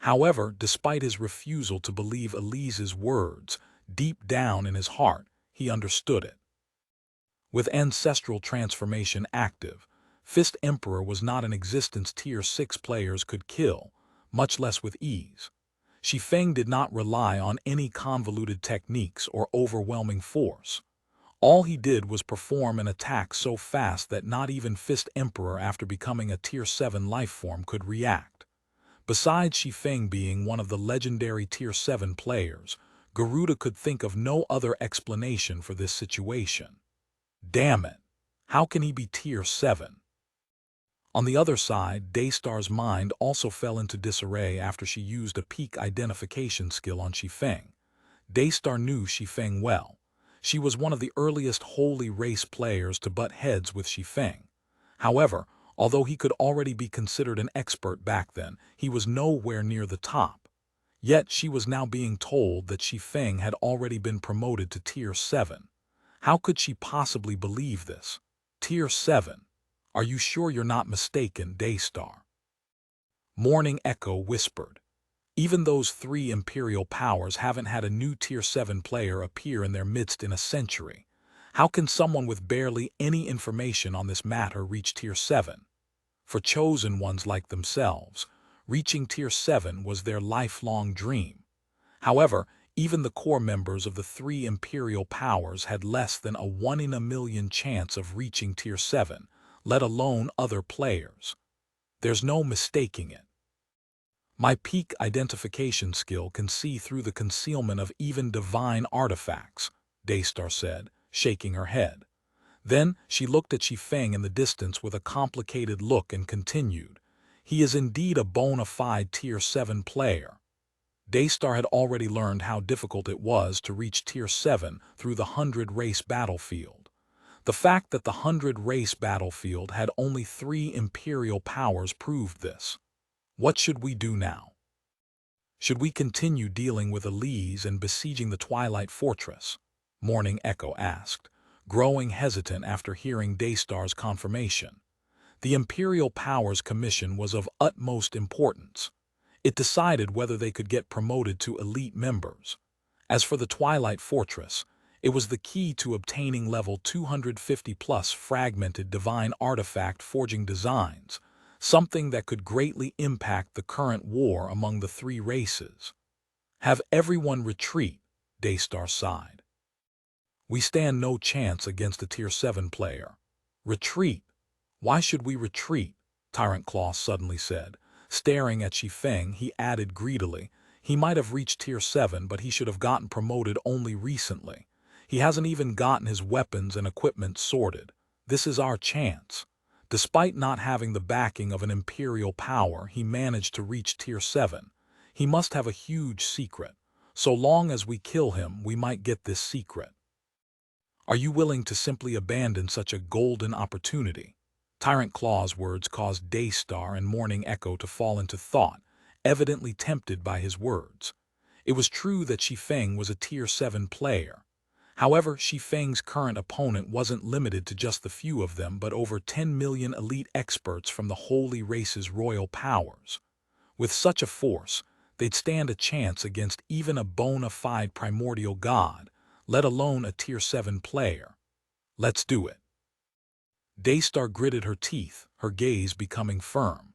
However, despite his refusal to believe Elise's words, deep down in his heart, he understood it. With ancestral transformation active, Fist Emperor was not an existence Tier 6 players could kill, much less with ease. Shi Feng did not rely on any convoluted techniques or overwhelming force. All he did was perform an attack so fast that not even Fist Emperor after becoming a Tier 7 lifeform could react. Besides Shi Feng being one of the legendary Tier 7 players, Garuda could think of no other explanation for this situation. Damn it! How can he be Tier 7? On the other side, Daystar's mind also fell into disarray after she used a peak identification skill on Shi Feng. Daystar knew Shi Feng well. She was one of the earliest Holy Race players to butt heads with Shi Feng. However, although he could already be considered an expert back then, he was nowhere near the top. Yet she was now being told that Shi Feng had already been promoted to Tier 7. How could she possibly believe this? Tier 7. Are you sure you're not mistaken, Daystar? Morning Echo whispered. Even those 3 Imperial powers haven't had a new Tier 7 player appear in their midst in a century. How can someone with barely any information on this matter reach Tier 7? For chosen ones like themselves, reaching Tier 7 was their lifelong dream. However, even the core members of the 3 Imperial powers had less than a 1 in a million chance of reaching Tier 7, let alone other players. There's no mistaking it. My peak identification skill can see through the concealment of even divine artifacts, Daystar said, shaking her head. Then she looked at Shi Feng in the distance with a complicated look and continued, "He is indeed a bona fide Tier 7 player." Daystar had already learned how difficult it was to reach Tier 7 through the 100-race battlefield. The fact that the 100-race battlefield had only 3 Imperial powers proved this. What should we do now? Should we continue dealing with Elise and besieging the Twilight Fortress? Morning Echo asked, growing hesitant after hearing Daystar's confirmation. The Imperial Powers Commission was of utmost importance. It decided whether they could get promoted to elite members. As for the Twilight Fortress, it was the key to obtaining level 250+ fragmented divine artifact forging designs, something that could greatly impact the current war among the 3 races. Have everyone retreat, Daystar sighed. We stand no chance against a Tier 7 player. Retreat? Why should we retreat? Tyrant Claw suddenly said. Staring at Shi Feng, he added greedily, he might have reached Tier 7, but he should have gotten promoted only recently. He hasn't even gotten his weapons and equipment sorted. This is our chance. Despite not having the backing of an Imperial power, he managed to reach Tier 7. He must have a huge secret. So long as we kill him, we might get this secret. Are you willing to simply abandon such a golden opportunity? Tyrant Claw's words caused Daystar and Morning Echo to fall into thought, evidently tempted by his words. It was true that Shi Feng was a Tier 7 player. However, Shi Feng's current opponent wasn't limited to just the few of them, but over 10 million elite experts from the Holy Race's royal powers. With such a force, they'd stand a chance against even a bona fide primordial god, let alone a Tier 7 player. Let's do it. Daystar gritted her teeth, her gaze becoming firm.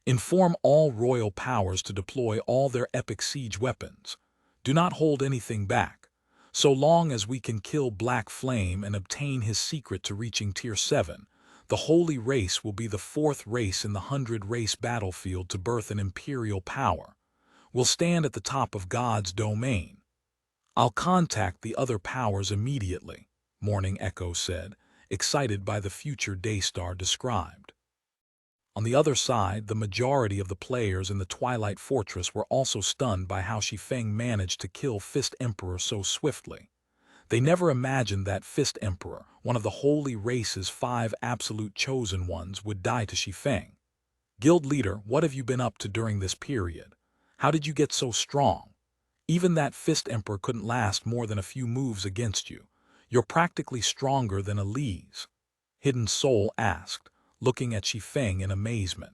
Inform all royal powers to deploy all their epic siege weapons. Do not hold anything back. So long as we can kill Black Flame and obtain his secret to reaching Tier 7, the Holy Race will be the 4th race in the 100-race battlefield to birth an Imperial power. We'll stand at the top of God's domain. I'll contact the other powers immediately, Morning Echo said, excited by the future Daystar described. On the other side, the majority of the players in the Twilight Fortress were also stunned by how Shi Feng managed to kill Fist Emperor so swiftly. They never imagined that Fist Emperor, one of the Holy Race's 5 absolute chosen ones, would die to Shi Feng. Guild leader, what have you been up to during this period? How did you get so strong? Even that Fist Emperor couldn't last more than a few moves against you. You're practically stronger than Elise. Hidden Soul asked, looking at Shi Feng in amazement.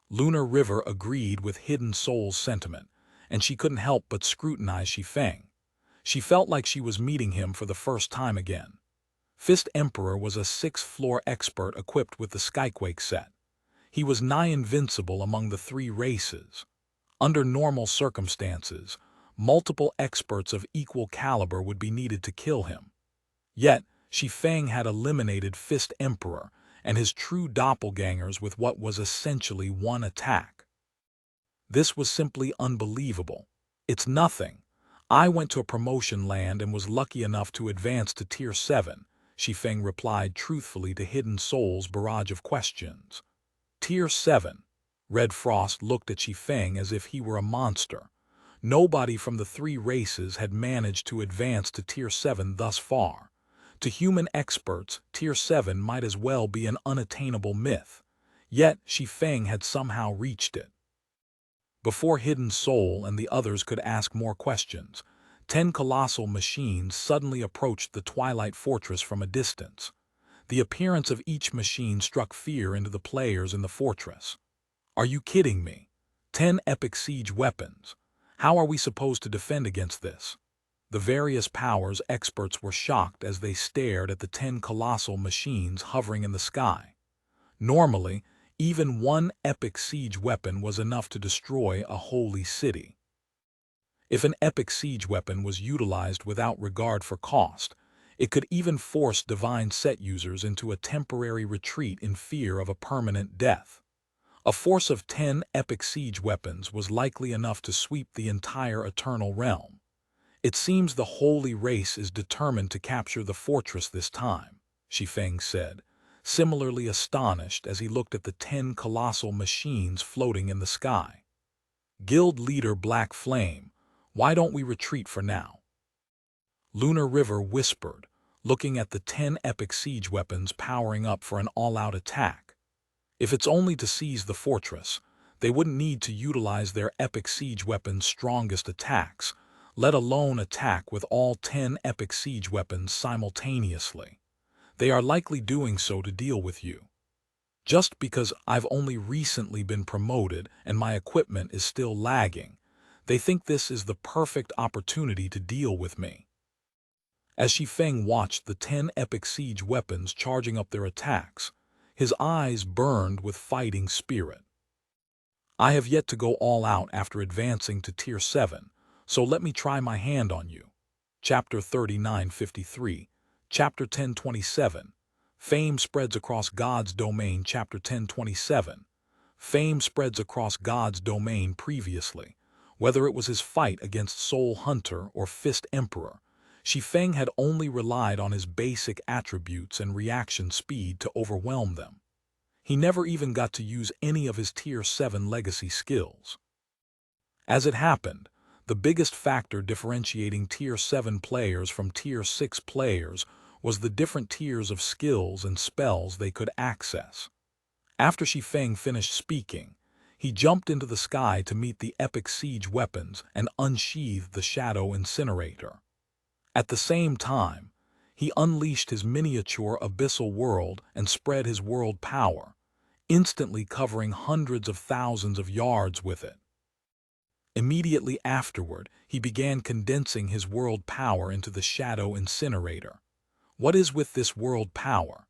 Lunar River agreed with Hidden Soul's sentiment, and she couldn't help but scrutinize Shi Feng. She felt like she was meeting him for the first time again. Fist Emperor was a 6th-floor expert equipped with the Skyquake set. He was nigh invincible among the 3 races. Under normal circumstances, multiple experts of equal caliber would be needed to kill him. Yet, Shi Feng had eliminated Fist Emperor and his true doppelgangers with what was essentially one attack. This was simply unbelievable. It's nothing. I went to a promotion land and was lucky enough to advance to Tier 7, Shi Feng replied truthfully to Hidden Soul's barrage of questions. Tier 7. Red Frost looked at Shi Feng as if he were a monster. Nobody from the 3 races had managed to advance to Tier 7 thus far. To human experts, Tier 7 might as well be an unattainable myth. Yet, Shi Feng had somehow reached it. Before Hidden Soul and the others could ask more questions, 10 colossal machines suddenly approached the Twilight Fortress from a distance. The appearance of each machine struck fear into the players in the fortress. Are you kidding me? 10 epic siege weapons. How are we supposed to defend against this? The various powers experts were shocked as they stared at the 10 colossal machines hovering in the sky. Normally, even one epic siege weapon was enough to destroy a holy city. If an epic siege weapon was utilized without regard for cost, it could even force divine set users into a temporary retreat in fear of a permanent death. A force of 10 epic siege weapons was likely enough to sweep the entire Eternal Realm. It seems the holy race is determined to capture the fortress this time, Shi Feng said, similarly astonished as he looked at the 10 colossal machines floating in the sky. Guild leader Black Flame, why don't we retreat for now? Lunar River whispered, looking at the 10 epic siege weapons powering up for an all-out attack. If it's only to seize the fortress, they wouldn't need to utilize their epic siege weapons' strongest attacks, let alone attack with all 10 epic siege weapons simultaneously. They are likely doing so to deal with you. Just because I've only recently been promoted and my equipment is still lagging, they think this is the perfect opportunity to deal with me. As Shi Feng watched the 10 epic siege weapons charging up their attacks, his eyes burned with fighting spirit. I have yet to go all out after advancing to Tier 7, so let me try my hand on you. Chapter 3953, Chapter 1027, Fame spreads across God's domain. Chapter 1027, Fame spreads across God's domain. Previously, whether it was his fight against Soul Hunter or Fist Emperor, Shi Feng had only relied on his basic attributes and reaction speed to overwhelm them. He never even got to use any of his Tier 7 legacy skills. As it happened, the biggest factor differentiating Tier 7 players from Tier 6 players was the different tiers of skills and spells they could access. After Shi Feng finished speaking, he jumped into the sky to meet the epic siege weapons and unsheathed the Shadow Incinerator. At the same time, he unleashed his miniature abyssal world and spread his world power, instantly covering hundreds of thousands of yards with it. Immediately afterward, he began condensing his world power into the Shadow Incinerator. What is with this world power?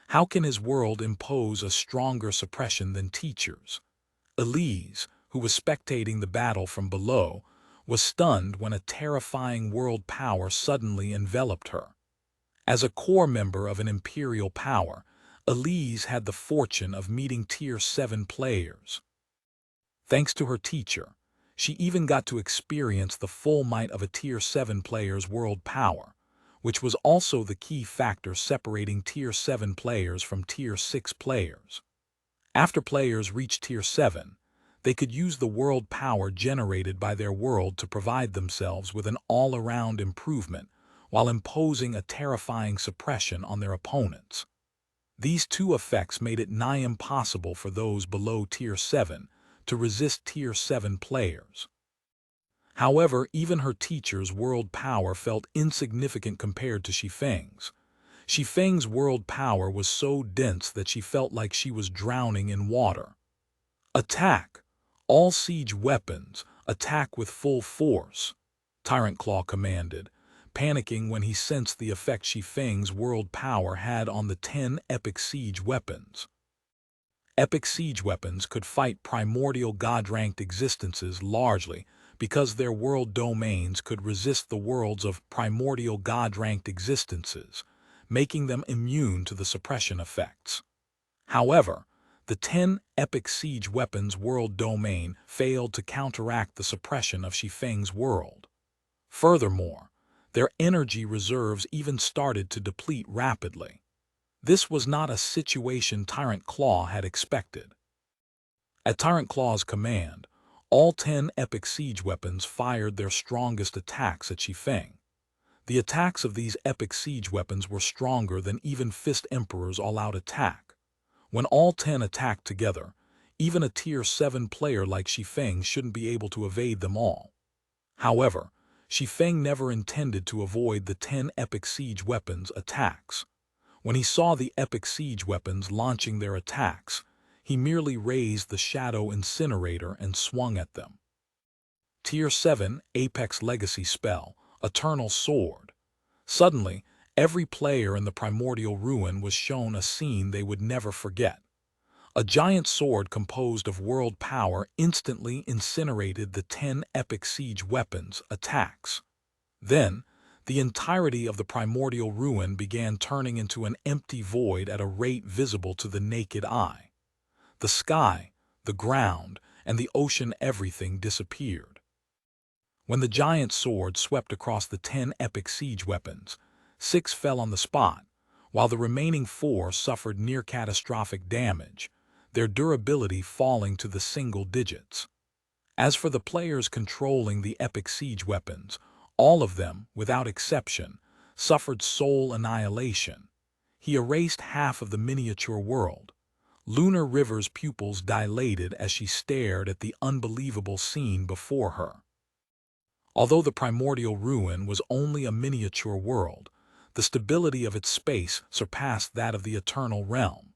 How can his world impose a stronger suppression than Teacher's? Elise, who was spectating the battle from below, was stunned when a terrifying world power suddenly enveloped her. As a core member of an imperial power, Elise had the fortune of meeting Tier 7 players. Thanks to her teacher, she even got to experience the full might of a Tier 7 player's world power, which was also the key factor separating Tier 7 players from Tier 6 players. After players reached Tier 7, they could use the world power generated by their world to provide themselves with an all-around improvement while imposing a terrifying suppression on their opponents. These two effects made it nigh impossible for those below Tier 7 to resist Tier 7 players. However, even her teacher's world power felt insignificant compared to Shi Feng's. Shi Feng's world power was so dense that she felt like she was drowning in water. Attack! All siege weapons, attack with full force, Tyrant Claw commanded, panicking when he sensed the effect Shi Feng's world power had on the 10 epic siege weapons. Epic siege weapons could fight primordial god-ranked existences largely because their world domains could resist the worlds of primordial god-ranked existences, making them immune to the suppression effects. However, the 10 epic siege weapons world domain failed to counteract the suppression of Shi Feng's world. Furthermore, their energy reserves even started to deplete rapidly. This was not a situation Tyrant Claw had expected. At Tyrant Claw's command, all 10 epic siege weapons fired their strongest attacks at Shi Feng. The attacks of these epic siege weapons were stronger than even Fist Emperor's all-out attack. When all 10 attacked together, even a Tier 7 player like Shi Feng shouldn't be able to evade them all. However, Shi Feng never intended to avoid the 10 epic siege weapons' attacks. When he saw the epic siege weapons launching their attacks, he merely raised the Shadow Incinerator and swung at them. Tier 7 Apex Legacy Spell, Eternal Sword. Suddenly, every player in the primordial ruin was shown a scene they would never forget. A giant sword composed of world power instantly incinerated the 10 epic siege weapons' attacks. Then, the entirety of the primordial ruin began turning into an empty void at a rate visible to the naked eye. The sky, the ground, and the ocean, everything disappeared. When the giant sword swept across the 10 epic siege weapons, 6 fell on the spot, while the remaining 4 suffered near-catastrophic damage, their durability falling to the single digits. As for the players controlling the epic siege weapons, all of them, without exception, suffered soul annihilation. He erased half of the miniature world. Lunar River's pupils dilated as she stared at the unbelievable scene before her. Although the primordial ruin was only a miniature world, the stability of its space surpassed that of the eternal realm.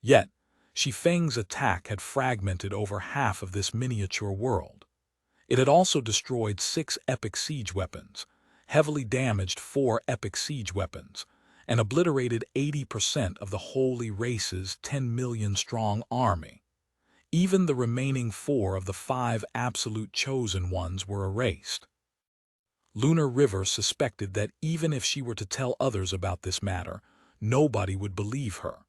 Yet, Shi Feng's attack had fragmented over half of this miniature world. It had also destroyed 6 epic siege weapons, heavily damaged 4 epic siege weapons, and obliterated 80% of the Holy Race's 10 million-strong army. Even the remaining 4 of the 5 absolute chosen ones were erased. Lunar River suspected that even if she were to tell others about this matter, nobody would believe her.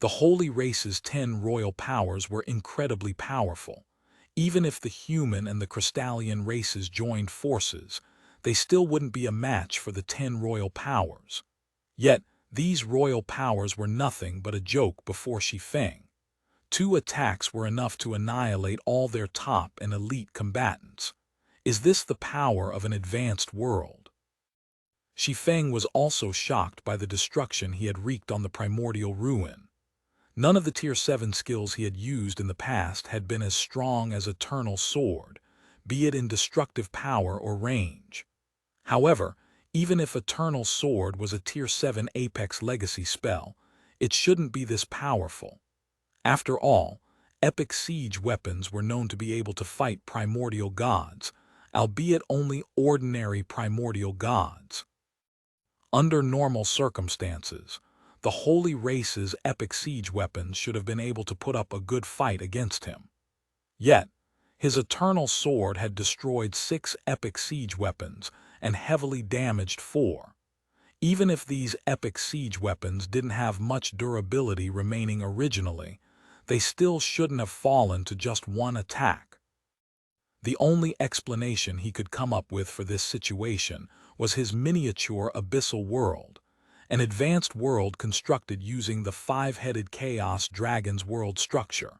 The Holy Race's 10 royal powers were incredibly powerful. Even if the human and the Crystallian races joined forces, they still wouldn't be a match for the 10 royal powers. Yet, these royal powers were nothing but a joke before Shi Feng. 2 attacks were enough to annihilate all their top and elite combatants. Is this the power of an advanced world? Shi Feng was also shocked by the destruction he had wreaked on the primordial ruin. None of the Tier 7 skills he had used in the past had been as strong as Eternal Sword, be it in destructive power or range. However, even if Eternal Sword was a Tier 7 Apex Legacy spell, it shouldn't be this powerful. After all, epic siege weapons were known to be able to fight primordial gods, albeit only ordinary primordial gods. Under normal circumstances, the Holy Race's epic siege weapons should have been able to put up a good fight against him. Yet, his Eternal Sword had destroyed 6 epic siege weapons and heavily damaged 4. Even if these epic siege weapons didn't have much durability remaining originally, they still shouldn't have fallen to just 1 attack. The only explanation he could come up with for this situation was his miniature abyssal world, an advanced world constructed using the 5-headed Chaos Dragon's world structure.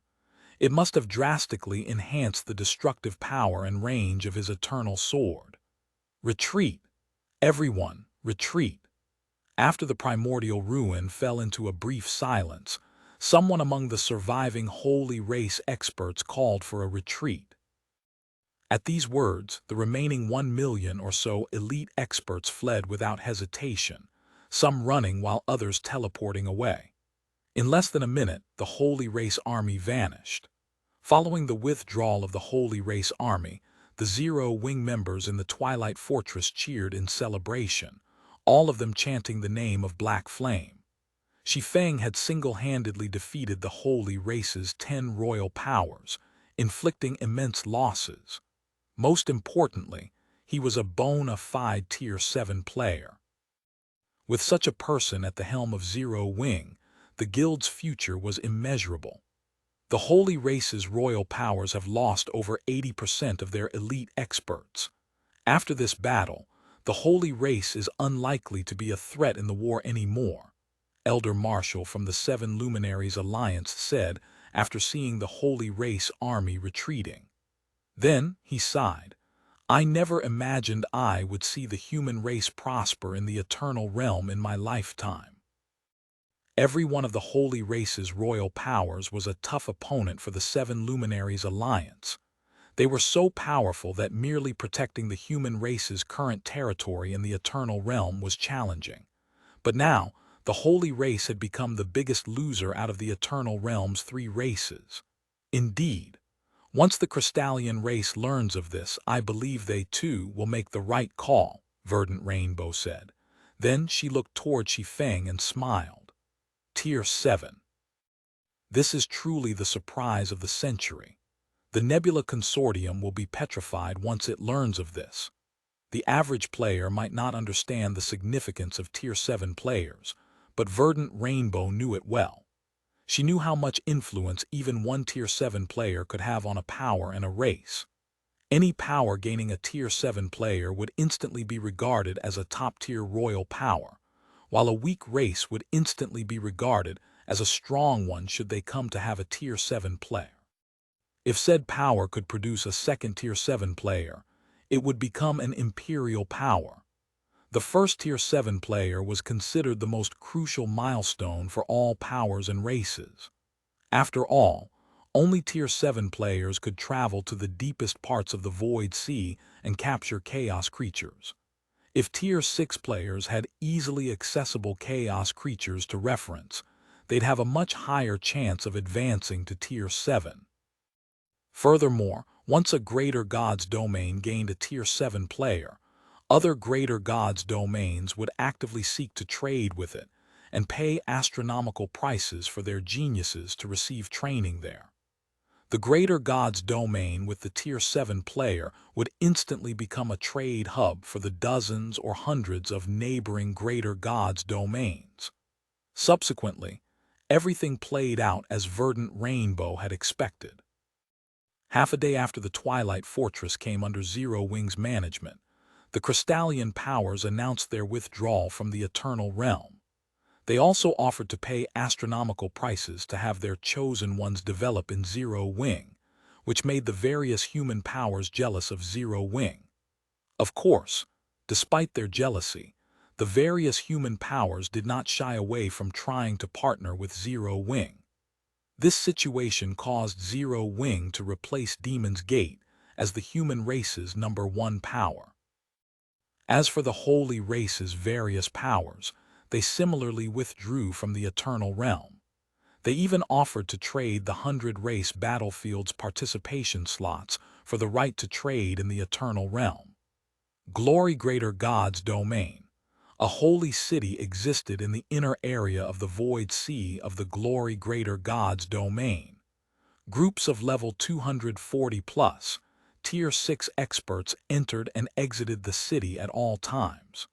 It must have drastically enhanced the destructive power and range of his Eternal Sword. Retreat! Everyone, retreat! After the primordial ruin fell into a brief silence, someone among the surviving Holy Race experts called for a retreat. At these words, the remaining 1 million or so elite experts fled without hesitation, some running while others teleporting away. In less than a minute, the Holy Race army vanished. Following the withdrawal of the Holy Race army, the Zero-Wing members in the Twilight Fortress cheered in celebration, all of them chanting the name of Black Flame. Shi Feng had single-handedly defeated the Holy Race's 10 royal powers, inflicting immense losses. Most importantly, he was a bona fide Tier 7 player. With such a person at the helm of Zero-Wing, the guild's future was immeasurable. The Holy Race's royal powers have lost over 80% of their elite experts. After this battle, the Holy Race is unlikely to be a threat in the war anymore, Elder Marshal from the 7 Luminaries Alliance said after seeing the Holy Race army retreating. Then he sighed. I never imagined I would see the human race prosper in the eternal realm in my lifetime. Every one of the Holy Race's royal powers was a tough opponent for the 7 Luminaries Alliance. They were so powerful that merely protecting the human race's current territory in the eternal realm was challenging. But now, the Holy Race had become the biggest loser out of the eternal realm's 3 races. Indeed, once the Crystallian race learns of this, I believe they too will make the right call, Verdant Rainbow said. Then she looked toward Shi Feng and smiled. Tier 7. This is truly the surprise of the century. The Nebula Consortium will be petrified once it learns of this. The average player might not understand the significance of Tier 7 players, but Verdant Rainbow knew it well. She knew how much influence even one Tier 7 player could have on a power and a race. Any power gaining a Tier 7 player would instantly be regarded as a top-tier royal power, while a weak race would instantly be regarded as a strong one should they come to have a Tier 7 player. If said power could produce a second Tier 7 player, it would become an imperial power. The first Tier 7 player was considered the most crucial milestone for all powers and races. After all, only Tier 7 players could travel to the deepest parts of the Void Sea and capture chaos creatures. If Tier 6 players had easily accessible chaos creatures to reference, they'd have a much higher chance of advancing to Tier 7. Furthermore, once a Greater Gods domain gained a Tier 7 player, other Greater Gods domains would actively seek to trade with it and pay astronomical prices for their geniuses to receive training there. The Greater Gods domain with the Tier 7 player would instantly become a trade hub for the dozens or hundreds of neighboring Greater Gods domains. Subsequently, everything played out as Verdant Rainbow had expected. Half a day after the Twilight Fortress came under Zero Wing's management, the Crystallian powers announced their withdrawal from the Eternal Realm. They also offered to pay astronomical prices to have their chosen ones develop in Zero Wing, which made the various human powers jealous of Zero Wing. Of course, despite their jealousy, the various human powers did not shy away from trying to partner with Zero Wing. This situation caused Zero Wing to replace Demon's Gate as the human race's #1 power. As for the Holy Race's various powers, they similarly withdrew from the Eternal Realm. They even offered to trade the 100 race battlefield's participation slots for the right to trade in the Eternal Realm. Glory Greater Gods domain. A holy city existed in the inner area of the Void Sea of the Glory Greater Gods domain. Groups of level 240 plus, Tier 6 experts entered and exited the city at all times.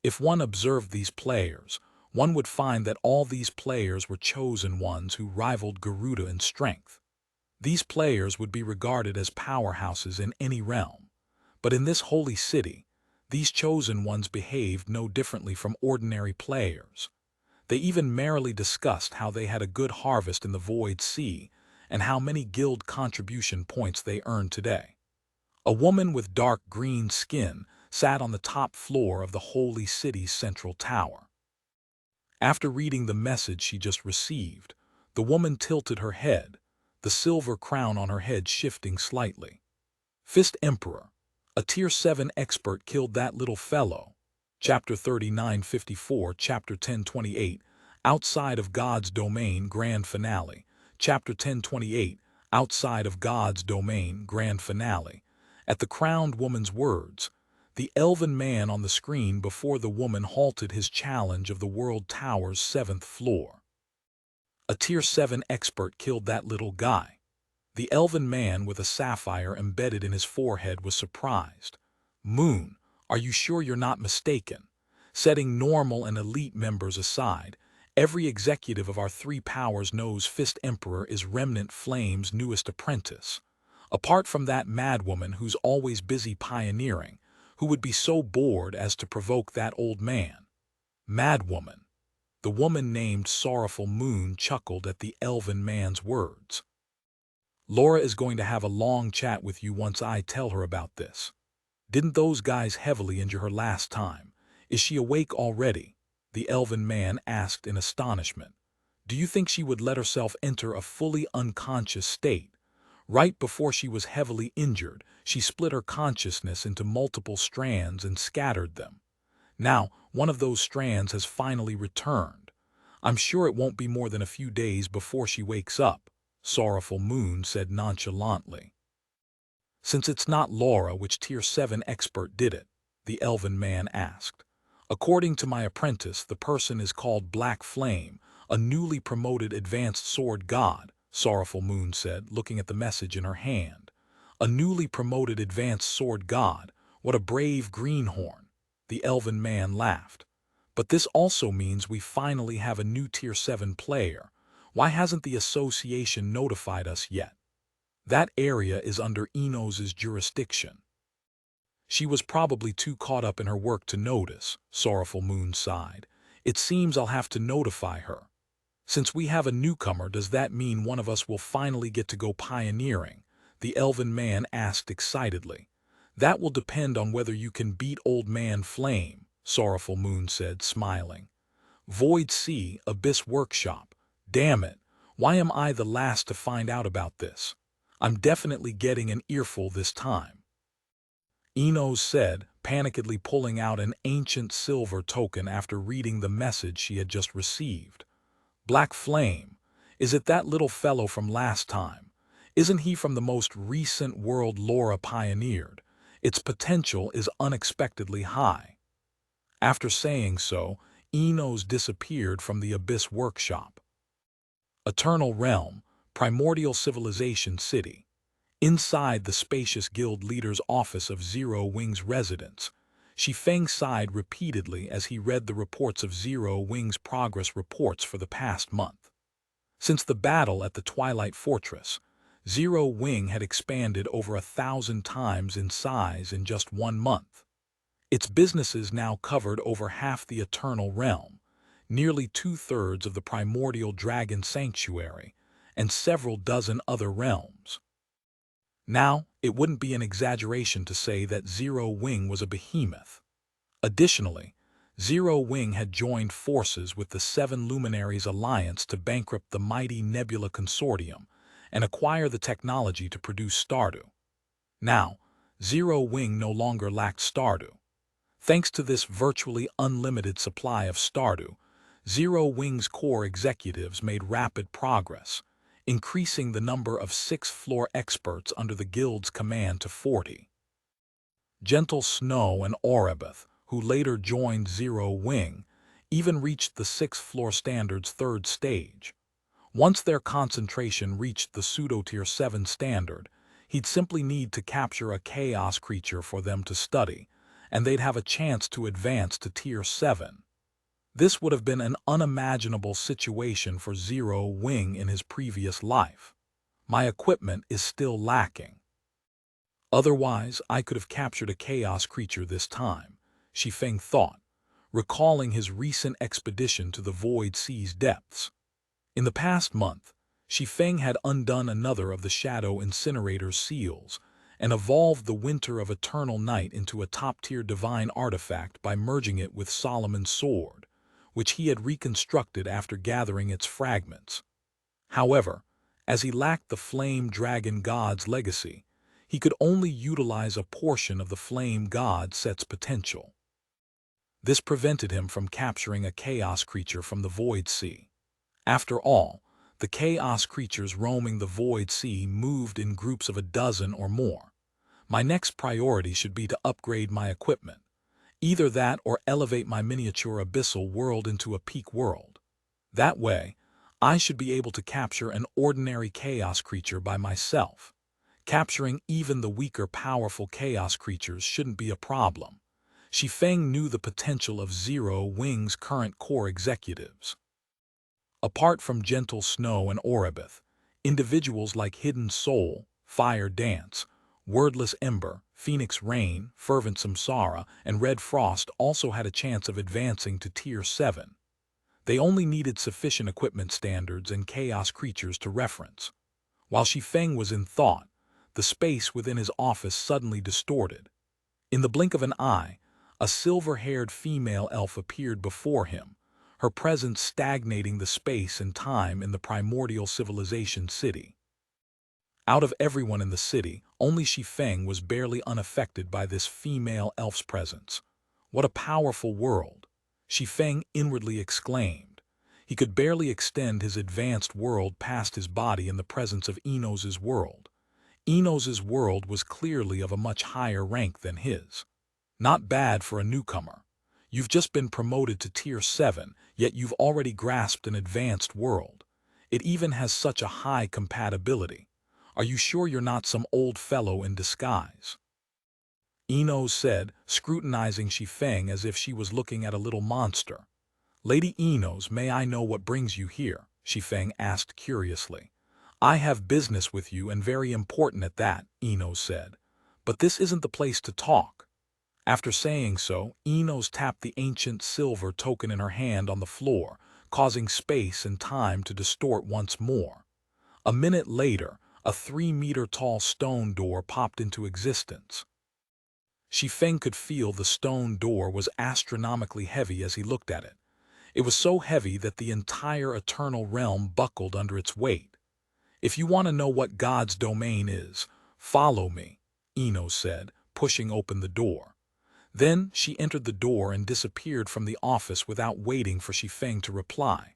If one observed these players, one would find that all these players were chosen ones who rivaled Garuda in strength. These players would be regarded as powerhouses in any realm. But in this holy city, these chosen ones behaved no differently from ordinary players. They even merrily discussed how they had a good harvest in the Void Sea and how many guild contribution points they earned today. A woman with dark green skin sat on the top floor of the holy city's central tower. After reading the message she just received, the woman tilted her head, the silver crown on her head shifting slightly. Fist Emperor, a Tier 7 expert killed that little fellow. Chapter 3954, Chapter 1028, Outside of God's Domain Grand Finale. Chapter 1028, Outside of God's Domain Grand Finale. At the crowned woman's words, the elven man on the screen before the woman halted his challenge of the World Tower's 7th floor. A Tier 7 expert killed that little guy. The elven man with a sapphire embedded in his forehead was surprised. Moon, are you sure you're not mistaken? Setting normal and elite members aside, every executive of our 3 powers knows Fist Emperor is Remnant Flame's newest apprentice. Apart from that madwoman who's always busy pioneering, who would be so bored as to provoke that old man? Madwoman. The woman named Sorrowful Moon chuckled at the elven man's words. Laura is going to have a long chat with you once I tell her about this. Didn't those guys heavily injure her last time? Is she awake already? The elven man asked in astonishment. Do you think she would let herself enter a fully unconscious state? Right before she was heavily injured, she split her consciousness into multiple strands and scattered them. Now, one of those strands has finally returned. I'm sure it won't be more than a few days before she wakes up, Sorrowful Moon said nonchalantly. Since it's not Laura, which Tier 7 expert did it? The elven man asked. According to my apprentice, the person is called Black Flame, a newly promoted advanced sword god, Sorrowful Moon said, looking at the message in her hand. A newly promoted advanced sword god, what a brave greenhorn. The elven man laughed. But this also means we finally have a new Tier 7 player. Why hasn't the association notified us yet? That area is under Enos's jurisdiction. She was probably too caught up in her work to notice, Sorrowful Moon sighed. It seems I'll have to notify her. Since we have a newcomer, does that mean one of us will finally get to go pioneering? The elven man asked excitedly. That will depend on whether you can beat Old Man Flame, Sorrowful Moon said, smiling. Void Sea, Abyss Workshop. Damn it, why am I the last to find out about this? I'm definitely getting an earful this time. Enos said, panikedly pulling out an ancient silver token after reading the message she had just received. Black Flame, is it that little fellow from last time? Isn't he from the most recent world Laura pioneered? Its potential is unexpectedly high. After saying so, Enos disappeared from the Abyss Workshop. Eternal Realm, Primordial Civilization City. Inside the spacious guild leader's office of Zero Wing's residence, Shi Feng sighed repeatedly as he read the reports of Zero Wing's progress reports for the past month. Since the battle at the Twilight Fortress, Zero Wing had expanded over 1,000 times in size in just 1 month. Its businesses now covered over half the Eternal Realm, nearly 2/3 of the Primordial Dragon Sanctuary, and several dozen other realms. Now, it wouldn't be an exaggeration to say that Zero Wing was a behemoth. Additionally, Zero Wing had joined forces with the Seven Luminaries Alliance to bankrupt the mighty Nebula Consortium and acquire the technology to produce Stardew. Now, Zero Wing no longer lacked Stardew. Thanks to this virtually unlimited supply of Stardew, Zero Wing's core executives made rapid progress, increasing the number of 6th-floor experts under the guild's command to 40. Gentle Snow and Oribeth, who later joined Zero Wing, even reached the 6th-floor standard's 3rd stage. Once their concentration reached the pseudo-tier 7 standard, he'd simply need to capture a chaos creature for them to study, and they'd have a chance to advance to tier 7. This would have been an unimaginable situation for Zero Wing in his previous life. My equipment is still lacking. Otherwise, I could have captured a chaos creature this time, Shi Feng thought, recalling his recent expedition to the Void Sea's depths. In the past month, Shi Feng had undone another of the Shadow Incinerator's seals and evolved the Winter of Eternal Night into a top-tier divine artifact by merging it with Solomon's Sword, which he had reconstructed after gathering its fragments. However, as he lacked the Flame Dragon God's legacy, he could only utilize a portion of the Flame God set's potential. This prevented him from capturing a chaos creature from the Void Sea. After all, the chaos creatures roaming the Void Sea moved in groups of a dozen or more. My next priority should be to upgrade my equipment. Either that or elevate my miniature abyssal world into a peak world. That way, I should be able to capture an ordinary chaos creature by myself. Capturing even the weaker powerful chaos creatures shouldn't be a problem. Shi Feng knew the potential of Zero Wing's current core executives. Apart from Gentle Snow and Oribeth, individuals like Hidden Soul, Fire Dance, Wordless Ember, Phoenix Rain, Fervent Samsara, and Red Frost also had a chance of advancing to Tier 7. They only needed sufficient equipment standards and chaos creatures to reference. While Shi Feng was in thought, the space within his office suddenly distorted. In the blink of an eye, a silver-haired female elf appeared before him, her presence stagnating the space and time in the primordial civilization city. Out of everyone in the city, only Shi Feng was barely unaffected by this female elf's presence. What a powerful world! Shi Feng inwardly exclaimed. He could barely extend his advanced world past his body in the presence of Enos's world. Enos's world was clearly of a much higher rank than his. Not bad for a newcomer. You've just been promoted to Tier 7, yet you've already grasped an advanced world. It even has such a high compatibility. Are you sure you're not some old fellow in disguise? Enos said, scrutinizing Shi Feng as if she was looking at a little monster. Lady Enos, may I know what brings you here? Shi Feng asked curiously. I have business with you and very important at that, Enos said. But this isn't the place to talk. After saying so, Enos tapped the ancient silver token in her hand on the floor, causing space and time to distort once more. A minute later, a 3-meter-tall stone door popped into existence. Shi Feng could feel the stone door was astronomically heavy as he looked at it. It was so heavy that the entire eternal realm buckled under its weight. If you want to know what God's domain is, follow me, Enos said, pushing open the door. Then she entered the door and disappeared from the office without waiting for Shi Feng to reply.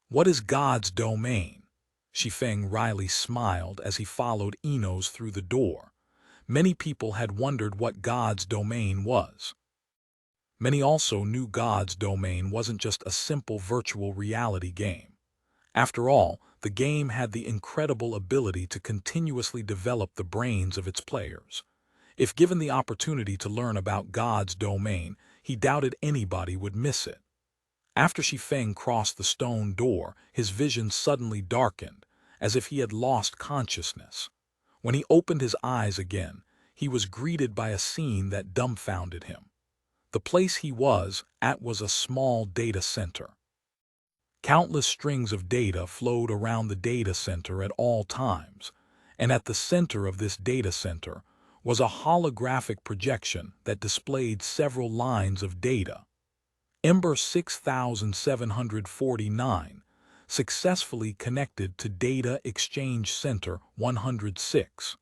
What is God's domain? Shi Feng wryly smiled as he followed Enos through the door. Many people had wondered what God's domain was. Many also knew God's domain wasn't just a simple virtual reality game. After all, the game had the incredible ability to continuously develop the brains of its players. If given the opportunity to learn about God's domain, he doubted anybody would miss it. After Shi Feng crossed the stone door, his vision suddenly darkened, as if he had lost consciousness. When he opened his eyes again, he was greeted by a scene that dumbfounded him. The place he was at was a small data center. Countless strings of data flowed around the data center at all times, and at the center of this data center was a holographic projection that displayed several lines of data. Ember 6749, successfully connected to Data Exchange Center 106.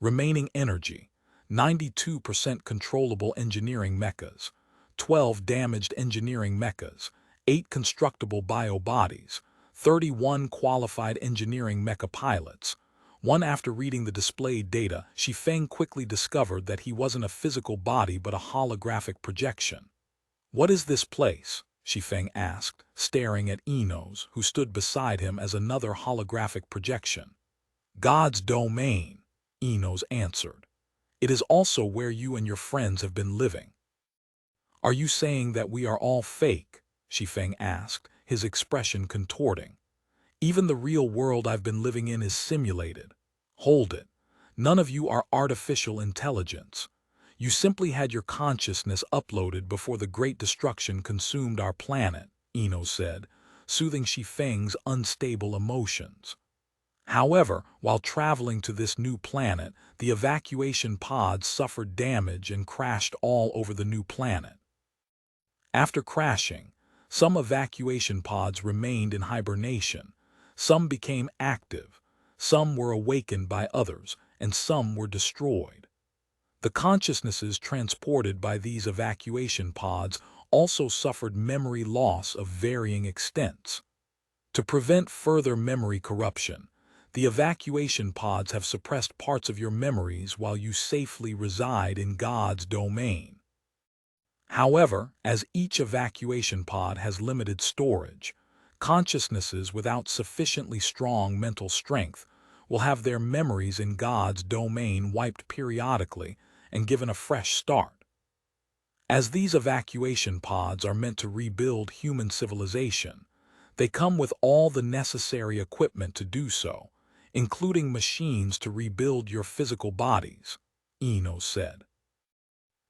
Remaining energy, 92% controllable engineering mechas, 12 damaged engineering mechas, 8 constructible biobodies, 31 qualified engineering mecha pilots. After reading the displayed data, Shi Feng quickly discovered that he wasn't a physical body but a holographic projection. What is this place? Shi Feng asked, staring at Enos, who stood beside him as another holographic projection. God's domain, Enos answered. It is also where you and your friends have been living. Are you saying that we are all fake? Shi Feng asked, his expression contorting. Even the real world I've been living in is simulated. Hold it. None of you are artificial intelligence. You simply had your consciousness uploaded before the Great Destruction consumed our planet, Enos said, soothing Shi Feng's unstable emotions. However, while traveling to this new planet, the evacuation pods suffered damage and crashed all over the new planet. After crashing, some evacuation pods remained in hibernation, some became active, some were awakened by others, and some were destroyed. The consciousnesses transported by these evacuation pods also suffered memory loss of varying extents. To prevent further memory corruption, the evacuation pods have suppressed parts of your memories while you safely reside in God's domain. However, as each evacuation pod has limited storage, consciousnesses without sufficiently strong mental strength will have their memories in God's domain wiped periodically and given a fresh start. As these evacuation pods are meant to rebuild human civilization, they come with all the necessary equipment to do so, including machines to rebuild your physical bodies, Enos said.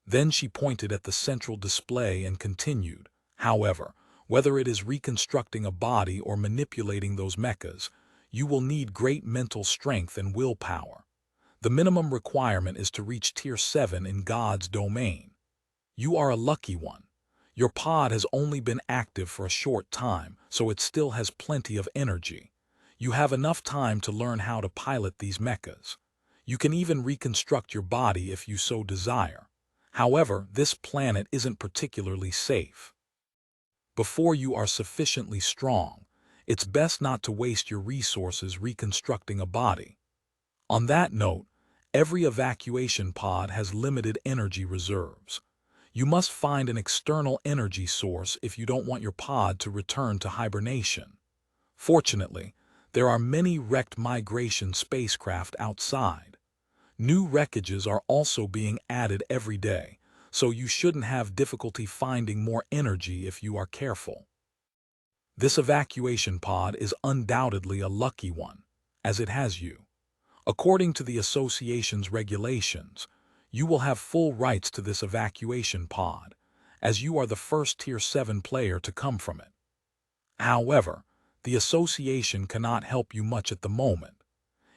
Then she pointed at the central display and continued, however, whether it is reconstructing a body or manipulating those mechas, you will need great mental strength and willpower. The minimum requirement is to reach Tier 7 in God's domain. You are a lucky one. Your pod has only been active for a short time, so it still has plenty of energy. You have enough time to learn how to pilot these mechas. You can even reconstruct your body if you so desire. However, this planet isn't particularly safe. Before you are sufficiently strong, it's best not to waste your resources reconstructing a body. On that note, every evacuation pod has limited energy reserves. You must find an external energy source if you don't want your pod to return to hibernation. Fortunately, there are many wrecked migration spacecraft outside. New wreckages are also being added every day, so you shouldn't have difficulty finding more energy if you are careful. This evacuation pod is undoubtedly a lucky one. as it has you. According to the association's regulations, you will have full rights to this evacuation pod, as you are the first Tier 7 player to come from it. However, the association cannot help you much at the moment.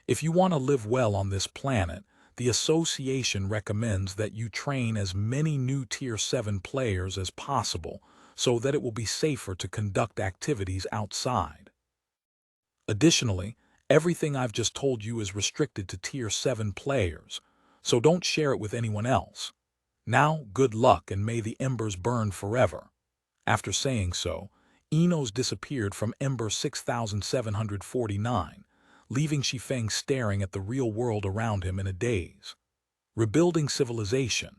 If you want to live well on this planet, the association recommends that you train as many new Tier 7 players as possible so that it will be safer to conduct activities outside. Additionally, everything I've just told you is restricted to Tier 7 players, so don't share it with anyone else. Now, good luck and may the embers burn forever. After saying so, Enos disappeared from Ember 6749, leaving Shi Feng staring at the real world around him in a daze. Rebuilding civilization.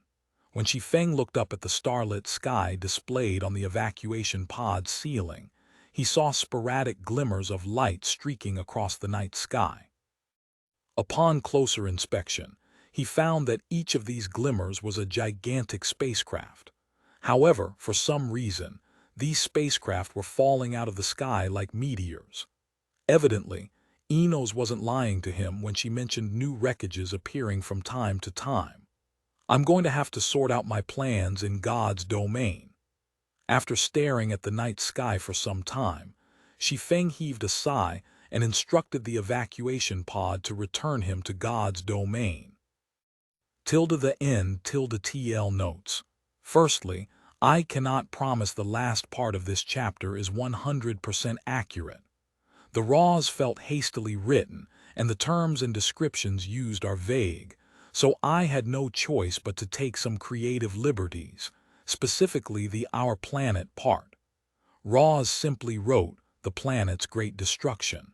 When Shi Feng looked up at the starlit sky displayed on the evacuation pod's ceiling, he saw sporadic glimmers of light streaking across the night sky. Upon closer inspection, he found that each of these glimmers was a gigantic spacecraft. However, for some reason, these spacecraft were falling out of the sky like meteors. Evidently, Enos wasn't lying to him when she mentioned new wreckages appearing from time to time. I'm going to have to sort out my plans in God's domain. After staring at the night sky for some time, Shi Feng heaved a sigh and instructed the evacuation pod to return him to God's domain. ~TL notes. Firstly, I cannot promise the last part of this chapter is 100% accurate. The raws felt hastily written, and the terms and descriptions used are vague, so I had no choice but to take some creative liberties, specifically the Our Planet part. Raws simply wrote, the planet's great destruction.